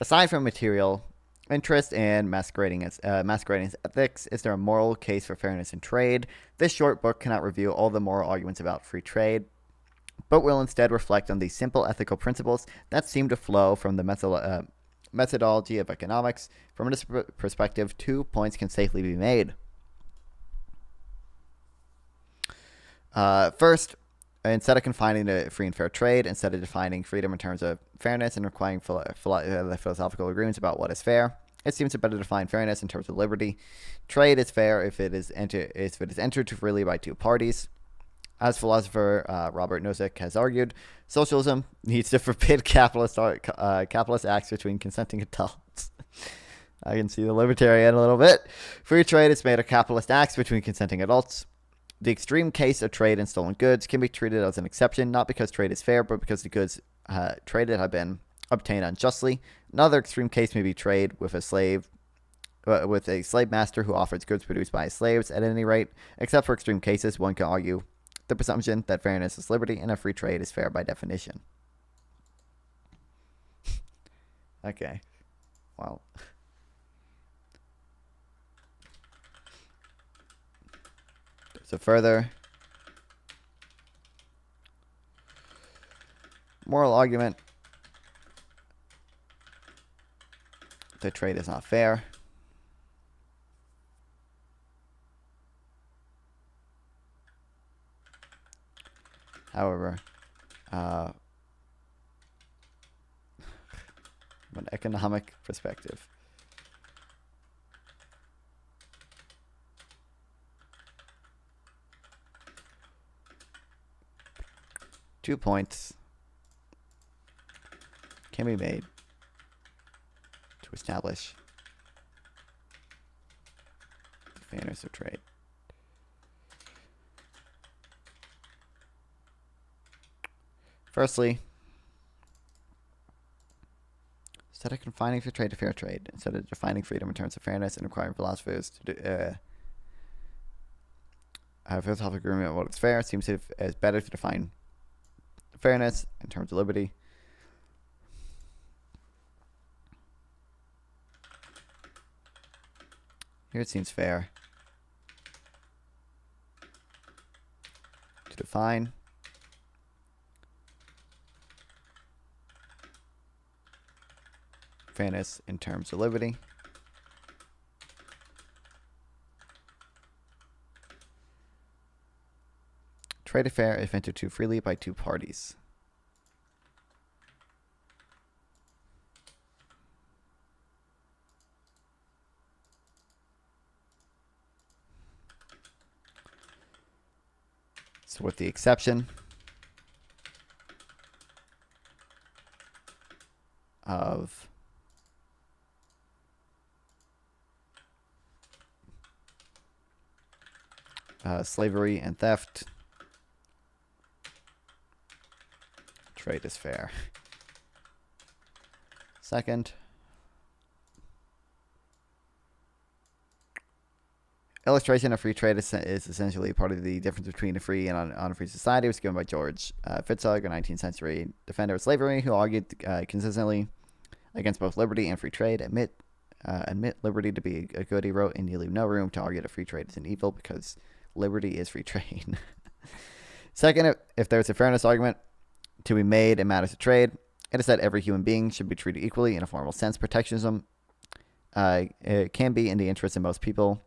Aside from material interest and masquerading as ethics, is there a moral case for fairness in trade? This short book cannot reveal all the moral arguments about free trade, but will instead reflect on the simple ethical principles that seem to flow from the methodology of economics. From this perspective, 2 points can safely be made. First, instead of confining to free and fair trade, instead of defining freedom in terms of fairness and requiring philosophical agreements about what is fair, it seems to better define fairness in terms of liberty. Trade is fair if it is entered too freely by two parties. As philosopher Robert Nozick has argued, socialism needs to forbid capitalist acts between consenting adults. I can see the libertarian a little bit. Free trade is made of capitalist acts between consenting adults. The extreme case of trade in stolen goods can be treated as an exception, not because trade is fair, but because the goods traded have been obtained unjustly. Another extreme case may be trade with a slave master who offers goods produced by his slaves. At any rate, except for extreme cases, one can argue the presumption that fairness is liberty and a free trade is fair by definition. Okay. Well. So further moral argument that trade is not fair. However, from an economic perspective, two points can be made to establish the fairness of trade. Firstly, instead of confining free trade to fair trade, instead of defining freedom in terms of fairness and requiring philosophers to have a philosophical agreement on what is fair, it seems as better to define fairness in terms of liberty. Here it seems fair to define fairness in terms of liberty. Trade is fair if entered too freely by two parties. So with the exception of slavery and theft, trade is fair. Second, illustration of free trade is essentially part of the difference between a free and unfree society. It was given by George Fitzhugh, a 19th century defender of slavery, who argued consistently against both liberty and free trade. Admit liberty to be a good, he wrote, and you leave no room to argue that free trade is an evil because liberty is free trade. Second, if there's a fairness argument to be made in matters of trade, It is that every human being should be treated equally in a formal sense. Protectionism it can be in the interest of most people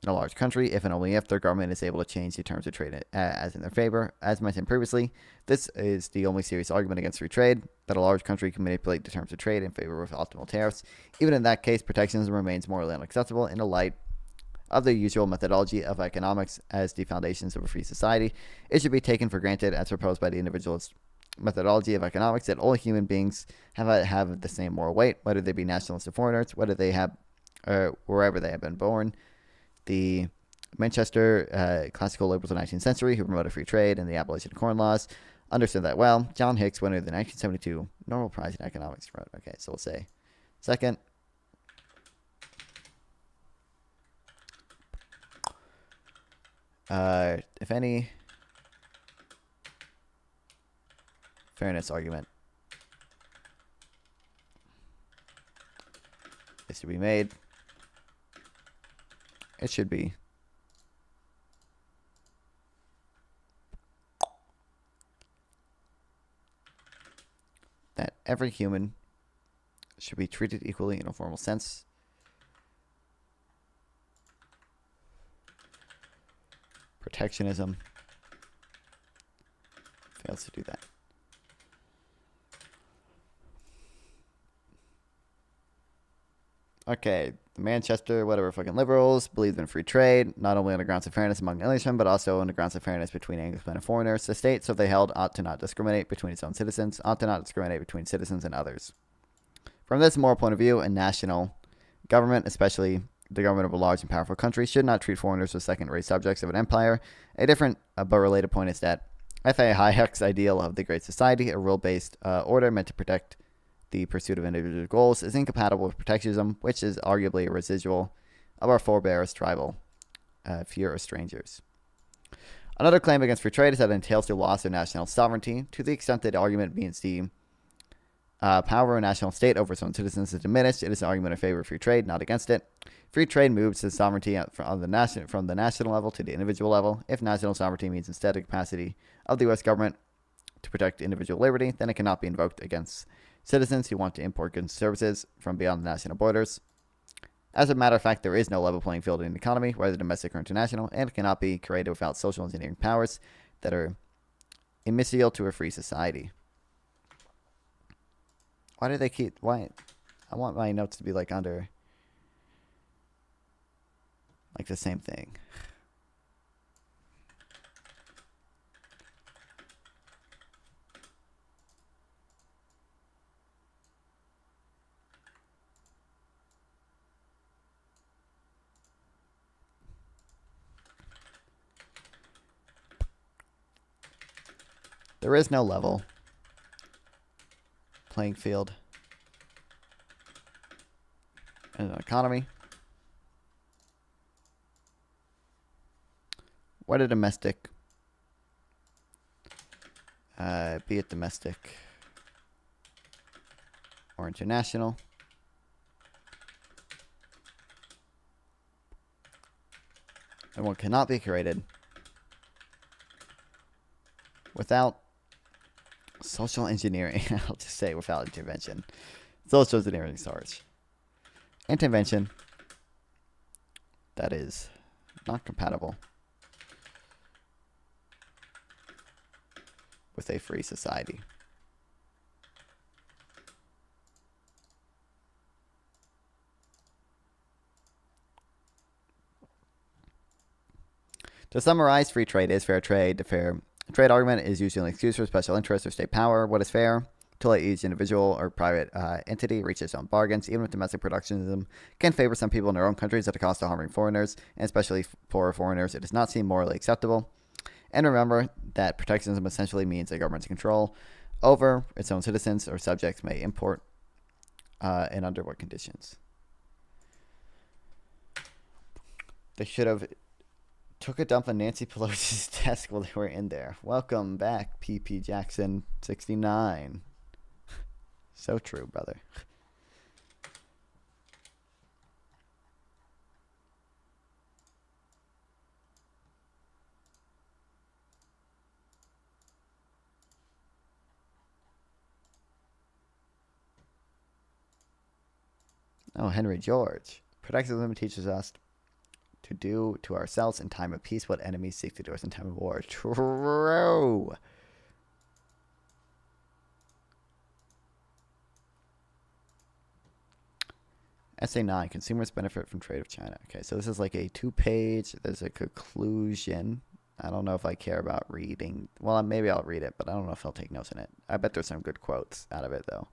in a large country if and only if their government is able to change the terms of trade as in their favor. As mentioned previously, this is the only serious argument against free trade, that a large country can manipulate the terms of trade in favor of optimal tariffs. Even in that case, protectionism remains morally unacceptable in the light of the usual methodology of economics as the foundations of a free society. It should be taken for granted, as proposed by the individualist methodology of economics, that all human beings have the same moral weight, whether they be nationalists or foreigners, whether they have wherever they have been born. The Manchester classical liberals of the 19th century, who promoted free trade and the abolition of corn laws, understood that well. John Hicks, winner of the 1972 Nobel Prize in Economics, wrote. Okay, so we'll say second. If any fairness argument is to be made, it should be that every human should be treated equally in a formal sense. Protectionism fails to do that. Okay, the Manchester, whatever fucking liberals believed in free trade, not only on the grounds of fairness among Englishmen, but also on the grounds of fairness between Englishmen and foreigners. The state, so they held, ought to not discriminate between its own citizens, ought to not discriminate between citizens and others. From this moral point of view, a national government, especially the government of a large and powerful country, should not treat foreigners as second-rate subjects of an empire. A different but related point is that F.A. Hayek's ideal of the Great Society, a rule-based order meant to protect the pursuit of individual goals, is incompatible with protectionism, which is arguably a residual of our forebears' tribal fear of strangers. Another claim against free trade is that it entails the loss of national sovereignty. To the extent that the argument means the power of a national state over its own citizens is diminished, it is an argument in favor of free trade, not against it. Free trade moves the sovereignty from the national level to the individual level. If national sovereignty means instead the capacity of the U.S. government to protect individual liberty, then it cannot be invoked against citizens who want to import goods and services from beyond the national borders. As a matter of fact, there is no level playing field in the economy, whether domestic or international, and it cannot be created without social engineering powers that are immiscible to a free society. Why do they keep... Why? I want my notes to be like under... like the same thing. There is no level playing field in an economy. Whether domestic, be it domestic or international, and one cannot be created without social engineering. I'll just say without intervention. Social engineering starts. Intervention that is not compatible with a free society. To summarize, free trade is fair trade. The fair trade argument is usually an excuse for special interests or state power. What is fair? To let each individual or private entity reach its own bargains. Even if domestic protectionism can favor some people in their own countries at the cost of harming foreigners, and especially poorer foreigners, it does not seem morally acceptable. And remember that protectionism essentially means a government's control over its own citizens or subjects may import and under what conditions. They should have took a dump on Nancy Pelosi's desk while they were in there. Welcome back, PP Jackson 69. So true, brother. Oh, Henry George. Protectionism teaches us to do to ourselves in time of peace what enemies seek to do us in time of war. True. Essay 9. Consumers benefit from trade with China. Okay, so this is like a 2-page. There's a conclusion. I don't know if I care about reading. Well, maybe I'll read it, but I don't know if I'll take notes in it. I bet there's some good quotes out of it, though.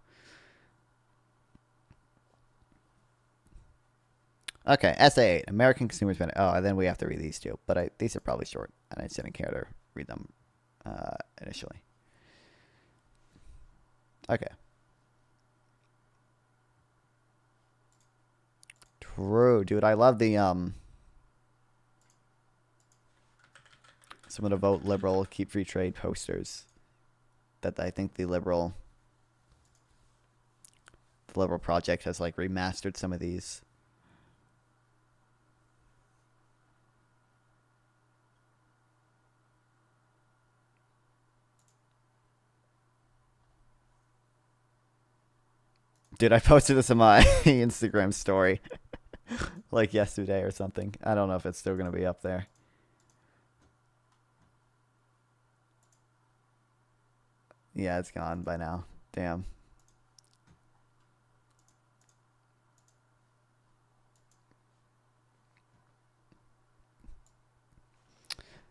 Okay, Essay 8. American consumers benefit. Oh, and then we have to read these two. But these are probably short, and I just didn't care to read them initially. Okay. True, dude. I love the someone to vote liberal, keep free trade posters. That I think the liberal project has like remastered some of these. Dude, I posted this in my Instagram story like yesterday or something. I don't know if it's still going to be up there. Yeah, it's gone by now. Damn.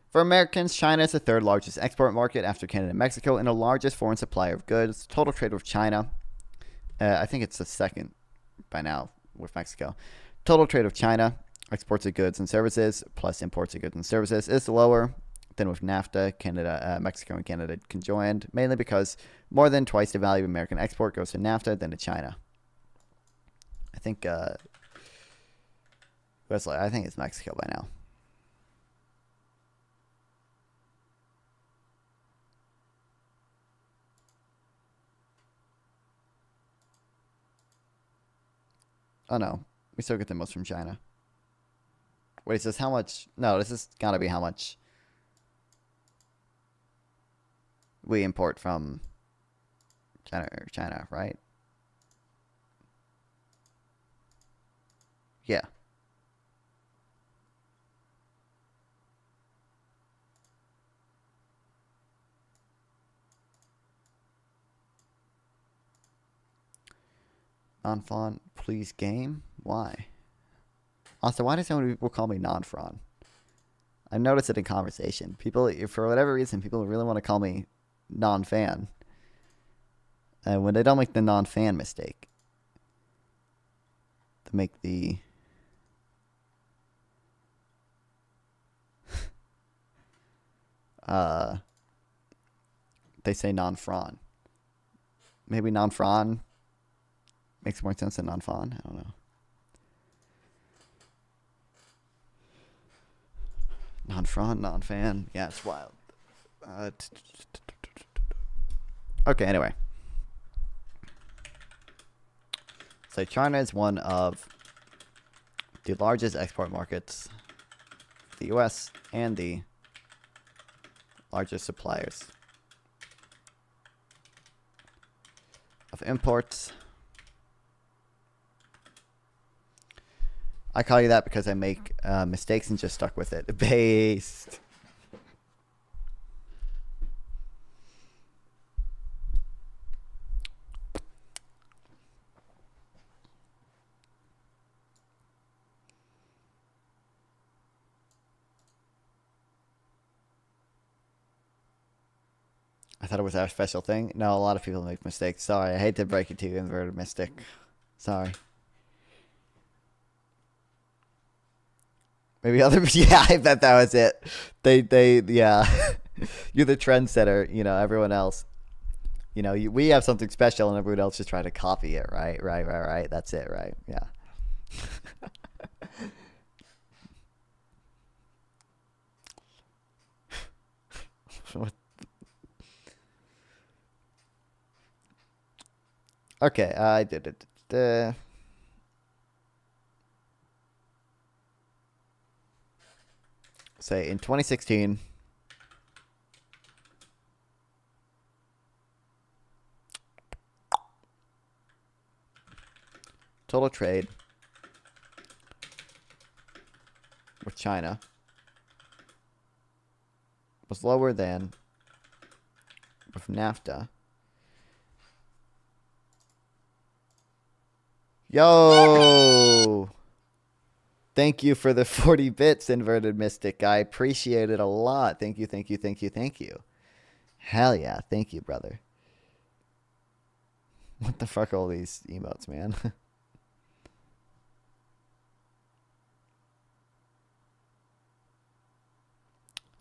For Americans, China is the third largest export market after Canada and Mexico and the largest foreign supplier of goods. Total trade with China, I think it's the second by now with Mexico. Total trade with China, exports of goods and services plus imports of goods and services, is lower than with NAFTA. Canada, Mexico and Canada conjoined, mainly because more than twice the value of American export goes to NAFTA than to China. I think I think it's Mexico by now. Oh no, we still get the most from China. Wait, it says how much? No, this has got to be how much we import from China, right? Yeah. Non-font, please game? Why? Also, why do so many people call me non-fron? I noticed it in conversation. People, for whatever reason, people really want to call me non-fan. And when they don't make the non-fan mistake. To make the... they say non-fron. Maybe non-fron makes more sense than non-fon. I don't know. Non-fron, non-fan. Yeah, it's wild. Okay, anyway. So China is one of the largest export markets, the U.S., and the largest suppliers of imports. I call you that because I make mistakes and just stuck with it. Based. I thought it was our special thing. No, a lot of people make mistakes. Sorry, I hate to break it to you, inverted mystic. Sorry. Maybe other, yeah, I bet that was it. Yeah. You're the trendsetter, you know, everyone else. You know, we have something special and everyone else just try to copy it, right? Right. That's it, right? Yeah. Okay, I did it. Say in 2016, total trade with China was lower than with NAFTA. Yo! Thank you for the 40 bits, Inverted Mystic. I appreciate it a lot. Thank you, thank you, thank you, thank you. Hell yeah. Thank you, brother. What the fuck are all these emotes, man?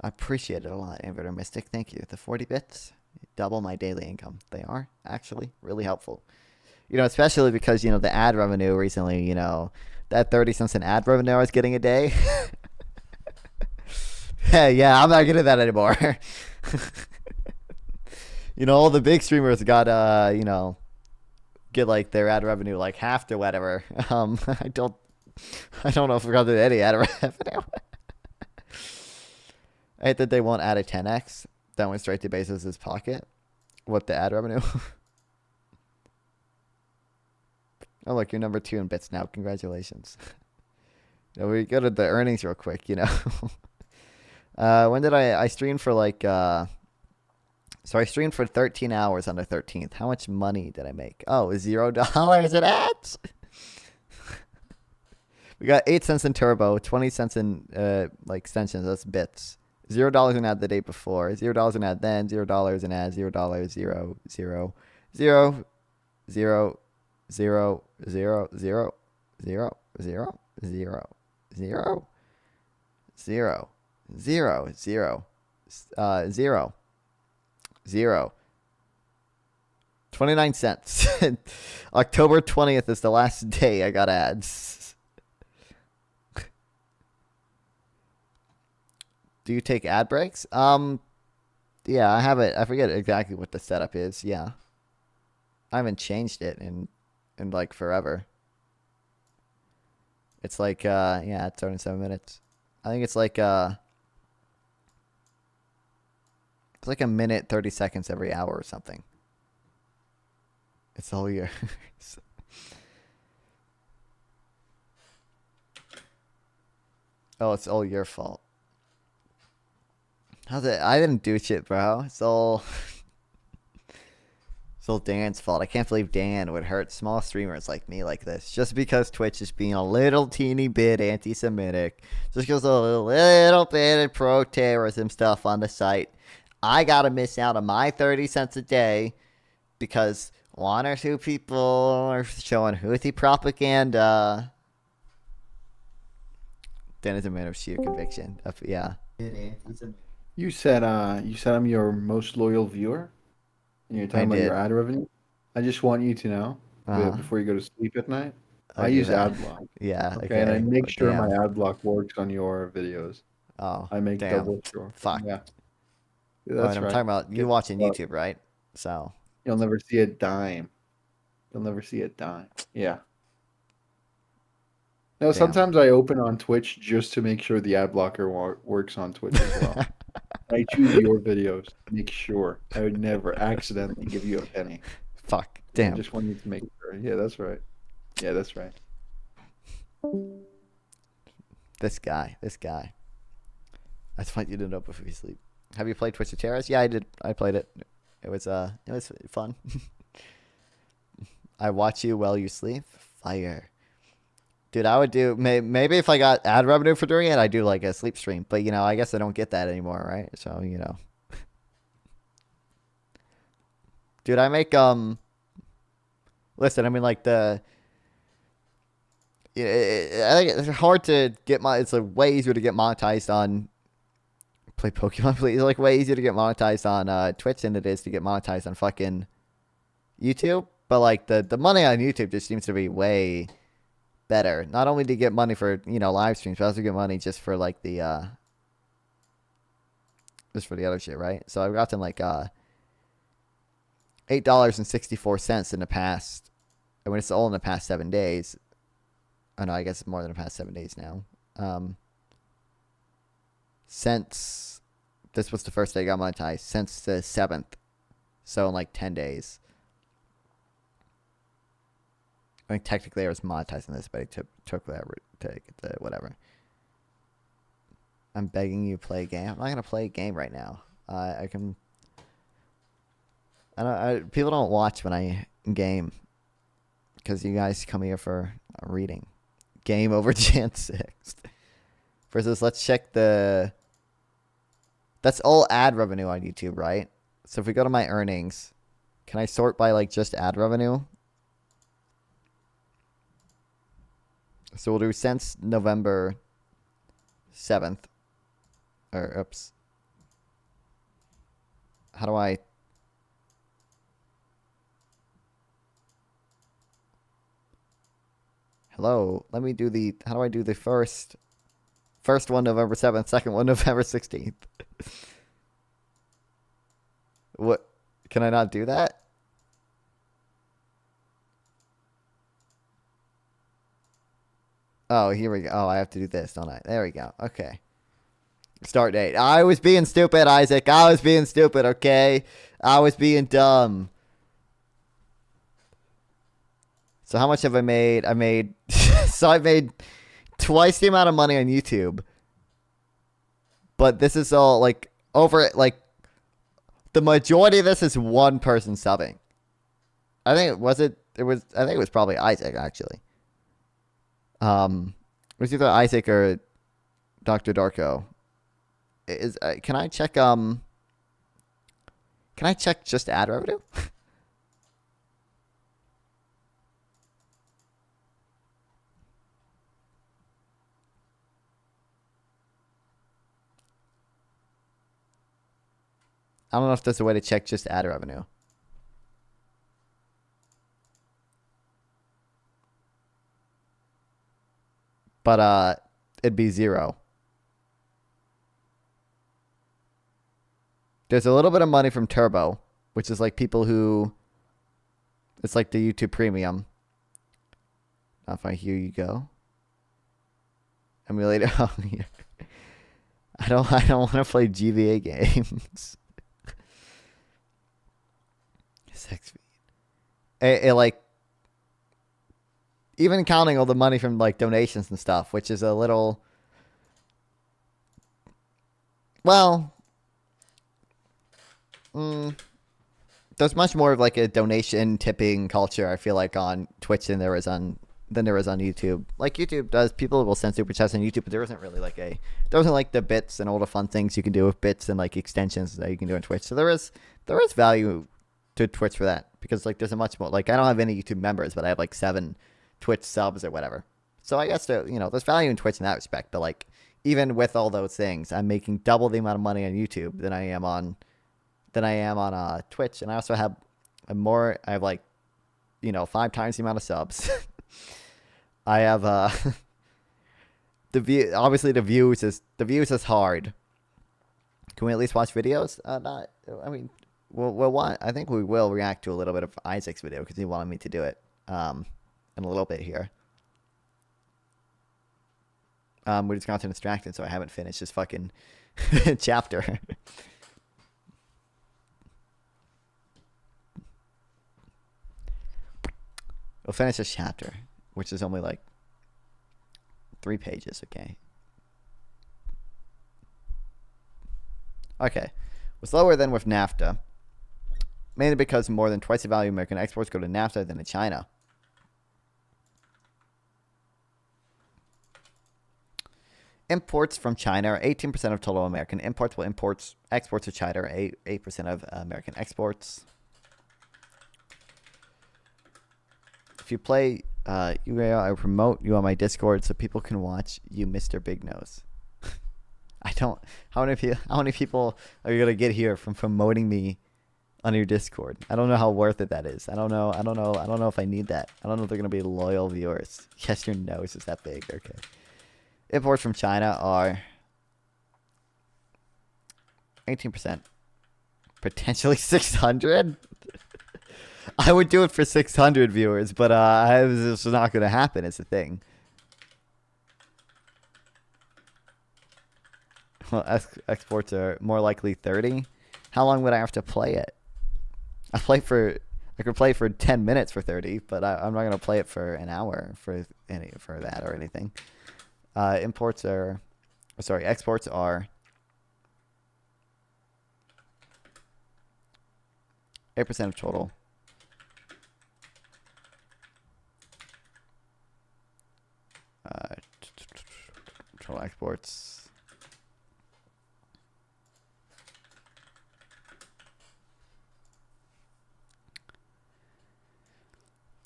I appreciate it a lot, Inverter Mystic. Thank you. The 40 bits double my daily income. They are actually really helpful. You know, especially because, you know, the ad revenue recently, you know, that 30 cents in ad revenue I was getting a day. Hey, yeah, I'm not getting that anymore. You know, all the big streamers got, you know, get like their ad revenue like half to whatever. I don't know if we got any ad revenue. I hate that they won't add a 10x. That went straight to Bezos' pocket. What, the ad revenue? Oh, look, you're number 2 in bits now. Congratulations. You know, we go to the earnings real quick, you know. When did I streamed for like, so I streamed for 13 hours on the 13th. How much money did I make? Oh, $0 in ads? We got 8 cents in turbo, 20 cents in like extensions. That's bits. $0 in ad the day before. $0 in ad then. $0 in ad. $0. 0 0 0 0 0 0 0 0 0 0 0 0 0 0 0 29 cents. October 20th is the last day I got ads. Do you take ad breaks? Yeah, I have it. I forget exactly what the setup is. Yeah. I haven't changed it in like forever. It's like yeah, it's 7 minutes. I think it's like a minute 30 seconds every hour or something. It's all yours. Oh, it's all your fault. How's it? I didn't do shit, bro. It's all Dan's fault. I can't believe Dan would hurt small streamers like me like this just because Twitch is being a little teeny bit anti-Semitic. Just because a little bit of pro-terrorism stuff on the site. I gotta miss out on my 30 cents a day because 1 or 2 people are showing Houthi propaganda. Dan is a man of sheer conviction. Yeah. You said I'm your most loyal viewer, and you're talking about your ad revenue. I just want you to know before you go to sleep at night, I use AdBlock. Yeah. Okay, and I make sure my AdBlock works on your videos. Oh, I make double sure. Fuck. Yeah. That's right. I'm talking about you watching YouTube, right? So you'll never see a dime. You'll never see a dime. Yeah. No, sometimes I open on Twitch just to make sure the ad blocker works on Twitch as well. I choose your videos. Make sure. I would never accidentally give you a penny. Fuck. Damn. I just want you to make sure. Yeah, that's right. Yeah, that's right. This guy. That's what you didn't know before you sleep. Have you played Twisted Terrors? Yeah, I did. I played it. It was fun. I watch you while you sleep. Fire. Dude, I would do maybe if I got ad revenue for doing it, I'd do like a sleep stream. But you know, I guess I don't get that anymore, right? So you know, dude, I make Listen, I mean, like I think it's hard to get it's like way easier to get monetized on play Pokemon. Please, it's like way easier to get monetized on Twitch than it is to get monetized on fucking YouTube. But like the money on YouTube just seems to be way better. Not only to get money for, you know, live streams, but also get money just for like the just for the other shit, right? So I've gotten like $8.64 in the past. I mean, it's all in the past 7 days. Oh no, I guess it's more than the past 7 days now. Since this was the first day I got monetized, since the 7th. So in like 10 days. I mean, technically I was monetizing this, but I took that route to get the whatever. I'm begging you to play a game. I'm not gonna play a game right now. I can. People don't watch when I game because you guys come here for a reading. Game over Jan 6th. Versus, let's check the. That's all ad revenue on YouTube, right? So if we go to my earnings, can I sort by like just ad revenue? So we'll do since November 7th. Or, oops. How do I... Hello, let me do the... How do I do the first one November 7th, second one November 16th? What? Can I not do that? Oh, here we go. Oh, I have to do this, don't I? There we go. Okay. Start date. I was being stupid, Isaac. I was being stupid, okay? I was being dumb. So how much have I made? So I made twice the amount of money on YouTube. But this is all, like, over, like, the majority of this is one person subbing. I think, I think it was probably Isaac, actually. It was either Isaac or Dr. Darko. Can I check just ad revenue? I don't know if there's a way to check just ad revenue. But it'd be 0. There's a little bit of money from Turbo, which is like people who... It's like the YouTube Premium. Now if I hear you go. Emulator. Oh, yeah. I don't want to play GBA games. Sex feed. It like... Even counting all the money from like donations and stuff, which is a little... Well... There's much more of like a donation tipping culture, I feel like, on Twitch than there is on YouTube. Like YouTube does, people will send super chats on YouTube, but there isn't really like there wasn't like the bits and all the fun things you can do with bits and like extensions that you can do on Twitch. So there is value to Twitch for that, because like there's a much more, like I don't have any YouTube members, but I have like 7 Twitch subs or whatever. So I guess there's value in Twitch in that respect. But like even with all those things, I'm making double the amount of money on YouTube than I am on Twitch, and I also have I have like 5 times the amount of subs. I have the views is hard. Can we at least watch videos? Not. I mean, I think we will react to a little bit of Isaac's video because he wanted me to do it in a little bit here. We just got too distracted, so I haven't finished this fucking chapter. We'll finish this chapter, which is only like 3 pages, okay? Okay. Was lower than with NAFTA, mainly because more than twice the value of American exports go to NAFTA than to China. Imports from China are 18% of total American imports, while exports to China are 8% of American exports. If you play UAL, I promote you on my Discord so people can watch you, Mr. Big Nose. I don't. How many people are you gonna get here from promoting me on your Discord? I don't know how worth it that is. I don't know if I need that. I don't know if they're gonna be loyal viewers. Yes, your nose is that big. Okay. Imports from China are 18%. Potentially 600. I would do it for 600 viewers, but this is not going to happen. It's a thing. Well, exports are more likely 30. How long would I have to play it? I I could play for 10 minutes for 30, but I'm not gonna play it for an hour for that or anything. Exports are 8% of total. Total exports.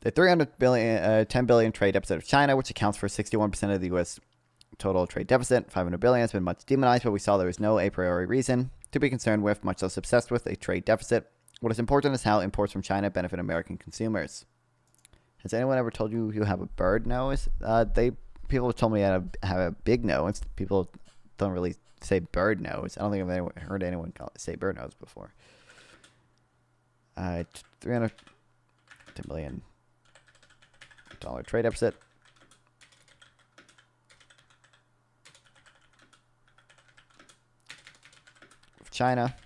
The 10 billion trade deficit of China, which accounts for 61% of the U.S. total trade deficit, 500 billion, has been much demonized, but we saw there was no a priori reason to be concerned with, much less obsessed with, a trade deficit. What is important is how imports from China benefit American consumers. Has anyone ever told you you have a bird nose? People have told me I have a big nose. People don't really say bird nose. I don't think I've heard anyone say bird nose before. $310 billion trade deficit. With China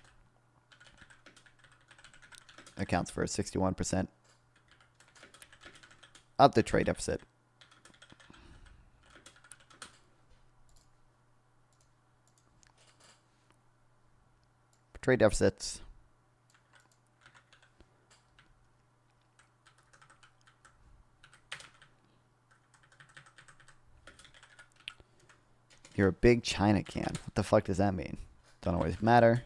accounts for 61% of the trade deficit. Trade deficits. You're a big China can. What the fuck does that mean? Don't always matter.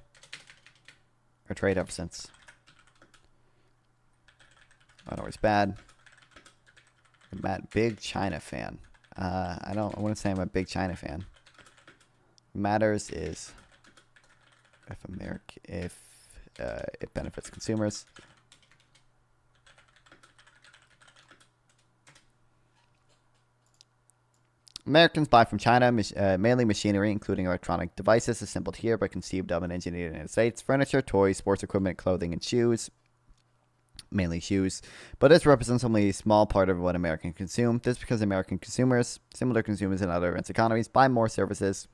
Or trade deficits. Not always bad. Big China fan. I wouldn't say I'm a big China fan. Matters is if it benefits consumers. Americans buy from China mainly machinery, including electronic devices assembled here but conceived of and engineered in the United States, furniture, toys, sports equipment, clothing, and shoes. Mainly shoes, but this represents only a small part of what Americans consume. This is because American consumers, similar consumers in other advanced economies, buy more services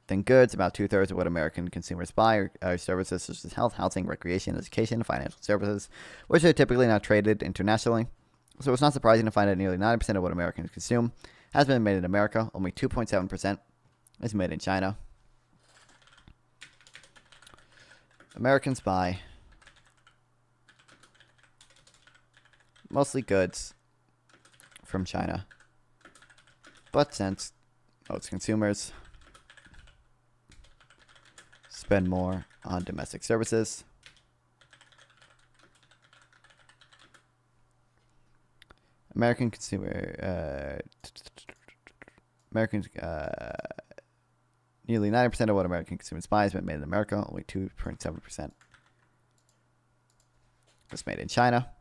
than goods. About 2/3 of what American consumers buy are services such as health, housing, recreation, education, financial services, which are typically not traded internationally. So it's not surprising to find that nearly 90% of what Americans consume has been made in America. Only 2.7% is made in China. Americans buy mostly goods from China, but since most consumers spend more on domestic services, Americans nearly 90% of what American consumers buy has been made in America. Only 2.7% was made in China.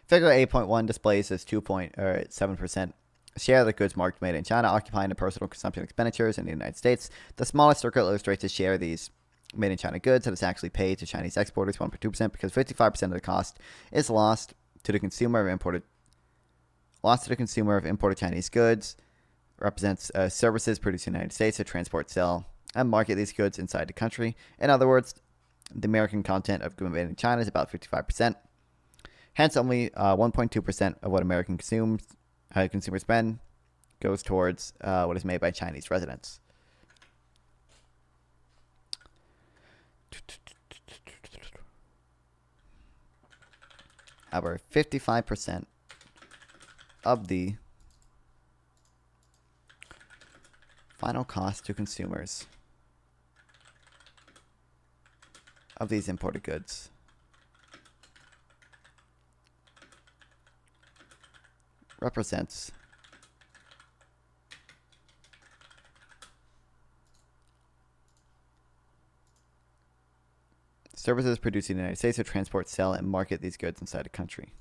Figure 8.1 displays as 2.7% share of the goods marked made in China occupying the personal consumption expenditures in the United States. The smallest circle illustrates the share of these made in China goods that is actually paid to Chinese exporters, 1.2%, because 55% of the cost is lost to the consumer of imported Chinese goods. Represents services produced in the United States to transport, sell, and market these goods inside the country. In other words, the American content of goods made in China is about 55%. Hence, only 1.2% of what American consumers spend goes towards what is made by Chinese residents. However, 55% of the final cost to consumers of these imported goods represents services produced in the United States to transport, sell, and market these goods inside the country.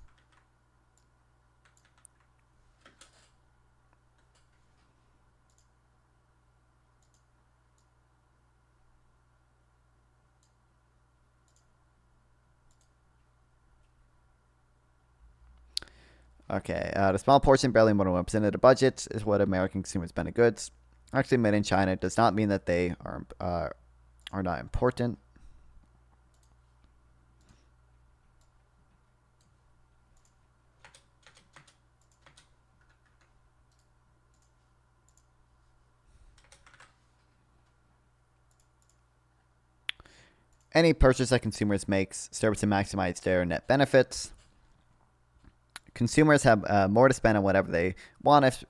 Okay, the small portion, barely more than 1% of the budget, is what American consumers spend on goods. Actually, made in China does not mean that they are not important. Any purchase that consumers make serves to maximize their net benefits. Consumers have more to spend on whatever they want if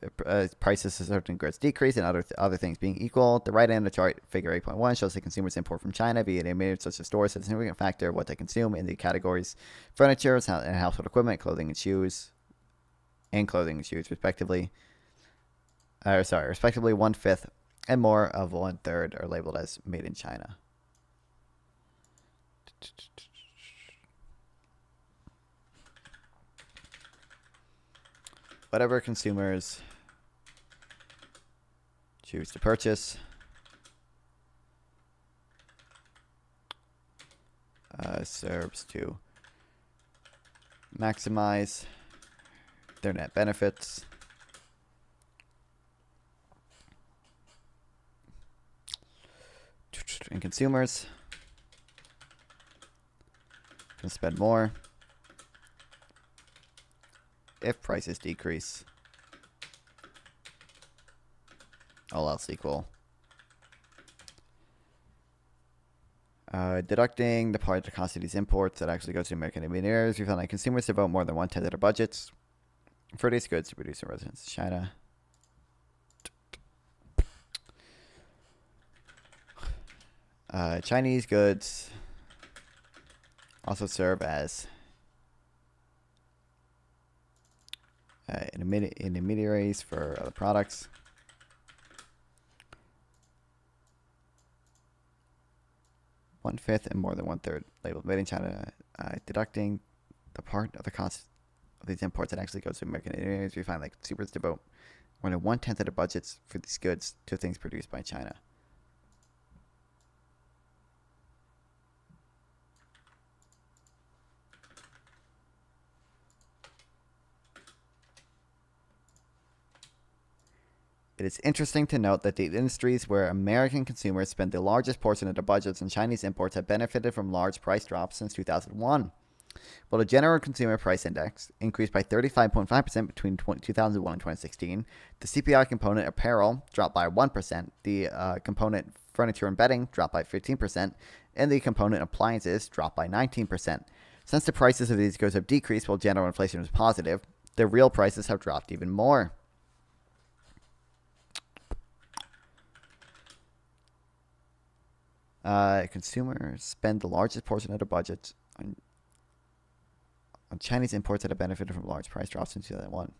prices of certain goods decrease and other things being equal. The right end of the chart, figure 8.1, shows that consumers import from China via intermediaries such as stores is a significant factor of what they consume in the categories furniture and household equipment, clothing and shoes, respectively. Respectively, 1/5 and more of 1/3 are labeled as made in China. Whatever consumers choose to purchase serves to maximize their net benefits. And consumers can spend more if prices decrease, all else equal. Deducting the part that constitutes imports that actually goes to American intermediaries, we found that consumers devote more than 1/10 of their budgets for these goods to produce in residence in China. Chinese goods also serve as intermediaries for other products. One-fifth and more than 1/3 labeled made in China. Deducting the part of the cost of these imports that actually goes to American intermediaries, we find that consumers devote more than 1/10 of their budgets for these goods to things produced by China. It is interesting to note that the industries where American consumers spend the largest portion of their budgets on Chinese imports have benefited from large price drops since 2001. While the General Consumer Price Index increased by 35.5% between 2001 and 2016, the CPI component apparel dropped by 1%, the component furniture and bedding dropped by 15%, and the component appliances dropped by 19%. Since the prices of these goods have decreased while general inflation was positive, their real prices have dropped even more. Consumers spend the largest portion of their budget on Chinese imports that have benefited from large price drops in 2001.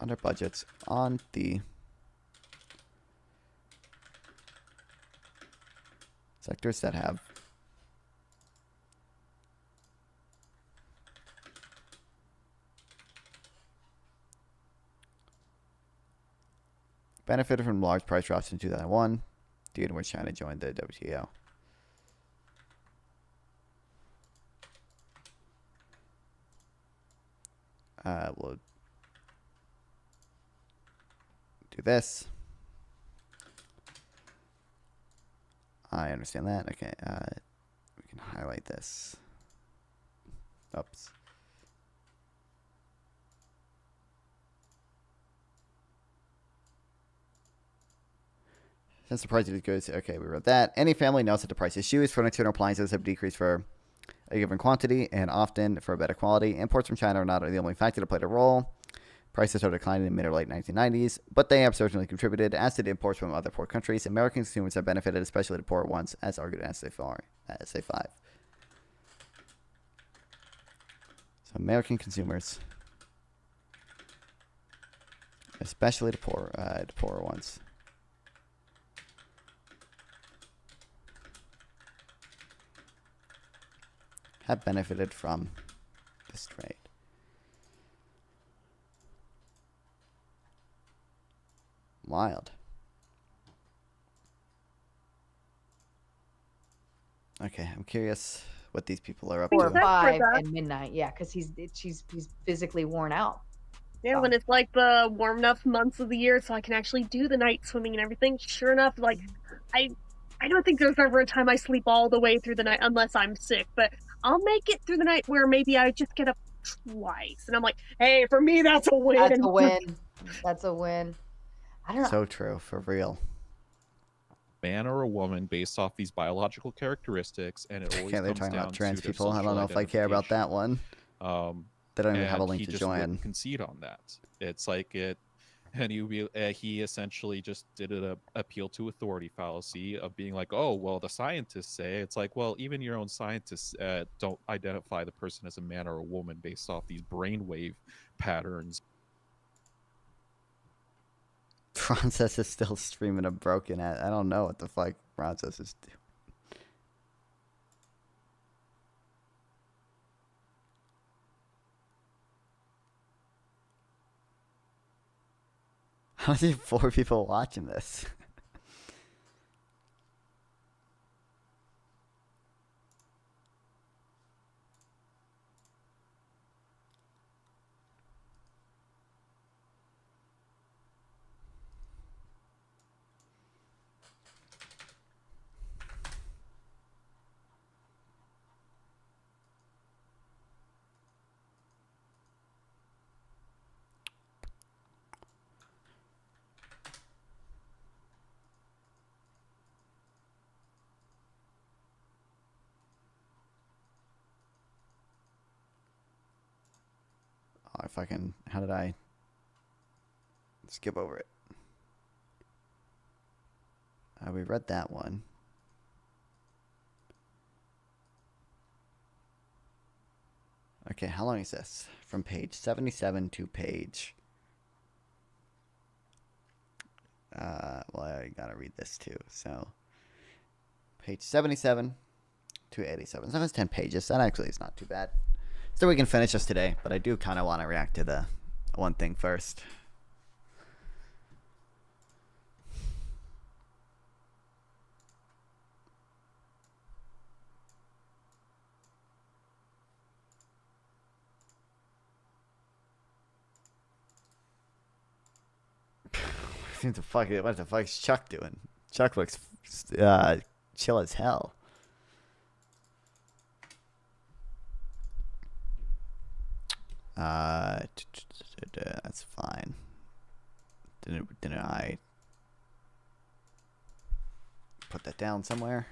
Under budgets on the sectors that have benefited from large price drops in 2001, due to which China joined the WTO. We'll do this. I understand that. Okay, we can highlight this. Oops. Since the price of these goods, okay, we wrote that. Any family knows that the price of shoes, furniture, and appliances have decreased for a given quantity and often for a better quality. Imports from China are not the only factor to play a role. Prices are declining in the mid or late 1990s, but they have certainly contributed, as did imports from other poor countries. American consumers have benefited, especially the poorer ones, as argued in SA 5. So American consumers, especially the poorer ones, have benefited from this trade. Wild. Okay, I'm curious what these people are up Or to. 5 and midnight. Yeah, because he's physically worn out. Yeah, when it's like the warm enough months of the year, so I can actually do the night swimming and everything. Sure enough, like I don't think there's ever a time I sleep all the way through the night unless I'm sick. But I'll make it through the night where maybe I just get up twice, and I'm like, hey, for me that's a win. That's a win. That's a win. I don't know. So true, for real. Man or a woman based off these biological characteristics, and it always Okay, they're comes talking down about trans to their people. I don't social know if I care about that one. They don't even have a and link he to just join. wouldn't concede on that. It's like it, and he essentially just did an appeal to authority fallacy of being like, oh well, the scientists say. It's like, well, even your own scientists don't identify the person as a man or a woman based off these brainwave patterns. Frances is still streaming a broken ad. I don't know what the fuck Frances is doing. How is there 4 people watching this? Oh, how did I skip over it? We read that one. Okay, how long is this? From page 77 to page... well, I gotta read this too. So, page 77 to 87. So that's 10 pages. That actually is not too bad. So we can finish this today, but I do kind of want to react to the one thing first. What the fuck is Chuck doing? Chuck looks chill as hell. That's fine. Didn't I put that down somewhere?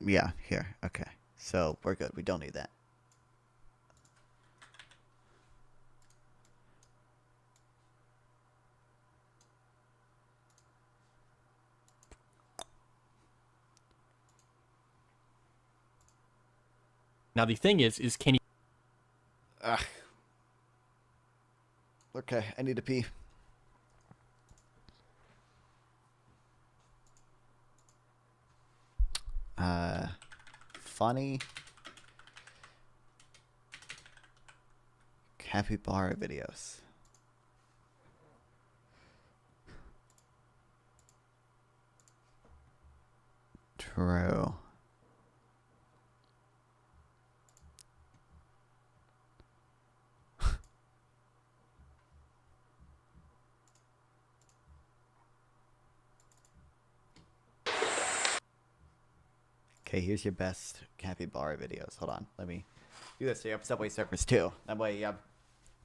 Yeah, here. Okay. So we're good. We don't need that. Now the thing is can you... Okay, I need to pee. Funny capybara videos. True. Okay, here's your best capybara videos. Hold on, let me do this. So you have Subway Surfers too. That way you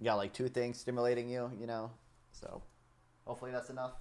got like 2 things stimulating you, you know? So hopefully that's enough.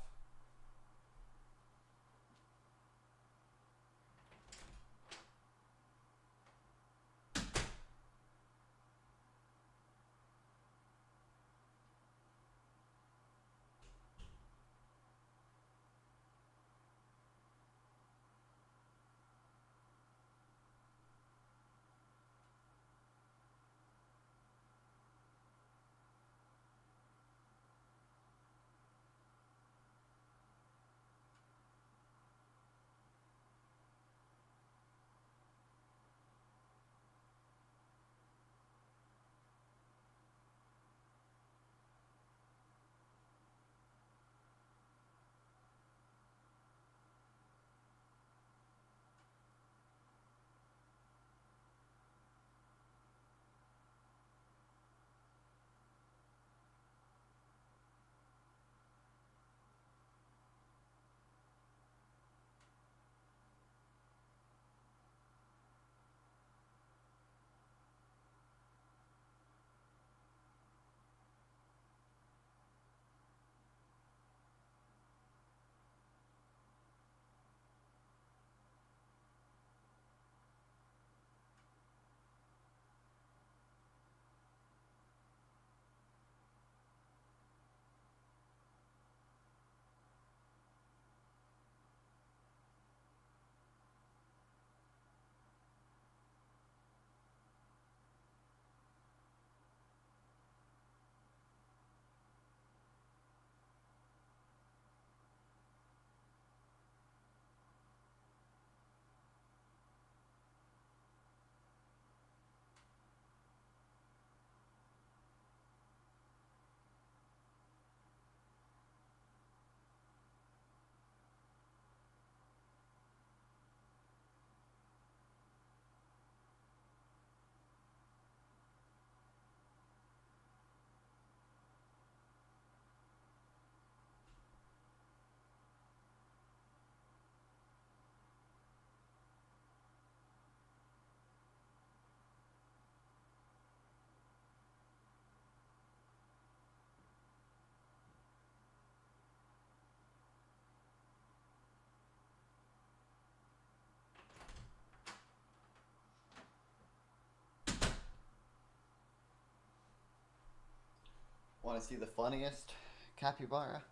Want to see the funniest capybara?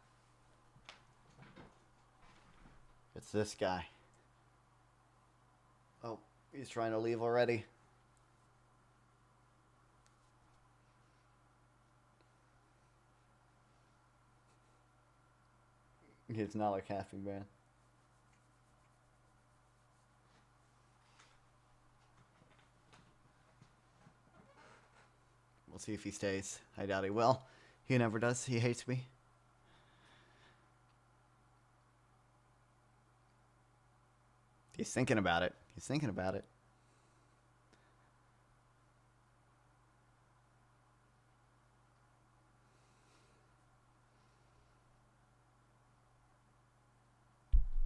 It's this guy. Oh, he's trying to leave already. It's not a capybara. We'll see if he stays. I doubt he will. He never does. He hates me. He's thinking about it. He's thinking about it.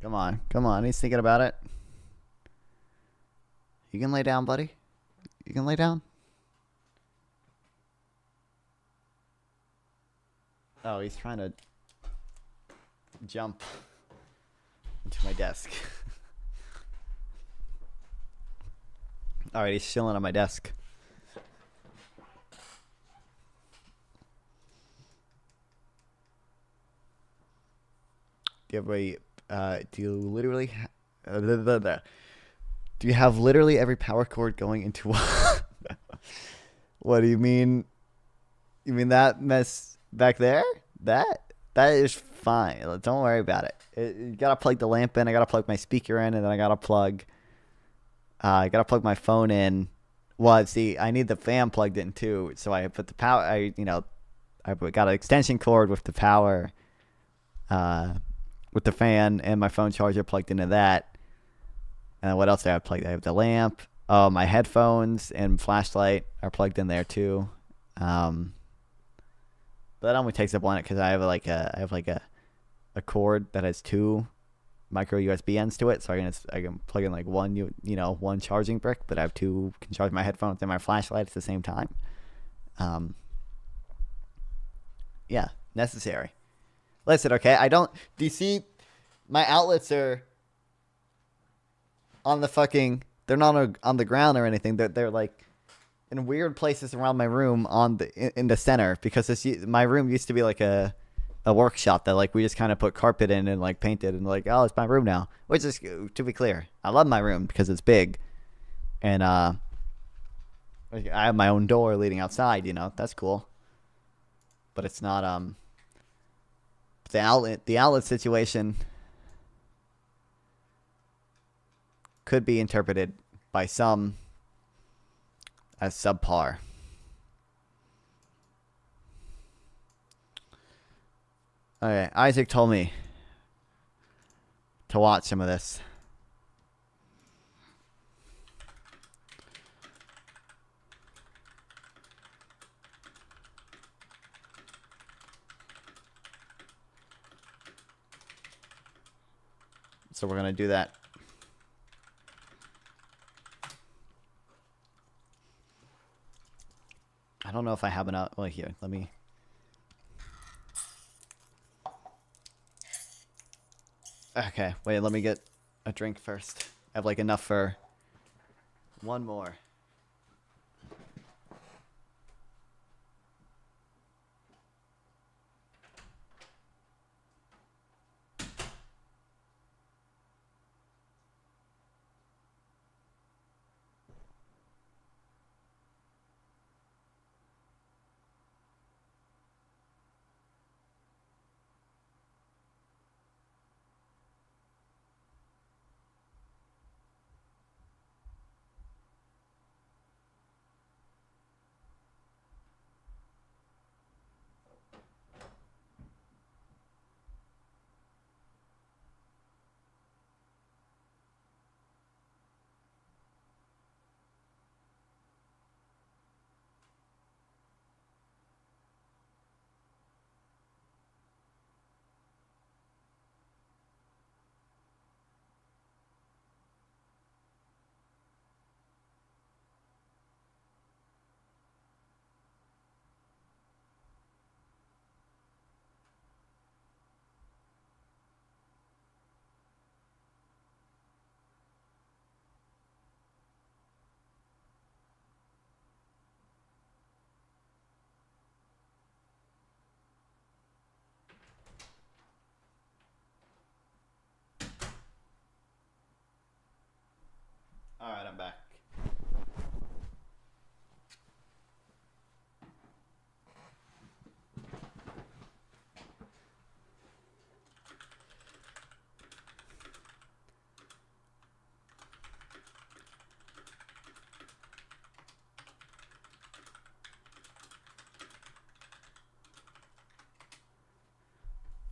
Come on. Come on. He's thinking about it. You can lay down, buddy. You can lay down. Oh, he's trying to jump into my desk. Alright, he's chilling on my desk. Do you have do you literally do you have literally every power cord going into What do you mean? You mean that mess back there? That is fine. Don't worry about it. You gotta plug the lamp in. I gotta plug my speaker in, and then I gotta plug my phone in. Well, see, I need the fan plugged in too. So I put the power. I got an extension cord with the power, with the fan and my phone charger plugged into that. And what else do I have plugged? I have the lamp. Oh, my headphones and flashlight are plugged in there too. But that only takes up one because I have a cord that has two micro USB ends to it, so I can plug in like one charging brick, but I have two, can charge my headphones and my flashlight at the same time. Yeah, necessary. Listen, okay, do you see my outlets are on the fucking, they're not on the ground or anything. They're like in weird places around my room in the center, because my room used to be like a workshop that like we just kind of put carpet in and like painted and like, oh, it's my room now. Which is, to be clear, I love my room because it's big, and I have my own door leading outside. That's cool. But it's not the outlet situation could be interpreted by some as subpar. Okay, Isaac told me to watch some of this. So we're going to do that. I don't know if I have enough. Well, here, let me. Okay, wait, let me get a drink first. I have like enough for one more.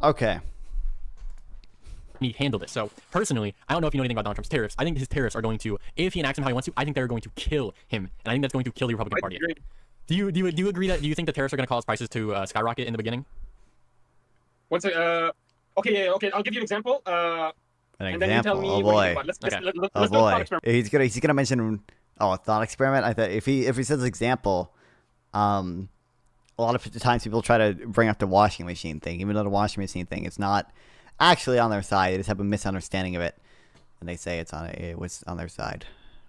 Okay. He handle this. So personally, I don't know if you know anything about Donald Trump's tariffs. I think his tariffs are going to, if he enacts them how he wants to, I think they're going to kill him, and I think that's going to kill the Republican Party. Do you agree that? Do you think the tariffs are going to cause prices to skyrocket in the beginning? One second. Okay. I'll give you an example. An and example. then you tell me Oh what boy. you think. Let's do a Oh thought boy. experiment. He's gonna mention a thought experiment. I thought if he says example, a lot of times people try to bring up the washing machine thing, even though the washing machine thing is not actually on their side. They just have a misunderstanding of it, and they say it was on their side.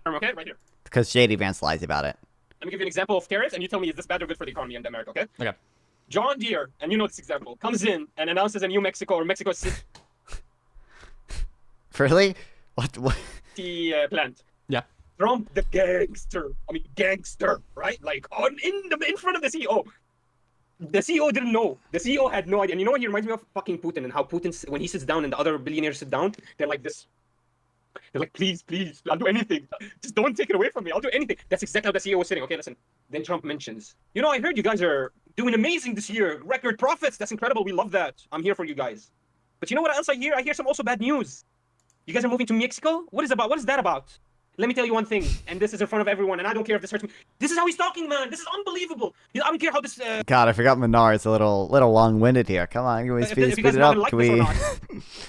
Okay, right here. Because J.D. Vance lies about it. Let me give you an example of tariffs, and you tell me is this bad or good for the economy in America, okay? Okay. John Deere, and you know this example, comes in and announces a New Mexico or Mexico City Really? What? plant. Yeah. Trump, the gangster, right? Like in front of the CEO. The CEO didn't know. The CEO had no idea. And you know what? He reminds me of fucking Putin, and how Putin, when he sits down and the other billionaires sit down, they're like this. They're like, please, I'll do anything. Just don't take it away from me. I'll do anything. That's exactly how the CEO was sitting. Okay, listen. Then Trump mentions, I heard you guys are doing amazing this year. Record profits. That's incredible. We love that. I'm here for you guys. But you know what else I hear? I hear some also bad news. You guys are moving to Mexico? What is that about? Let me tell you one thing, and this is in front of everyone, and I don't care if this hurts me. This is how he's talking, man. This is unbelievable. I don't care how this... God, I forgot Menard's a little long-winded here. Come on, can we speed it up? Like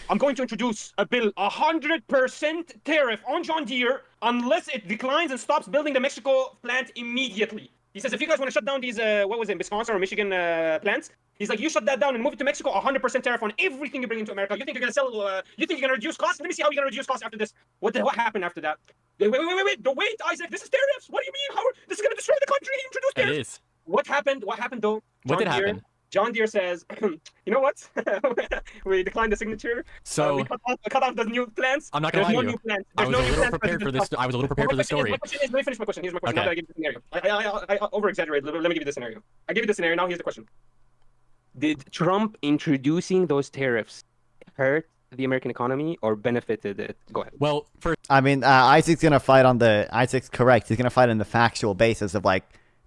I'm going to introduce a bill, 100% tariff on John Deere unless it declines and stops building the Mexico plant immediately. He says, if you guys want to shut down these, Wisconsin or Michigan plants, he's like, you shut that down and move it to Mexico, 100% tariff on everything you bring into America. You think you're going to sell, you think you're going to reduce costs? Let me see how you're going to reduce costs after this. What happened after that? Wait, Isaac, this is tariffs. What do you mean? This is going to destroy the country. He introduced tariffs. It is. What happened though? What did happen? John Deere says, you know what? We declined the signature. So we cut off the new plants. I'm not gonna lie to you. New plants. I was a little prepared for this. I was a little prepared for the story. Let me finish my question. Here's my question. Okay. Now that I give you the scenario. I over-exaggerate. Let me give you the scenario. I give you the scenario. Now here's the question. Did Trump introducing those tariffs hurt the American economy or benefited it? Go ahead. Well, I mean, Isaac's gonna fight Isaac's correct. He's gonna fight on the factual basis of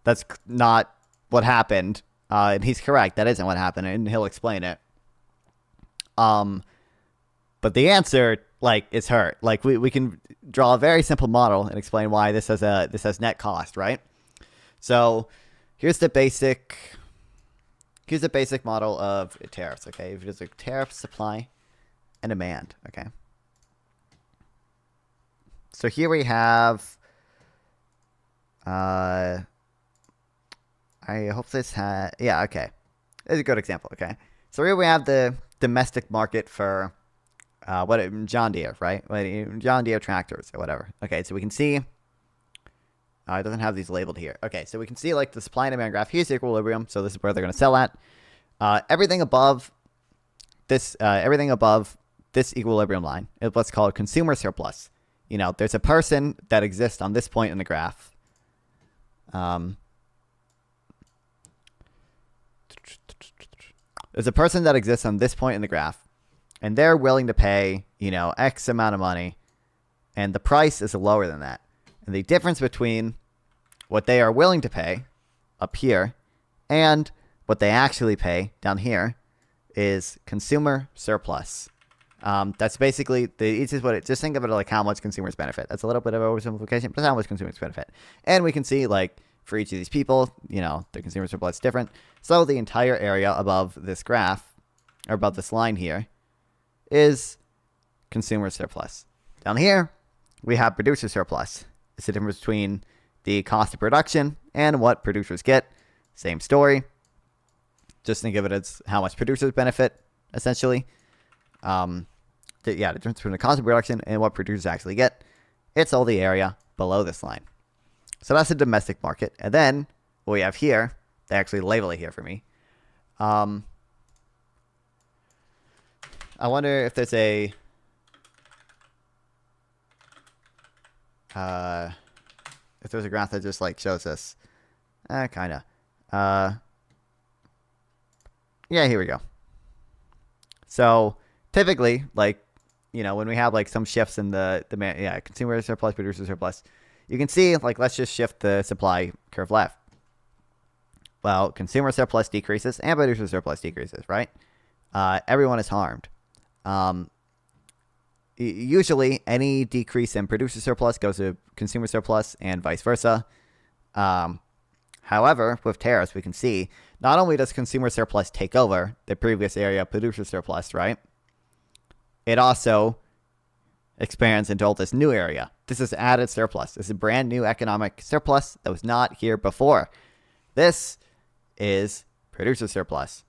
that's not what happened. And he's correct. That isn't what happened, and he'll explain it. But the answer, is hurt. We can draw a very simple model and explain why this has net cost, right? So here's the basic model of tariffs. Okay, if there's a tariff, supply, and demand. Okay. So here we have. I hope this has... Yeah, okay. This is a good example, okay? So here we have the domestic market for John Deere, right? John Deere tractors or whatever. Okay, so we can see... it doesn't have these labeled here. Okay, so we can see the supply and demand graph. Here's the equilibrium, so this is where they're going to sell at. Everything above this equilibrium line is what's called consumer surplus. There's a person that exists on this point in the graph. There's a person that exists on this point in the graph, and they're willing to pay, X amount of money, and the price is lower than that. And the difference between what they are willing to pay up here and what they actually pay down here is consumer surplus. That's basically the easiest way. Just think of it like how much consumers benefit. That's a little bit of oversimplification, but how much consumers benefit. And we can see for each of these people, the consumer surplus is different. So the entire area above this graph, or above this line here, is consumer surplus. Down here, we have producer surplus. It's the difference between the cost of production and what producers get. Same story. Just think of it as how much producers benefit, essentially. The difference between the cost of production and what producers actually get. It's all the area below this line. So that's the domestic market. And then what we have here, they actually label it here for me. I wonder if there's a... if there's a graph that just shows us. Kind of. Yeah, here we go. So typically, when we have some shifts in the demand, consumer surplus, producer surplus, you can see, let's just shift the supply curve left. Well, consumer surplus decreases and producer surplus decreases, right? everyone is harmed. Usually, any decrease in producer surplus goes to consumer surplus and vice versa. However, with tariffs, we can see not only does consumer surplus take over the previous area of producer surplus, right? It also expands into all this new area. This is added surplus. This is brand new economic surplus that was not here before. This is producer surplus.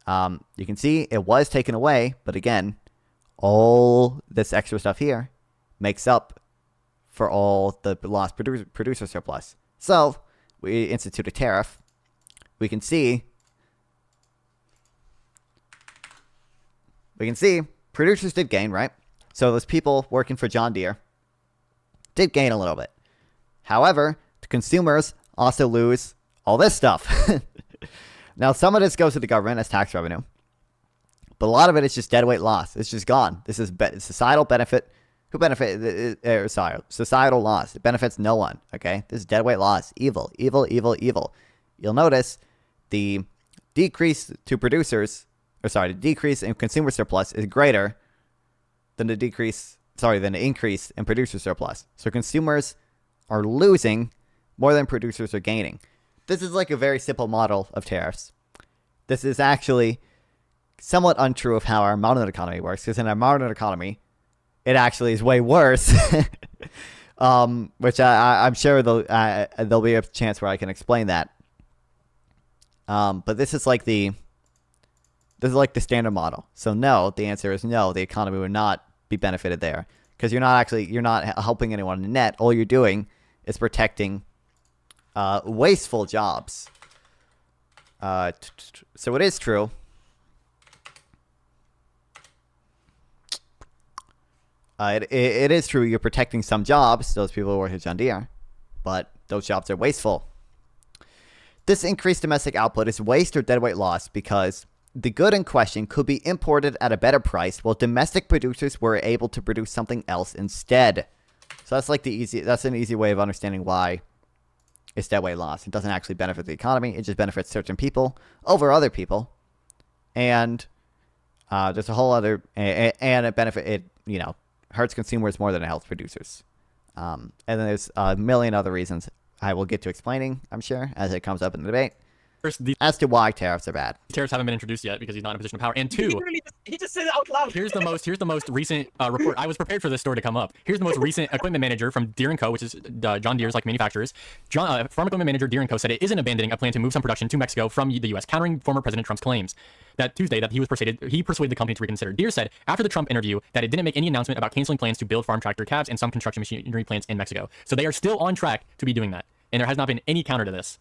You can see it was taken away, but again, all this extra stuff here makes up for all the lost producer surplus. So we institute a tariff. We can see producers did gain, right? So those people working for John Deere did gain a little bit. However, the consumers also lose all this stuff. Now, some of this goes to the government as tax revenue, but a lot of it is just deadweight loss. It's just gone. This is societal benefit. Who benefit? Societal loss. It benefits no one. Okay, this is deadweight loss. Evil, evil, evil, evil. You'll notice the decrease to producers, the decrease in consumer surplus is greater than the increase in producer surplus. So consumers are losing more than producers are gaining. This is like a very simple model of tariffs. This is actually somewhat untrue of how our modern economy works, because in our modern economy, it actually is way worse. Which I'm sure there'll be a chance where I can explain that. But this is like the standard model. So no, the answer is no. The economy would not be benefited there, because you're not helping anyone in net. All you're doing is protecting wasteful jobs. So it is true. It is true you're protecting some jobs, those people who work at John Deere, but those jobs are wasteful. This increased domestic output is waste or deadweight loss because the good in question could be imported at a better price while domestic producers were able to produce something else instead. So that's an easy way of understanding why it's deadweight loss. It doesn't actually benefit the economy. It just benefits certain people over other people. And there's a whole other, and it hurts consumers more than it helps producers. And then there's a million other reasons I will get to explaining, I'm sure, as it comes up in the debate. First, as to why tariffs are bad. Tariffs haven't been introduced yet because he's not in a position of power. And two, he just said it out loud. Here's the most recent report. I was prepared for this story to come up. Here's the most recent equipment manager from Deere & Co., which is John Deere's like manufacturers. Farm equipment manager Deere & Co. said it isn't abandoning a plan to move some production to Mexico from the U.S., countering former President Trump's claims that Tuesday that he persuaded the company to reconsider. Deere said after the Trump interview that it didn't make any announcement about canceling plans to build farm tractor cabs and some construction machinery plants in Mexico. So they are still on track to be doing that, and there has not been any counter to this.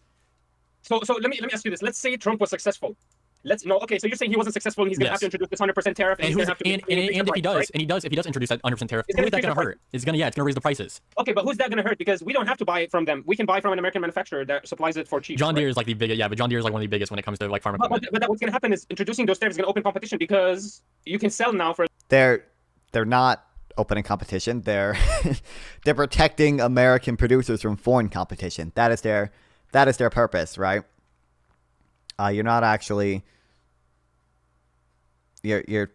So let me ask you this. Let's say Trump was successful. So you're saying he wasn't successful and he's gonna have to introduce this 100% tariff, and if he does introduce that 100% tariff, who is that gonna hurt? It's gonna raise the prices. Okay, but who's that gonna hurt? Because we don't have to buy it from them. We can buy from an American manufacturer that supplies it for cheap. John Deere is like the biggest, but John Deere is like one of the biggest when it comes to like farm equipment. But what's gonna happen is introducing those tariffs is gonna open competition because you can sell now for. They're not opening competition. They're protecting American producers from foreign competition. That is their purpose, right? You're not actually you're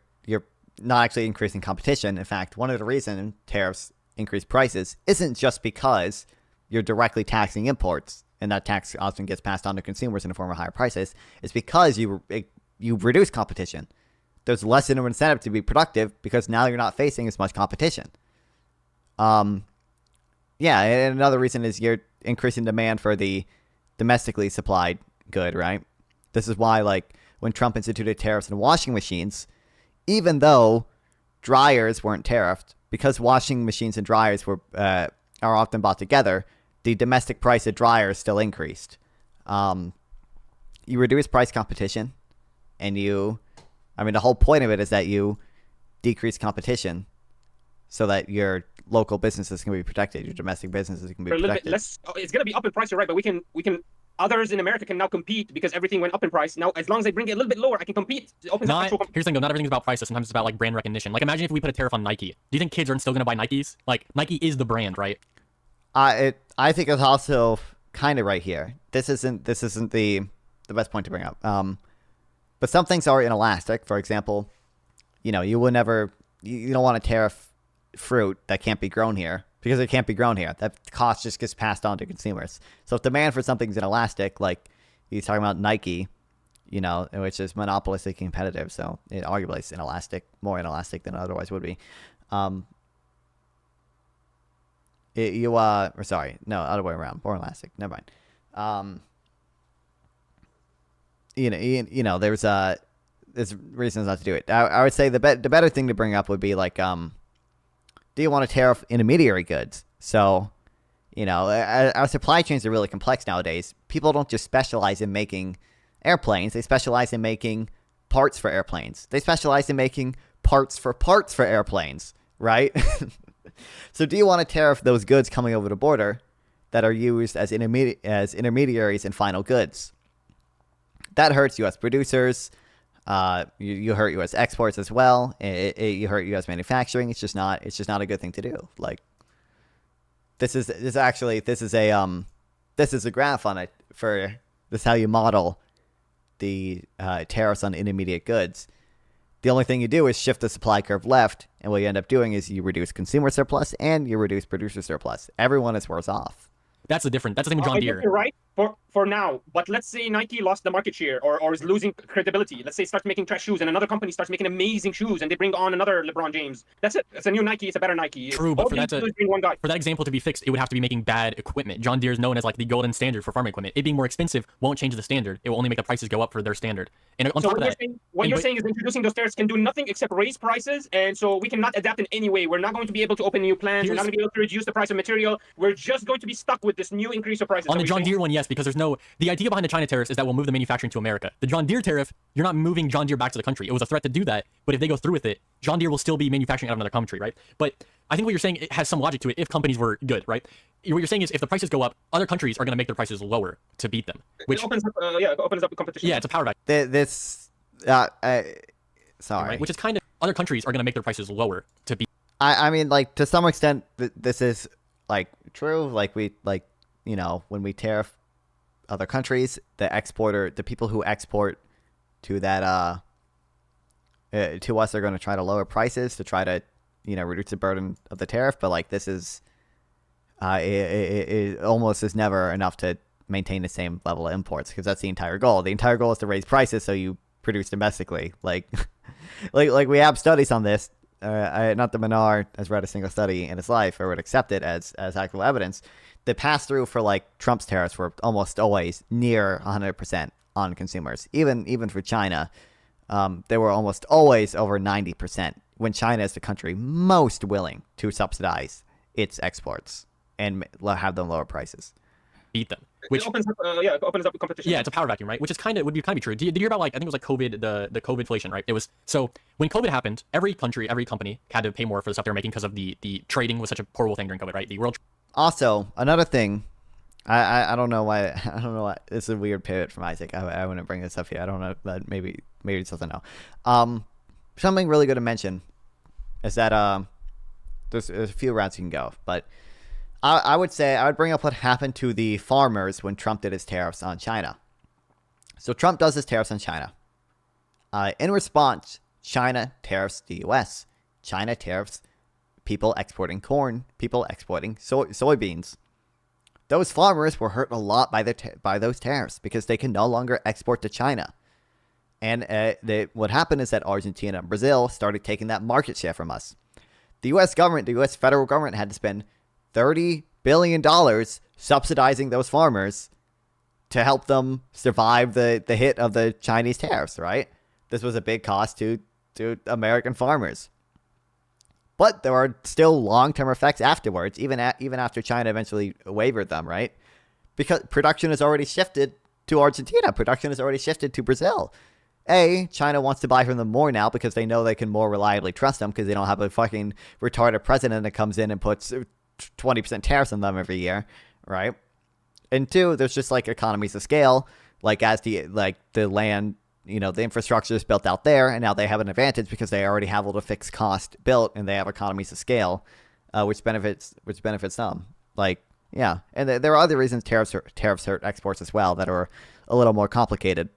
not actually increasing competition. In fact, one of the reasons tariffs increase prices isn't just because you're directly taxing imports and that tax often gets passed on to consumers in the form of higher prices. It's because you reduce competition. There's less of an incentive to be productive because now you're not facing as much competition. And another reason is you're increasing demand for the domestically supplied good, right? This is why, like, when Trump instituted tariffs on washing machines, even though dryers weren't tariffed, because washing machines and dryers are often bought together, the domestic price of dryers still increased. You reduce price competition, and the whole point of it is that you decrease competition so that your local businesses can be protected, your domestic businesses can be protected. A little bit less, it's going to be up in price, you're right, but we can. Others in America can now compete because everything went up in price. Now, as long as they bring it a little bit lower, I can compete. Here's the thing, though. Not everything's about prices. Sometimes it's about like brand recognition. Like, imagine if we put a tariff on Nike. Do you think kids are still going to buy Nikes? Like, Nike is the brand, right? I think it's also kind of right here. This isn't the best point to bring up. But some things are inelastic. For example, you would never, you don't want to tariff fruit that can't be grown here because it can't be grown here. That cost just gets passed on to consumers. So if demand for something's inelastic, like he's talking about Nike, which is monopolistically competitive, so it arguably is inelastic, more inelastic than it otherwise would be. Other way around, more elastic. Never mind. There's reasons not to do it. I would say the better thing to bring up would be like, do you want to tariff intermediary goods? So, our supply chains are really complex nowadays. People don't just specialize in making airplanes. They specialize in making parts for airplanes. They specialize in making parts for airplanes, right? So do you want to tariff those goods coming over the border that are used as intermediaries in final goods? That hurts U.S. producers. You hurt U.S. exports as well. You hurt U.S. manufacturing. It's just not a good thing to do. Like, this is a graph on it for this is how you model the tariffs on intermediate goods. The only thing you do is shift the supply curve left, and what you end up doing is you reduce consumer surplus and you reduce producer surplus. Everyone is worse off. That's the difference. That's the thing with John Deere. You're right for now, but let's say Nike lost the market share or is losing credibility. Let's say it starts making trash shoes and another company starts making amazing shoes and they bring on another LeBron James. That's it. It's a new Nike. It's a better Nike. True, but for that for example to be fixed, it would have to be making bad equipment. John Deere is known as like the golden standard for farming equipment. It being more expensive won't change the standard. It will only make the prices go up for their standard. And on top of that, what you're saying is introducing those tariffs can do nothing except raise prices, and so we cannot adapt in any way. We're not going to be able to open new plants. We're not going to be able to reduce the price of material. We're just going to be stuck with this new increase of prices. On the John Deere one, yes, because the idea behind the China tariffs is that we'll move the manufacturing to America. The John Deere tariff, you're not moving John Deere back to the country. It was a threat to do that, but if they go through with it, John Deere will still be manufacturing out of another country, right? But I think what you're saying, it has some logic to it if companies were good, right? What you're saying is if the prices go up, other countries are going to make their prices lower to beat them. Which it opens up the competition. Yeah, it's a power back. Sorry. Right? Which is kind of, other countries are going to make their prices lower to beat. I mean, like, to some extent, this is, like, true. Like, when we tariff other countries, the people who export to that, to us are going to try to lower prices to try to, reduce the burden of the tariff. But, like, this is, it almost is never enough to maintain the same level of imports because that's the entire goal. The entire goal is to raise prices so you produce domestically. Like we have studies on this. Not that Menard has read a single study in his life or would accept it as actual evidence. The pass-through for like Trump's tariffs were almost always near 100% on consumers. Even for China, they were almost always over 90%. When China is the country most willing to subsidize its exports and have them lower prices, beat them. Which opens up competition. Yeah, it's a power vacuum, right? Which is would be true. Did you hear about I think it was COVID, the COVID inflation, right? It was so when COVID happened, every country, every company had to pay more for the stuff they were making because of the trading was such a horrible thing during COVID, right? The world. Also, another thing, I don't know why this is a weird pivot from Isaac. I wouldn't bring this up here. I don't know, but maybe it doesn't know. Something really good to mention is that there's a few routes you can go, but I would say I would bring up what happened to the farmers when Trump did his tariffs on China. So Trump does his tariffs on China. In response, China tariffs the U.S. China tariffs people exporting corn, people exporting soybeans. Those farmers were hurt a lot by those tariffs because they can no longer export to China. And what happened is that Argentina and Brazil started taking that market share from us. The U.S. government, the U.S. federal government had to spend $30 billion subsidizing those farmers to help them survive the hit of the Chinese tariffs, right? This was a big cost to American farmers. But there are still long-term effects afterwards, even after China eventually waived them, right? Because production has already shifted to Argentina. Production has already shifted to Brazil. China wants to buy from them more now because they know they can more reliably trust them because they don't have a fucking retarded president that comes in and puts 20% tariffs on them every year, right? And two, there's just like economies of scale, like as the land, the infrastructure is built out there, and now they have an advantage because they already have all the fixed cost built, and they have economies of scale, which benefits them. Like, yeah, and there are other reasons tariffs hurt exports as well that are a little more complicated.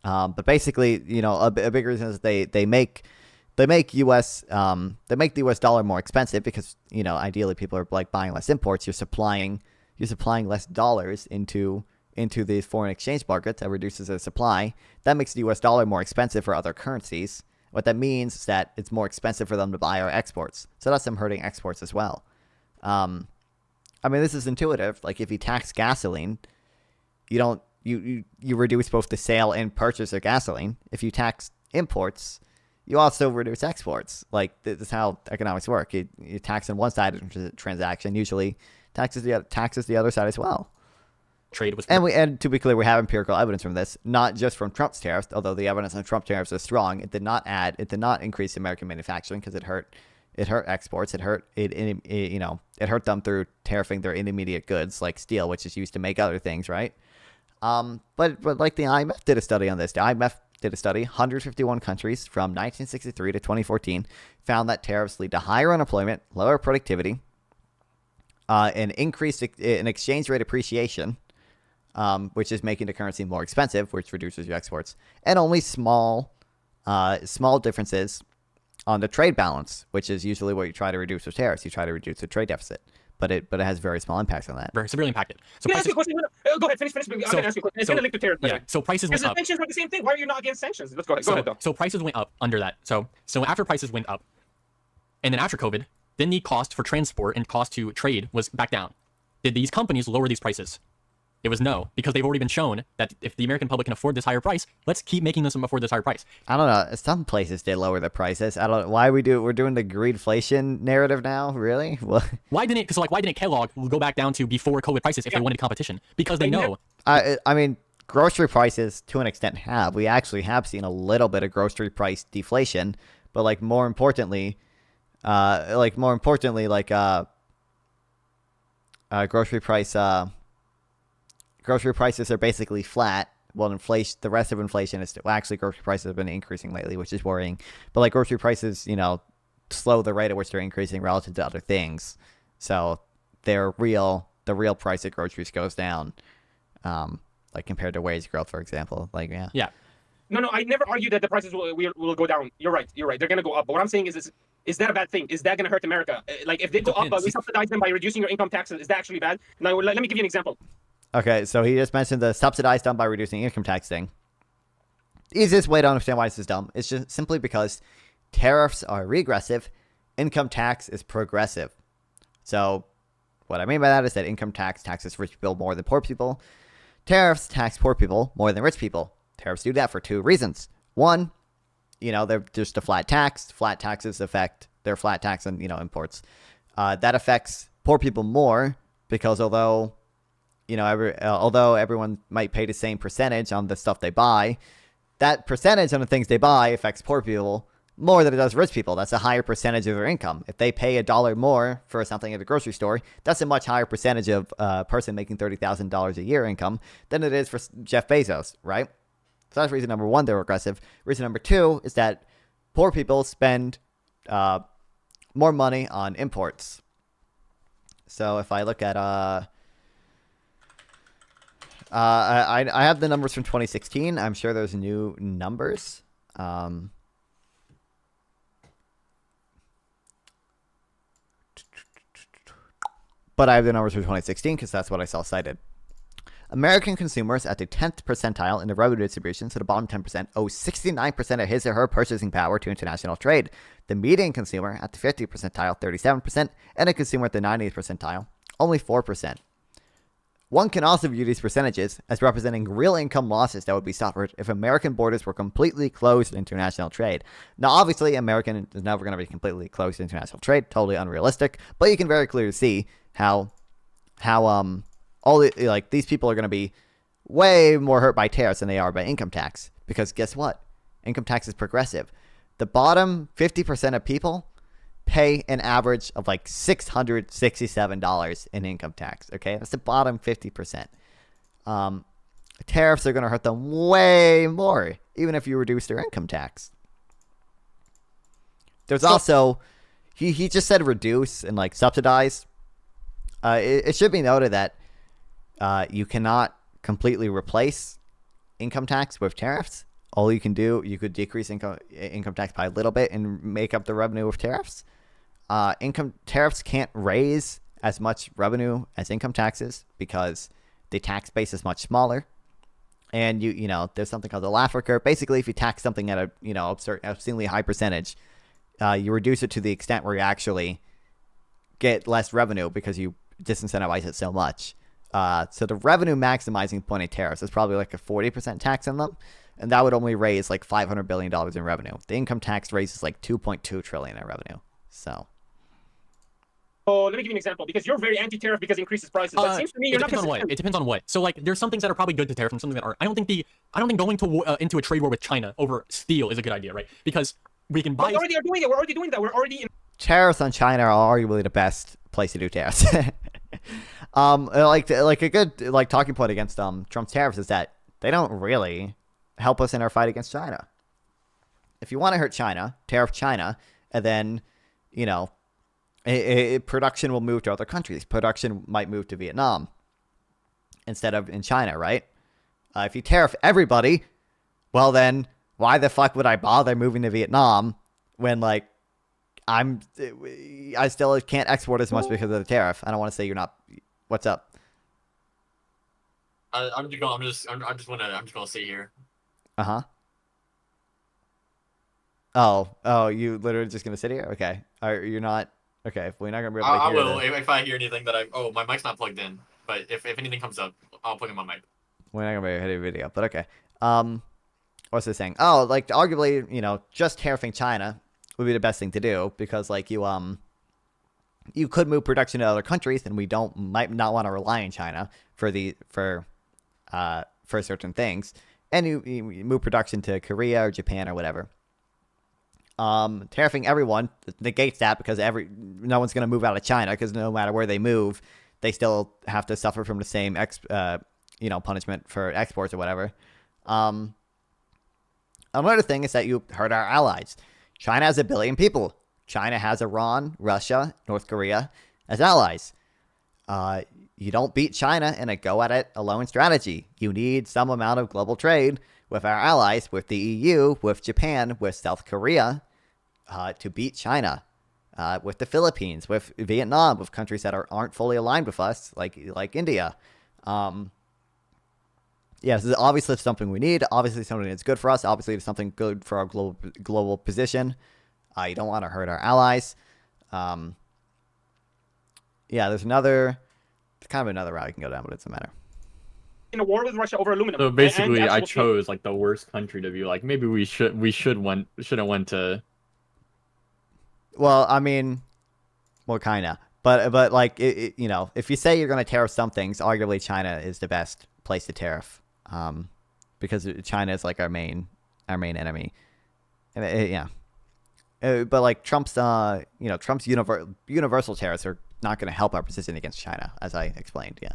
But basically, you know, a big reason is they make the U.S. dollar more expensive because, you know, ideally people are like buying less imports. You're supplying less dollars into these foreign exchange markets. That reduces the supply. That makes the U.S. dollar more expensive for other currencies. What that means is that it's more expensive for them to buy our exports. So that's them hurting exports as well. I mean, this is intuitive. Like if you tax gasoline, you reduce both the sale and purchase of gasoline. If you tax imports, you also reduce exports. Like this is how economics work. You tax on one side of the transaction, usually taxes the other side as well. Trade was and to be clear, we have empirical evidence from this, not just from Trump's tariffs. Although the evidence on Trump tariffs is strong, it did not increase American manufacturing because it hurt exports. It hurt them through tariffing their intermediate goods like steel, which is used to make other things, right? But like the IMF did a study on this. The IMF did a study, 151 countries from 1963 to 2014 found that tariffs lead to higher unemployment, lower productivity, an increase in exchange rate appreciation, which is making the currency more expensive, which reduces your exports, and only small differences on the trade balance, which is usually what you try to reduce with tariffs. You try to reduce the trade deficit, but it has very small impacts on that. Very severely impacted. So Can I ask you a question? Go ahead, finish. I'm going to ask you a question. It's going to link to tariffs. Yeah. So prices went Because up. sanctions are the same thing. Why are you not against sanctions? Let's go ahead. Go ahead, though. So prices went up under that. So after prices went up, and then after COVID, then the cost for transport and cost to trade was back down. Did these companies lower these prices? It was no, because they've already been shown that if the American public can afford this higher price, let's keep making them afford this higher price. I don't know. Some places did lower the prices. I don't know why we're doing the greedflation narrative now. Really? What? Why didn't Kellogg go back down to before COVID prices if they wanted competition? Because they know. I mean, grocery prices to an extent we actually have seen a little bit of grocery price deflation, but more importantly, grocery prices are basically flat. Well, the rest of inflation is actually grocery prices have been increasing lately, which is worrying. But grocery prices, slow the rate at which they're increasing relative to other things. So the real price of groceries goes down, compared to wage growth, for example. Yeah. No, I never argue that the prices will go down. You're right. They're going to go up. But what I'm saying is that a bad thing? Is that going to hurt America? If they go up, but we subsidize them by reducing your income taxes, is that actually bad? Now, let me give you an example. Okay, so he just mentioned the subsidized done by reducing income tax thing. The easiest way to understand why this is dumb is just simply because tariffs are regressive, income tax is progressive. So what I mean by that is that income tax taxes rich people more than poor people. Tariffs tax poor people more than rich people. Tariffs do that for two reasons. One, they're just a flat tax. Flat taxes affect their flat tax on, imports. That affects poor people more because although everyone might pay the same percentage on the stuff they buy, that percentage on the things they buy affects poor people more than it does rich people. That's a higher percentage of their income. If they pay $1 more for something at the grocery store, that's a much higher percentage of a person making $30,000 a year income than it is for Jeff Bezos, right? So that's reason number one, they're regressive. Reason number two is that poor people spend more money on imports. So if I look at I have the numbers from 2016. I'm sure there's new numbers. But I have the numbers from 2016 because that's what I saw cited. American consumers at the 10th percentile in the revenue distribution, so the bottom 10%, owe 69% of his or her purchasing power to international trade. The median consumer at the 50th percentile, 37%, and a consumer at the 90th percentile, only 4%. One can also view these percentages as representing real income losses that would be suffered if American borders were completely closed to international trade. Now, obviously, American is never going to be completely closed to international trade, totally unrealistic, but you can very clearly see how these people are going to be way more hurt by tariffs than they are by income tax, because guess what? Income tax is progressive. The bottom 50% of people pay an average of $667 in income tax. Okay, that's the bottom 50%. Tariffs are going to hurt them way more, even if you reduce their income tax. There's also, he just said reduce and subsidize. It should be noted that you cannot completely replace income tax with tariffs. all you can do, you could decrease income tax by a little bit and make up the revenue with tariffs. Income tariffs can't raise as much revenue as income taxes because the tax base is much smaller. And you know, there's something called the Laffer curve. Basically, if you tax something at a, you know, obscenely high percentage, you reduce it to the extent where you actually get less revenue because you disincentivize it so much. So the revenue maximizing point of tariffs is probably like a 40% tax on them, and that would only raise like $500 billion in revenue. The income tax raises like $2.2 trillion in revenue. So. Oh, let me give you an example, because you're very anti-tariff because it increases prices. But it seems to me you're not depends on what. It depends on what. So like, there's some things that are probably good to tariff and something that aren't. I don't think going to into a trade war with China over steel is a good idea, right? Because we can buy. We already are doing it. We're already doing that. We're already in. Tariffs on China are arguably the best place to do tariffs. Like a good like talking point against Trump's tariffs is that they don't really help us in our fight against China. If you want to hurt China, tariff China, and then, you know, production will move to other countries. Production might move to Vietnam instead of in China, right? If you tariff everybody, well then, why the fuck would I bother moving to Vietnam when, like, I still can't export as much because of the tariff? I don't want to say you're not. What's up? I'm just gonna sit here. Oh, you literally just gonna sit here? Okay. You're not. Okay, we're not gonna be able to hear. I will if I hear anything that my mic's not plugged in. But if anything comes up, I'll plug in my mic. We're not gonna be able to hear the video, but okay. What's this saying? Oh, like arguably, you know, just tariffing China would be the best thing to do because, like, you could move production to other countries, and we might not want to rely on China for certain things, and you move production to Korea or Japan or whatever. Tariffing everyone negates that because no one's going to move out of China because no matter where they move, they still have to suffer from the same punishment for exports or whatever. Another thing is that you hurt our allies. China has 1 billion people. China has Iran, Russia, North Korea as allies. You don't beat China in a go-at-it-alone strategy. You need some amount of global trade with our allies, with the EU, with Japan, with South Korea, to beat China, with the Philippines, with Vietnam, with countries that aren't fully aligned with us, like India. This is obviously something we need. Obviously something that's good for us. Obviously it's something good for our global position. You don't want to hurt our allies. There's kind of another route you can go down, but it doesn't matter. In a war with Russia over aluminum. So basically, I chose like the worst country to be like. Maybe we shouldn't went to. Well, I mean, kinda, but like you know, if you say you're going to tariff some things, arguably China is the best place to tariff, because China is like our main enemy. But like Trump's universal tariffs are not going to help our position against China, as I explained. Yeah.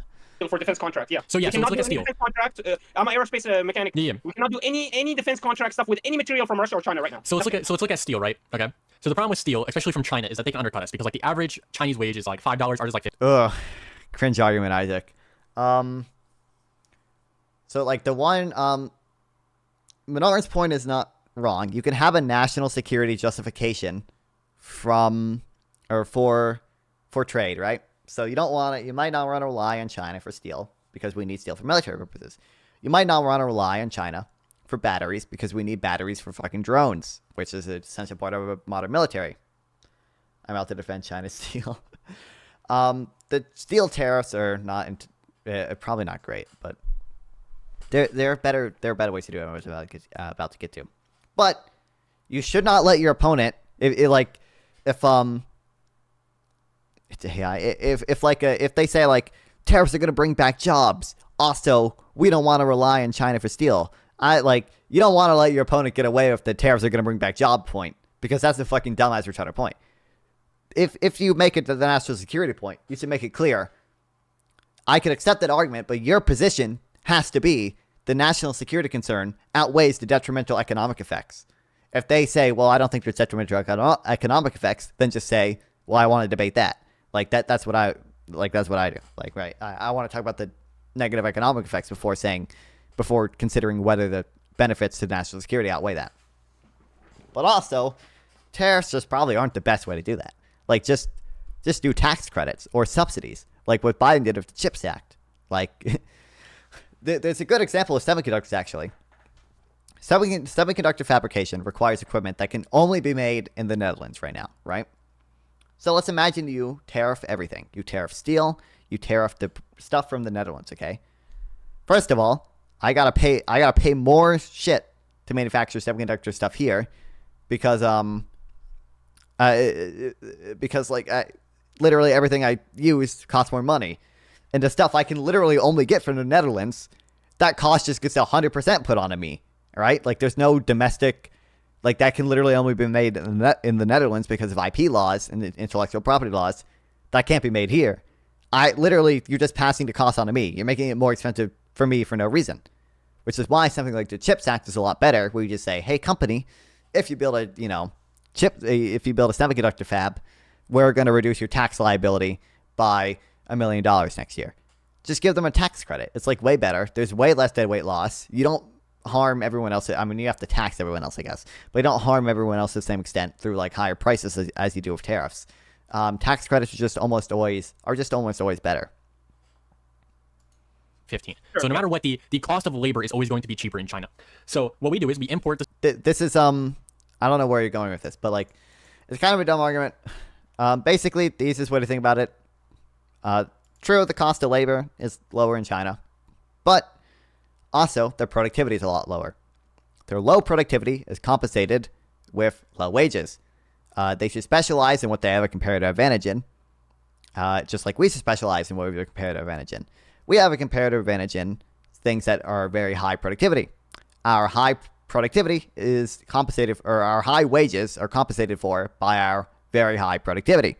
For defense contract, yeah. So yeah, we so cannot let's do look any at defense contract. I'm an aerospace mechanic. Yeah. We cannot do any defense contract stuff with any material from Russia or China right now. So let's look at steel, right? Okay. So the problem with steel, especially from China, is that they can undercut us because like the average Chinese wage is like $5, ours is like $50. Ugh, cringe argument, Isaac. So like the one, Menard's point is not wrong. You can have a national security justification for trade, right? So you might not want to rely on China for steel because we need steel for military purposes. You might not want to rely on China for batteries because we need batteries for fucking drones, which is an essential part of a modern military. I'm out to defend China's steel. The steel tariffs are probably not great, but there are better ways to do it. I was about to get to, but you should not let your opponent if they say like tariffs are going to bring back jobs, also we don't want to rely on China for steel. You don't want to let your opponent get away with the tariffs are going to bring back job point, because that's the fucking dumbass retarded point. If you make it to the national security point, you should make it clear. I could accept that argument, but your position has to be the national security concern outweighs the detrimental economic effects. If they say, well, I don't think there's detrimental economic effects, then just say, well, I want to debate that. That's what I do. Right. I want to talk about the negative economic effects before considering whether the benefits to national security outweigh that. But also, tariffs just probably aren't the best way to do that. Like, just do tax credits or subsidies, like what Biden did with the CHIPS Act. Like, there's a good example of semiconductors, actually. Semiconductor fabrication requires equipment that can only be made in the Netherlands right now, right? So let's imagine you tariff everything. You tariff steel, you tariff the stuff from the Netherlands, okay? First of all, I gotta pay more shit to manufacture semiconductor stuff here because literally everything I use costs more money. And the stuff I can literally only get from the Netherlands, that cost just gets 100% put onto me, right? Like, there's no domestic, like, that can literally only be made in the Netherlands because of IP laws and intellectual property laws. That can't be made here. You're just passing the cost onto me. You're making it more expensive for me for no reason, which is why something like the CHIPS Act is a lot better, where you just say, hey, company, if you build a semiconductor fab, we're going to reduce your tax liability by $1 million next year. Just give them a tax credit. It's like way better. There's way less deadweight loss. You don't harm everyone else. I mean, you have to tax everyone else, I guess, but you don't harm everyone else to the same extent through like higher prices as you do with tariffs. Tax credits are just almost always better. 15. So no matter what, the cost of labor is always going to be cheaper in China. So what we do is we import this is I don't know where you're going with this, but like, it's kind of a dumb argument. Basically, the easiest way to think about it, true, the cost of labor is lower in China, but also their productivity is a lot lower. Their low productivity is compensated with low wages. They should specialize in what they have a comparative advantage in, just like we should specialize in what we have a comparative advantage in. We have a comparative advantage in things that are very high productivity. Our high productivity is compensated, or our high wages are compensated for by our very high productivity.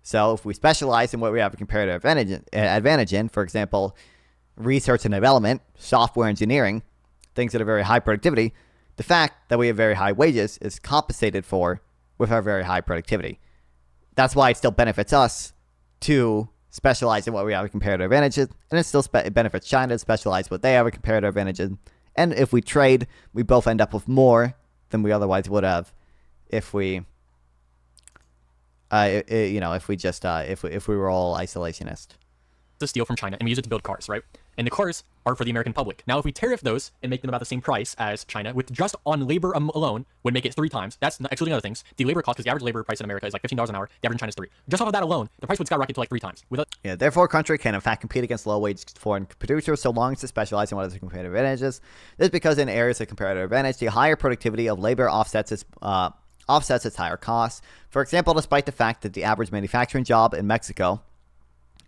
So if we specialize in what we have a comparative advantage in, for example, research and development, software engineering, things that are very high productivity, the fact that we have very high wages is compensated for with our very high productivity. That's why it still benefits us to specialize in what we have a comparative advantage in, and it still benefits China to specialize what they have a comparative advantage in. And if we trade, we both end up with more than we otherwise would have if we, if we were all isolationist. The steel from China and we use it to build cars, right? And the cars are for the American public. Now, if we tariff those and make them about the same price as China, with just on labor alone, would make it 3 times. That's not excluding other things. The labor cost, because the average labor price in America is like $15 an hour. The average in China is 3. Just off of that alone, the price would skyrocket to like 3 times. Therefore, a country can in fact compete against low-wage foreign producers so long as they specialize in what is comparative advantages. This is because in areas of comparative advantage, the higher productivity of labor offsets its higher costs. For example, despite the fact that the average manufacturing job in Mexico,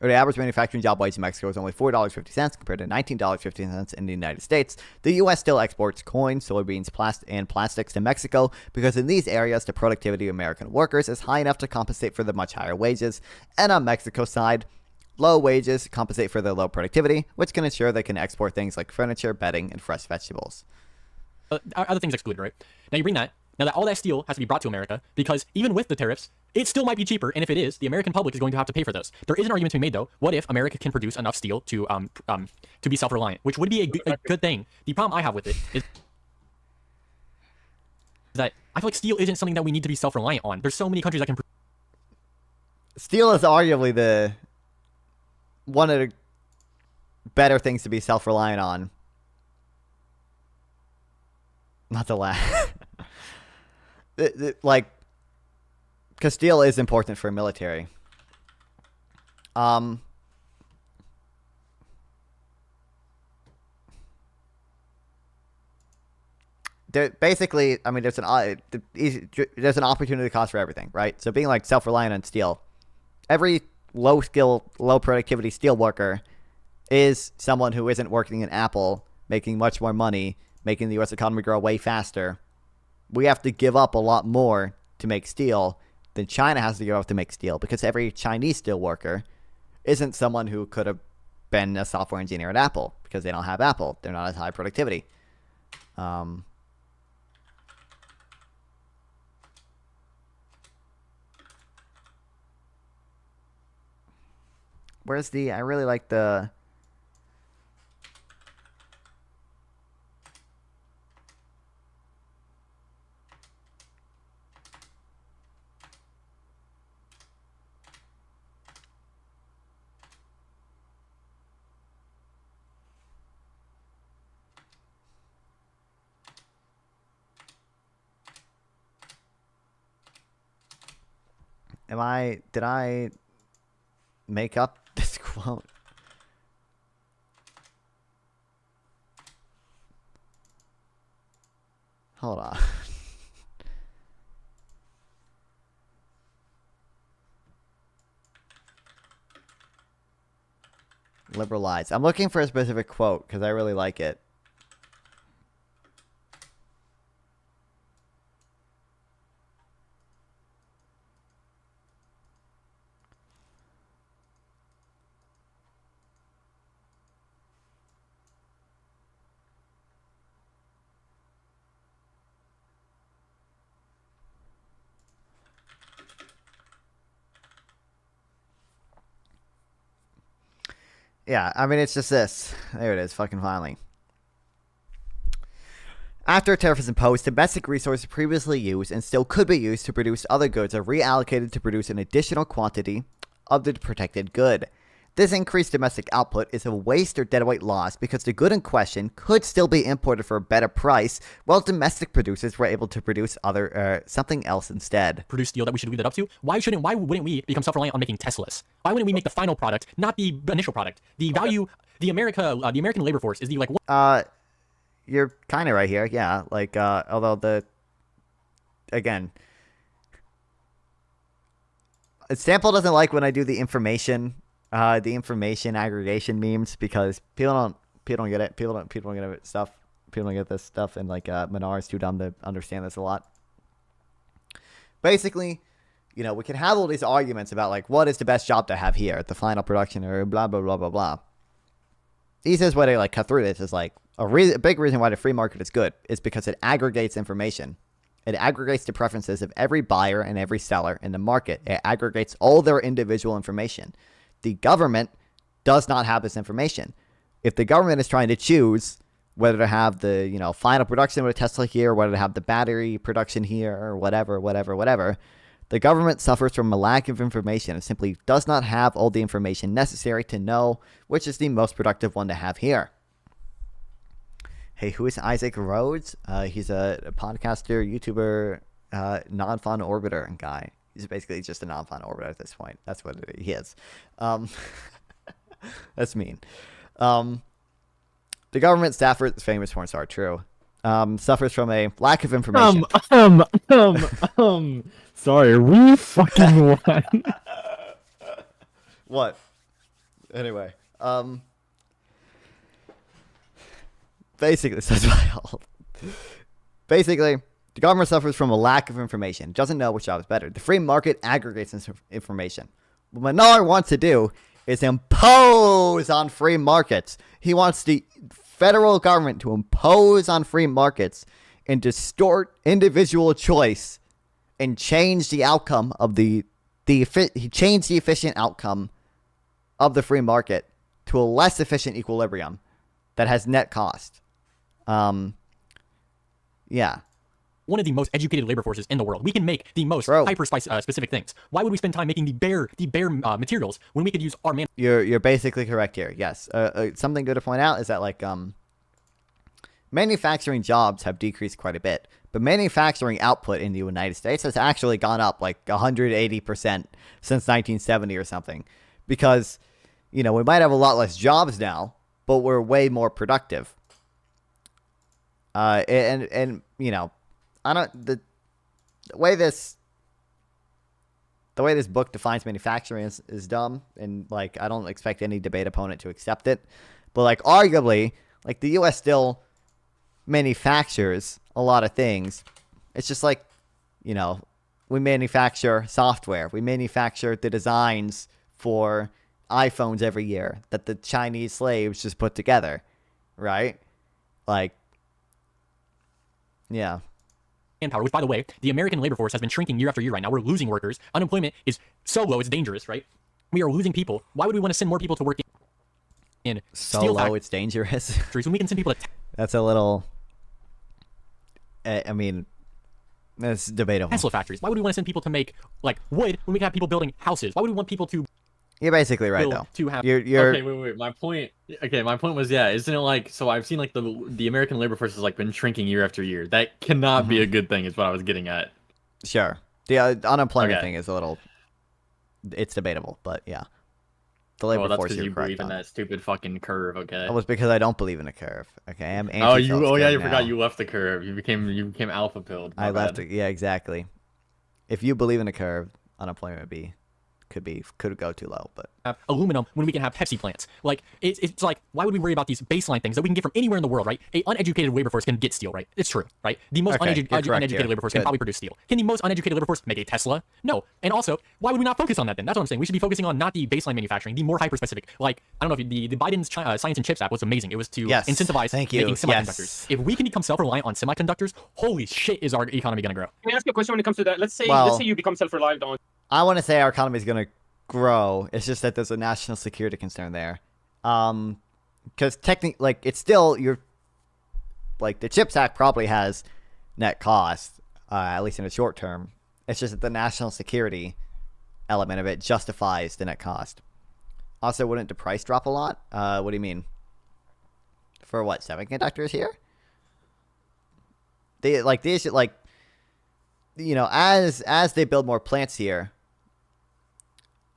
or the average manufacturing job wage in Mexico is only $4.50 compared to $19.50 in the United States, the U.S. still exports coins, soybeans, and plastics to Mexico because in these areas, the productivity of American workers is high enough to compensate for the much higher wages. And on Mexico's side, low wages compensate for their low productivity, which can ensure they can export things like furniture, bedding, and fresh vegetables. Other things excluded, right? Now you bring that. Now that all that steel has to be brought to America, because even with the tariffs, it still might be cheaper, and if it is, the American public is going to have to pay for those. There is an argument to be made, though. What if America can produce enough steel to be self-reliant, which would be a good thing. The problem I have with it is that I feel like steel isn't something that we need to be self-reliant on. There's so many countries that can produce. Steel is arguably one of the better things to be self-reliant on. Not to laugh. Like, because steel is important for military. Basically, I mean, there's an opportunity cost for everything, right? So being like self-reliant on steel, every low productivity steel worker is someone who isn't working in Apple, making much more money, making the U.S. economy grow way faster. We have to give up a lot more to make steel than China has to give up to make steel, because every Chinese steel worker isn't someone who could have been a software engineer at Apple, because they don't have Apple. They're not as high productivity. Where's the... I really like the... Did I make up this quote? Hold on. Liberalize. I'm looking for a specific quote because I really like it. Yeah, I mean, it's just this. There it is, fucking finally. After a tariff is imposed, domestic resources previously used and still could be used to produce other goods are reallocated to produce an additional quantity of the protected good. This increased domestic output is a waste or deadweight loss because the good in question could still be imported for a better price, while domestic producers were able to produce something else instead. Produce steel that we should leave that up to? Why wouldn't we become self-reliant on making Teslas? Why wouldn't we make the final product, not the initial product? The value, the American labor force is the you're kind of right here, yeah. Like, although again, Sample doesn't like when I do the information aggregation memes because people don't get it. People don't get it stuff. People don't get this stuff, and like Minar is too dumb to understand this a lot. Basically, we can have all these arguments about like what is the best job to have here at the final production or blah blah blah blah blah. Easiest way to like cut through this is like a big reason why the free market is good is because it aggregates information. It aggregates the preferences of every buyer and every seller in the market. It aggregates all their individual information. The government does not have this information. If the government is trying to choose whether to have the, final production with a Tesla here, or whether to have the battery production here, or whatever, the government suffers from a lack of information and simply does not have all the information necessary to know which is the most productive one to have here. Hey, who is Isaac Rhodes? He's a podcaster, YouTuber, non-fun orbiter guy. He's basically just a non-fun orbiter at this point. That's what he is. That's mean. The government staffer is famous porn star, true. Suffers from a lack of information. Sorry, we fucking won. What? Anyway, basically, says Wild. Basically, the government suffers from a lack of information. It doesn't know which job is better. The free market aggregates this information. What Menard wants to do is impose on free markets. He wants the federal government to impose on free markets and distort individual choice and change the outcome of he changed the efficient outcome of the free market to a less efficient equilibrium that has net cost. Yeah. One of the most educated labor forces in the world. We can make the most hyper-specific things. Why would we spend time making the bare materials when we could use our You're basically correct here. Yes. Something good to point out is that like manufacturing jobs have decreased quite a bit, but manufacturing output in the United States has actually gone up like 180% since 1970 or something, because we might have a lot less jobs now, but we're way more productive. And I don't the way this book defines manufacturing is dumb, and like I don't expect any debate opponent to accept it. But like arguably, like the US still manufactures a lot of things. It's just like, we manufacture software. We manufacture the designs for iPhones every year that the Chinese slaves just put together, right? Like, yeah. Manpower, which, by the way, the American labor force has been shrinking year after year right now. We're losing workers. Unemployment is so low, it's dangerous, right? We are losing people. Why would we want to send more people to work in so low it's dangerous? When we can send people to That's a little... I mean, it's debatable. Tesla factories. Why would we want to send people to make like wood when we can have people building houses? Why would we want people to... You're basically right, though. To have... You're... Okay, wait. My point was, yeah, isn't it like, so I've seen like the American labor force has like been shrinking year after year. That cannot be a good thing is what I was getting at. Sure. The unemployment thing is a little it's debatable, but yeah. The labor that's force because you're you correct believe in on. that stupid fucking curve, okay? That was because I don't believe in a curve. Okay, I'm Oh, anti. yeah, you forgot you left the curve. You became alpha pilled. I left it. Yeah, exactly. If you believe in a curve, unemployment could go too low, but aluminum when we can have Pepsi plants. Like it's like, why would we worry about these baseline things that we can get from anywhere in the world, right? A uneducated labor force can get steel, right? It's true, right? The most uneducated labor force can probably produce steel. Can the most uneducated labor force make a Tesla? No. And also, why would we not focus on that then? That's what I'm saying. We should be focusing on not the baseline manufacturing, the more hyper specific. Like, I don't know if the Biden's Science and Chips Act was amazing. It was to incentivize making semiconductors. If we can become self-reliant on semiconductors, holy shit, is our economy gonna grow? Can I ask you a question when it comes to that? Let's say you become self-reliant on. I want to say our economy is going to grow. It's just that there's a national security concern there. Because technically, like, it's still like the CHIPS Act probably has net cost, at least in the short term. It's just that the national security element of it justifies the net cost. Also, wouldn't the price drop a lot? What do you mean? For what, semiconductors here? As they build more plants here,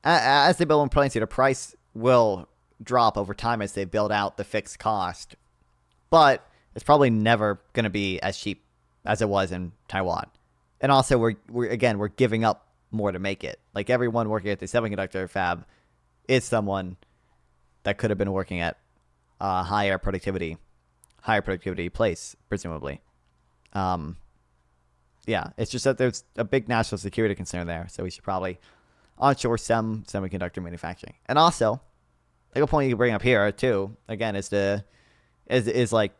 the price will drop over time as they build out the fixed cost. But it's probably never going to be as cheap as it was in Taiwan. And also, we're giving up more to make it. Like, everyone working at the semiconductor fab is someone that could have been working at a higher productivity place, presumably. Yeah, it's just that there's a big national security concern there, so we should probably onshore some semiconductor manufacturing. And also, like a point you can bring up here too, again, is like,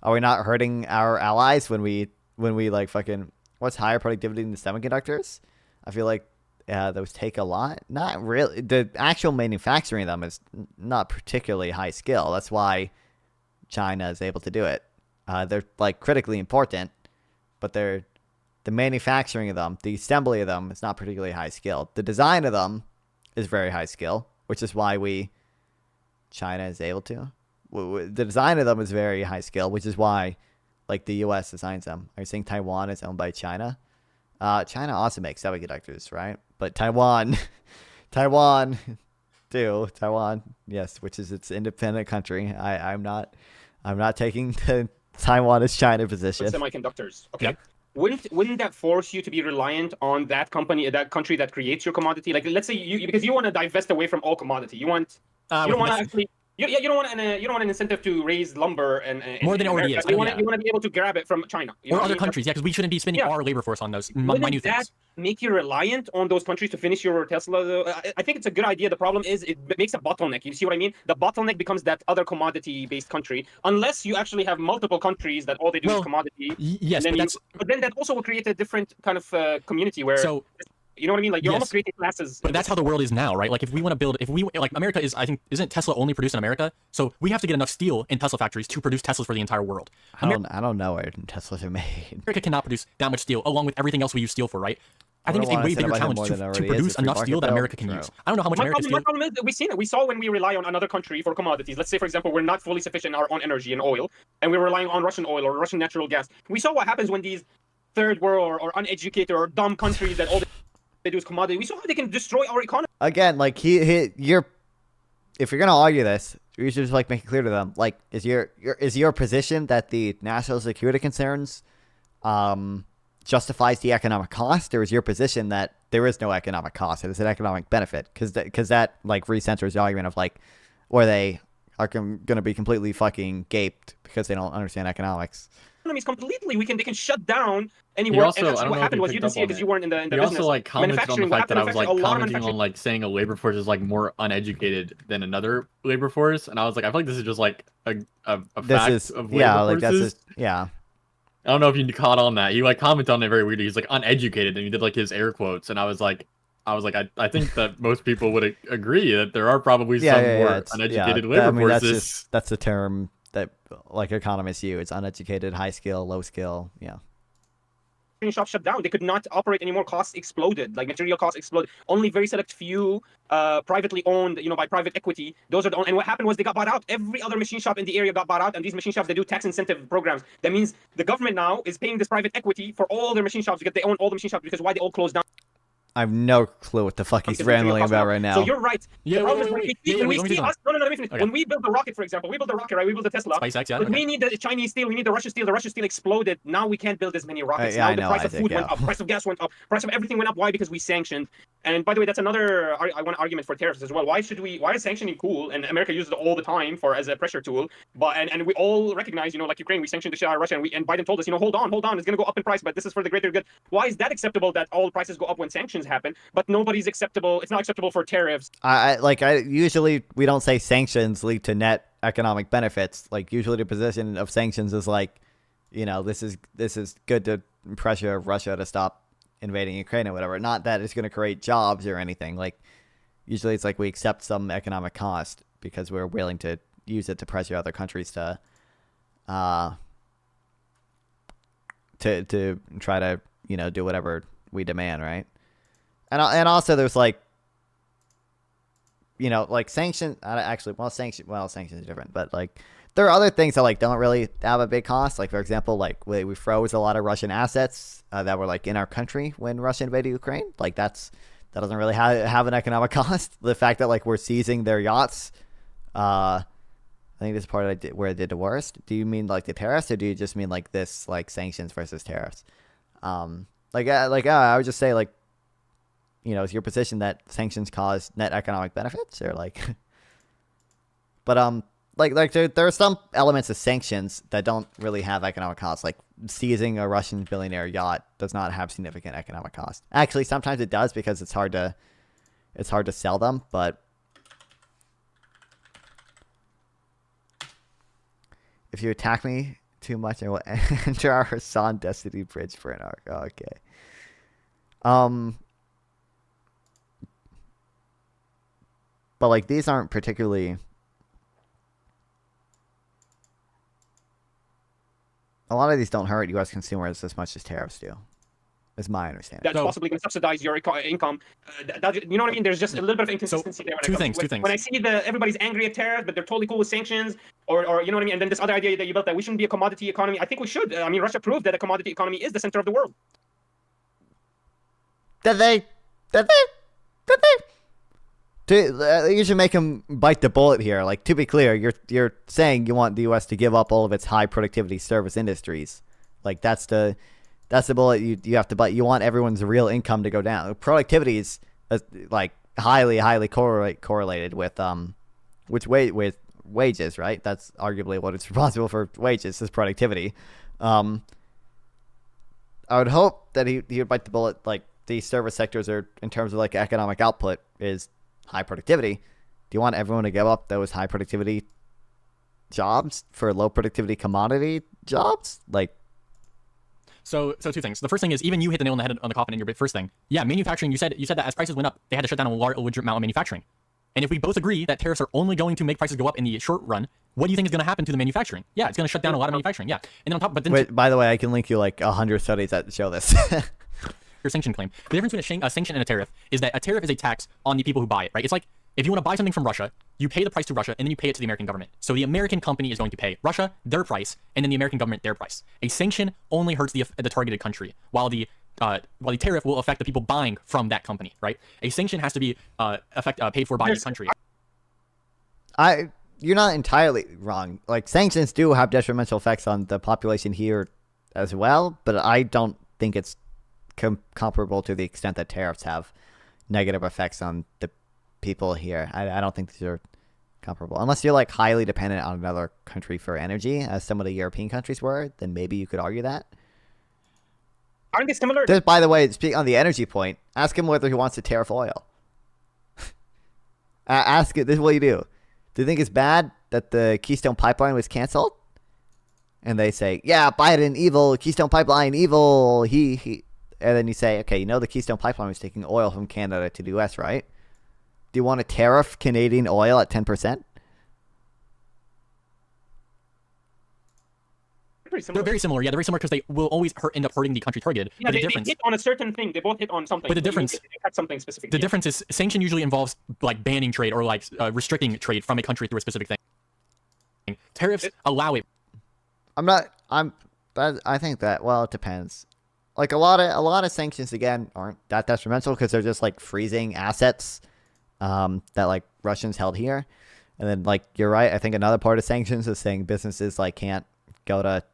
are we not hurting our allies when we like fucking what's higher productivity in the semiconductors? I feel like those take a lot. Not really. The actual manufacturing of them is not particularly high skill. That's why China is able to do it. They're like critically important, but the manufacturing of them, the assembly of them is not particularly high skill. The design of them is very high skill, which is why China is able to. The design of them is very high skill, which is why, like, the U.S. designs them. Are you saying Taiwan is owned by China? China also makes semiconductors, right? But Taiwan, yes, which is its independent country. I'm not taking the Taiwan as China position. Semiconductors. Okay. Yep. Wouldn't that force you to be reliant on that company, that country that creates your commodity? Like, let's say because you want to divest away from all commodity. You don't want to actually. You don't want an incentive to raise lumber and more than it already is. You want to be able to grab it from China or other countries, because we shouldn't be spending our labor force on those minute things. Make you reliant on those countries to finish your Tesla? I think it's a good idea. The problem is it makes a bottleneck. You see what I mean? The bottleneck becomes that other commodity-based country, unless you actually have multiple countries that all they do is commodity. Yes, but then that also will create a different kind of community where. You know what I mean? Like, you're almost creating classes. But that's how the world is now, right? Like, if we want to build, like, America is, I think, isn't Tesla only produced in America? So we have to get enough steel in Tesla factories to produce Teslas for the entire world. I don't know where Teslas are made. America cannot produce that much steel, along with everything else we use steel for, right? I think it's a way bigger challenge to produce enough steel that America can use. I don't know how much America's steel. My problem is that we've seen it. We saw when we rely on another country for commodities. Let's say, for example, we're not fully sufficient in our own energy and oil, and we're relying on Russian oil or Russian natural gas. We saw what happens when these third world or uneducated or dumb countries that all they do is commodity. We saw how they can destroy our economy. Again, like if you're gonna argue this, you should just like make it clear to them. Like, is your position that the national security concerns justifies the economic cost, or is your position that there is no economic cost, it is an economic benefit? Because that like recenters the argument of like, where they are gonna be completely fucking gaped because they don't understand economics. Economies completely. They can shut down anywhere. Also, and what happened was you didn't see it because you weren't in the business. Also like commented on the fact that I was like commenting on like saying a labor force is like more uneducated than another labor force, and I was like, I feel like this is just like a fact of labor forces. Yeah. I don't know if you caught on that. You like commented on it very weirdly. He's like uneducated, and you did like his air quotes, and I was like, I think that most people would agree that there are probably some more uneducated labor forces. That's the term that like economists use. It's uneducated, high skill, low skill. Yeah. Shops shut down. They could not operate anymore. Costs exploded. Like, material costs exploded. Only very select few privately owned, by private equity. Those are the only, and what happened was they got bought out. Every other machine shop in the area got bought out, and these machine shops, they do tax incentive programs. That means the government now is paying this private equity for all their machine shops because they own all the machine shops, because why they all closed down. I have no clue what the fuck he's rambling about right now. So you're right. Yeah, the problem wait, is when we let me see finish. us. No, let me finish. Okay. When we build the rocket, for example, we build the rocket, right? We build the Tesla. SpaceX, yeah, But okay. we need the Chinese steel. We need the Russian steel. The Russian steel exploded. Now we can't build as many rockets. yeah, Now I the know, price of Isaac, food yeah. went up. Price of gas went up. Price of everything went up. Why? Because we sanctioned. And by the way, that's another one argument for tariffs as well. Why is sanctioning cool? And America uses it all the time as a pressure tool. But and we all recognize, like Ukraine, we sanctioned the shit out of Russia, and Biden told us, hold on, it's gonna go up in price, but this is for the greater good. Why is that acceptable that all prices go up when sanctions happen, but nobody's acceptable? It's not acceptable for tariffs. I usually we don't say sanctions lead to net economic benefits. Like usually the position of sanctions is like, this is good to pressure Russia to stop invading Ukraine or whatever. Not that it's going to create jobs or anything. Like usually it's like we accept some economic cost because we're willing to use it to pressure other countries to try to do whatever we demand, right? And also there's like sanctions. Sanctions are different, but like there are other things that like don't really have a big cost. Like for example, like we froze a lot of Russian assets that were like in our country when Russia invaded Ukraine. Like that doesn't really have an economic cost. The fact that like we're seizing their yachts, I think this is part of where it did the worst. Do you mean like the tariffs, or do you just mean like this like sanctions versus tariffs? I would just say like, is your position that sanctions cause net economic benefits, or like, but there are some elements of sanctions that don't really have economic costs. Like seizing a Russian billionaire yacht does not have significant economic cost. Actually, sometimes it does because it's hard to sell them. But if you attack me too much, I will enter our Hassan Destiny Bridge for an arc. Okay. But like these aren't particularly. A lot of these don't hurt U.S. consumers as much as tariffs do, is my understanding. That's possibly going to subsidize your income. You know what I mean? There's just a little bit of inconsistency there. Two things. When I see everybody's angry at tariffs, but they're totally cool with sanctions, or you know what I mean? And then this other idea that you built that we shouldn't be a commodity economy. I think we should. I mean, Russia proved that a commodity economy is the center of the world. Did they? You should make them bite the bullet here. Like, to be clear, you're saying you want the U.S. to give up all of its high productivity service industries. Like that's the bullet you have to bite. You want everyone's real income to go down. Productivity is like highly correlated with wages, right? That's arguably what it's responsible for. Wages is productivity. I would hope that he would bite the bullet. Like these service sectors are, in terms of like economic output, is high productivity. Do you want everyone to give up those high productivity jobs for low productivity commodity jobs? Like, so two things. The first thing is, even you hit the nail on the head on the coffin in your first thing. Yeah, manufacturing. You said that as prices went up, they had to shut down a large amount of manufacturing. And if we both agree that tariffs are only going to make prices go up in the short run, what do you think is going to happen to the manufacturing? Yeah, it's going to shut down a lot of manufacturing. Yeah, and then on top, but then wait, by the way, I can link you like 100 studies that show this. Your sanction claim. The difference between a sanction and a tariff is that a tariff is a tax on the people who buy it, right? It's like if you want to buy something from Russia, you pay the price to Russia and then you pay it to the American government. So the American company is going to pay Russia their price and then the American government their price. A sanction only hurts the targeted country, while the tariff will affect the people buying from that company, right? A sanction has to be paid for by the country. You're not entirely wrong. Like sanctions do have detrimental effects on the population here as well, but I don't think it's comparable to the extent that tariffs have negative effects on the people here. I don't think these are comparable. Unless you're like highly dependent on another country for energy, as some of the European countries were, then maybe you could argue that. Aren't they similar? Just, by the way, speaking on the energy point, ask him whether he wants to tariff oil. Ask it. This is what you do. Do you think it's bad that the Keystone Pipeline was canceled? And they say, yeah, Biden, evil. Keystone Pipeline, evil. He. And then you say, okay, the Keystone Pipeline was taking oil from Canada to the U.S., right? Do you want to tariff Canadian oil at 10%? They're very similar. Yeah, they're very similar because they will always end up hurting the country targeted. Yeah, they hit on a certain thing. They both hit on something. But the difference, they cut something specific. The difference is sanction usually involves like banning trade or like restricting trade from a country through a specific thing. Tariffs allow it. I think that, well, it depends. like a lot of sanctions again aren't that detrimental because they're just like freezing assets that like Russians held here. And then like you're right, I think another part of sanctions is saying businesses like can't go to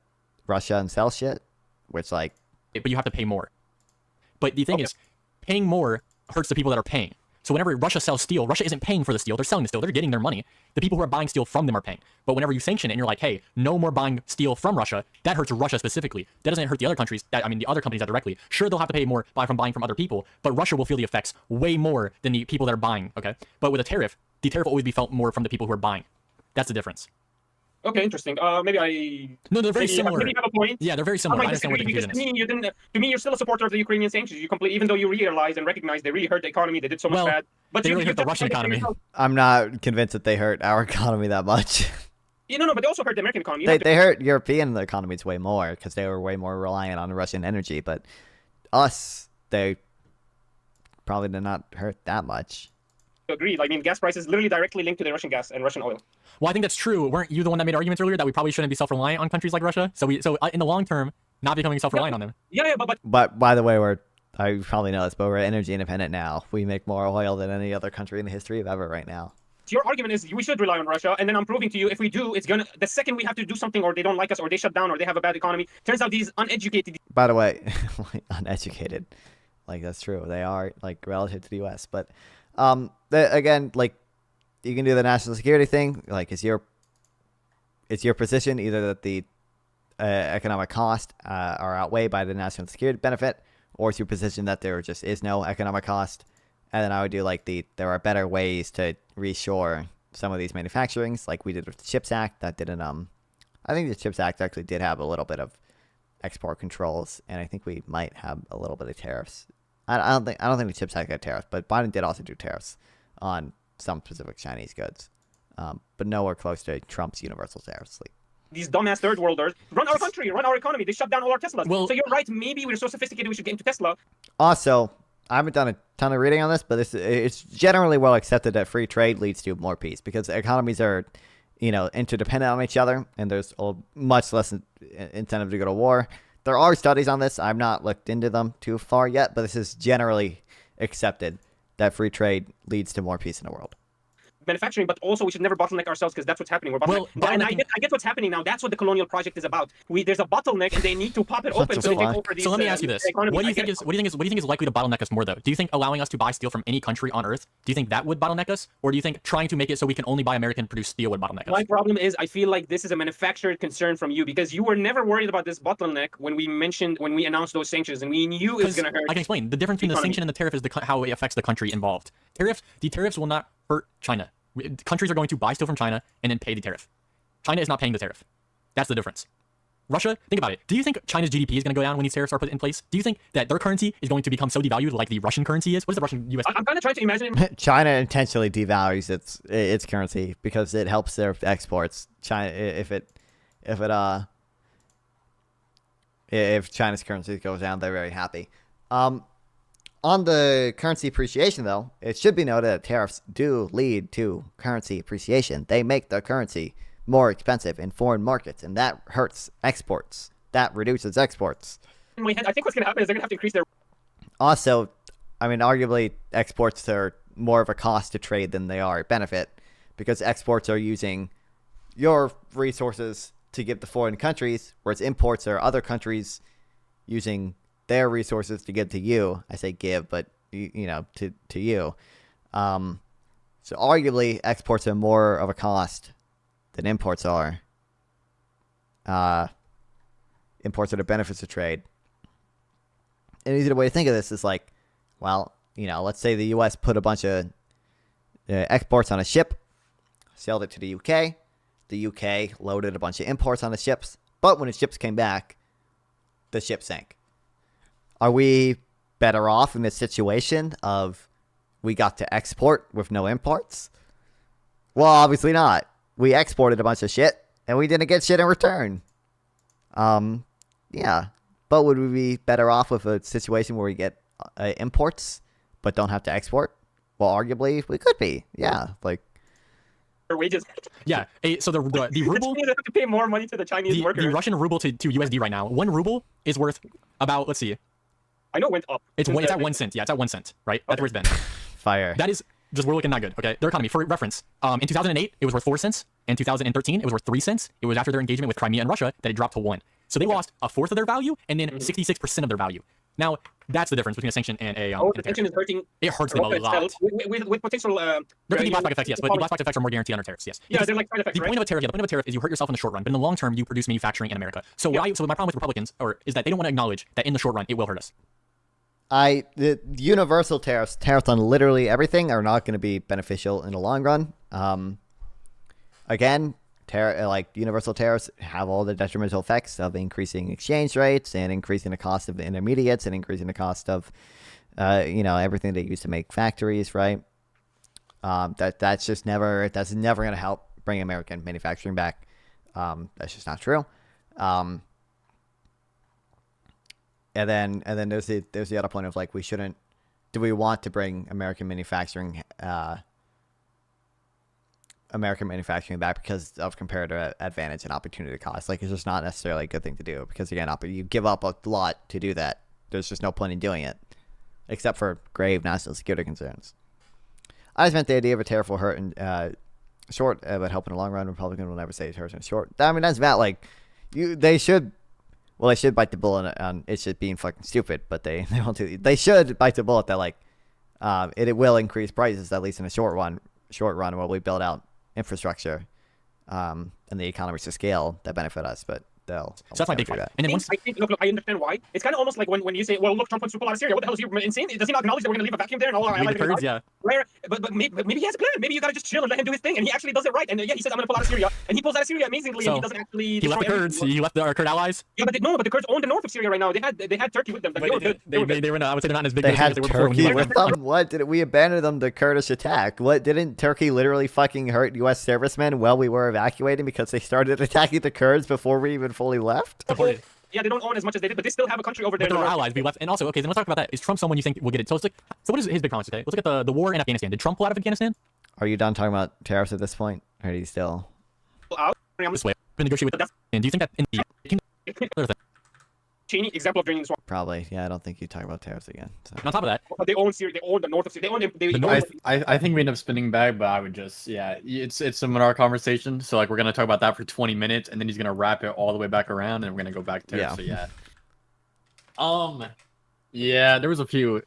Russia and sell shit, which like but you have to pay more. But the thing is, paying more hurts the people that are paying. So whenever Russia sells steel, Russia isn't paying for the steel. They're selling the steel. They're getting their money. The people who are buying steel from them are paying. But whenever you sanction it and you're like, hey, no more buying steel from Russia, that hurts Russia specifically. That doesn't hurt the other countries. The other companies that directly. Sure, they'll have to pay more from buying from other people, but Russia will feel the effects way more than the people that are buying, okay? But with a tariff, the tariff will always be felt more from the people who are buying. That's the difference. Okay, interesting. Maybe No, they're very similar. Maybe you have a point. Yeah, they're very similar. I understand what the confusion is. To me, you're still a supporter of the Ukrainian sanctions. You completely, even though you realize and recognize they really hurt the economy. They did so much bad. But they really hurt the Russian economy. I'm not convinced that they hurt our economy that much. No, but they also hurt the American economy. They hurt European economies way more because they were way more reliant on Russian energy. But us, they probably did not hurt that much. Agreed. I mean, gas prices literally directly linked to the Russian gas and Russian oil. Well, I think that's true. Weren't you the one that made arguments earlier that we probably shouldn't be self-reliant on countries like Russia? So in the long term, not becoming self-reliant on them. Yeah, But by the way, I probably know this, but we're energy independent now. We make more oil than any other country in the history of ever right now. So your argument is we should rely on Russia, and then I'm proving to you if we do, it's gonna the second we have to do something, or they don't like us, or they shut down, or they have a bad economy. Turns out these uneducated. By the way, uneducated, like that's true. They are like relative to the U.S., but again, like you can do the national security thing. Like it's your position either that the economic cost are outweighed by the national security benefit, or it's your position that there just is no economic cost. And then I would do like there are better ways to reshore some of these manufacturings, like we did with the CHIPS Act. That didn't I think the CHIPS Act actually did have a little bit of export controls, and I think we might have a little bit of tariffs. I don't think the CHIPS Act got tariffs, but Biden did also do tariffs on some specific Chinese goods, but nowhere close to Trump's universal tariffs. Like, these dumbass third worlders run our country, run our economy. They shut down all our Teslas. Well, so you're right. Maybe we're so sophisticated we should get into Tesla. Also, I haven't done a ton of reading on this, but it's generally well accepted that free trade leads to more peace because economies are, interdependent on each other, and there's much less incentive to go to war. There are studies on this. I've not looked into them too far yet, but this is generally accepted that free trade leads to more peace in the world. Manufacturing, but also we should never bottleneck ourselves because that's what's happening. We're bottlenecking. I get what's happening now. That's what the colonial project is about. There's a bottleneck, and they need to pop it open so they take over these. So let me ask you this: What do you think is likely to bottleneck us more, though? Do you think allowing us to buy steel from any country on Earth? Do you think that would bottleneck us, or do you think trying to make it so we can only buy American-produced steel would bottleneck us? My problem is I feel like this is a manufactured concern from you because you were never worried about this bottleneck when we announced those sanctions, and we knew it was going to hurt. I can explain. The difference between the sanction and the tariff is how it affects the country involved. The tariffs will not hurt China. Countries are going to buy steel from China and then pay the tariff. China is not paying the tariff. That's the difference. Russia, think about it. Do you think China's GDP is going to go down when these tariffs are put in place? Do you think that their currency is going to become so devalued like the Russian currency is? What is the Russian US? I'm kind of trying to imagine. China intentionally devalues its currency because it helps their exports. China, if China's currency goes down, they're very happy. On the currency appreciation, though, it should be noted that tariffs do lead to currency appreciation. They make the currency more expensive in foreign markets, and that hurts exports. That reduces exports. In my head, I think what's going to happen is they're going to have to increase their... Also, arguably, exports are more of a cost to trade than they are a benefit, because exports are using your resources to give to foreign countries, whereas imports are other countries using their resources to give to you. I say give, but to you. So arguably, exports are more of a cost than imports are. Imports are the benefits of trade. An easy way to think of this is like, well, let's say the U.S. put a bunch of exports on a ship, sailed it to the UK. The UK loaded a bunch of imports on the ships, but when the ships came back, the ship sank. Are we better off in this situation of we got to export with no imports? Well, obviously not. We exported a bunch of shit, and we didn't get shit in return. Yeah. But would we be better off with a situation where we get imports, but don't have to export? Well, arguably, we could be. Yeah, like... wages. Yeah. So the ruble... They have to pay more money to the Chinese workers. The Russian ruble to USD right now, 1 ruble is worth about, let's see, I know it went up. It's at 1 cent. Yeah, it's at 1 cent, right? That's where it's been. Fire. That is just, we're looking not good, okay? Their economy, for reference, in 2008, it was worth 4 cents. In 2013, it was worth 3 cents. It was after their engagement with Crimea and Russia that it dropped to 1. So they lost a fourth of their value and then 66% of their value. Now, that's the difference between a sanction and a. The sanction is hurting. It hurts them a lot. With potential. There could be blast effects, yes, but the blast effects are more guaranteed under tariffs, yes. Yeah, they're like side effects, the point of a tariff, the point of a tariff is you hurt yourself in the short run, but in the long term, you produce manufacturing in America. So my problem with Republicans is that they don't want to acknowledge that in the short run, it will hurt us. The universal tariffs on literally everything are not going to be beneficial in the long run. Again, universal tariffs have all the detrimental effects of increasing exchange rates and increasing the cost of intermediates and increasing the cost of, everything they use to make factories, right? That's never going to help bring American manufacturing back. That's just not true. And then there's the other point of like, do we want to bring American manufacturing back because of comparative advantage and opportunity cost? Like, it's just not necessarily a good thing to do because, again, you give up a lot to do that. There's just no point in doing it, except for grave national security concerns. I just meant the idea of a tariff will hurt in short, but help in the long run. Republican will never say it hurts in short. I mean, that's about like they should bite the bullet on it's just being fucking stupid, but they won't do. They should bite the bullet that like it will increase prices at least in the short run while we build out infrastructure and the economies to scale that benefit us, but they'll. So that's my big fight. And then I think, look, I understand why. It's kind of almost like when you say, well, look, Trump wants to pull out of Syria. What the hell is you insane? Does he not acknowledge that we're going to leave a vacuum there and all our Kurds, yeah. But maybe he has a plan. Maybe you got to just chill and let him do his thing, and he actually does it right. And yeah, he says, I'm going to pull out of Syria, and he pulls out of Syria amazingly, and he doesn't actually. He left the Kurds. He left our Kurd allies. Yeah, but the Kurds own the north of Syria right now. They had Turkey with them. They were not. I would say they're not as big. They had Turkey with them. What did we abandon them to Kurdish attack? What didn't Turkey literally fucking hurt U.S. servicemen while we were evacuating because they started attacking the Kurds before we even fully left? Yeah, they don't own as much as they did, but they still have a country over there. But they're our allies. We left, and also, okay, then let's talk about that. Is Trump someone you think will get it? So what is his big promise today? Let's look at the war in Afghanistan. Did Trump pull out of Afghanistan? Are you done talking about tariffs at this point? Or are you still? This way. Been negotiating with. And do you think that in the Cheney example of draining the swamp? Probably, yeah. I don't think you talk about tariffs again. So. And on top of that, but they own Syria. They own the north of Syria. I think we end up spinning back, but I would just it's a similar conversation. So like we're gonna talk about that for 20 minutes, and then he's gonna wrap it all the way back around, and we're gonna go back to tariffs. Yeah. So yeah. There was a few.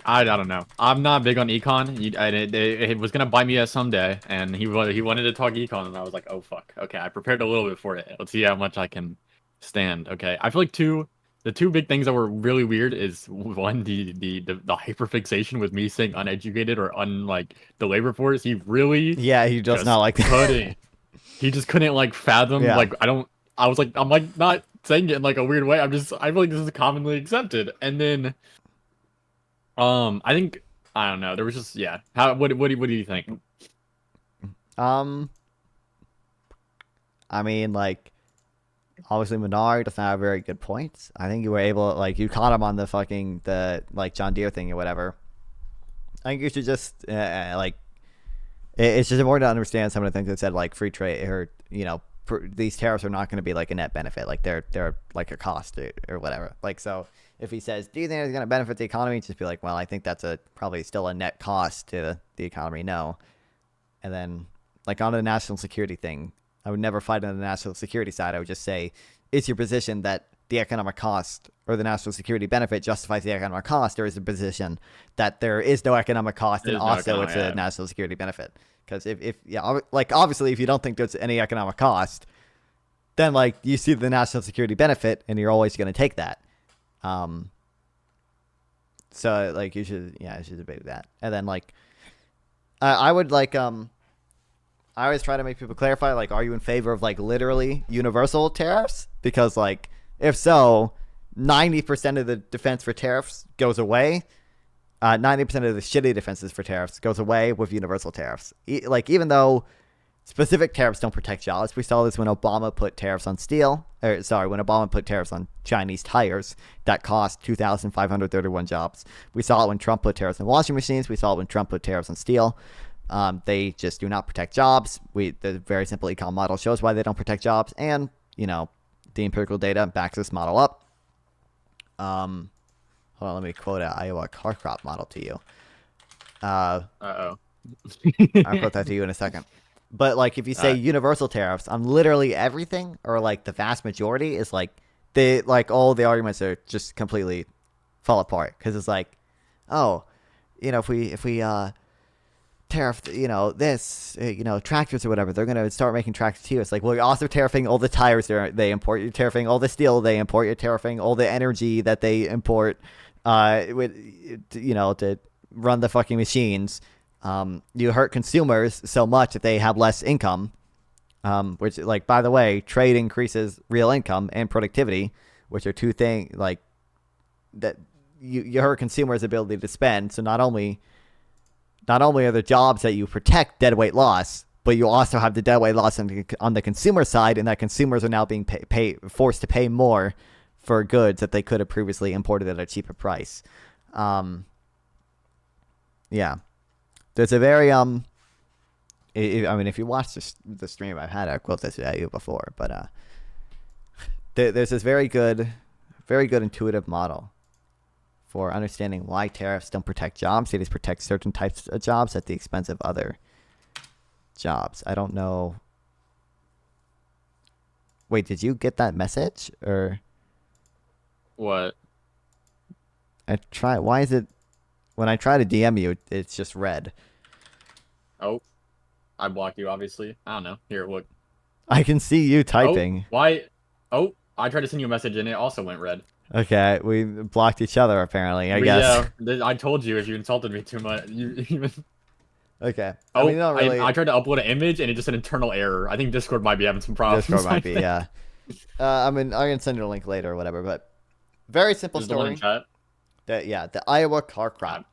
I don't know. I'm not big on econ. It was gonna buy me a someday, and he wanted to talk econ, and I was like, oh fuck. Okay, I prepared a little bit for it. Let's see how much I can stand. Okay, I feel like the two big things that were really weird is one, the hyperfixation with me saying uneducated or the labor force. He really he does not like that. He just couldn't like fathom I'm not saying it in like a weird way. I feel like this is commonly accepted. And then I think I don't know. There was just what do you think? I mean, like, obviously Menard does not have very good points. I think you were able, like, you caught him on the John Deere thing or whatever. I think you should just it's just important to understand some of the things that said, like, free trade or these tariffs are not going to be like a net benefit. Like they're like a cost or whatever. Like, so if he says, do you think it's going to benefit the economy? Just be like, well, I think that's probably still a net cost to the economy. No. And then like on the national security thing, I would never fight on the national security side. I would just say, is your position that the economic cost or the national security benefit justifies the economic cost, or is the position that there is no economic cost and also it's a national security benefit? Because obviously if you don't think there's any economic cost, then like you see the national security benefit and you're always going to take that. So like you should debate that. And then like I would like I always try to make people clarify, like, are you in favor of like literally universal tariffs? Because like if so, 90% of the defense for tariffs goes away. 90% of the shitty defenses for tariffs goes away with universal tariffs. Even though specific tariffs don't protect jobs, we saw this when Obama put tariffs on when Obama put tariffs on Chinese tires that cost 2,531 jobs. We saw it when Trump put tariffs on washing machines. We saw it when Trump put tariffs on steel. They just do not protect jobs. The very simple econ model shows why they don't protect jobs, and the empirical data backs this model up. Hold hold on, let me quote an Iowa car crop model to you. Uh-oh. I'll quote that to you in a second. But like, if you say universal tariffs on literally everything, or like the vast majority, is like all the arguments are just completely fall apart, because it's like, oh, if we tariff, this, tractors or whatever, they're gonna start making tractors too. It's like, well, you're also tariffing all the tires they import. You're tariffing all the steel they import. You're tariffing all the energy that they import, to run the fucking machines. You hurt consumers so much that they have less income, which, like, by the way, trade increases real income and productivity, which are two things, like, that you hurt consumers' ability to spend. So not only are the jobs that you protect deadweight loss, but you also have the deadweight loss on the consumer side, and that consumers are now being forced to pay more for goods that they could have previously imported at a cheaper price. Yeah. There's a very, if you watch the stream I've had, I've quoted this at you before, but there's this very good intuitive model for understanding why tariffs don't protect jobs. They just protect certain types of jobs at the expense of other jobs. I don't know. Wait, did you get that message, or what? Why is it when I try to DM you, it's just red? Oh, I blocked you, obviously. I don't know. Here, look. I can see you typing. Oh, why? Oh, I tried to send you a message and it also went red. Okay, we blocked each other apparently, I guess. Yeah, I told you if you insulted me too much. You even... Okay. Oh, really... I tried to upload an image and it just said internal error. I think Discord might be having some problems. Discord might be, yeah. I'm gonna send you a link later or whatever, but very simple story. The Iowa car crop.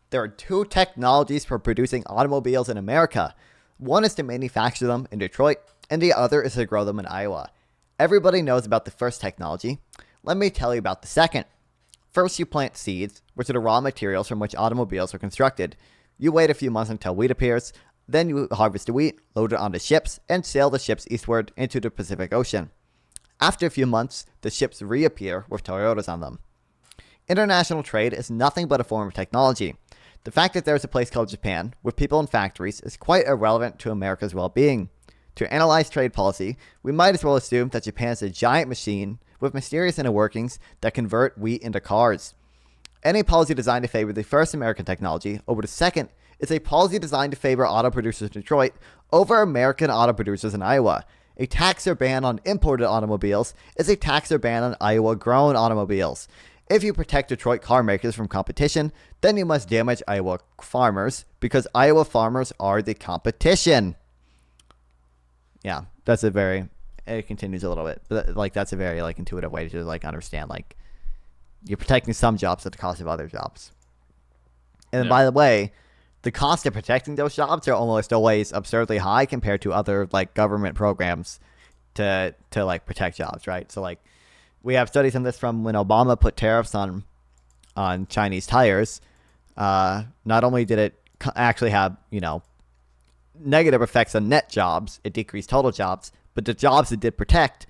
There are two technologies for producing automobiles in America. One is to manufacture them in Detroit, and the other is to grow them in Iowa. Everybody knows about the first technology. Let me tell you about the second. First, you plant seeds, which are the raw materials from which automobiles are constructed. You wait a few months until wheat appears. Then you harvest the wheat, load it onto ships, and sail the ships eastward into the Pacific Ocean. After a few months, the ships reappear with Toyotas on them. International trade is nothing but a form of technology. The fact that there is a place called Japan with people and factories is quite irrelevant to America's well-being. To analyze trade policy, we might as well assume that Japan is a giant machine with mysterious inner workings that convert wheat into cars. Any policy designed to favor the first American technology over the second is a policy designed to favor auto producers in Detroit over American auto producers in Iowa. A tax or ban on imported automobiles is a tax or ban on Iowa-grown automobiles. If you protect Detroit car makers from competition, then you must damage Iowa farmers, because Iowa farmers are the competition. Yeah, that's a very... It continues a little bit, but like that's a very like intuitive way to like understand, like, you're protecting some jobs at the cost of other jobs. And by the way, the cost of protecting those jobs are almost always absurdly high compared to other like government programs to like protect jobs, right? So like we have studies on this from when Obama put tariffs on Chinese tires. Not only did it actually have, negative effects on net jobs, it decreased total jobs, but the jobs it did protect,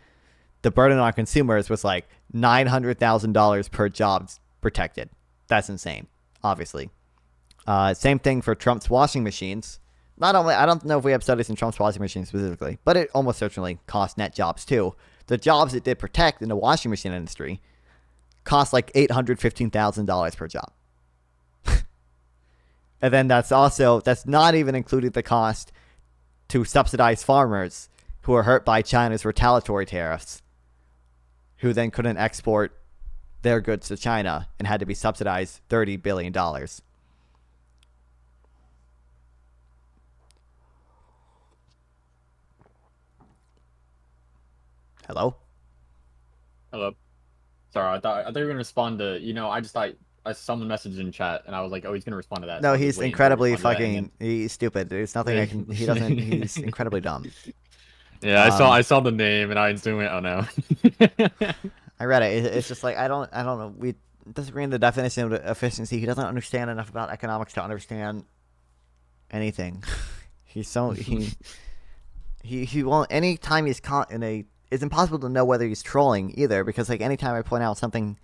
the burden on consumers was like $900,000 per job protected. That's insane, obviously. Same thing for Trump's washing machines. Not only, I don't know if we have studies in Trump's washing machines specifically, but it almost certainly cost net jobs too. The jobs it did protect in the washing machine industry cost like $815,000 per job. And then that's not even including the cost to subsidize farmers who are hurt by China's retaliatory tariffs, who then couldn't export their goods to China and had to be subsidized $30 billion. Hello? Hello. Sorry, I thought you were gonna respond to, I just thought I saw the message in chat and I was like, oh, he's gonna respond to that. No, he's incredibly fucking, he's stupid. There's nothing he's incredibly dumb. Yeah, I saw the name and I instantly went, oh no. I read it. It's just like, I don't know. We disagree in the definition of efficiency. He doesn't understand enough about economics to understand anything. He won't, anytime he's caught in it's impossible to know whether he's trolling either, because like anytime I point out something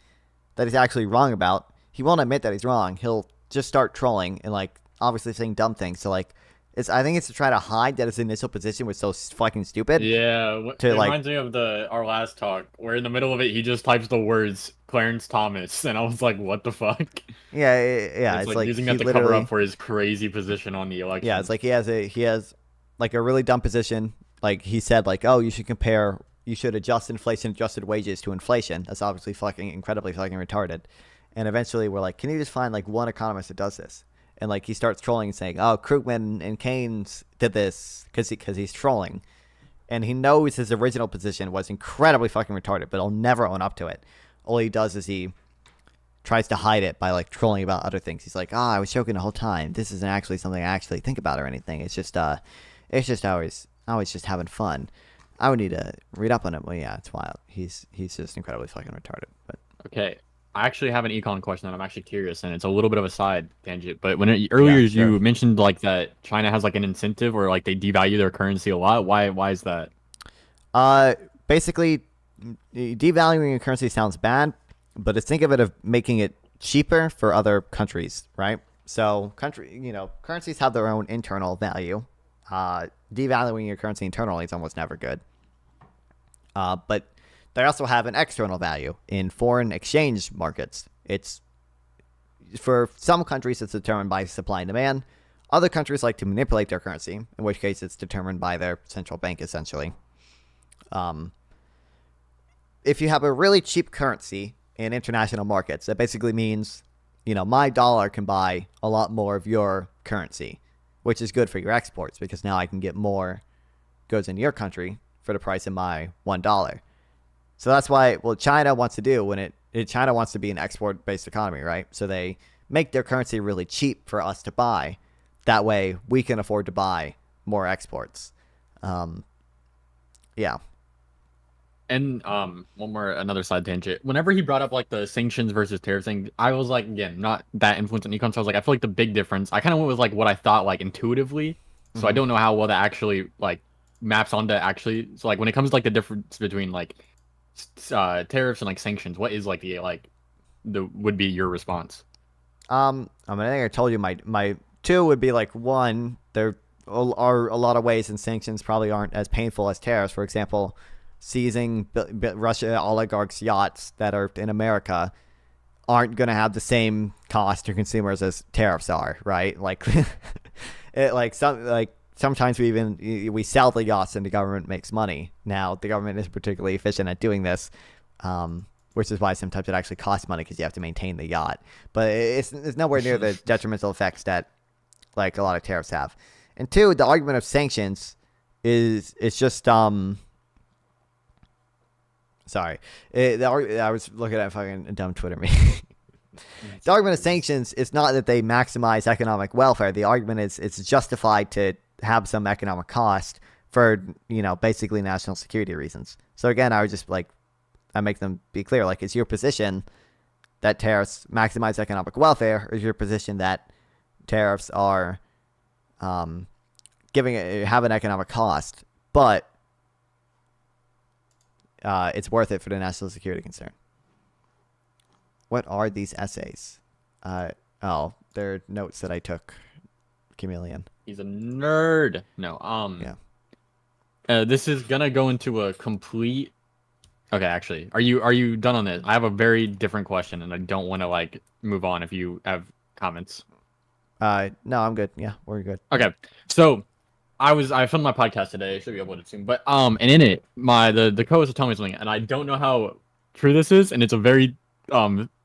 that he's actually wrong about, he won't admit that he's wrong. He'll just start trolling and like obviously saying dumb things. So like, I think it's to try to hide that his initial position was so fucking stupid. Yeah, it like, reminds me of our last talk, where in the middle of it he just types the words Clarence Thomas, and I was like, "What the fuck?" Yeah. It's like using that to cover up for his crazy position on the election. Yeah, it's like he has like a really dumb position. Like he said, like, oh, you should adjust inflation-adjusted wages to inflation. That's obviously fucking incredibly fucking retarded. And eventually, we're like, can you just find like one economist that does this? And like he starts trolling and saying, "Oh, Krugman and Keynes did this because he's trolling," and he knows his original position was incredibly fucking retarded, but he'll never own up to it. All he does is he tries to hide it by like trolling about other things. He's like, I was joking the whole time. This isn't actually something I actually think about or anything. It's just I was just having fun. I would need to read up on it." Well, yeah, it's wild. He's just incredibly fucking retarded. But okay. I actually have an econ question that I'm actually curious, and it's a little bit of a side tangent. But earlier you mentioned like that China has like an incentive or like they devalue their currency a lot. Why is that? Basically, devaluing a currency sounds bad, but think of it of making it cheaper for other countries, right? So currencies have their own internal value. Devaluing your currency internally is almost never good. But they also have an external value in foreign exchange markets. It's for some countries it's determined by supply and demand. Other countries like to manipulate their currency, in which case it's determined by their central bank essentially. If you have a really cheap currency in international markets, that basically means, my dollar can buy a lot more of your currency, which is good for your exports because now I can get more goods in your country for the price of my $1. So that's what China wants to do when China wants to be an export-based economy, right? So they make their currency really cheap for us to buy. That way we can afford to buy more exports. Yeah. And another side tangent. Whenever he brought up like the sanctions versus tariff thing, I was like, again, not that influenced on econ, so I was like, I feel like the big difference. I kind of went with like what I thought like intuitively, so I don't know how well that actually like maps onto actually. So like when it comes to like the difference between like tariffs and like sanctions, what is like would be your response? I think I told you my two would be like, one, there are a lot of ways and sanctions probably aren't as painful as tariffs. For example, seizing Russia oligarchs' yachts that are in America aren't going to have the same cost to consumers as tariffs are, right? Like, sometimes we sell the yachts and the government makes money. Now, the government is particularly efficient at doing this, which is why sometimes it actually costs money because you have to maintain the yacht. But it's nowhere near the detrimental effects that like a lot of tariffs have. And two, the argument of sanctions is just sorry. I was looking at fucking dumb Twitter me. The argument of sanctions is not that they maximize economic welfare. The argument is it's justified to have some economic cost for, basically national security reasons. So again, I would just I make them be clear. Like, is your position that tariffs maximize economic welfare, or is your position that tariffs are have an economic cost, but it's worth it for the national security concern? What are these essays? They're notes that I took. Chameleon. He's a nerd. No, yeah. This is gonna go into a complete. Okay, actually, are you done on this? I have a very different question, and I don't want to move on if you have comments. No, I'm good. Yeah, we're good. Okay, so I filmed my podcast today. I should be uploaded soon. But and in it, the co-host was telling me something, and I don't know how true this is, and it's a very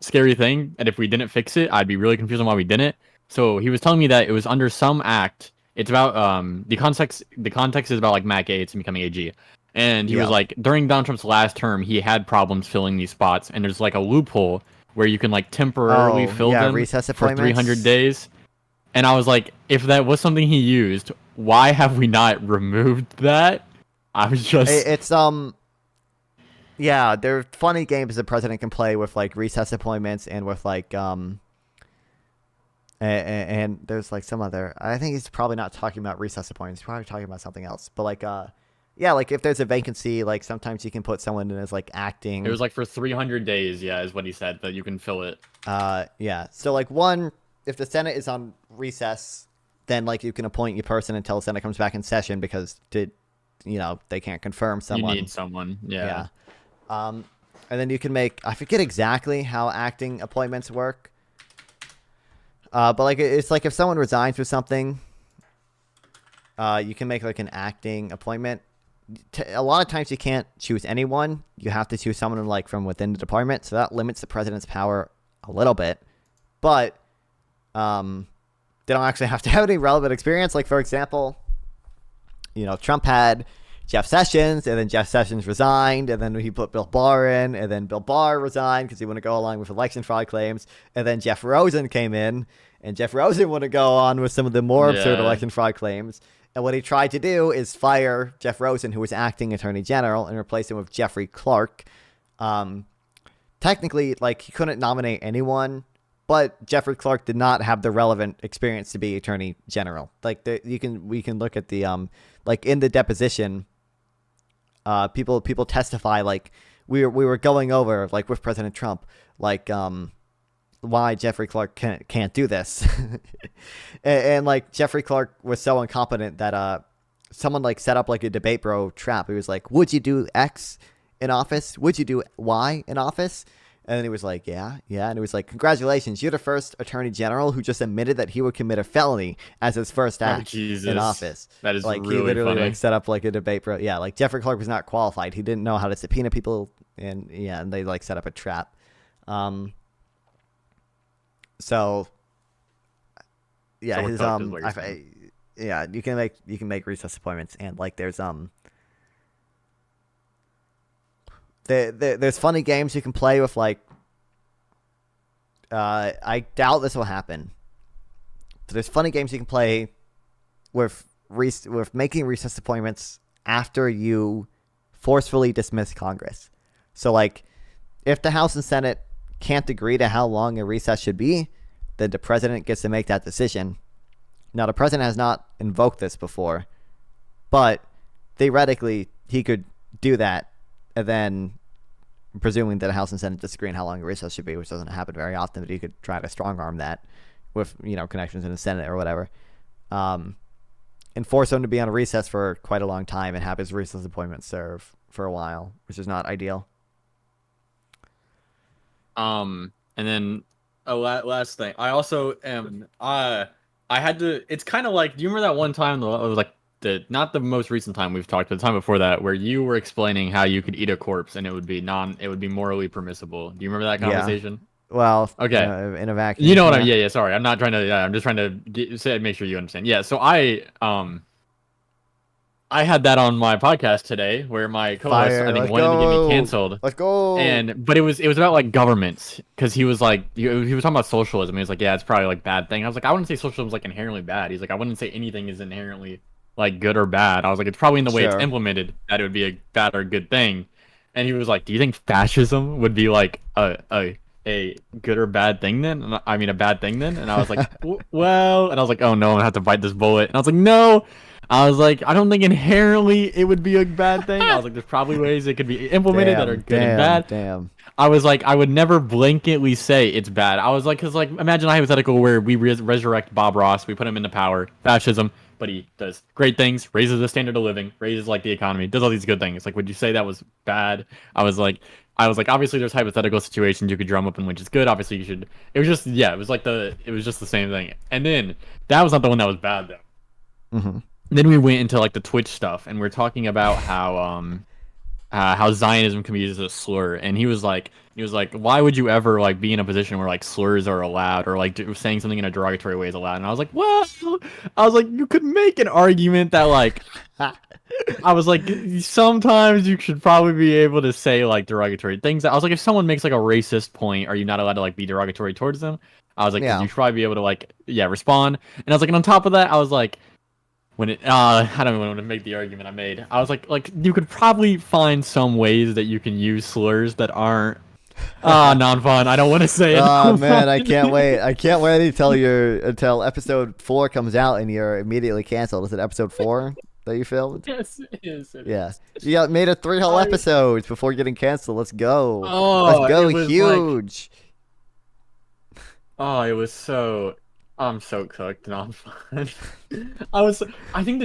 scary thing. And if we didn't fix it, I'd be really confused on why we didn't. So he was telling me that it was under some act. It's about the context is about Matt Gaetz and becoming AG. And he was like, during Donald Trump's last term, he had problems filling these spots, and there's a loophole where you can temporarily fill them for 300 days. And I was like, if that was something he used, why have we not removed that? I was just yeah, there are funny games the president can play with recess appointments and with and there's some other. I think he's probably not talking about recess appointments. He's probably talking about something else. But Yeah, like if there's a vacancy, like sometimes you can put someone in as like acting. It was like for 300 days, yeah, is what he said, that you can fill it. Yeah. So like if the Senate is on recess, then like you can appoint your person until the Senate comes back in session because they can't confirm someone. You need someone, yeah. And then you can make, I forget exactly how acting appointments work. But like it's like if someone resigns for something, you can make like an acting appointment. A lot of times you can't choose anyone. You have to choose someone like from within the department, so that limits the president's power a little bit. But they don't actually have to have any relevant experience. Like for example, Trump had Jeff Sessions, and then Jeff Sessions resigned, and then he put Bill Barr in, and then Bill Barr resigned because he wouldn't go along with election fraud claims, and then Jeff Rosen came in, and Jeff Rosen wouldn't go on with some of the more absurd election fraud claims. And what he tried to do is fire Jeff Rosen, who was acting attorney general, and replace him with Jeffrey Clark. Technically, like, he couldn't nominate anyone, but Jeffrey Clark did not have the relevant experience to be attorney general. Like, we can look at the like in the deposition, people testify like we were going over like with President Trump, like why Jeffrey Clark can't do this. and like Jeffrey Clark was so incompetent that someone like set up like a debate bro trap. He was like, would you do X in office? Would you do Y in office? And then he was like, yeah. And he was like, congratulations, you're the first attorney general who just admitted that he would commit a felony as his first act in office. That is like really he literally funny. like set up like a debate bro. Yeah, like Jeffrey Clark was not qualified. He didn't know how to subpoena people, and they like set up a trap. So yeah, so you can make recess appointments, and like there's there's funny games you can play with, like I doubt this will happen. But there's funny games you can play with making recess appointments after you forcefully dismiss Congress. So like if the House and Senate can't agree to how long a recess should be, then the president gets to make that decision. Now, the president has not invoked this before, but theoretically, he could do that, and then, presuming that the House and Senate disagree on how long a recess should be, which doesn't happen very often, but he could try to strong-arm that with, connections in the Senate or whatever, and force him to be on a recess for quite a long time and have his recess appointment serve for a while, which is not ideal. And then a last thing, I also am I had to. It's kind of like, do you remember that one time? It was like not the most recent time we've talked, but the time before that, where you were explaining how you could eat a corpse and it would be morally permissible. Do you remember that conversation? Yeah. Well, okay, in a vacuum. You know what I'm? Yeah. Sorry, I'm not trying to. Yeah, I'm just trying to make sure you understand. Yeah. So I had that on my podcast today, where my co-host I think wanted to get me canceled. Let's go. But it was about like governments, because he was like he was talking about socialism. He was like, yeah, it's probably like bad thing. I was like, I wouldn't say socialism is like inherently bad. He's like, I wouldn't say anything is inherently like good or bad. I was like, it's probably in the way it's implemented that it would be a bad or good thing. And he was like, do you think fascism would be like a good or bad thing then? I mean, a bad thing then? And I was like, well, and I was like, oh no, I'm gonna have to bite this bullet. And I was like, no. I was like, I don't think inherently it would be a bad thing. I was like, there's probably ways it could be implemented that are good and bad. Damn. I was like, I would never blanketly say it's bad. I was like, because like, imagine a hypothetical where we resurrect Bob Ross, we put him into power, fascism, but he does great things, raises the standard of living, raises like the economy, does all these good things. Like, would you say that was bad? I was like, obviously there's hypothetical situations you could drum up in which is good. Obviously you should. It was just the same thing. And then that was not the one that was bad though. Mm-hmm. Then we went into like the Twitch stuff, and we're talking about how Zionism can be used as a slur, and he was like, why would you ever like be in a position where like slurs are allowed, or like saying something in a derogatory way is allowed? And I was like, well, you could make an argument that like, I was like, sometimes you should probably be able to say like derogatory things. I was like, if someone makes like a racist point, are you not allowed to like be derogatory towards them? I was like, you should probably be able to like, respond. And I was like, and on top of that, I was like, I don't even want to make the argument I made. I was like you could probably find some ways that you can use slurs that aren't non-fun. I don't want to say it. Oh man, I can't wait. I can't wait until episode 4 comes out and you're immediately canceled. Is it episode 4? that you filmed? Yes, it is. Yeah. You made a 3 whole episodes before getting canceled. Let's go. Oh, Let's go it was huge. Oh, it was so. I'm so cooked and I'm fine. I think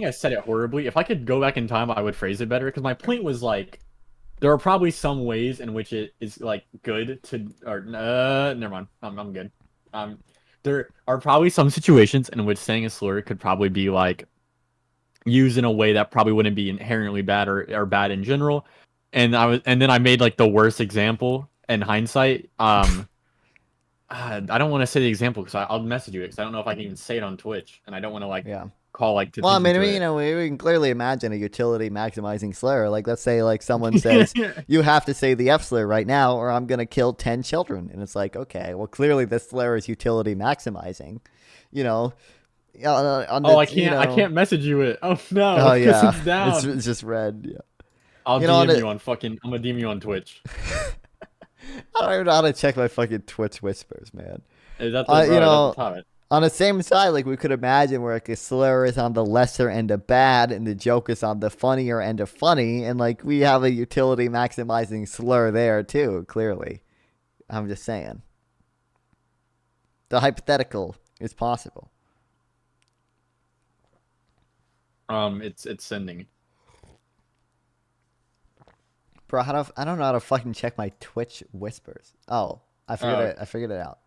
I said it horribly. If I could go back in time, I would phrase it better. Because my point was like, there are probably some ways in which it is like good to, or never mind. I'm good. There are probably some situations in which saying a slur could probably be like used in a way that probably wouldn't be inherently bad or bad in general. And then I made like the worst example in hindsight. I don't want to say the example because I'll message you because I don't know if I can even say it on Twitch, and I don't want to like call like. Well, I mean, we can clearly imagine a utility maximizing slur. Like, let's say like someone says you have to say the F slur right now, or I'm gonna kill 10 children, and it's like, okay, well, clearly this slur is utility maximizing. You know. I can't message you it. Oh no. Oh yeah. It's down. It's just red. Yeah. I'm gonna DM you on Twitch. I don't even know how to check my fucking Twitch whispers, man. That's on the same side, like we could imagine where like a slur is on the lesser end of bad and the joke is on the funnier end of funny, and like we have a utility maximizing slur there too, clearly. I'm just saying. The hypothetical is possible. It's sending. Bro, I don't know how to fucking check my Twitch whispers. Oh, I figured it out.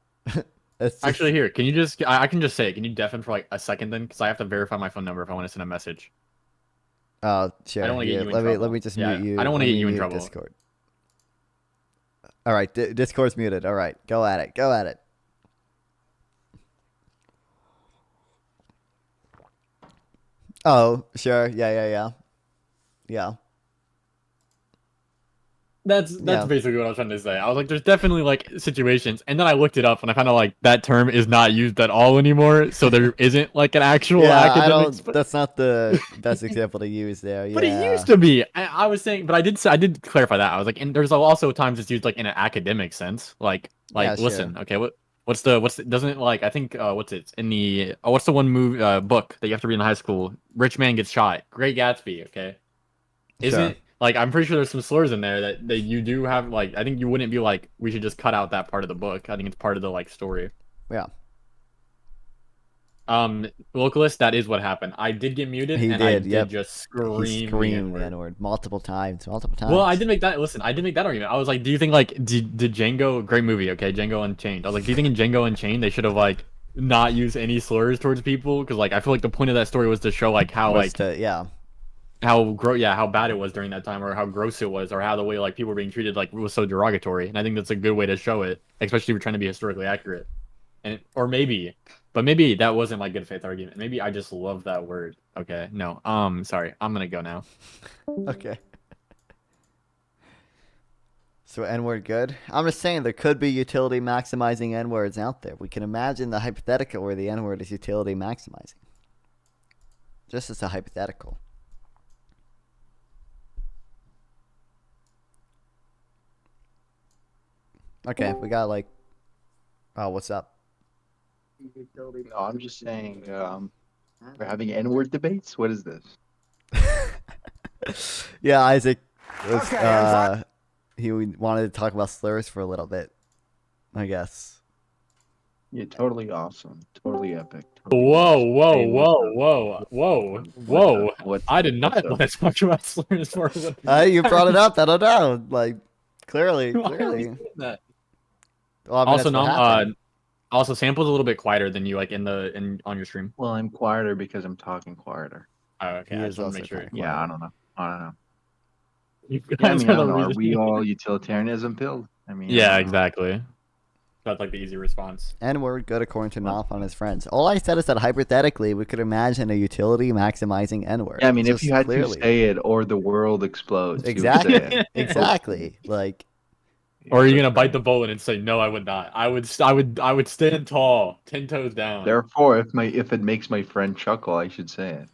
Actually, here, can you just? I can just say it. Can you deafen for like a second then? Because I have to verify my phone number if I want to send a message. Oh, sure. I don't want to get you in trouble. Let me just mute you. I don't want to get you in trouble. Discord. All right, Discord's muted. All right, go at it. Go at it. Oh, sure. Yeah. That's basically what I was trying to say. I was like, there's definitely like situations, and then I looked it up, and I found out like that term is not used at all anymore. So there isn't like an actual academic. That's not the best example to use there. Yeah. But it used to be. I was saying, but I did clarify that. I was like, and there's also times it's used like in an academic sense, like listen, sure. Okay, what's the doesn't it like I think what's it in the what's the one movie book that you have to read in high school? Rich Man Gets Shot. Great Gatsby. Okay, isn't. Sure. Like, I'm pretty sure there's some slurs in there that you do have, like, I think you wouldn't be like, we should just cut out that part of the book. I think it's part of the, like, story. Yeah. Localist, that is what happened. I did get muted, I did just scream. He screamed the N-word multiple times. Well, I did make that, I did make that argument. I was like, do you think, like, did Django, great movie, okay, Django Unchained. I was like, do you think in Django Unchained they should have, like, not used any slurs towards people? Because, like, I feel like the point of that story was to show, like, how, how bad it was during that time, or how gross it was, or how the way like people were being treated like was so derogatory. And I think that's a good way to show it, especially if we're trying to be historically accurate. And maybe that wasn't my good faith argument. Maybe I just love that word. Okay, no, sorry, I'm gonna go now. Okay. So N-word good? I'm just saying there could be utility maximizing N-words out there. We can imagine the hypothetical where the N-word is utility maximizing. Just as a hypothetical. Okay, we got like, oh, what's up? No, I'm just saying, we're having N-word debates? What is this? Yeah, Isaac was, he wanted to talk about slurs for a little bit, I guess. Yeah, totally awesome. Totally epic. Whoa. What? I did not want to talk about slurs for a little You brought it up, I don't know, like, clearly. That? Well, I mean, also Sample's a little bit quieter than you like on your stream. Well, I'm quieter because I'm talking quieter. Oh, okay. I just want to make sure. Yeah, I don't know. You I guys mean, I don't know. Are we all utilitarianism pilled? I mean, yeah, exactly. That's like the easy response. N-word good according to Knopf on his friends. All I said is that hypothetically we could imagine a utility maximizing N-word. Yeah, I mean, if you had to say it or the world explodes. Exactly. You would say it. Exactly. Like. Or are you gonna bite the bullet and say no? I would not. I would stand tall, 10 toes down. Therefore, if it makes my friend chuckle, I should say it.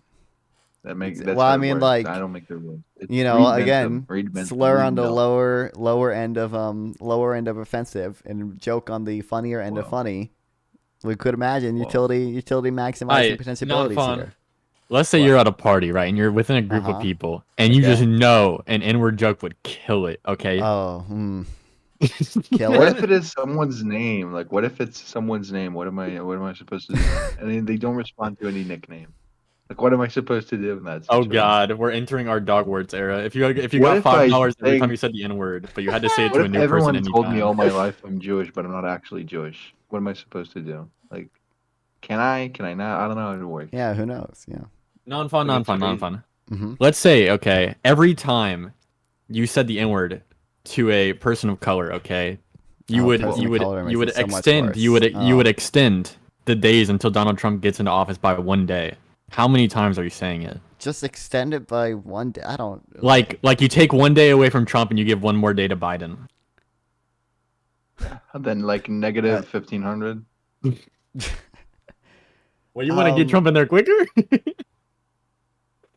That's well, I mean, like, I don't make the rules. You know, again, slur on the lower end of offensive, and joke on the funnier end of funny. We could imagine utility maximizing potentialities here. let's say you're at a party, right, and you're within a group of people, and you just know an N-word joke would kill it. Okay. Oh. What if it is someone's name? Like, what if it's someone's name? What am I supposed to do? And then they don't respond to any nickname. Like, what am I supposed to do in that situation? Oh God, we're entering our dog words era. If you What got if $5 every say- time you said the N-word, but you had to say it What to a if new person everyone anytime. told me all my life I'm Jewish, but I'm not actually Jewish? What am I supposed to do? Like, can I? Can I not? I don't know how it works. Yeah, who knows? Yeah. Non-fun. Mhm. Let's say, okay, every time you said the N-word to a person of color, okay, you would extend you would extend the days until Donald Trump gets into office by 1 day. How many times are you saying it? Just extend it by 1 day. I don't. Like you take 1 day away from Trump and you give 1 more day to Biden. And then like negative 1,500. Well, you want to get Trump in there quicker?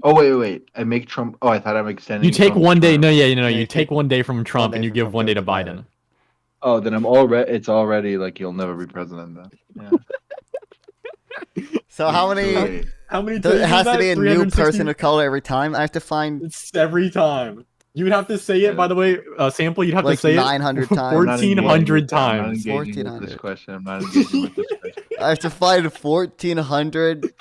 Oh wait! I make Trump. Oh, I thought I'm extending. You take Trump's 1 day. term. No, you take 1 day from Trump and you give 1 day to Biden. Oh, then I'm already. It's already like you'll never be president then. Yeah. So how many? How many? It has to be a new 360? person of color every time. I have to find. It's every time. You would have to say it. By the way, sample. You'd have Like to say 900 it times. 1,400 times. 1,400. This question. I'm not engaging with this question. I have to find 1,400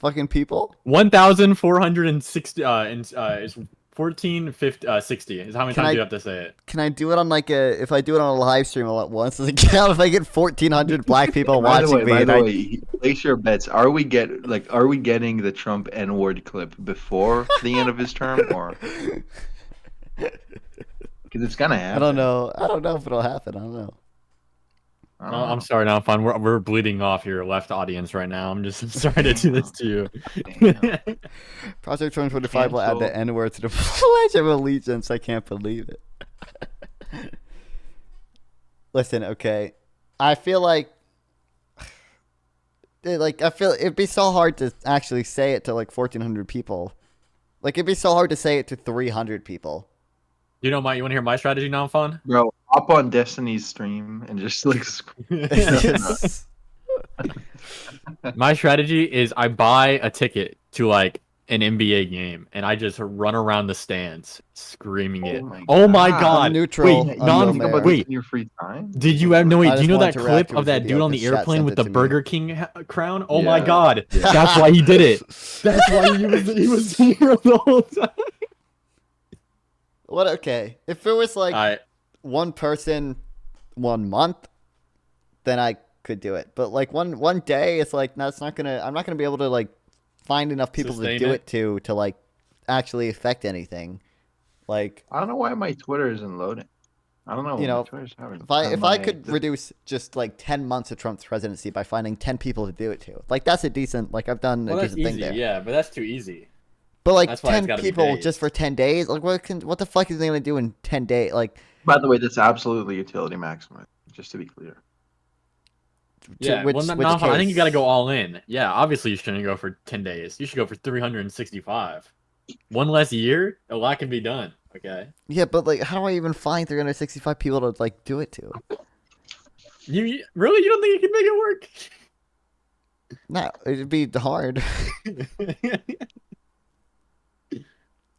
fucking people. 1,460. Is 1,460 is how many times you have to say it. Can I do it on like a? If I do it on a live stream all at once, does it count? If I get 1,400 black people watching me, By and the I, way, place your bets. Are we getting the Trump N-word clip before the end of his term, or because it's gonna happen? I don't know. I don't know if it'll happen. I don't know. I'm sorry, now fun. We're bleeding off your left audience right now. I'm just sorry to do this to you. Project 2025 will add the N-word to the Pledge of Allegiance. I can't believe it. Listen, okay. I feel like I feel it'd be so hard to actually say it to like 1,400 people. Like it'd be so hard to say it to 300 people. You want to hear my strategy now, fun? Bro, hop on Destiny's stream and just like. My strategy is I buy a ticket to like an NBA game and I just run around the stands screaming it. Oh my god! I'm neutral. Wait, wait. In your free time? Did you have no? Wait, I do you just know wanted that to clip react to of his that video dude on the 'cause Chat airplane sent with it the to me. Burger King crown? Oh Yeah. my god! That's why he did it. That's why he was here the whole time. What? Okay, if it was like one person, 1 month, then I could do it. But like one day, it's like no, it's not gonna. I'm not gonna be able to like find enough people Sustain to do it? it to like actually affect anything. Like I don't know why my Twitter isn't loading. I don't know. you know, my Twitter's having if I could reduce just like 10 months of Trump's presidency by finding 10 people to do it to, like that's a decent. Like I've done Well, a that's decent easy, thing there. yeah, but that's too easy. But like That's why it's 10 gotta be people days. just for 10 days. Like what the fuck is they gonna do in 10 days? Like By the way, that's absolutely utility maximum. Just to be clear. Yeah, which- well, which I think case? you got to go all in. Yeah, obviously you shouldn't go for 10 days. You should go for 365. 1 less year, a lot can be done. Okay. yeah, but like how do I even find 365 people to like do it to? You really? You don't think you can make it work? No, it'd be hard.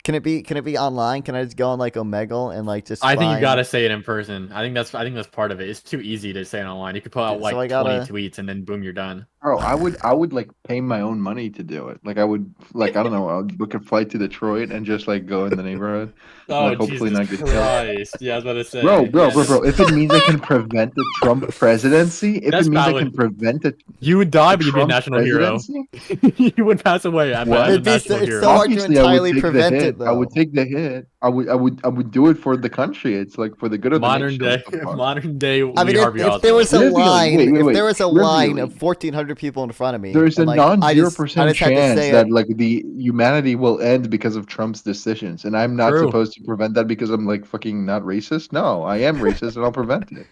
Can it be online? Can I just go on like Omegle and like just? I think you find- gotta say it in person. I think that's part of it. It's too easy to say it online. You could put out So like I gotta- 20 tweets and then boom, you're done. Bro, I would like pay my own money to do it. Like I would like I don't know, I would book a flight to Detroit and just like go in the neighborhood. Oh, like, hopefully Jesus not get killed. Christ. Yeah, I was about to say. Bro. Yeah. If it means I can prevent the Trump presidency, if That's it means I valid. can prevent it, You would die, but you'd be a Trump national hero. presidency? You would pass away as What? a It'd be national it's hero. so hard to Obviously, I would entirely take the prevent hit. it though. I would take the hit. I would do it for the country. It's like for the good of the Modern nation. day, modern day. I mean, Lee Harvey if there Oswald. was a Trivially, line, wait, if wait, there was a line trivially. of 1,400 people in front of me, There's a and, like, I non-0% just had to chance say that it. like the humanity will end because of Trump's decisions, and I'm not True. supposed to prevent that because I'm like fucking not racist. No, I am racist, and I'll prevent it.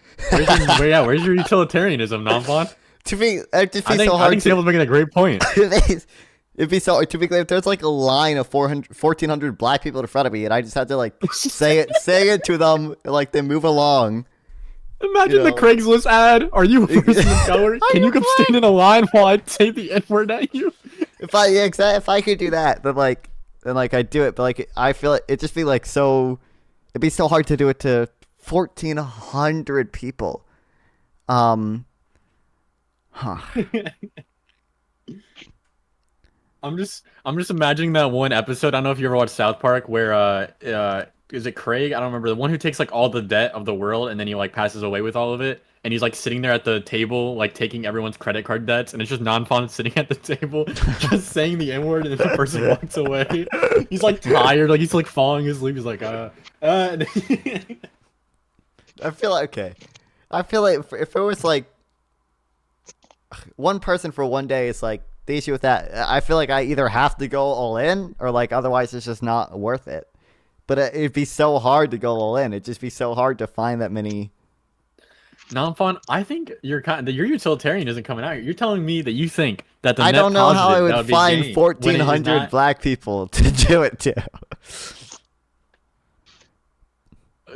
Where's your utilitarianism, Nonfon? To me, it'd just be I think so hard Sable's making a great point. It'd be so typically if there's like a line of 1,400 black people in front of me, and I just had to like say it to them, like they move along. Imagine You the know. Craigslist ad. Are you a person of color? Can you come stand in a line while I say the N-word at you? if I could do that, then I'd do it. But like I feel it'd just be like so. It'd be so hard to do it to 1,400 people. Huh. I'm just imagining that one episode. I don't know if you ever watched South Park where is it Craig? I don't remember. The one who takes like all the debt of the world and then he like passes away with all of it. And he's like sitting there at the table, like taking everyone's credit card debts, and it's just non-fun sitting at the table, just saying the N-word, and then the person walks away. He's like tired, like he's like falling asleep. He's like, I feel like if it was like one person for one day, it's like the issue with that. I feel like I either have to go all in or like otherwise it's just not worth it. But it'd be so hard to go all in. It'd just be so hard to find that many. Non-fun. I think your utilitarian isn't coming out. You're telling me that you think that the I net don't know how I positive would find 1,400 black people to do it to.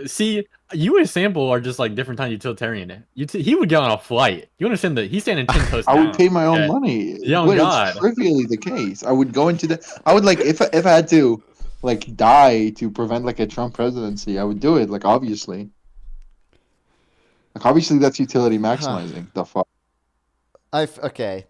See, you and Sample are just like different kind of utilitarian. He would get on a flight. You understand that he's standing 10 toes down. I would pay my own money. Yeah, but God. It's trivially the case. I would go into the. I would like if I had to, like die to prevent like a Trump presidency. I would do it. Like obviously. Like obviously that's utility maximizing. The fuck. Okay.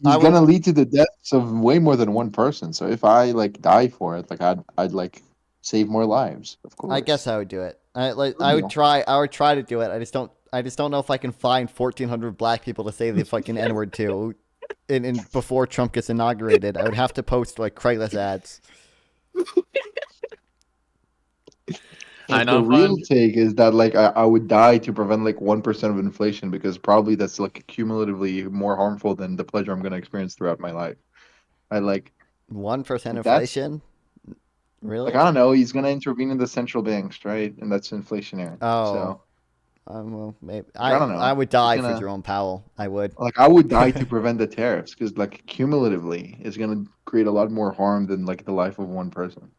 He's gonna lead to the deaths of way more than one person. So if I like die for it, like I'd like save more lives. Of course. I guess I would do it. I would try to do it. I just don't know if I can find 1,400 black people to say the fucking N-word to, in before Trump gets inaugurated. I would have to post like Craigslist ads. Like, the real take is that like I would die to prevent like 1% of inflation because probably that's like cumulatively more harmful than the pleasure I'm gonna experience throughout my life. I like 1% inflation. Really? Like I don't know. He's gonna intervene in the central banks, right? And that's inflationary. Oh. So, well, maybe I don't know. I would die for Jerome Powell. I would. Like I would die to prevent the tariffs because like cumulatively it's gonna create a lot more harm than like the life of one person.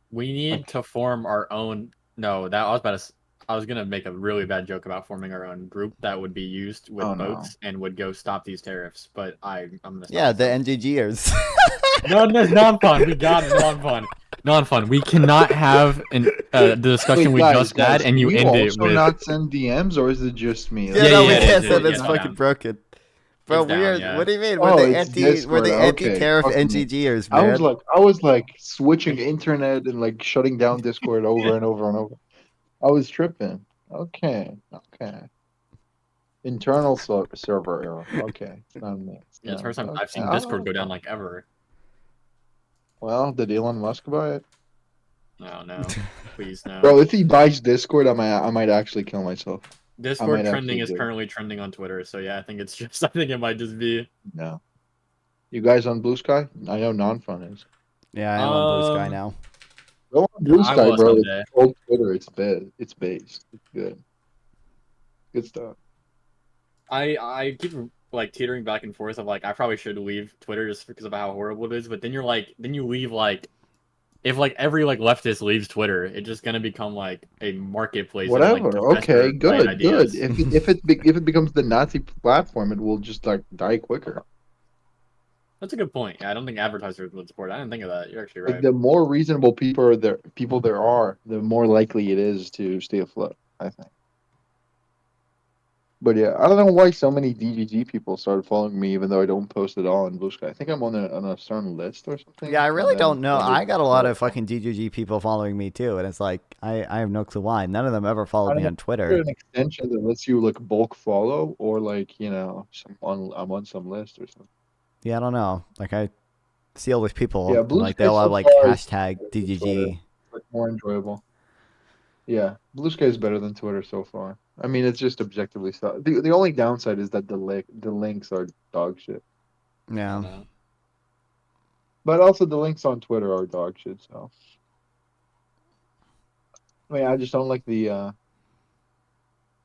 We need to form our own. No, that I was gonna make a really bad joke about forming our own group that would be used with votes and would go stop these tariffs. But I'm gonna. Stop the NGGers. No, that's non-fun. We got it. Non-fun. We cannot have the discussion we just had, and you end it with. Not send DMs, or is it just me? We can't send. It's fucking broken. Bro, what do you mean? We're the anti-tariff NGGers, man. I was like switching internet and like shutting down Discord over and over and over. I was tripping. Okay. Internal server error. Okay. It's the first time I've seen Discord go down like ever. Well, did Elon Musk buy it? No. Please no. Bro, if he buys Discord, I might actually kill myself. Discord trending is currently trending on Twitter, so yeah, I think it might just be. No. You guys on Blue Sky? I know non-fun is. Yeah, I am on Blue Sky now. Go on Blue Sky, bro. It's old Twitter. It's bad. It's based. It's good. Good stuff. I keep like teetering back and forth of like I probably should leave Twitter just because of how horrible it is, but then you leave like. If like every like leftist leaves Twitter, it's just gonna become like a marketplace. Whatever. Of, like, okay. Good. If it becomes the Nazi platform, it will just like die quicker. That's a good point. Yeah, I don't think advertisers would support it. I didn't think of that. You're actually right. Like, the more reasonable people there are, the more likely it is to stay afloat, I think. But yeah, I don't know why so many DGG people started following me, even though I don't post at all in Blue Sky. I think I'm on a certain list or something. Yeah, I really don't know. I got a lot of fucking DGG people following me too, and it's like I have no clue why. None of them ever followed me on Twitter. An extension that lets you like bulk follow, or like I'm on some list or something. Yeah, I don't know. Like I see all these people, yeah, like they'll have like hashtag DGG. Like more enjoyable. Yeah, Blue Sky is better than Twitter so far. I mean, it's just objectively so. The only downside is that the links are dog shit. Yeah. But also the links on Twitter are dog shit. So. I mean, I just don't like the.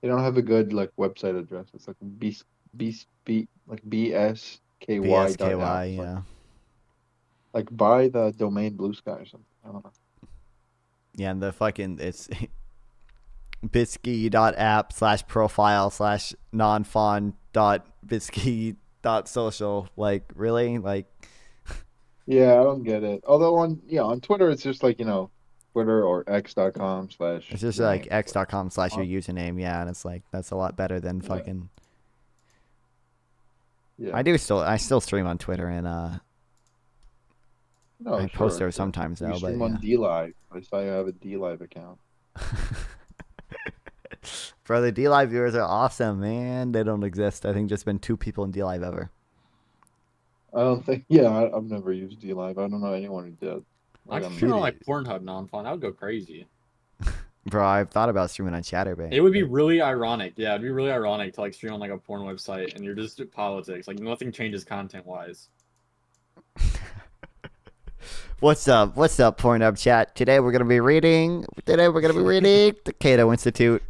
They don't have a good like website address. It's like BSKY. BSKY, yeah. Like buy the domain Blue Sky or something. I don't know. Yeah, and the fucking it's bitsky.app/profile/nonfon.bitsky dot social. Like really, like. Yeah, I don't get it. Although on Twitter it's just like Twitter or x.com/. It's just like x.com/your username, yeah, and it's like that's a lot better than fucking. Yeah. I still stream on Twitter and I post there sometimes You though, but stream on DLive. I saw you have a DLive account. Bro, the DLive viewers are awesome, man. They don't exist. I think just been 2 people in DLive ever. I don't think. Yeah, I've never used DLive. I don't know anyone who did. I could stream on like Pornhub non-fun. I would go crazy. Bro, I've thought about streaming on Chatterbait. It would be really ironic. Yeah, it'd be really ironic to like stream on like a porn website and you're just politics. Like nothing changes content-wise. What's up? What's up, Pornhub chat? Today we're gonna be reading the Cato Institute.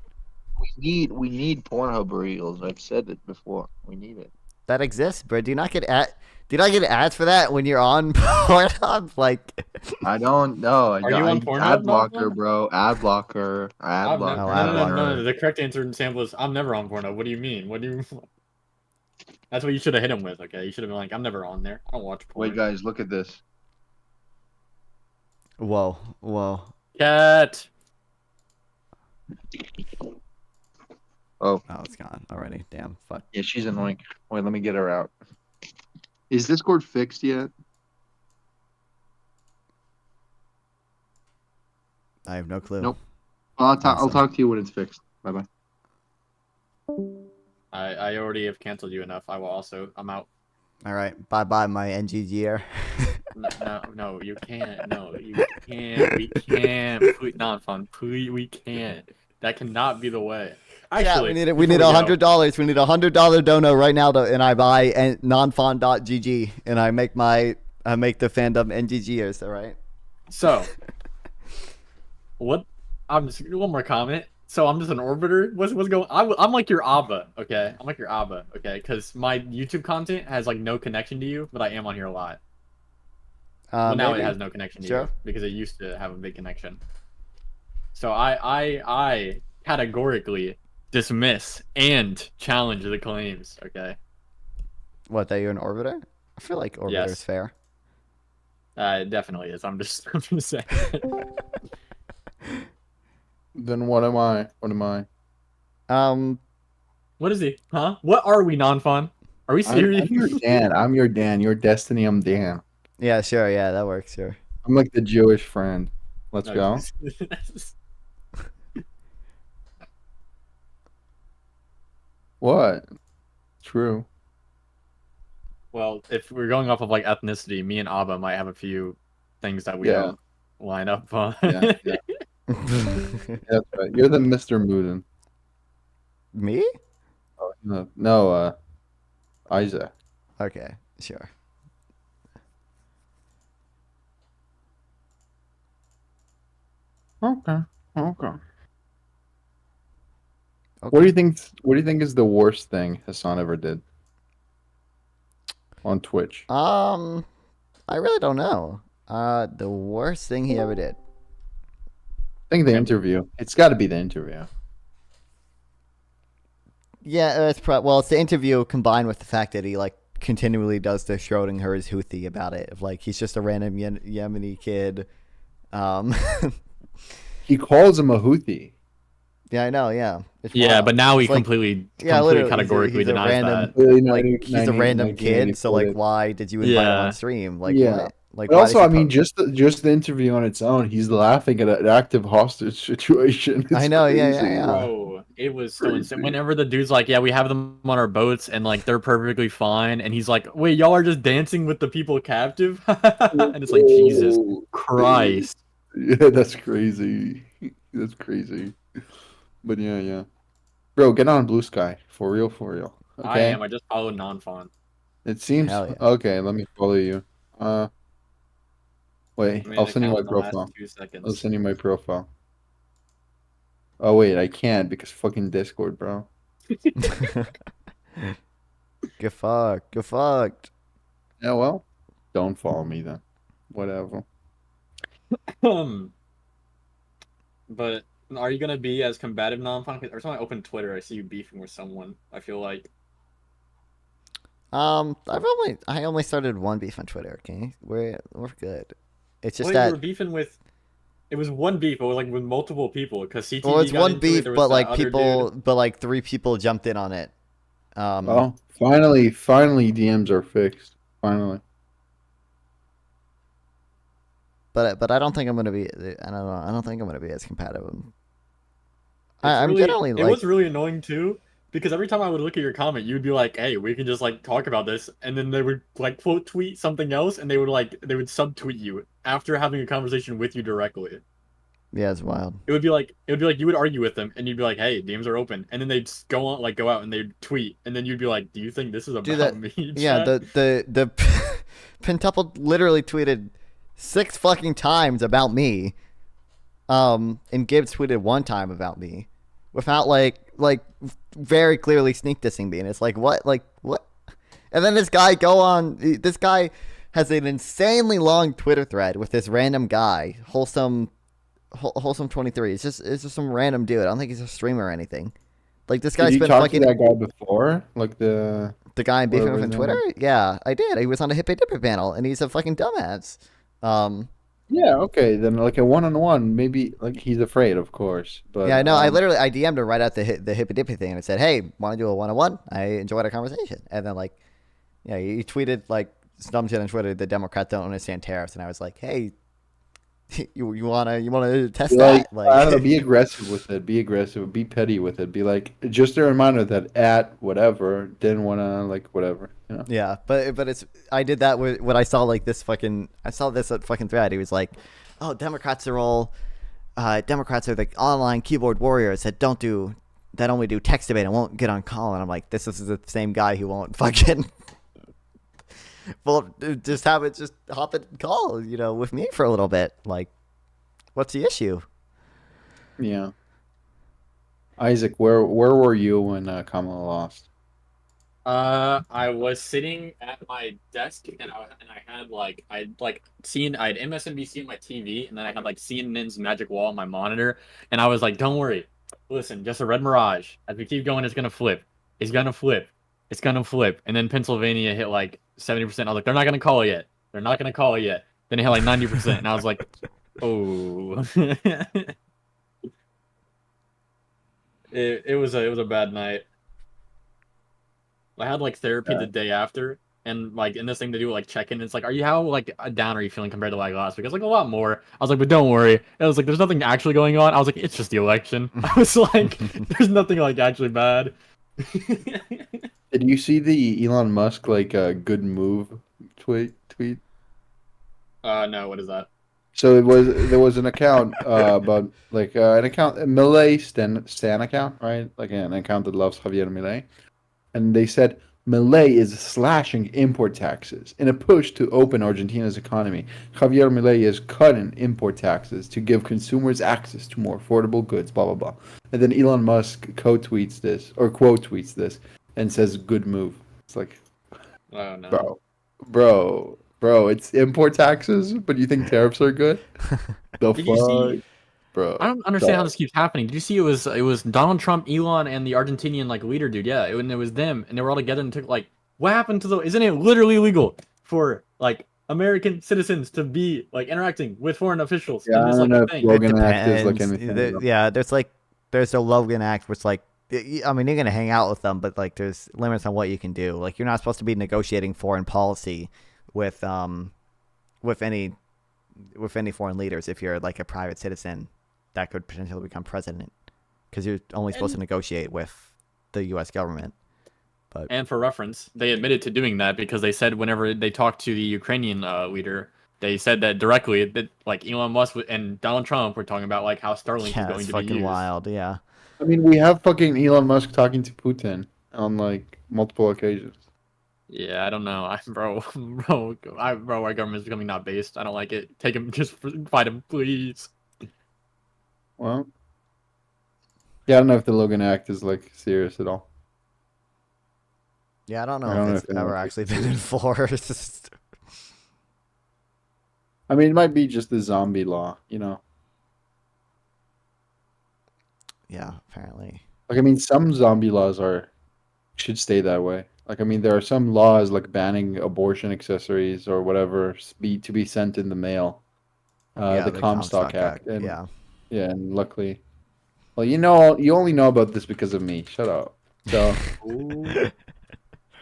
We need Pornhub Reels. I've said it before. We need it. That exists, bro. Do you not get ads for that when you're on Pornhub? Like, I don't know. Are you on Pornhub? Ad blocker, bro. Ad blocker. Ad blocker. No. The correct answer in sample is I'm never on Pornhub. What do you mean? What do you? That's what you should have hit him with. Okay, you should have been like, I'm never on there. I don't watch porn. Wait, guys, look at this. Whoa. Cat. Oh, it's gone already. Damn, fuck. Yeah, she's annoying. Wait, let me get her out. Is Discord fixed yet? I have no clue. Nope. I'll talk to you when it's fixed. Bye bye. I already have canceled you enough. I'm out. All right. Bye, my NGGer. No, you can't. No, you can't. We can't. Please, not fun. Please, we can't. That cannot be the way. Actually, yeah, we need $100. We need $100 dono right now, and I buy nonfon.gg and I make the fandom NGGers. All right. So, what? I'm just one more comment. So I'm just an orbiter. What's going? I'm like your Abba, okay? I'm like your Abba, okay? Because my YouTube content has like no connection to you, but I am on here a lot. Well, now it has no connection to you because it used to have a big connection. So I categorically dismiss and challenge the claims. Okay. What, that you're an orbiter? I feel like orbiter is fair. It definitely is. I'm just saying. Then what am I? What is he? Huh? What are we, non-fun? Are we serious? I'm your Dan. I'm your Dan. Your Destiny. I'm Dan. Yeah, sure. Yeah, that works. Sure. I'm like the Jewish friend. Let's go. What? True. Well, if we're going off of like ethnicity, me and Abba might have a few things that we don't line up on. Yeah. That's right. You're the Mr. Mooden. Me? Oh, no, Isaac. Okay, sure. Okay. What do you think is the worst thing Hassan ever did on Twitch? I really don't know. The worst thing he ever did. I think the interview. It's got to be the interview. Yeah, it's it's the interview combined with the fact that he like continually does the Schrodinger's Houthi about it. Of like he's just a random Yemeni kid. He calls him a Houthi. Yeah, I know. Yeah. But now he completely categorically denies that. He's a random kid. So like, why did you invite him on stream? Like, what? Like, but also, I mean, just the interview on its own, he's laughing at an active hostage situation. I know, crazy. yeah. Bro, it was so insane. Whenever the dude's like, yeah, we have them on our boats, and like they're perfectly fine, and he's like, wait, y'all are just dancing with the people captive, and it's like, Jesus Christ. Yeah, that's crazy. That's crazy. But yeah. Bro, get on Blue Sky. For real. Okay? I am. I just followed non-font. It seems okay. Let me follow you. Wait, I'll send you my profile. I'll send you my profile. Oh wait, I can't because fucking Discord, bro. Get fucked. Yeah, well, don't follow me then. Whatever. But are you gonna be as combative non-fun? Every time I open Twitter, I see you beefing with someone. I feel like. I only started one beef on Twitter. Okay, we're good. It's just Well, that you were beefing with. It was one beef, but it was like with multiple people because CTV. well, it's got one into beef, it, there was but that like other people, dude. but like 3 people jumped in on it. Oh, finally, DMs are fixed. Finally. But I don't think I'm gonna be. I don't know. I don't think I'm gonna be as competitive. I'm Really, generally it like. was really annoying too because every time I would look at your comment, you'd be like, "Hey, we can just like talk about this," and then they would like quote tweet something else, and they would subtweet you after having a conversation with you directly. Yeah, it's wild. It would be like you would argue with them, and you'd be like, "Hey, DMs are open," and then they'd go out and they'd tweet, and then you'd be like, "Do you think this is about me?" Yeah, chat?" the Pentuple literally tweeted 6 fucking times about me. And Gibbs tweeted 1 time about me, without like very clearly sneak dissing me, and it's like what? And then this guy has an insanely long Twitter thread with this random guy, Wholesome 23. It's just some random dude. I don't think he's a streamer or anything. Like this guy's Did you been talk fucking to that guy before? Like the guy I'm beefing with on his Twitter? name? Yeah, I did. He was on a Hippie Dipper panel, and he's a fucking dumbass. Yeah, okay, then like a one-on-one, maybe like he's afraid, of course. But yeah, I know. I DM'd him right out the Hippie Dippy thing, and I said, "Hey, want to do a 1-on-1? I enjoyed our conversation." And then he tweeted like some shit on Twitter. The Democrats don't understand tariffs, and I was like, "Hey, you wanna test that? I don't know, be aggressive with it. Be aggressive. Be petty with it. Be like, just a reminder that at whatever didn't wanna like whatever. You know? Yeah, but I did that with when I saw this at fucking thread. He was like, "Oh, Democrats are the online keyboard warriors that only do text debate and won't get on call." And I'm like, this is the same guy who won't fucking well just hop and call with me for a little bit. Like, what's the issue? Yeah. Isaac, where were you when Kamala lost? I was sitting at my desk and I had I'd MSNBC on my TV, and then I had like CNN's Magic Wall on my monitor, and I was like, "Don't worry, listen, just a red mirage. As we keep going, it's gonna flip. It's gonna flip. It's gonna flip." And then Pennsylvania hit like 70%. I was like, "They're not gonna call it yet. They're not gonna call it yet." Then it hit like 90%, and I was like, "Oh." It was a bad night. I had like therapy the day after, and like in this thing to do like check-in, it's like, how down are you feeling compared to like last week? I was like, a lot more. I was like, but don't worry. I was like, there's nothing actually going on. I was like, it's just the election. I was like, there's nothing like actually bad. Did you see the Elon Musk good move tweet? No, what is that? So there was an account about a Milei Stan account, right? Like an account that loves Javier Milei. And they said Milei is slashing import taxes in a push to open Argentina's economy. Javier Milei is cutting import taxes to give consumers access to more affordable goods, blah, blah, blah. And then Elon Musk quote tweets this and says, "Good move." It's like, oh, no. Bro, it's import taxes, but you think tariffs are good? The Did fuck? you see? Bro, I don't understand how this keeps happening. Did you see it was Donald Trump, Elon, and the Argentinian leader dude? Yeah, it was them, and they were all together and took what happened to isn't it literally illegal for American citizens to be interacting with foreign officials? Yeah, in this, I don't know if thing? Logan Act is anything. Yeah, there's the Logan Act, which I mean, you're gonna hang out with them, but there's limits on what you can do. You're not supposed to be negotiating foreign policy with any foreign leaders if you're a private citizen that could potentially become president, because you're only supposed to negotiate with the U.S. government. But and for reference, they admitted to doing that because they said whenever they talked to the Ukrainian leader, they said that directly that Elon Musk and Donald Trump were talking about how Starlink is going it's to fucking be used. wild. Yeah. I mean, we have fucking Elon Musk talking to Putin on multiple occasions. Yeah, I don't know. Our government's becoming not based. I don't like it. Take him, just fight him, please. Well, yeah, I don't know if the Logan Act is serious at all. Yeah, I don't know if it's ever actually been enforced. I mean, it might be just the zombie law, Yeah, apparently. I mean, some zombie laws should stay that way. Like, I mean, there are some laws like banning abortion accessories or whatever to be sent in the mail. Yeah, The Comstock Act. And, yeah. Yeah, and luckily, well, you only know about this because of me. Shut up. So, yeah,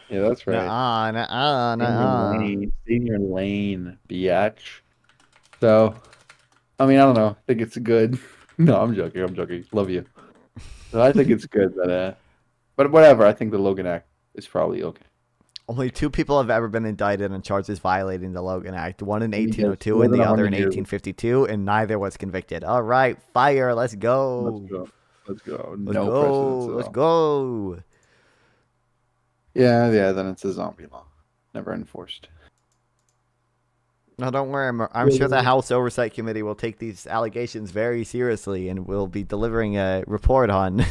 that's right. Stay in your lane, biatch. So, I mean, I don't know. I think it's good. No, I'm joking. I'm joking. Love you. So I think it's good that, but whatever. I think the Logan Act is probably okay. Only 2 people have ever been indicted on charges violating the Logan Act. One in 1802 and the other in 1852, and neither was convicted. All right, fire. Let's go. Let's go. Let's go. Yeah. Then it's a zombie law, never enforced. No, don't worry. I'm sure the House Oversight Committee will take these allegations very seriously and will be delivering a report on.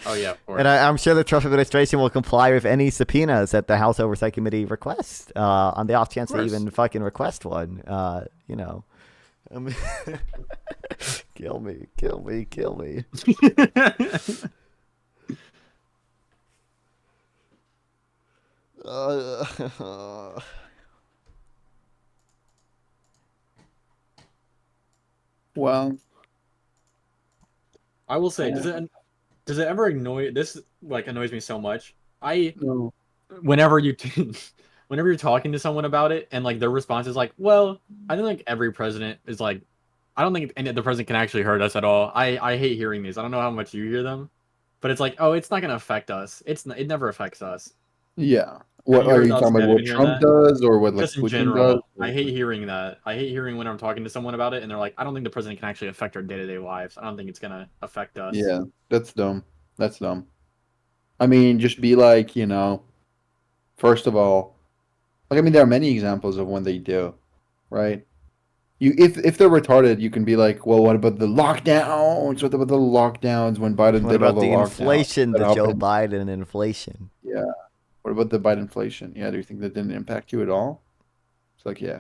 Oh, yeah, of course. And I'm sure the Trump administration will comply with any subpoenas that the House Oversight Committee requests on the off chance they even fucking request one. You know. Kill me. Well, I will say, does it ever annoy this? Like, annoys me so much. Whenever you're talking to someone about it, and like their response is like, "Well, I think like every president is like, I don't think the president can actually hurt us at all." I hate hearing these. I don't know how much you hear them, but it's like, oh, it's not gonna affect us. It never affects us. Yeah. What are you talking about? What Trump does, or what like just in Putin general? does? I hate hearing that. I hate hearing when I'm talking to someone about it, and they're like, "I don't think the president can actually affect our day-to-day lives. I don't think it's gonna affect us." Yeah, that's dumb. That's dumb. I mean, just be like, first of all, like, I mean, there are many examples of when they do, right? If they're retarded, you can be like, well, what about the lockdowns? What about the lockdowns when Biden What did all about the the lockdowns? inflation, the Joe Biden inflation? Yeah. What about the Biden inflation? Yeah, do you think that didn't impact you at all? It's like, yeah.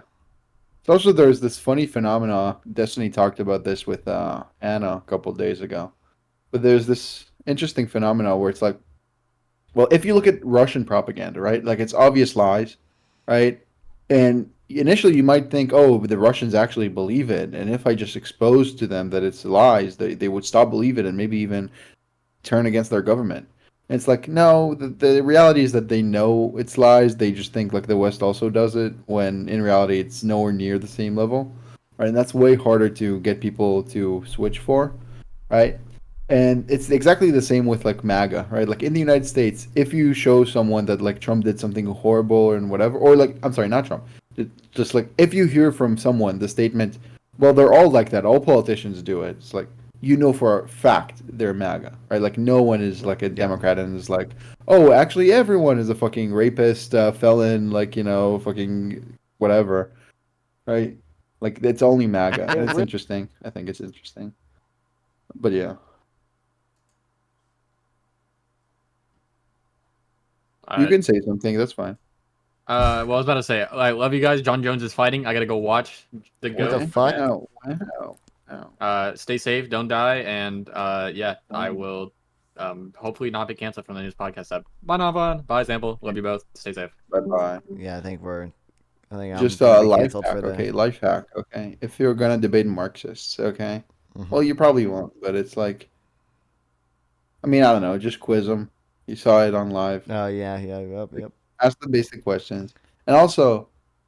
So also, there's this funny phenomena. Destiny talked about this with Anna a couple days ago. But there's this interesting phenomena where it's like, well, if you look at Russian propaganda, right? Like, it's obvious lies, right? And initially you might think, oh, the Russians actually believe it. And if I just expose to them that it's lies, they would stop believing it and maybe even turn against their government. And it's like, no, the reality is that they know it's lies. They just think like the West also does it, when in reality it's nowhere near the same level, right? And that's way harder to get people to switch for, right? And it's exactly the same with like MAGA, right? Like in the United States, if you show someone that like Trump did something horrible and whatever, or like, I'm sorry, not Trump, just like if you hear from someone the statement, well, they're all like that, all politicians do it. It's like, for a fact they're MAGA, right? Like no one is like a Democrat and is like, oh, actually everyone is a fucking rapist, felon, like, fucking whatever, right? Like it's only MAGA. And it's interesting. I think it's interesting. But yeah. You can say something. That's fine. Well, I was about to say, I love you guys. John Jones is fighting. I gotta go watch the go. What the fuck? Wow. Stay safe, don't die, and yeah, I will hopefully not be canceled from the news podcast app. Bye, Navan. Bye, Sample. Love you both. Stay safe. Bye. Yeah, I think I'm just a life hack. Okay, life hack. Okay, if you're gonna debate Marxists, okay, well, you probably won't, but it's like, I mean, I don't know, just quiz them. You saw it on live. Oh yeah, yep. Ask the basic questions, and also,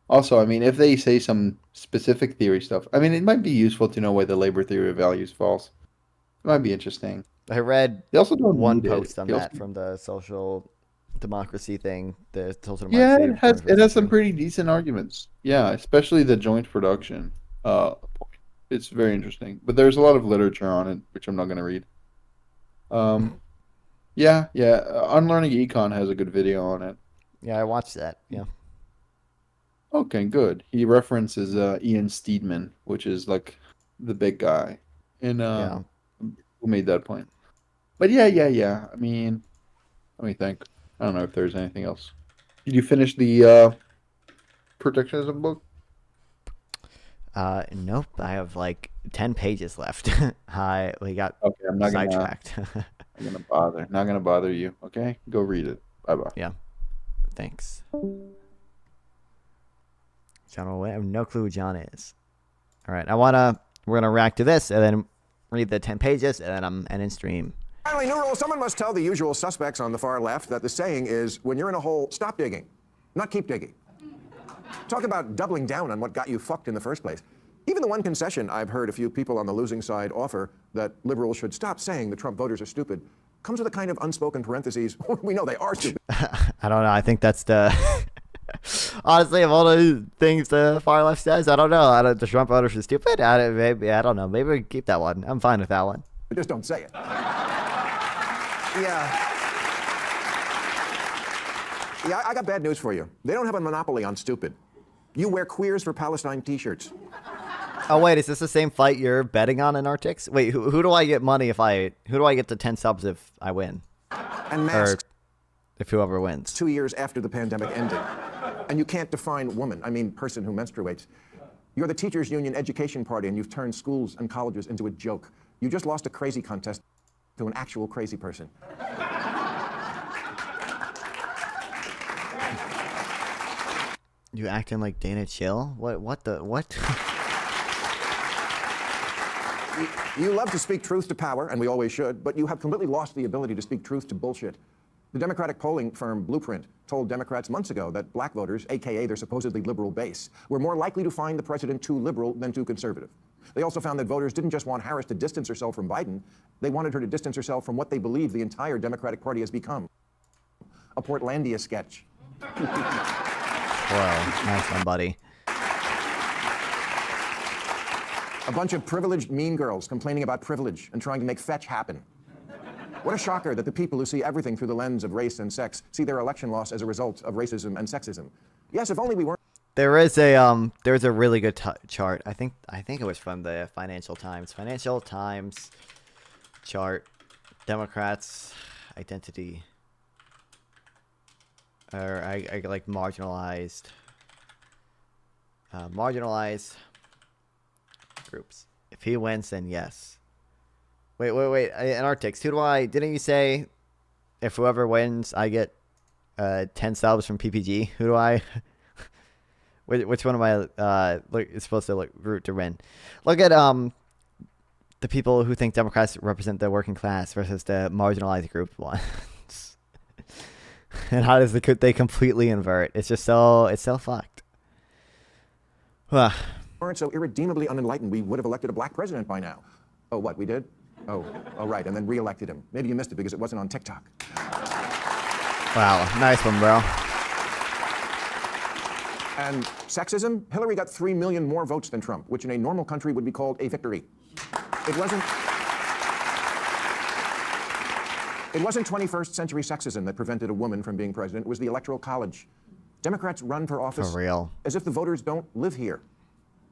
I mean, if they say some specific theory stuff, I mean, it might be useful to know why the labor theory of value is false. It might be interesting. I read they also don't one need post it. on They that also- from the social democracy thing. The social Yeah, democracy it has some pretty decent arguments. Yeah, especially the joint production. It's very interesting, but there's a lot of literature on it, which I'm not going to read. Yeah. Unlearning Econ has a good video on it. Yeah, I watched that. Yeah. Okay, good. He references Ian Steedman, which is like the big guy, and who made that point. But yeah. I mean, let me think. I don't know if there's anything else. Did you finish the protectionism book? Nope. I have like 10 pages left. We got I'm not sidetracked. Not gonna bother you. Okay, go read it. Bye. Yeah. Thanks. John, I have no clue who John is. All right, we're gonna react to this and then read the 10 pages and then I'm ending stream. Finally, new rule, someone must tell the usual suspects on the far left that the saying is, when you're in a hole, stop digging, not keep digging. Talk about doubling down on what got you fucked in the first place. Even the one concession I've heard a few people on the losing side offer, that liberals should stop saying the Trump voters are stupid, comes with a kind of unspoken parentheses. We know they are stupid. I don't know. I think that's the... Honestly, of all the things the far left says, I don't know. The Trump voters are stupid. I don't know. Maybe we can keep that one. I'm fine with that one. Just don't say it. Yeah, I got bad news for you. They don't have a monopoly on stupid. You wear Queers for Palestine t-shirts. Oh, wait, is this the same fight you're betting on in Arctics? Wait, who do I get money who do I get the 10 subs if I win? And masks. Or if whoever wins. 2 years after the pandemic ended. And you can't define woman, I mean person who menstruates. You're the Teachers Union Education Party and you've turned schools and colleges into a joke. You just lost a crazy contest to an actual crazy person. You acting like Dana Chill? What? You love to speak truth to power, and we always should, but you have completely lost the ability to speak truth to bullshit. The Democratic polling firm Blueprint told Democrats months ago that black voters, aka their supposedly liberal base, were more likely to find the president too liberal than too conservative. They also found that voters didn't just want Harris to distance herself from Biden, they wanted her to distance herself from what they believe the entire Democratic Party has become. A Portlandia sketch. Wow, nice one, buddy. A bunch of privileged mean girls complaining about privilege and trying to make fetch happen. What a shocker that the people who see everything through the lens of race and sex see their election loss as a result of racism and sexism. Yes, if only we weren't. There's a really good chart. I think it was from the Financial Times. Financial Times chart. Democrats identity. Or I like marginalized groups. If he wins, then yes. Wait. In Arctics, didn't you say if whoever wins, I get 10 subs from PPG? Who do I? Which one am I? It's supposed to root to win. Look at the people who think Democrats represent the working class versus the marginalized group ones. And how does they completely invert? It's so fucked. Weren't so irredeemably unenlightened, we would have elected a black president by now. Oh, what, we did? Oh, right, and then re-elected him. Maybe you missed it because it wasn't on TikTok. Wow, nice one, bro. And sexism? Hillary got 3 million more votes than Trump, which in a normal country would be called a victory. It wasn't 21st century sexism that prevented a woman from being president. It was the Electoral College. Democrats run for office for real, as if the voters don't live here,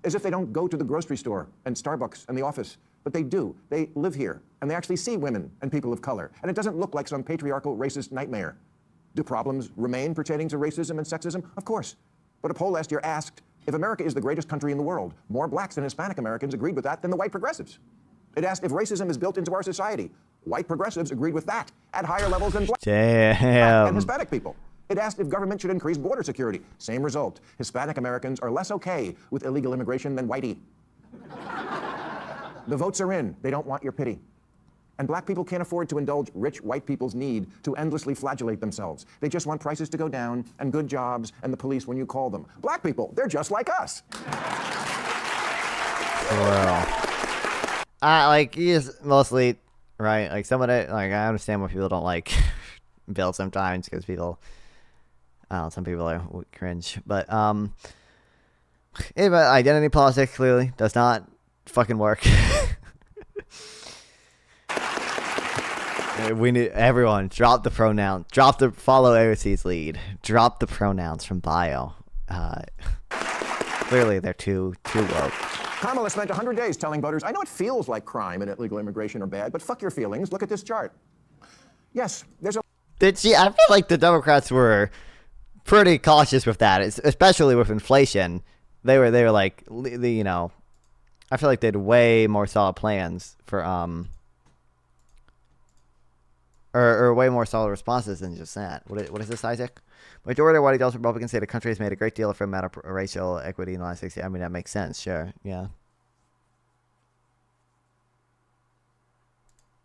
as if they don't go to the grocery store and Starbucks and the office. But they do. They live here, and they actually see women and people of color. And it doesn't look like some patriarchal, racist nightmare. Do problems remain pertaining to racism and sexism? Of course. But a poll last year asked, if America is the greatest country in the world, more blacks and Hispanic Americans agreed with that than the white progressives. It asked if racism is built into our society. White progressives agreed with that at higher levels than black and Hispanic people. It asked if government should increase border security. Same result. Hispanic Americans are less okay with illegal immigration than whitey. The votes are in. They don't want your pity. And black people can't afford to indulge rich white people's need to endlessly flagellate themselves. They just want prices to go down and good jobs and the police when you call them. Black people, they're just like us. Well, he's mostly right. Like I understand why people don't like Bill sometimes because people, some people are cringe. But identity politics clearly does not fucking work. We need everyone drop the pronoun, follow AOC's lead, drop the pronouns from bio. Clearly they're too woke. Kamala spent 100 days telling voters, I know it feels like crime and illegal immigration are bad, but fuck your feelings. Look at this chart. Yes, there's a... I feel like the Democrats were pretty cautious with that, especially with inflation. They were like, I feel like they had way more solid plans for or way more solid responses than just that. What is this, Isaac? Majority of white adult Republicans say the country has made a great deal for matter of racial equity in the last 60 years. I mean, that makes sense. Sure. Yeah.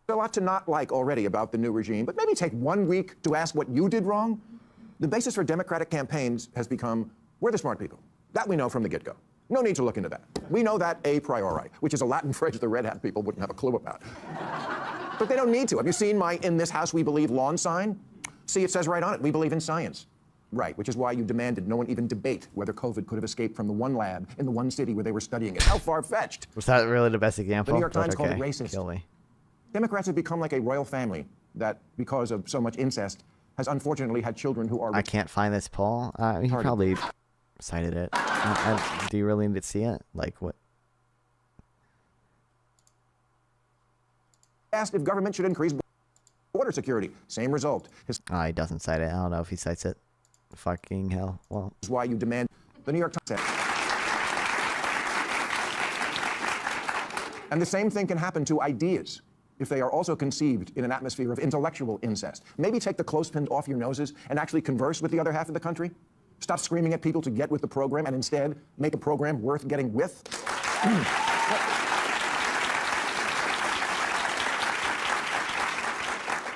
A lot to not like already about the new regime, but maybe take 1 week to ask what you did wrong. The basis for Democratic campaigns has become, we're the smart people. That we know from the get-go. No need to look into that. We know that a priori, which is a Latin phrase the Red Hat people wouldn't have a clue about. But they don't need to. Have you seen my "In This House We Believe" lawn sign? See, it says right on it, we believe in science. Right, which is why you demanded no one even debate whether COVID could have escaped from the one lab in the one city where they were studying it. How far-fetched? Was that really the best example? The New York Times okay. called it racist. Kill me. Democrats have become like a royal family that, because of so much incest, has unfortunately had children who are... I can't find this poll. He probably cited it. Do you really need to see it? Like, what? Asked if government should increase border security. Same result. He doesn't cite it. I don't know if he cites it. Fucking hell. Well, is why you demand the New York Times said. And the same thing can happen to ideas if they are also conceived in an atmosphere of intellectual incest. Maybe take the clothespin off your noses and actually converse with the other half of the country. Stop screaming at people to get with the program and instead make a program worth getting with.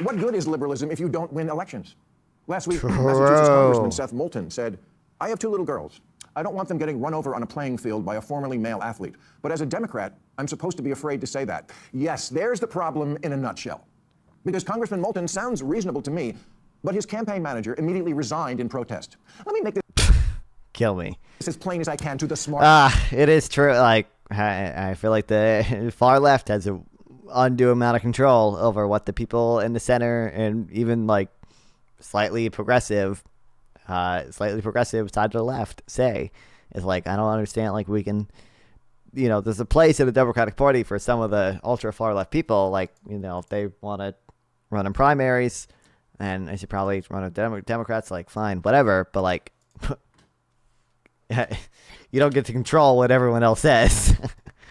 What good is liberalism if you don't win elections? Last week, Massachusetts Congressman Seth Moulton said, I have 2 little girls. I don't want them getting run over on a playing field by a formerly male athlete. But as a Democrat, I'm supposed to be afraid to say that. Yes, there's the problem in a nutshell. Because Congressman Moulton sounds reasonable to me, but his campaign manager immediately resigned in protest. Let me make this... Kill me. As plain as I can to the smart... It is true. Like, I feel like the far left has an undue amount of control over what the people in the center and even, like, slightly progressive side to the left say. Is like, I don't understand, like, we can, there's a place in the Democratic Party for some of the ultra far left people, like, if they want to run in primaries, then they should probably run with Democrats, like, fine, whatever, but, like, you don't get to control what everyone else says.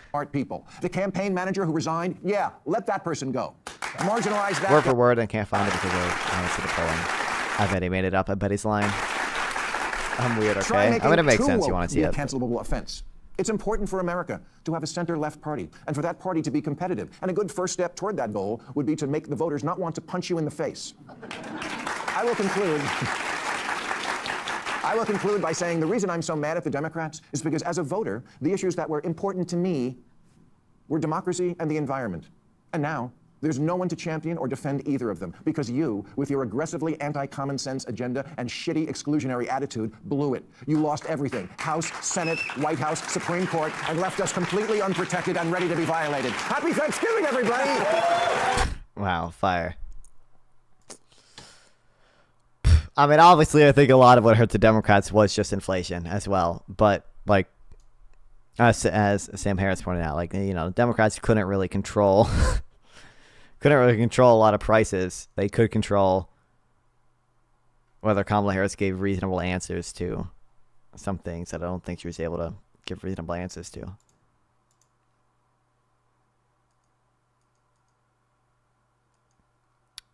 Smart people. The campaign manager who resigned, yeah, let that person go. Marginalize that. Word for word, I can't find it because I don't see the polling. I bet he made it up. I bet he's lying. I'm weird, okay? I'm gonna make sense. You want to see it? Cancelable offense. It's important for America to have a center-left party, and for that party to be competitive. And a good first step toward that goal would be to make the voters not want to punch you in the face. I will conclude by saying the reason I'm so mad at the Democrats is because as a voter, the issues that were important to me were democracy and the environment. And now, there's no one to champion or defend either of them because you, with your aggressively anti-common sense agenda and shitty exclusionary attitude, blew it. You lost everything. House, Senate, White House, Supreme Court, and left us completely unprotected and ready to be violated. Happy Thanksgiving, everybody! Wow, fire. I mean, obviously, I think a lot of what hurt the Democrats was just inflation as well. But, like, as Sam Harris pointed out, like, the Democrats couldn't really control... a lot of prices. They could control whether Kamala Harris gave reasonable answers to some things that I don't think she was able to give reasonable answers to.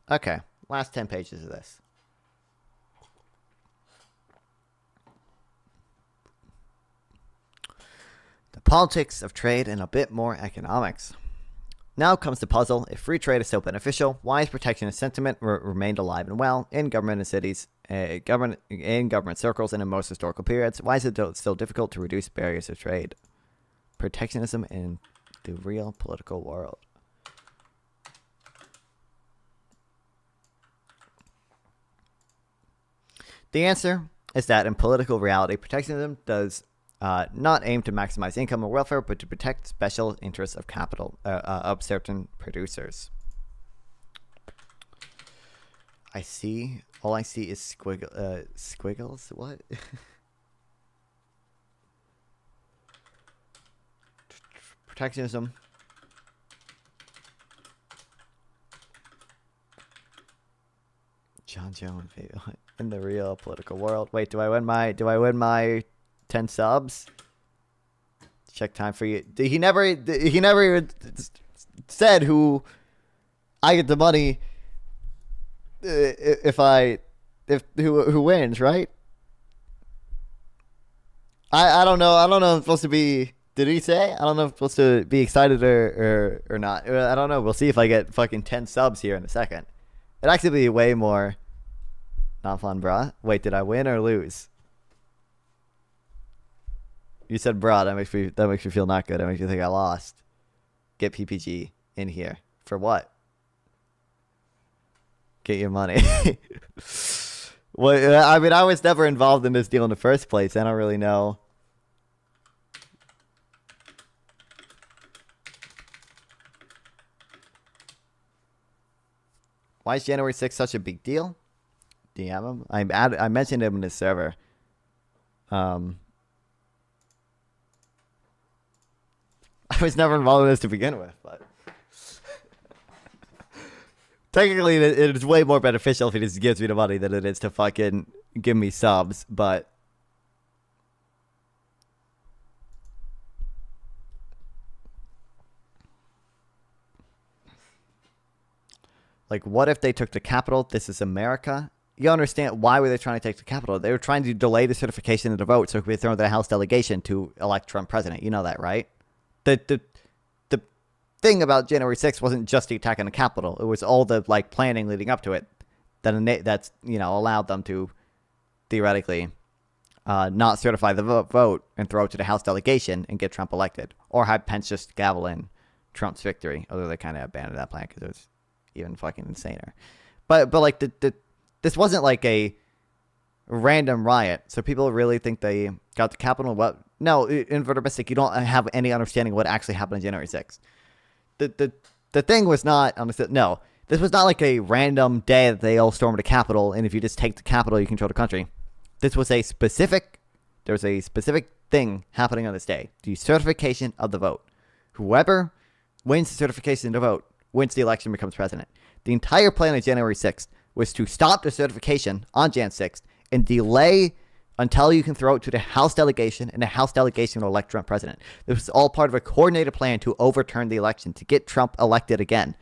Okay, last 10 pages of this. The politics of trade and a bit more economics. Now comes the puzzle. If free trade is so beneficial, why has protectionist sentiment remained alive and well in government and cities, in government circles, and in most historical periods? Why is it still difficult to reduce barriers of trade? Protectionism in the real political world. The answer is that in political reality, protectionism does not aim to maximize income or welfare, but to protect special interests of capital of certain producers. All I see is squiggles. What? Protectionism. John Jones in the real political world. Wait, do I win my 10 subs? Check time for you. He never even said who I get the money who wins, right? I don't know. I don't know if I'm supposed to be. Did he say? I don't know if I'm supposed to be excited or not. I don't know. We'll see if I get fucking 10 subs here in a second. It'd actually be way more not fun, brah. Wait, did I win or lose? You said brah. That makes me feel not good. That makes me think I lost. Get PPG in here for what? Get your money. Well, I mean, I was never involved in this deal in the first place. I don't really know. Why is January 6th such a big deal? DM him. I mentioned him in his server. I was never involved in this to begin with, but technically it is way more beneficial if he just gives me the money than it is to fucking give me subs, but like, what if they took the Capitol? This is America. You understand, why were they trying to take the Capitol? They were trying to delay the certification of the vote so it could be thrown to the House delegation to elect Trump president. You know that, right? The thing about January 6th wasn't just the attack on the Capitol. It was all the like planning leading up to it that's, you know, allowed them to theoretically not certify the vote and throw it to the House delegation and get Trump elected, or have Pence just gavel in Trump's victory. Although they kind of abandoned that plan because it was even fucking insaner. But like this wasn't like a random riot. So people really think they got the Capitol. What? No, Inverter Mystic, you don't have any understanding of what actually happened on January 6th. The thing was not, no, this was not like a random day that they all stormed the Capitol, and if you just take the Capitol, you control the country. This was there was a specific thing happening on this day. The certification of the vote. Whoever wins the certification of the vote wins the election, becomes president. The entire plan of January 6th was to stop the certification on Jan 6th and delay until you can throw it to the House delegation, and the House delegation will elect Trump president. This was all part of a coordinated plan to overturn the election, to get Trump elected again.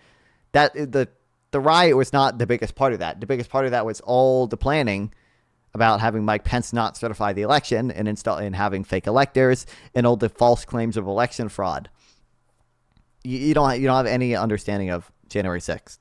That the riot was not the biggest part of that. The biggest part of that was all the planning about having Mike Pence not certify the election and having fake electors and all the false claims of election fraud. You don't have any understanding of January 6th.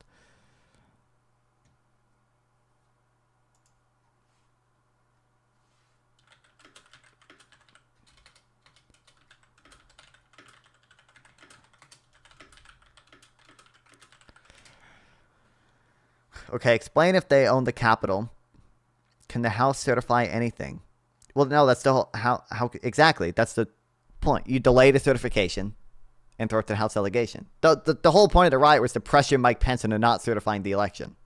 Okay, explain if they own the Capitol. Can the House certify anything? Well, no, that's the whole, how exactly. That's the point. You delay the certification and throw it to the House delegation. The whole point of the riot was to pressure Mike Pence into not certifying the election.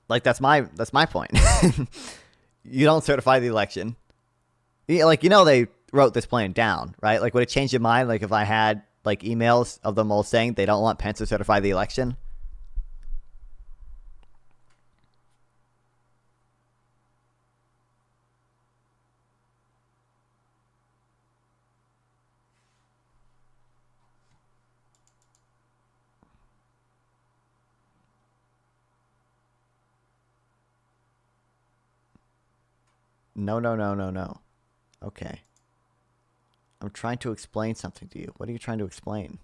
Like, that's my point. You don't certify the election. Like, you know, they wrote this plan down, right? Like, would it change your mind? Like, if I had like emails of them all saying they don't want Pence to certify the election? No. Okay. I'm trying to explain something to you. What are you trying to explain?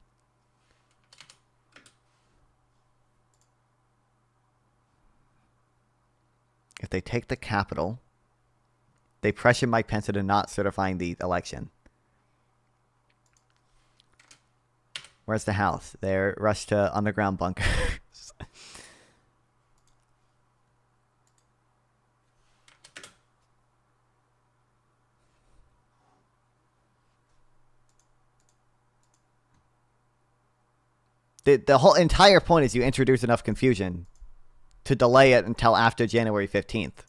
If they take the Capitol, they pressure Mike Pence into not certifying the election. Where's the House? They're rushed to underground bunkers. The whole entire point is you introduce enough confusion to delay it until after January 15th.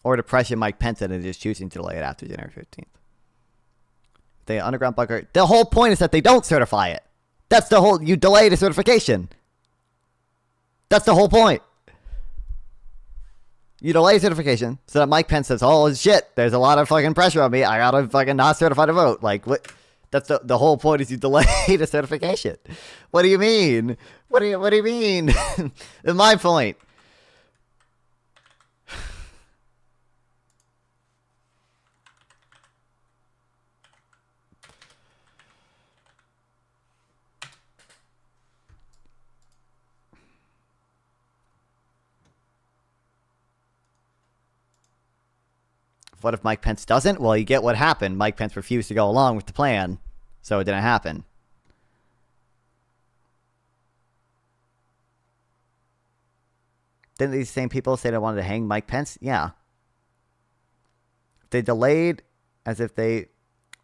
Or to pressure Mike Pence into just choosing to delay it after January 15th. The underground bunker. The whole point is that they don't certify it. That's the whole... You delay the certification. That's the whole point. You delay certification so that Mike Pence says, "Oh shit, there's a lot of fucking pressure on me. I gotta fucking not certify the vote." Like, what? That's the whole point, is you delay the certification. What do you mean? What do you mean? That's my point. What if Mike Pence doesn't? Well, you get what happened. Mike Pence refused to go along with the plan, so it didn't happen. Didn't these same people say they wanted to hang Mike Pence? Yeah. They delayed as if they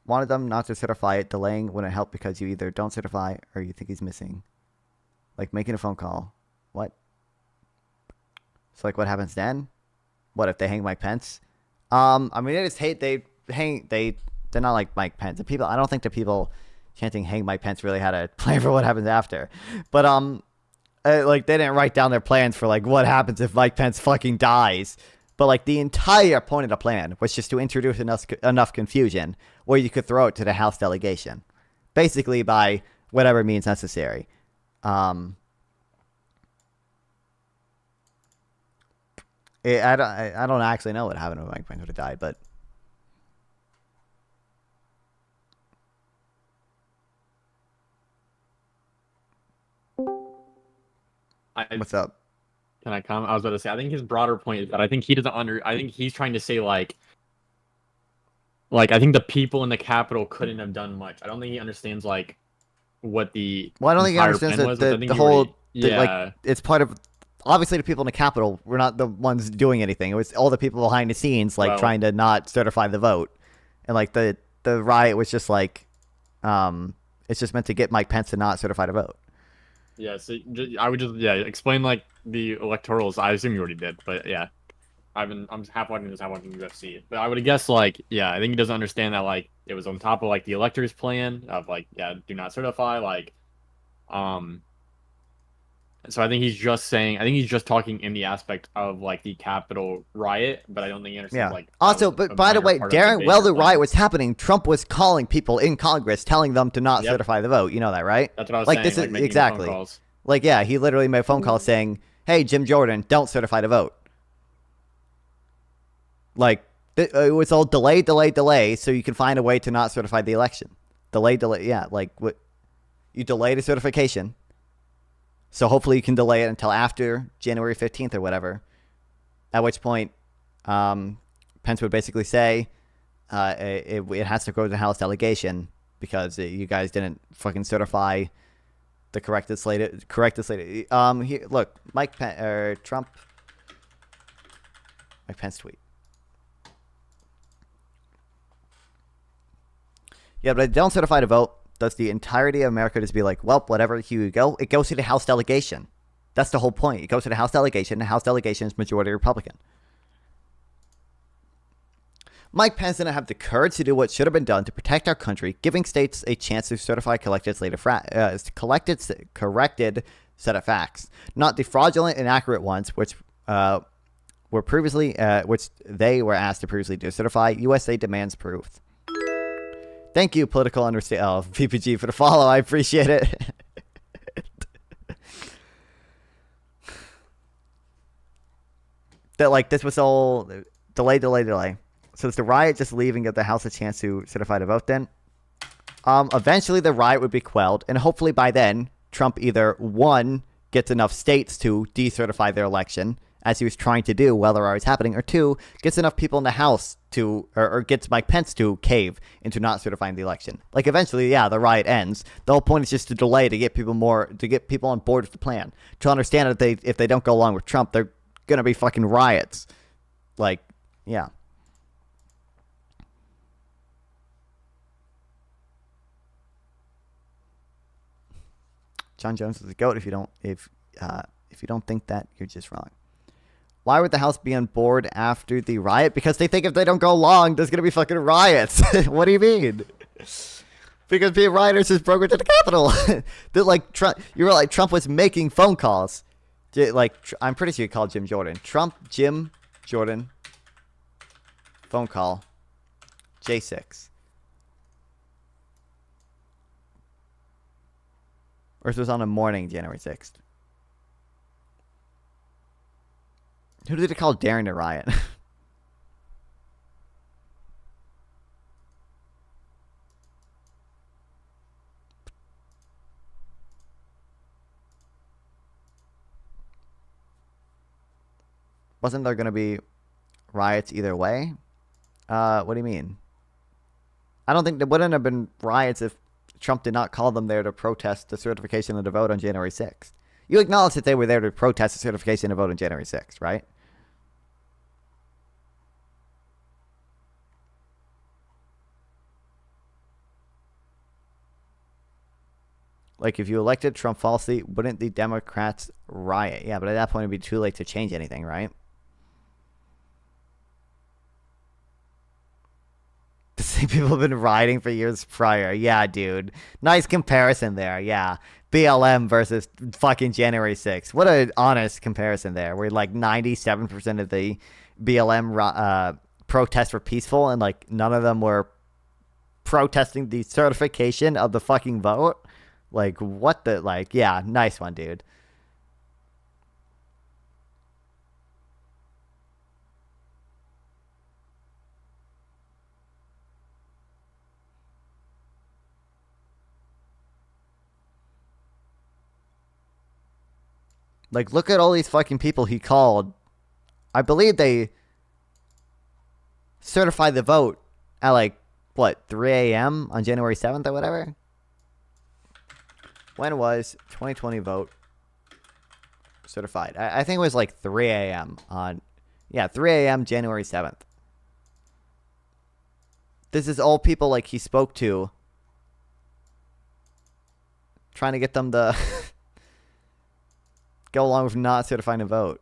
wanted them not to certify it. Delaying wouldn't help because you either don't certify or you think he's missing. Like making a phone call. What? So like what happens then? What if they hang Mike Pence? I mean, I just hate they're not like Mike Pence. The people, I don't think the people chanting "hang Mike Pence" really had a plan for what happens after. But like they didn't write down their plans for like what happens if Mike Pence fucking dies. But like the entire point of the plan was just to introduce enough confusion where you could throw it to the House delegation, basically by whatever means necessary. I don't actually know what happened if Mike Pence would have died, but what's up? Can I comment? I was about to say, I think his broader point is that I think he doesn't I think he's trying to say like I think the people in the Capitol couldn't have done much. I don't think he understands like what the I don't think he understands that the whole like it's part of. Obviously, the people in the Capitol were not the ones doing anything. It was all the people behind the scenes, like trying to not certify the vote, and like the riot was just like, it's just meant to get Mike Pence to not certify the vote. Yeah, so I would just explain like the electorals. I assume you already did, but yeah, I'm half watching this, half watching UFC. But I would guess like I think he doesn't understand that like it was on top of like the electors' plan of like do not certify like, So I think he's just saying. I think he's just talking in the aspect of like the Capitol riot, but I don't think he understands like. Also, but by the way, while the riot was happening, Trump was calling people in Congress, telling them to not certify the vote. You know that, right? That's what I was like. Saying, This is like exactly. Like he literally made a phone call saying, "Hey, Jim Jordan, don't certify the vote." Like it was all delay, so you can find a way to not certify the election. Delay. Yeah, like what? You delay the certification. So hopefully you can delay it until after January 15th or whatever. At which point, Pence would basically say it has to go to the House delegation because you guys didn't fucking certify the corrected slate. Here, look, Mike Pence tweet. Yeah, but don't certify the vote. Does the entirety of America just be like, well, whatever, here you go? It goes to the House delegation. That's the whole point. It goes to the House delegation. The House delegation is majority Republican. Mike Pence didn't have the courage to do what should have been done to protect our country, giving states a chance to certify corrected set of facts, not the fraudulent, inaccurate ones, which were previously, which they were asked to previously do. Certify. USA demands proof. Thank you, political understand. Oh, PPG for the follow. I appreciate it. That like this was all delay. So is the riot just leaving the House a chance to certify the vote? Then, eventually the riot would be quelled, and hopefully by then Trump either one gets enough states to decertify their election, as he was trying to do while the riot was happening, or two, gets enough people in the House to, or gets Mike Pence to cave into not certifying the election. Like eventually, the riot ends. The whole point is just to delay to get people on board with the plan, to understand that if they don't go along with Trump, they're gonna be fucking riots. Like, yeah. John Jones is a goat. If you don't think that, you're just wrong. Why would the House be on board after the riot? Because they think if they don't go along, there's gonna be fucking riots. What do you mean? Because being rioters is broken to the Capitol. That like Trump, you were like Trump was making phone calls. Like I'm pretty sure you called Jim Jordan. Jim Jordan. Phone call. J6. Or if it was on a morning, January 6th. Who did it call daring to riot? Wasn't there going to be riots either way? What do you mean? I don't think there wouldn't have been riots if Trump did not call them there to protest the certification of the vote on January 6th. You acknowledge that they were there to protest the certification of the vote on January 6th, right? Like, if you elected Trump falsely, wouldn't the Democrats riot? Yeah, but at that point, it'd be too late to change anything, right? The same people have been rioting for years prior. Yeah, dude. Nice comparison there. Yeah. BLM versus fucking January 6th. What an honest comparison there. Where like 97% of the BLM protests were peaceful and like none of them were protesting the certification of the fucking vote. Like, what the, like, yeah, nice one, dude. Like, look at all these fucking people he called. I believe they certified the vote at, like, what, 3 a.m. on January 7th or whatever? When was 2020 vote certified? I think it was, like, 3 a.m. on, yeah, 3 a.m. January 7th. This is all people, like, he spoke to. Trying to get them to... go along with not certifying a vote.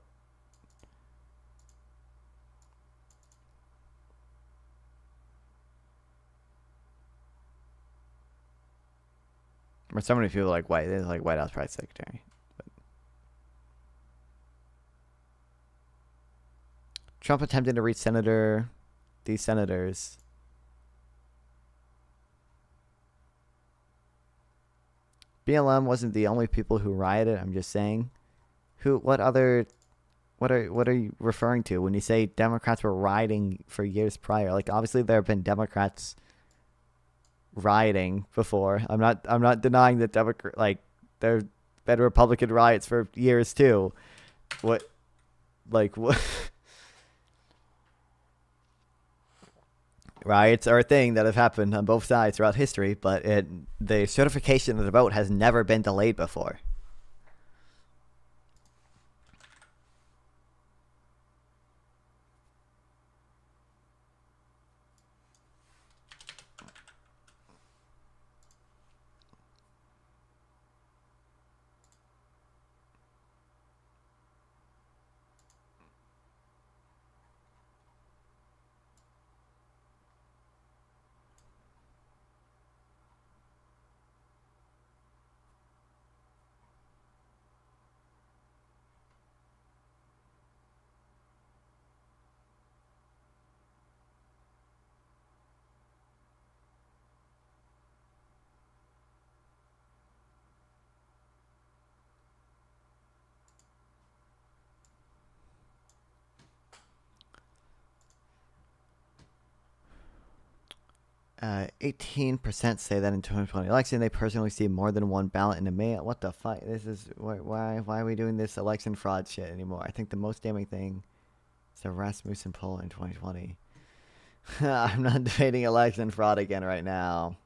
Or so many people like White. There's like White House press secretary. But Trump attempted to reach these senators. BLM wasn't the only people who rioted. I'm just saying. What are you referring to when you say Democrats were rioting for years prior? Like, obviously there have been Democrats rioting before. I'm not denying that there have been Republican riots for years too. What? Riots are a thing that have happened on both sides throughout history, but the certification of the vote has never been delayed before. Uh, 18% say that in 2020 election they personally see more than one ballot in the mail. What the fuck? This is why are we doing this election fraud shit anymore? I think the most damning thing is the Rasmussen poll in 2020. I'm not debating election fraud again right now.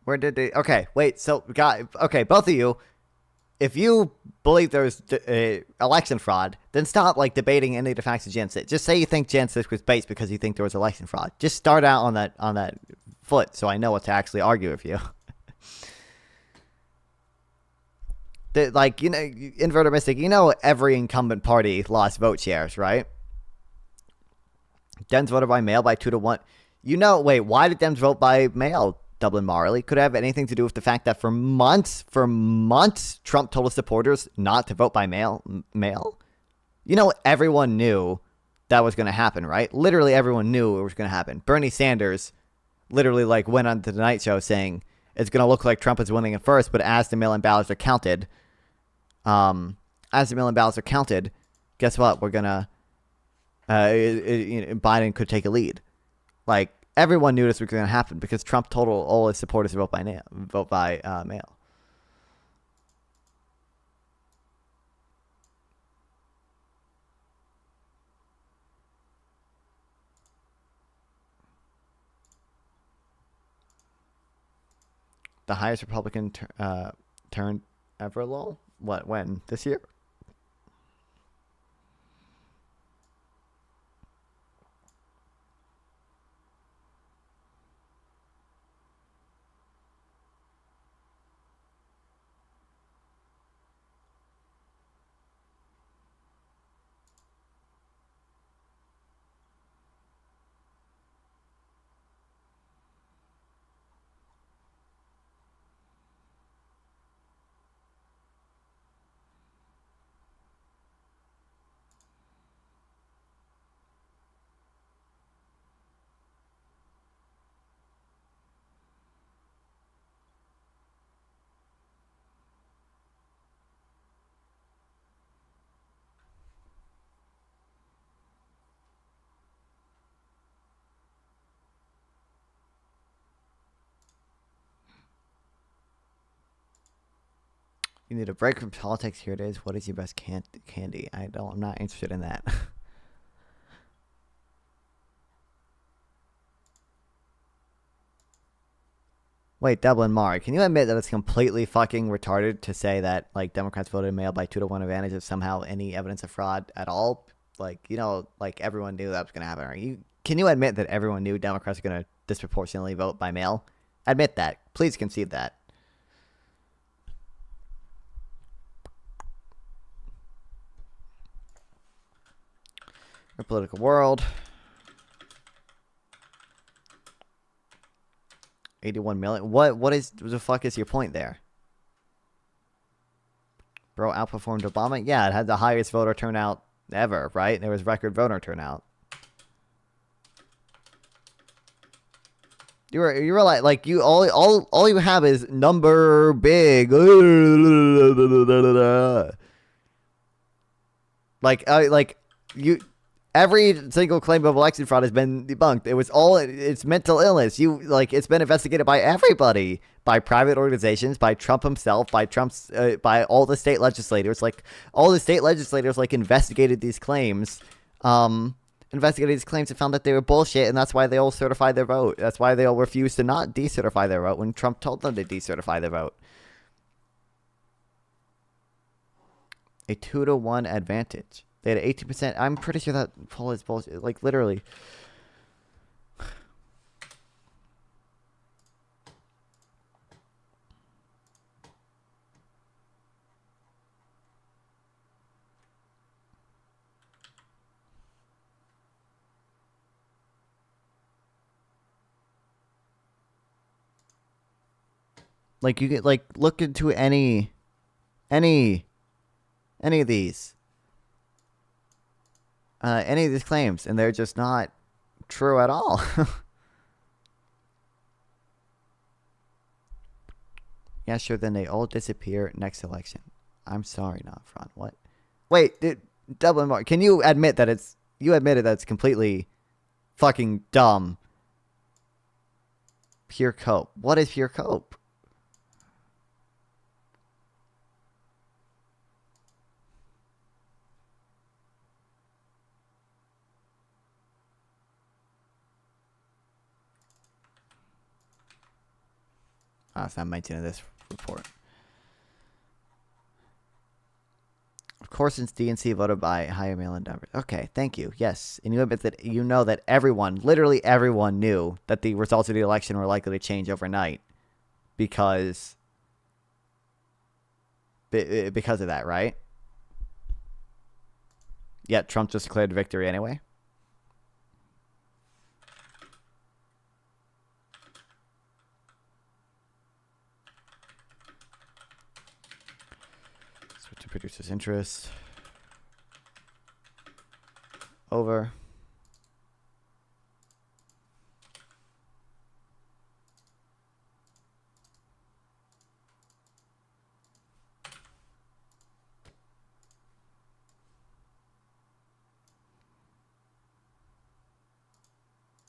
Where did they? Okay, wait. So, both of you, if you believe there's election fraud, then stop like debating any of the facts of Jan 6. Just say you think Jan 6 was based because you think there was election fraud. Just start out on that foot, so I know what to actually argue with you. Like, you know, Inverter Mystic, you know every incumbent party lost vote shares, right? Dems voted by mail by 2-1. You know, wait, why did Dems vote by mail, Dublin Marley? Could it have anything to do with the fact that for months, Trump told his supporters not to vote by mail? You know, everyone knew that was going to happen, right? Literally everyone knew it was going to happen. Bernie Sanders literally like went on to the Tonight Show saying it's going to look like Trump is winning at first, but as the mail-in ballots are counted, guess what? We're gonna Biden could take a lead. Like, everyone knew this was going to happen because Trump told all his supporters to vote by mail. The highest Republican turn ever, lol? What, when? This year? You need a break from politics. Here it is. What is your best candy? I'm not interested in that. Wait, Dublin Mari, can you admit that it's completely fucking retarded to say that like Democrats voted mail by 2-1 advantage if somehow any evidence of fraud at all? Like, you know, like everyone knew that was gonna happen. Right? Can you admit that everyone knew Democrats were gonna disproportionately vote by mail? Admit that. Please concede that. Our political world. 81 million. What the fuck is your point there? Bro outperformed Obama? Yeah, it had the highest voter turnout ever, right? There was record voter turnout. You realize, like, you all you have is number big. Like you. Every single claim of election fraud has been debunked. It's mental illness. It's been investigated by everybody, by private organizations, by Trump himself, by all the state legislators. Like, all the state legislators, like, investigated these claims, and found that they were bullshit, and that's why they all certified their vote. That's why they all refused to not decertify their vote when Trump told them to decertify their vote. A 2-1 advantage. They had 18%. I'm pretty sure that poll is bullshit. Like, literally. Like, you get, like, look into any of these. Any of these claims, and they're just not true at all. Yeah, sure, then they all disappear next election. I'm sorry, not Fron. What? Wait, Dublin Mark, can you admit that you admitted that it's completely fucking dumb? Pure cope. What is pure cope? Oh, it's not mentioned in this report. Of course, since DNC voted by higher mail-in numbers. Okay, thank you. Yes, and you admit that you know that everyone, literally everyone, knew that the results of the election were likely to change overnight because of that, right? Yet Trump just declared victory anyway. Switch to producer's interest. Over.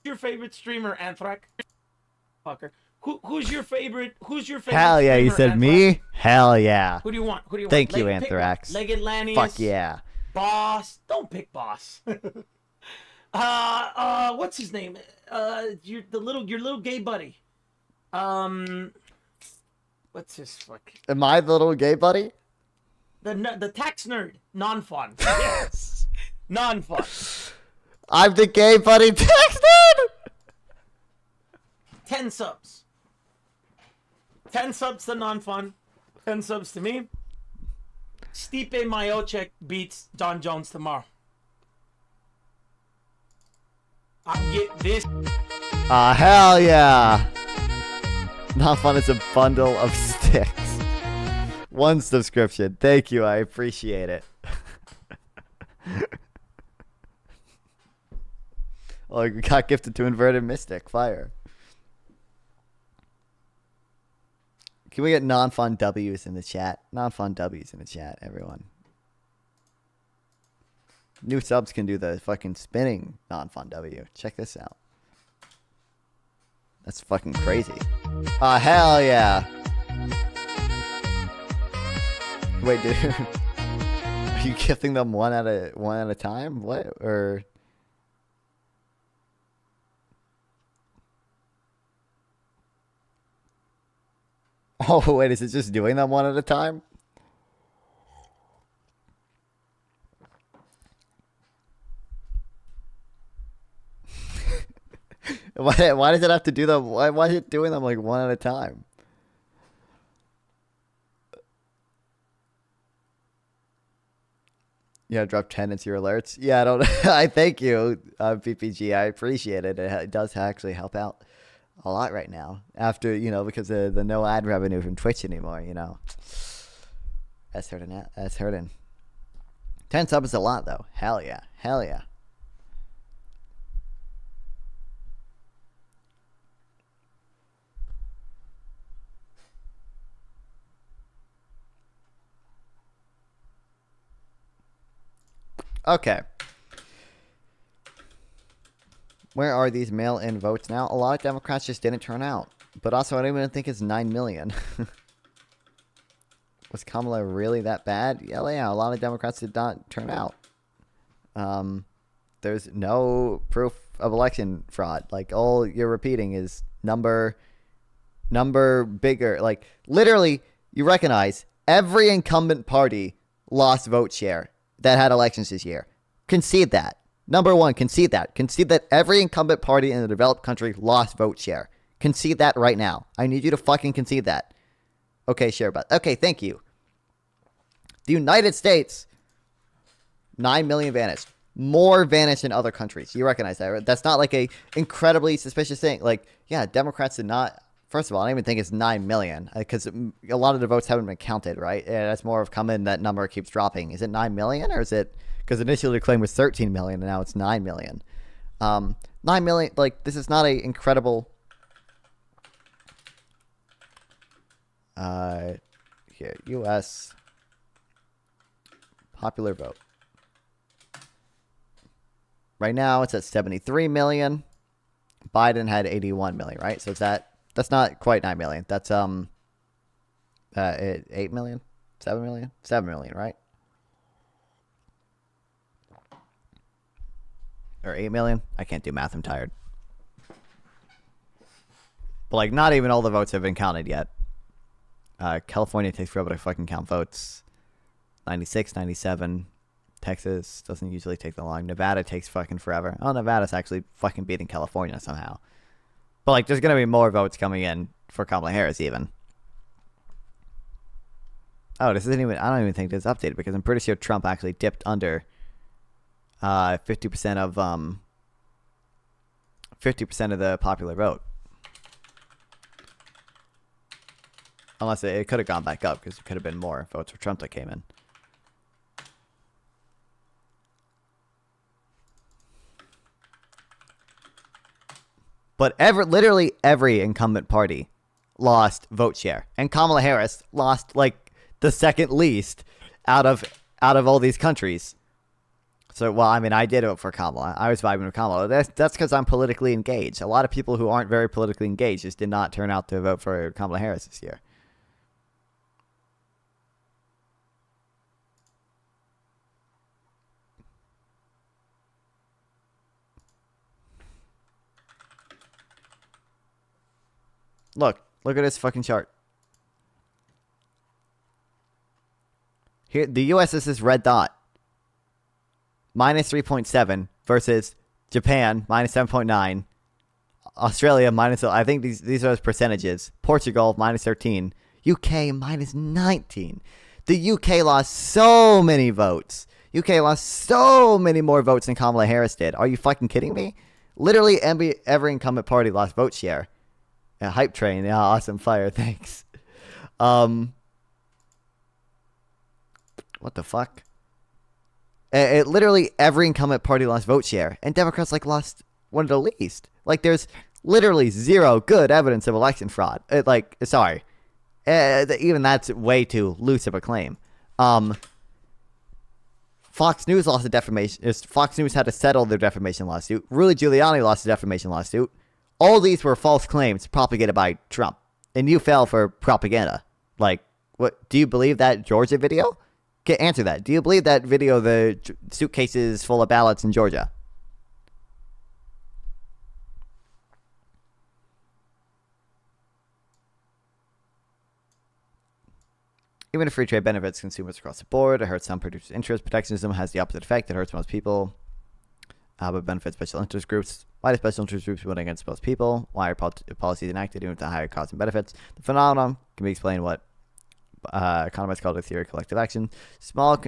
Your favorite streamer, Anthrax? Fucker. Who's your favorite? Who's your favorite? Hell yeah, you streamer, said me? Hell yeah. Who do you want? Who do you Thank want? you, Pick Anthrax. one. Legged Lanius. Fuck yeah. Boss. Don't pick Boss. What's his name? Your little gay buddy. What's his fuck? Am I the little gay buddy? The tax nerd. Non-fun. Yes. Non-fun. I'm the gay buddy tax nerd. 10 subs. 10 subs to non-fun. 10 subs to me. Stipe Miocic beats John Jones tomorrow. I get this. Hell yeah. Not fun is a bundle of sticks. 1 subscription. Thank you. I appreciate it. Oh, you got gifted to Inverted Mystic. Fire. Can we get non-fun W's in the chat? Non-fun W's in the chat, everyone. New subs can do the fucking spinning non-fun W. Check this out. That's fucking crazy. Hell yeah. Wait, dude. Are you gifting them one at a time? What? Or... Oh, wait, is it just doing them one at a time? Why does it have to do them? Why is it doing them like one at a time? Yeah, drop 10 into your alerts. Yeah, I don't. I thank you, PPG. I appreciate it. It does actually help out a lot right now after, because of the no ad revenue from Twitch anymore, That's hurting. That's hurting. 10 subs is a lot though. Hell yeah. Hell yeah. Okay. Where are these mail-in votes now? A lot of Democrats just didn't turn out. But also, I don't even think it's 9 million. Was Kamala really that bad? Yeah, a lot of Democrats did not turn out. There's no proof of election fraud. Like, all you're repeating is number bigger. Like, literally, you recognize every incumbent party lost vote share that had elections this year. Concede that. Number one, concede that. Concede that every incumbent party in the developed country lost vote share. Concede that right now. I need you to fucking concede that. Okay, sure, but okay, thank you. The United States, 9 million vanished. More vanished than other countries. You recognize that, right? That's not like a incredibly suspicious thing. Like, yeah, Democrats did not. First of all, I don't even think it's 9 million because a lot of the votes haven't been counted, right? Yeah, that's more of coming. That number keeps dropping. Is it 9 million or is it? Because initially the claim was 13 million and now it's 9 million. 9 million, like, this is not a incredible. Here, U.S. popular vote. Right now it's at 73 million. Biden had 81 million, right? So it's that's not quite 9 million. That's 8 million? 7 million? 7 million, right? Or 8 million? I can't do math, I'm tired. But like, not even all the votes have been counted yet. California takes forever to fucking count votes. 96, 97. Texas doesn't usually take that long. Nevada takes fucking forever. Oh, Nevada's actually fucking beating California somehow. But like, there's gonna be more votes coming in for Kamala Harris even. Oh, this isn't even. I don't even think this is updated because I'm pretty sure Trump actually dipped under 50% of 50% of the popular vote. Unless it could have gone back up because it could have been more votes for Trump that came in. But literally every incumbent party lost vote share, and Kamala Harris lost like the second least out of all these countries. So, well, I mean, I did vote for Kamala. I was vibing with Kamala. That's because I'm politically engaged. A lot of people who aren't very politically engaged just did not turn out to vote for Kamala Harris this year. Look at this fucking chart. Here, the U.S. is this red dot. Minus 3.7 versus Japan, minus 7.9. Australia, minus, I think these are those percentages. Portugal, minus 13. UK, minus 19. The UK lost so many votes. UK lost so many more votes than Kamala Harris did. Are you fucking kidding me? Literally every incumbent party lost vote share. Yeah, hype train. Yeah, awesome fire. Thanks. What the fuck? Literally every incumbent party lost vote share, and Democrats like lost one of the least. Like there's literally zero good evidence of election fraud. Sorry, even that's way too loose of a claim. Fox News lost a defamation. Fox News had to settle their defamation lawsuit. Rudy Giuliani lost a defamation lawsuit. All these were false claims propagated by Trump, and you fell for propaganda. Like, what? Do you believe that Georgia video? Answer that. Do you believe that video, the suitcases full of ballots in Georgia? Even if free trade benefits consumers across the board, it hurts some producers' interests. Protectionism has the opposite effect. It hurts most people, but benefits special interest groups. Why do special interest groups vote against most people? Why are policies enacted even with the higher costs and benefits? The phenomenon can be explained what economists call the theory of collective action. Small,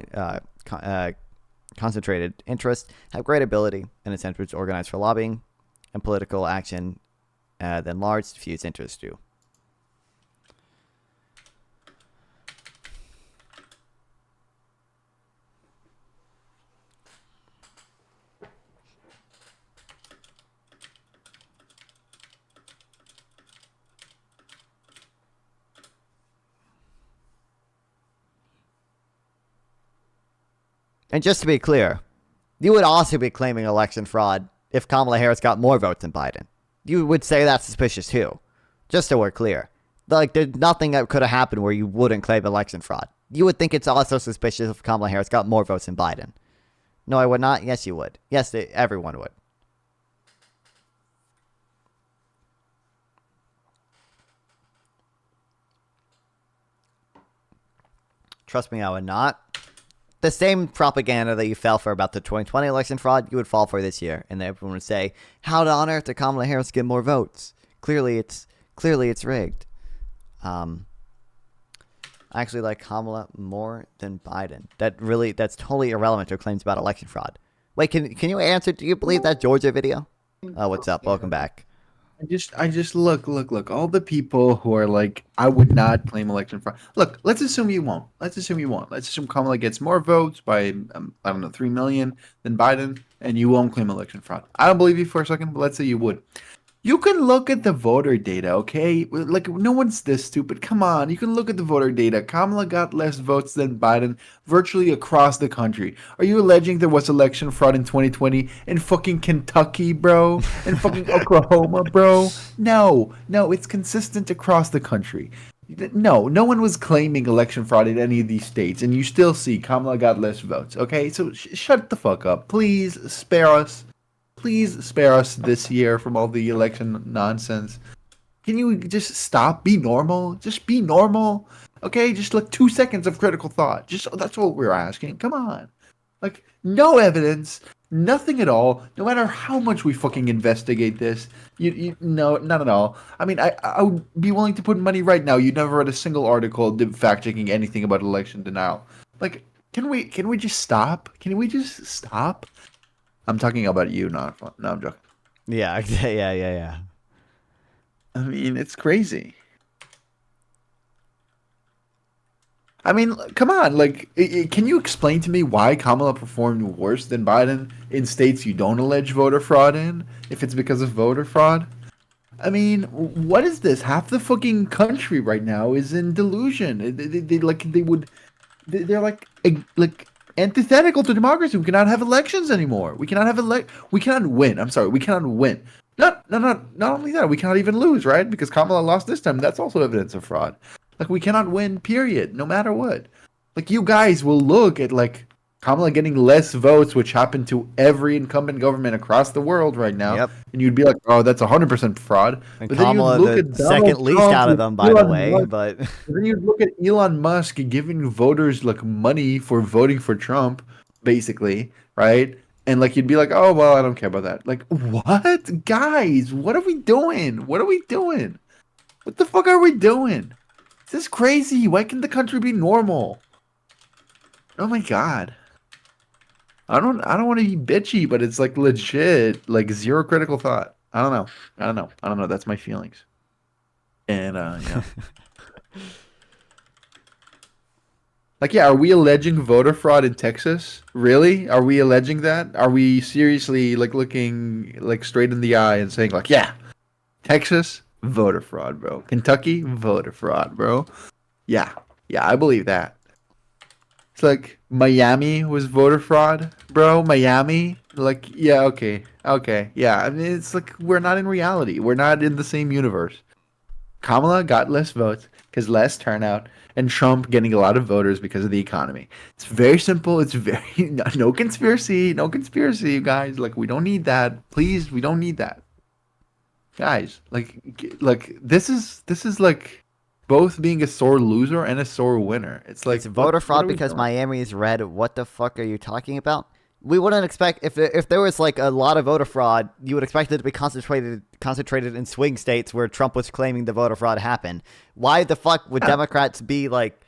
concentrated interests have great ability and incentives to organize for lobbying and political action than large, diffuse interests do. And just to be clear, you would also be claiming election fraud if Kamala Harris got more votes than Biden. You would say that's suspicious too. Just so we're clear. Like, there's nothing that could have happened where you wouldn't claim election fraud. You would think it's also suspicious if Kamala Harris got more votes than Biden. No, I would not. Yes, you would. Yes, everyone would. Trust me, I would not. The same propaganda that you fell for about the 2020 election fraud, you would fall for this year, and everyone would say, "How on earth did Kamala Harris get more votes? Clearly, it's rigged." I actually like Kamala more than Biden. That's totally irrelevant to claims about election fraud. Wait, can you answer? Do you believe that Georgia video? Oh, what's up? Welcome back. I just look. All the people who are like, I would not claim election fraud. Look, let's assume you won't. Let's assume Kamala gets more votes by, I don't know, 3 million than Biden, and you won't claim election fraud. I don't believe you for a second, but let's say you would. You can look at the voter data, okay? Like, no one's this stupid. Come on, you can look at the voter data. Kamala got less votes than Biden virtually across the country. Are you alleging there was election fraud in 2020 in fucking Kentucky, bro? In fucking Oklahoma, bro? No, it's consistent across the country. No one was claiming election fraud in any of these states, and you still see Kamala got less votes, okay? So shut the fuck up. Please spare us. Please spare us this year from all the election nonsense. Can you just stop? Be normal. Just be normal. Okay, just like 2 seconds of critical thought. Just that's what we're asking. Come on. Like, no evidence, nothing at all. No matter how much we fucking investigate this, no, not at all. I mean, I would be willing to put money right now. You never read a single article fact checking anything about election denial. Like, can we just stop? Can we just stop? I'm talking about you, not fun. No, I'm joking. Yeah. I mean, it's crazy. I mean, come on. Like, can you explain to me why Kamala performed worse than Biden in states you don't allege voter fraud in? If it's because of voter fraud? I mean, what is this? Half the fucking country right now is in delusion. They're like antithetical to democracy. We cannot have elections anymore. We cannot win. I'm sorry, we cannot win. Not only that, we cannot even lose, right? Because Kamala lost this time. That's also evidence of fraud. Like, we cannot win, period, no matter what. Like, you guys will look at, like, Kamala getting less votes, which happened to every incumbent government across the world right now. Yep. And you'd be like, oh, that's 100% fraud. And but Kamala, then you'd look the at second least Trump out of with them, by the Elon way. Musk. But then you'd look at Elon Musk giving voters, like, money for voting for Trump, basically, right? And, like, you'd be like, oh, well, I don't care about that. Like, what? Guys, what are we doing? What are we doing? What the fuck are we doing? This is crazy. Why can't the country be normal? Oh my god. I don't want to be bitchy, but it's like legit, like zero critical thought. I don't know. That's my feelings. And yeah. Like, yeah, are we alleging voter fraud in Texas? Really? Are we alleging that? Are we seriously like looking like straight in the eye and saying like, yeah, Texas? Voter fraud, bro. Kentucky, voter fraud, bro. Yeah, I believe that. It's like Miami was voter fraud, bro. Miami, like, yeah, okay, yeah. I mean, it's like we're not in reality. We're not in the same universe. Kamala got less votes because less turnout, and Trump getting a lot of voters because of the economy. It's very simple. It's very no conspiracy, you guys. Like, we don't need that. Please, we don't need that. Guys, like this is like both being a sore loser and a sore winner. It's like it's voter fraud because Miami is red. What the fuck are you talking about? We wouldn't expect if there was like a lot of voter fraud, you would expect it to be concentrated in swing states where Trump was claiming the voter fraud happened. Why the fuck would Democrats be like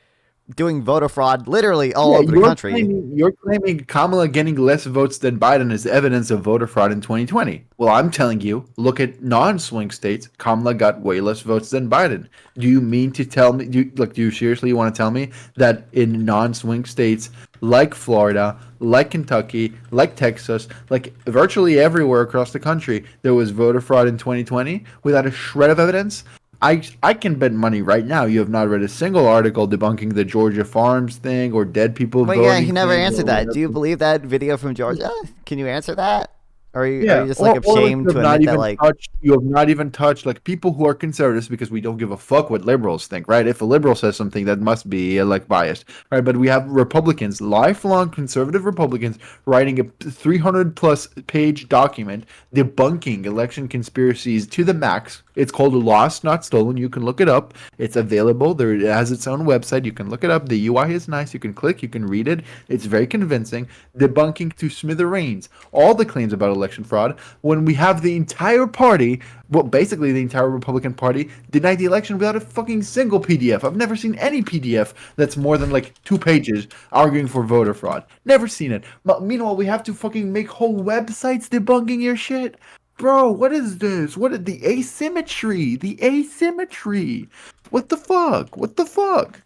doing voter fraud literally all over the country? You're claiming Kamala getting less votes than Biden is evidence of voter fraud in 2020. Well, I'm telling you, look at non-swing states. Kamala got way less votes than Biden. Do you mean to tell me? Do you seriously want to tell me that in non-swing states like Florida, like Kentucky, like Texas, like virtually everywhere across the country, there was voter fraud in 2020 without a shred of evidence? I can bet money right now you have not read a single article debunking the Georgia Farms thing or dead people voting. Yeah, he never answered that. Do you believe that video from Georgia? Can you answer that? Or are you just like ashamed to admit that like you have not even touched like people who are conservatives because we don't give a fuck what liberals think, right? If a liberal says something, that must be like biased, right? But we have Republicans, lifelong conservative Republicans, writing a 300+ page document debunking election conspiracies to the max. It's called Lost Not Stolen. You can look it up. It's available. It has its own website. You can look it up. The UI is nice. You can click. You can read it. It's very convincing. Debunking to smithereens all the claims about election fraud when we have the entire party, well, basically the entire Republican Party, denied the election without a fucking single PDF. I've never seen any PDF that's more than like 2 pages arguing for voter fraud. Never seen it. But meanwhile, we have to fucking make whole websites debunking your shit. Bro, what is this? What is the asymmetry? The asymmetry. What the fuck? What the fuck?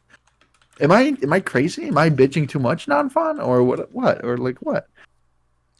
Am I crazy? Am I bitching too much, non-fun? Or what? Or like what?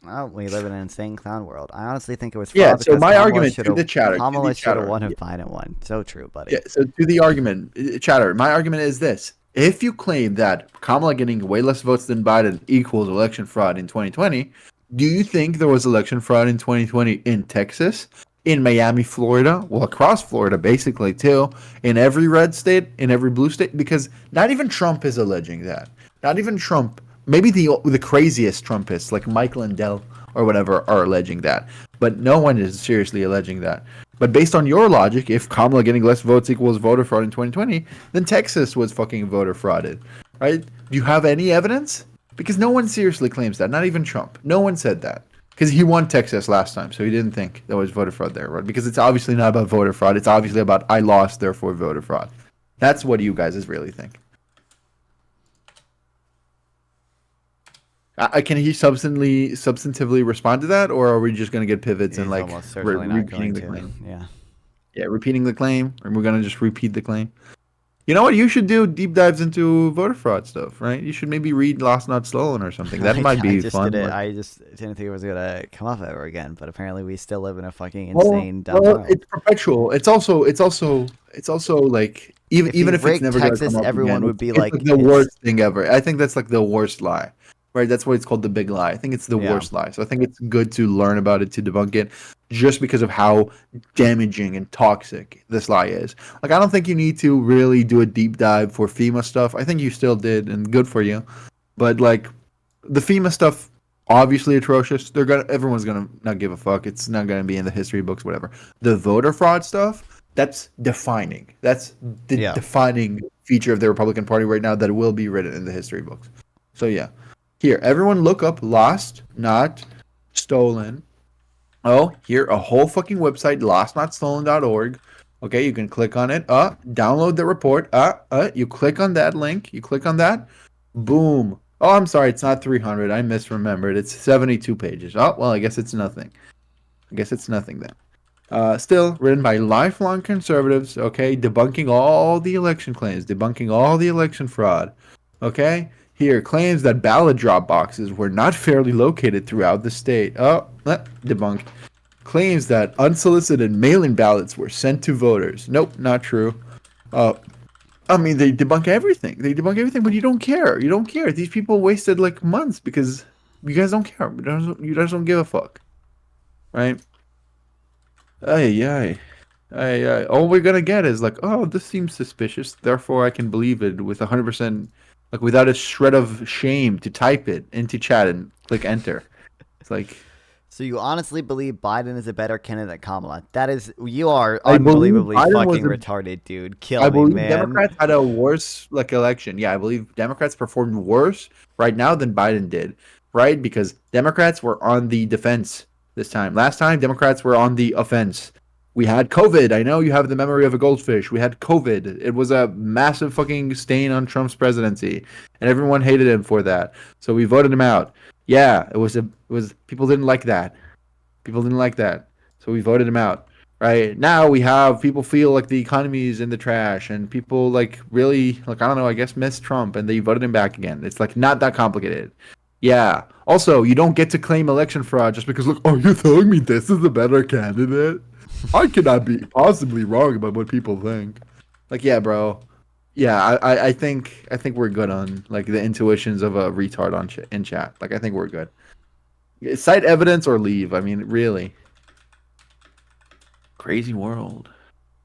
Well, we live in an insane clown world. I honestly think it was fraud. Yeah, so my argument to the chatter. Kamala should have won if Biden won. So true, buddy. Yeah, so to the argument, chatter, my argument is this. If you claim that Kamala getting way less votes than Biden equals election fraud in 2020, do you think there was election fraud in 2020 in Texas, in Miami, Florida, well, across Florida, basically, too, in every red state, in every blue state? Because not even Trump is alleging that. Not even Trump. Maybe the craziest Trumpists, like Mike Lindell or whatever, are alleging that. But no one is seriously alleging that. But based on your logic, if Kamala getting less votes equals voter fraud in 2020, then Texas was fucking voter frauded, right? Do you have any evidence? Because no one seriously claims that, not even Trump. No one said that. Because he won Texas last time, so he didn't think there was voter fraud there, right? Because it's obviously not about voter fraud. It's obviously about I lost, therefore voter fraud. That's what you guys really think. Can he substantively respond to that, or are we just going to get pivots and like repeating the claim? Yeah, repeating the claim, or we're going to just repeat the claim. You know what? You should do deep dives into voter fraud stuff, right? You should maybe read Lost Not Stolen or something. That might be fun. I just didn't think it was gonna come up ever again, but apparently we still live in a fucking insane dumb world. It's perpetual. It's also like even if it's never Texas, gonna come up everyone again, would be it's like the worst thing ever. I think that's like the worst lie. Right, that's why it's called the big lie. I think it's the worst lie. So I think it's good to learn about it, to debunk it, just because of how damaging and toxic this lie is. Like, I don't think you need to really do a deep dive for FEMA stuff. I think you still did, and good for you. But like, the FEMA stuff, obviously atrocious. Everyone's gonna not give a fuck. It's not gonna be in the history books, whatever. The voter fraud stuff, that's defining. That's the defining feature of the Republican Party right now that will be written in the history books. So yeah. Here, everyone look up Lost Not Stolen. Oh, here, a whole fucking website, lostnotstolen.org. Okay, you can click on it. Download the report. You click on that link. You click on that. Boom. Oh, I'm sorry, it's not 300. I misremembered. It's 72 pages. Oh, well, I guess it's nothing. I guess it's nothing then. Still, written by lifelong conservatives, okay, debunking all the election claims, debunking all the election fraud, okay? Here, claims that ballot drop boxes were not fairly located throughout the state. Debunked. Claims that unsolicited mail-in ballots were sent to voters. Nope, not true. I mean, they debunk everything. They debunk everything, but you don't care. You don't care. These people wasted like months because you guys don't care. You guys don't give a fuck. Right? All we're gonna get is like, oh, this seems suspicious. Therefore, I can believe it with 100%. Like, without a shred of shame to type it into chat and click enter. It's like... So you honestly believe Biden is a better candidate than Kamala? That is... You are unbelievably fucking retarded, dude. Kill me, man. I believe Democrats had a worse, like, election. Yeah, I believe Democrats performed worse right now than Biden did. Right? Because Democrats were on the defense this time. Last time, Democrats were on the offense. We had COVID. I know you have the memory of a goldfish. We had COVID. It was a massive fucking stain on Trump's presidency, and everyone hated him for that. So we voted him out. Yeah, it was people didn't like that. People didn't like that. So we voted him out. Right? Now we have people feel like the economy is in the trash, and people like really like, I don't know, I guess miss Trump, and they voted him back again. It's like not that complicated. Yeah. Also, you don't get to claim election fraud just because, look, are you telling me this is a better candidate? I cannot be possibly wrong about what people think. Like, yeah, bro. Yeah, I think we're good on like the intuitions of a retard in chat. Like, I think we're good. Cite evidence or leave. I mean, really. Crazy world.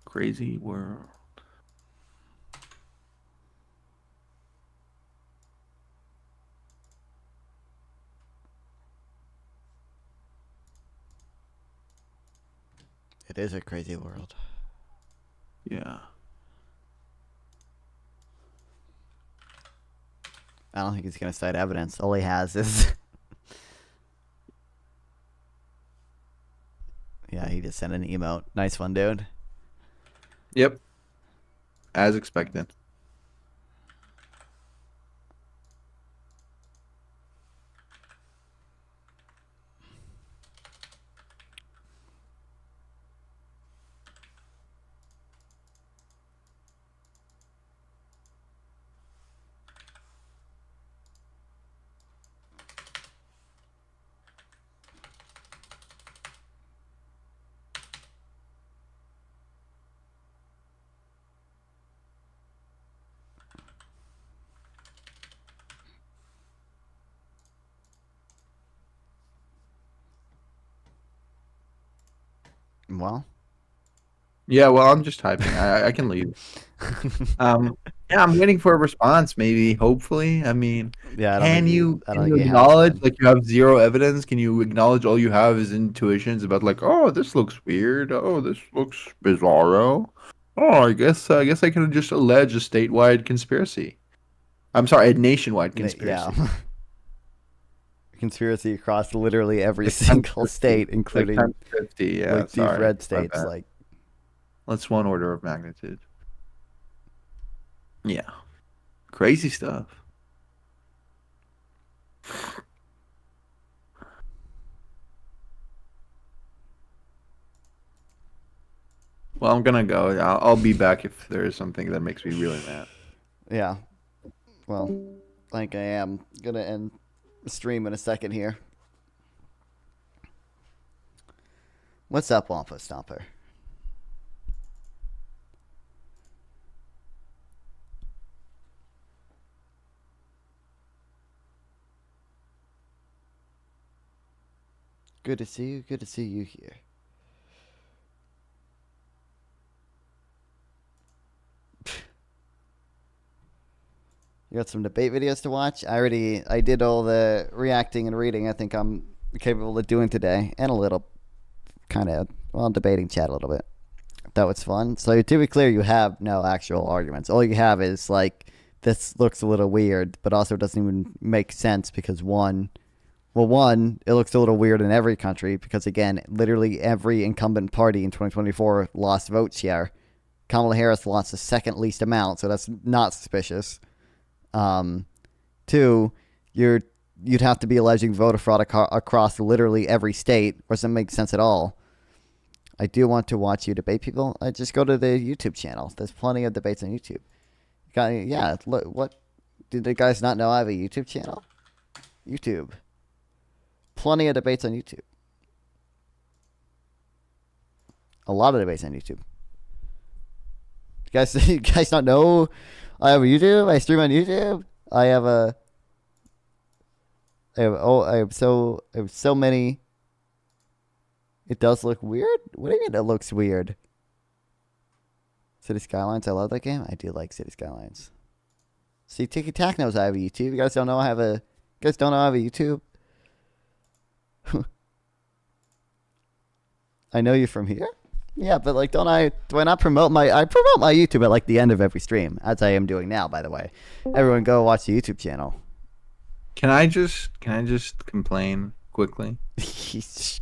Crazy world. It is a crazy world. Yeah. I don't think he's going to cite evidence. All he has is... Yeah, he just sent an emote. Nice one, dude. Yep. As expected. Well, yeah. Well, I'm just typing. I can leave. Yeah, I'm waiting for a response. Maybe, hopefully. I mean, Yeah, I don't can think you I don't can you think he has acknowledge one. like you have zero evidence? Can you acknowledge all you have is intuitions about like, oh, this looks weird. Oh, this looks bizarro. Oh, I guess I can just allege a statewide conspiracy. I'm sorry, a nationwide conspiracy. Yeah. Conspiracy across literally every single state, including like 50. Yeah, like deep sorry, red my states. bad. Like, That's one order of magnitude. Yeah, crazy stuff. Well, I'm gonna go. I'll be back if there is something that makes me really mad. yeah. Well, I think I am gonna end the stream in a second here. What's up, Wampa Stomper? Good to see you. Good to see you here. You got some debate videos to watch? I did all the reacting and reading I think I'm capable of doing today. And a little debating chat a little bit. That was fun. So to be clear, you have no actual arguments. All you have is like, this looks a little weird, but also doesn't even make sense because one, it looks a little weird in every country because again, literally every incumbent party in 2024 lost vote share. Kamala Harris lost the second least amount, so that's not suspicious. Two, you'd have to be alleging voter fraud across literally every state, or doesn't make sense at all. I do want to watch you debate people. I just go to the YouTube channel. There's plenty of debates on YouTube. Yeah, look, what did the guys not know I have a YouTube channel? YouTube. Plenty of debates on YouTube. A lot of debates on YouTube. You guys not know I have a YouTube? I stream on YouTube. I have so many. It does look weird? What do you mean it looks weird? City Skylines, I love that game. I do like City Skylines. See, Tiki Tac knows I have a YouTube. You guys don't know I have a YouTube? I know you from here? Yeah, but like, do I not promote I promote my YouTube at like the end of every stream, as I am doing now, by the way. Everyone go watch the YouTube channel. Can I just complain quickly?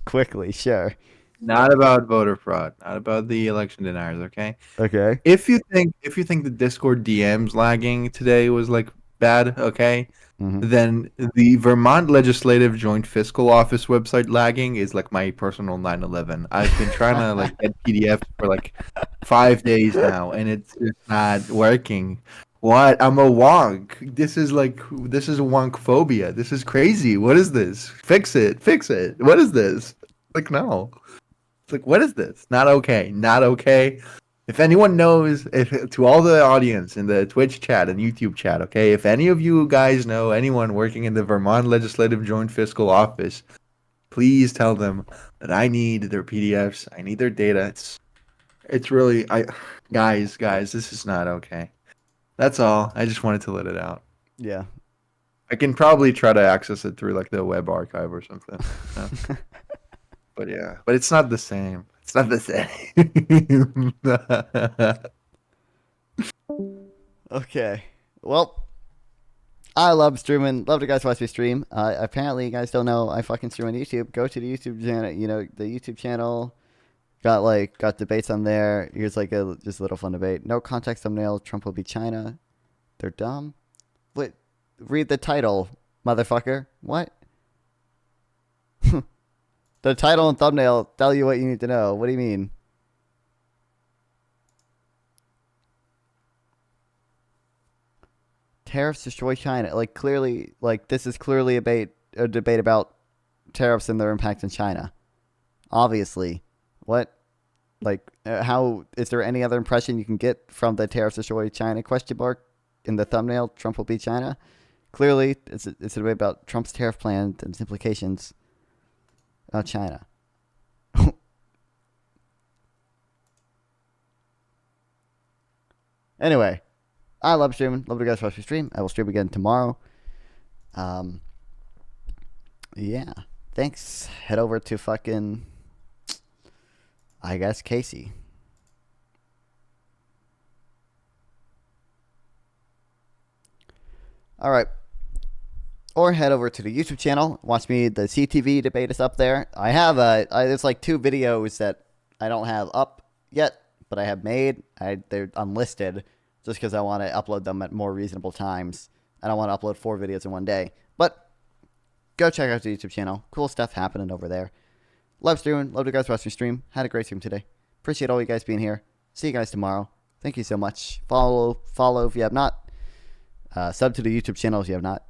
Quickly, sure. Not about voter fraud, not about the election deniers, okay? Okay. If you think the Discord DMs lagging today was like bad, okay? Then the Vermont Legislative Joint Fiscal Office website lagging is like my personal 9/11. I've been trying to like get PDFs for like 5 days now, and it's just not working. What? I'm a wonk. This is wonk phobia. This is crazy. What is this? Fix it. What is this? Like, no. It's like, what is this? Not okay. Not okay. If anyone knows, to all the audience in the Twitch chat and YouTube chat, okay, if any of you guys know anyone working in the Vermont Legislative Joint Fiscal Office, please tell them that I need their PDFs. I need their data. It's really, guys, this is not okay. That's all. I just wanted to let it out. Yeah. I can probably try to access it through like the web archive or something. But yeah, but it's not the same. It's not the same. Okay. Well, I love streaming. Love to guys watch me stream. Apparently, you guys don't know I fucking stream on YouTube. Go to the YouTube channel. You know, the YouTube channel got debates on there. Here's like just a little fun debate. No context thumbnail. Trump will be China. They're dumb. What? Read the title, motherfucker. What? The title and thumbnail tell you what you need to know. What do you mean? Tariffs destroy China. Like, clearly, like, this is clearly a debate about tariffs and their impact in China. Obviously. What? Like, how is there any other impression you can get from the tariffs destroy China question mark in the thumbnail? Trump will beat China. Clearly, it's a debate about Trump's tariff plan and its implications about China. Anyway, I love streaming. Love to guys watch me stream. I will stream again tomorrow. Yeah. Thanks. Head over to fucking, I guess, Casey. All right. Or head over to the YouTube channel. Watch me. The CTV debate is up there. I have there's like 2 videos that I don't have up yet, but I have made. They're unlisted just because I want to upload them at more reasonable times. I don't want to upload 4 videos in one day. But go check out the YouTube channel. Cool stuff happening over there. Love streaming. Love you guys watching stream. Had a great stream today. Appreciate all you guys being here. See you guys tomorrow. Thank you so much. Follow if you have not. Sub to the YouTube channel if you have not.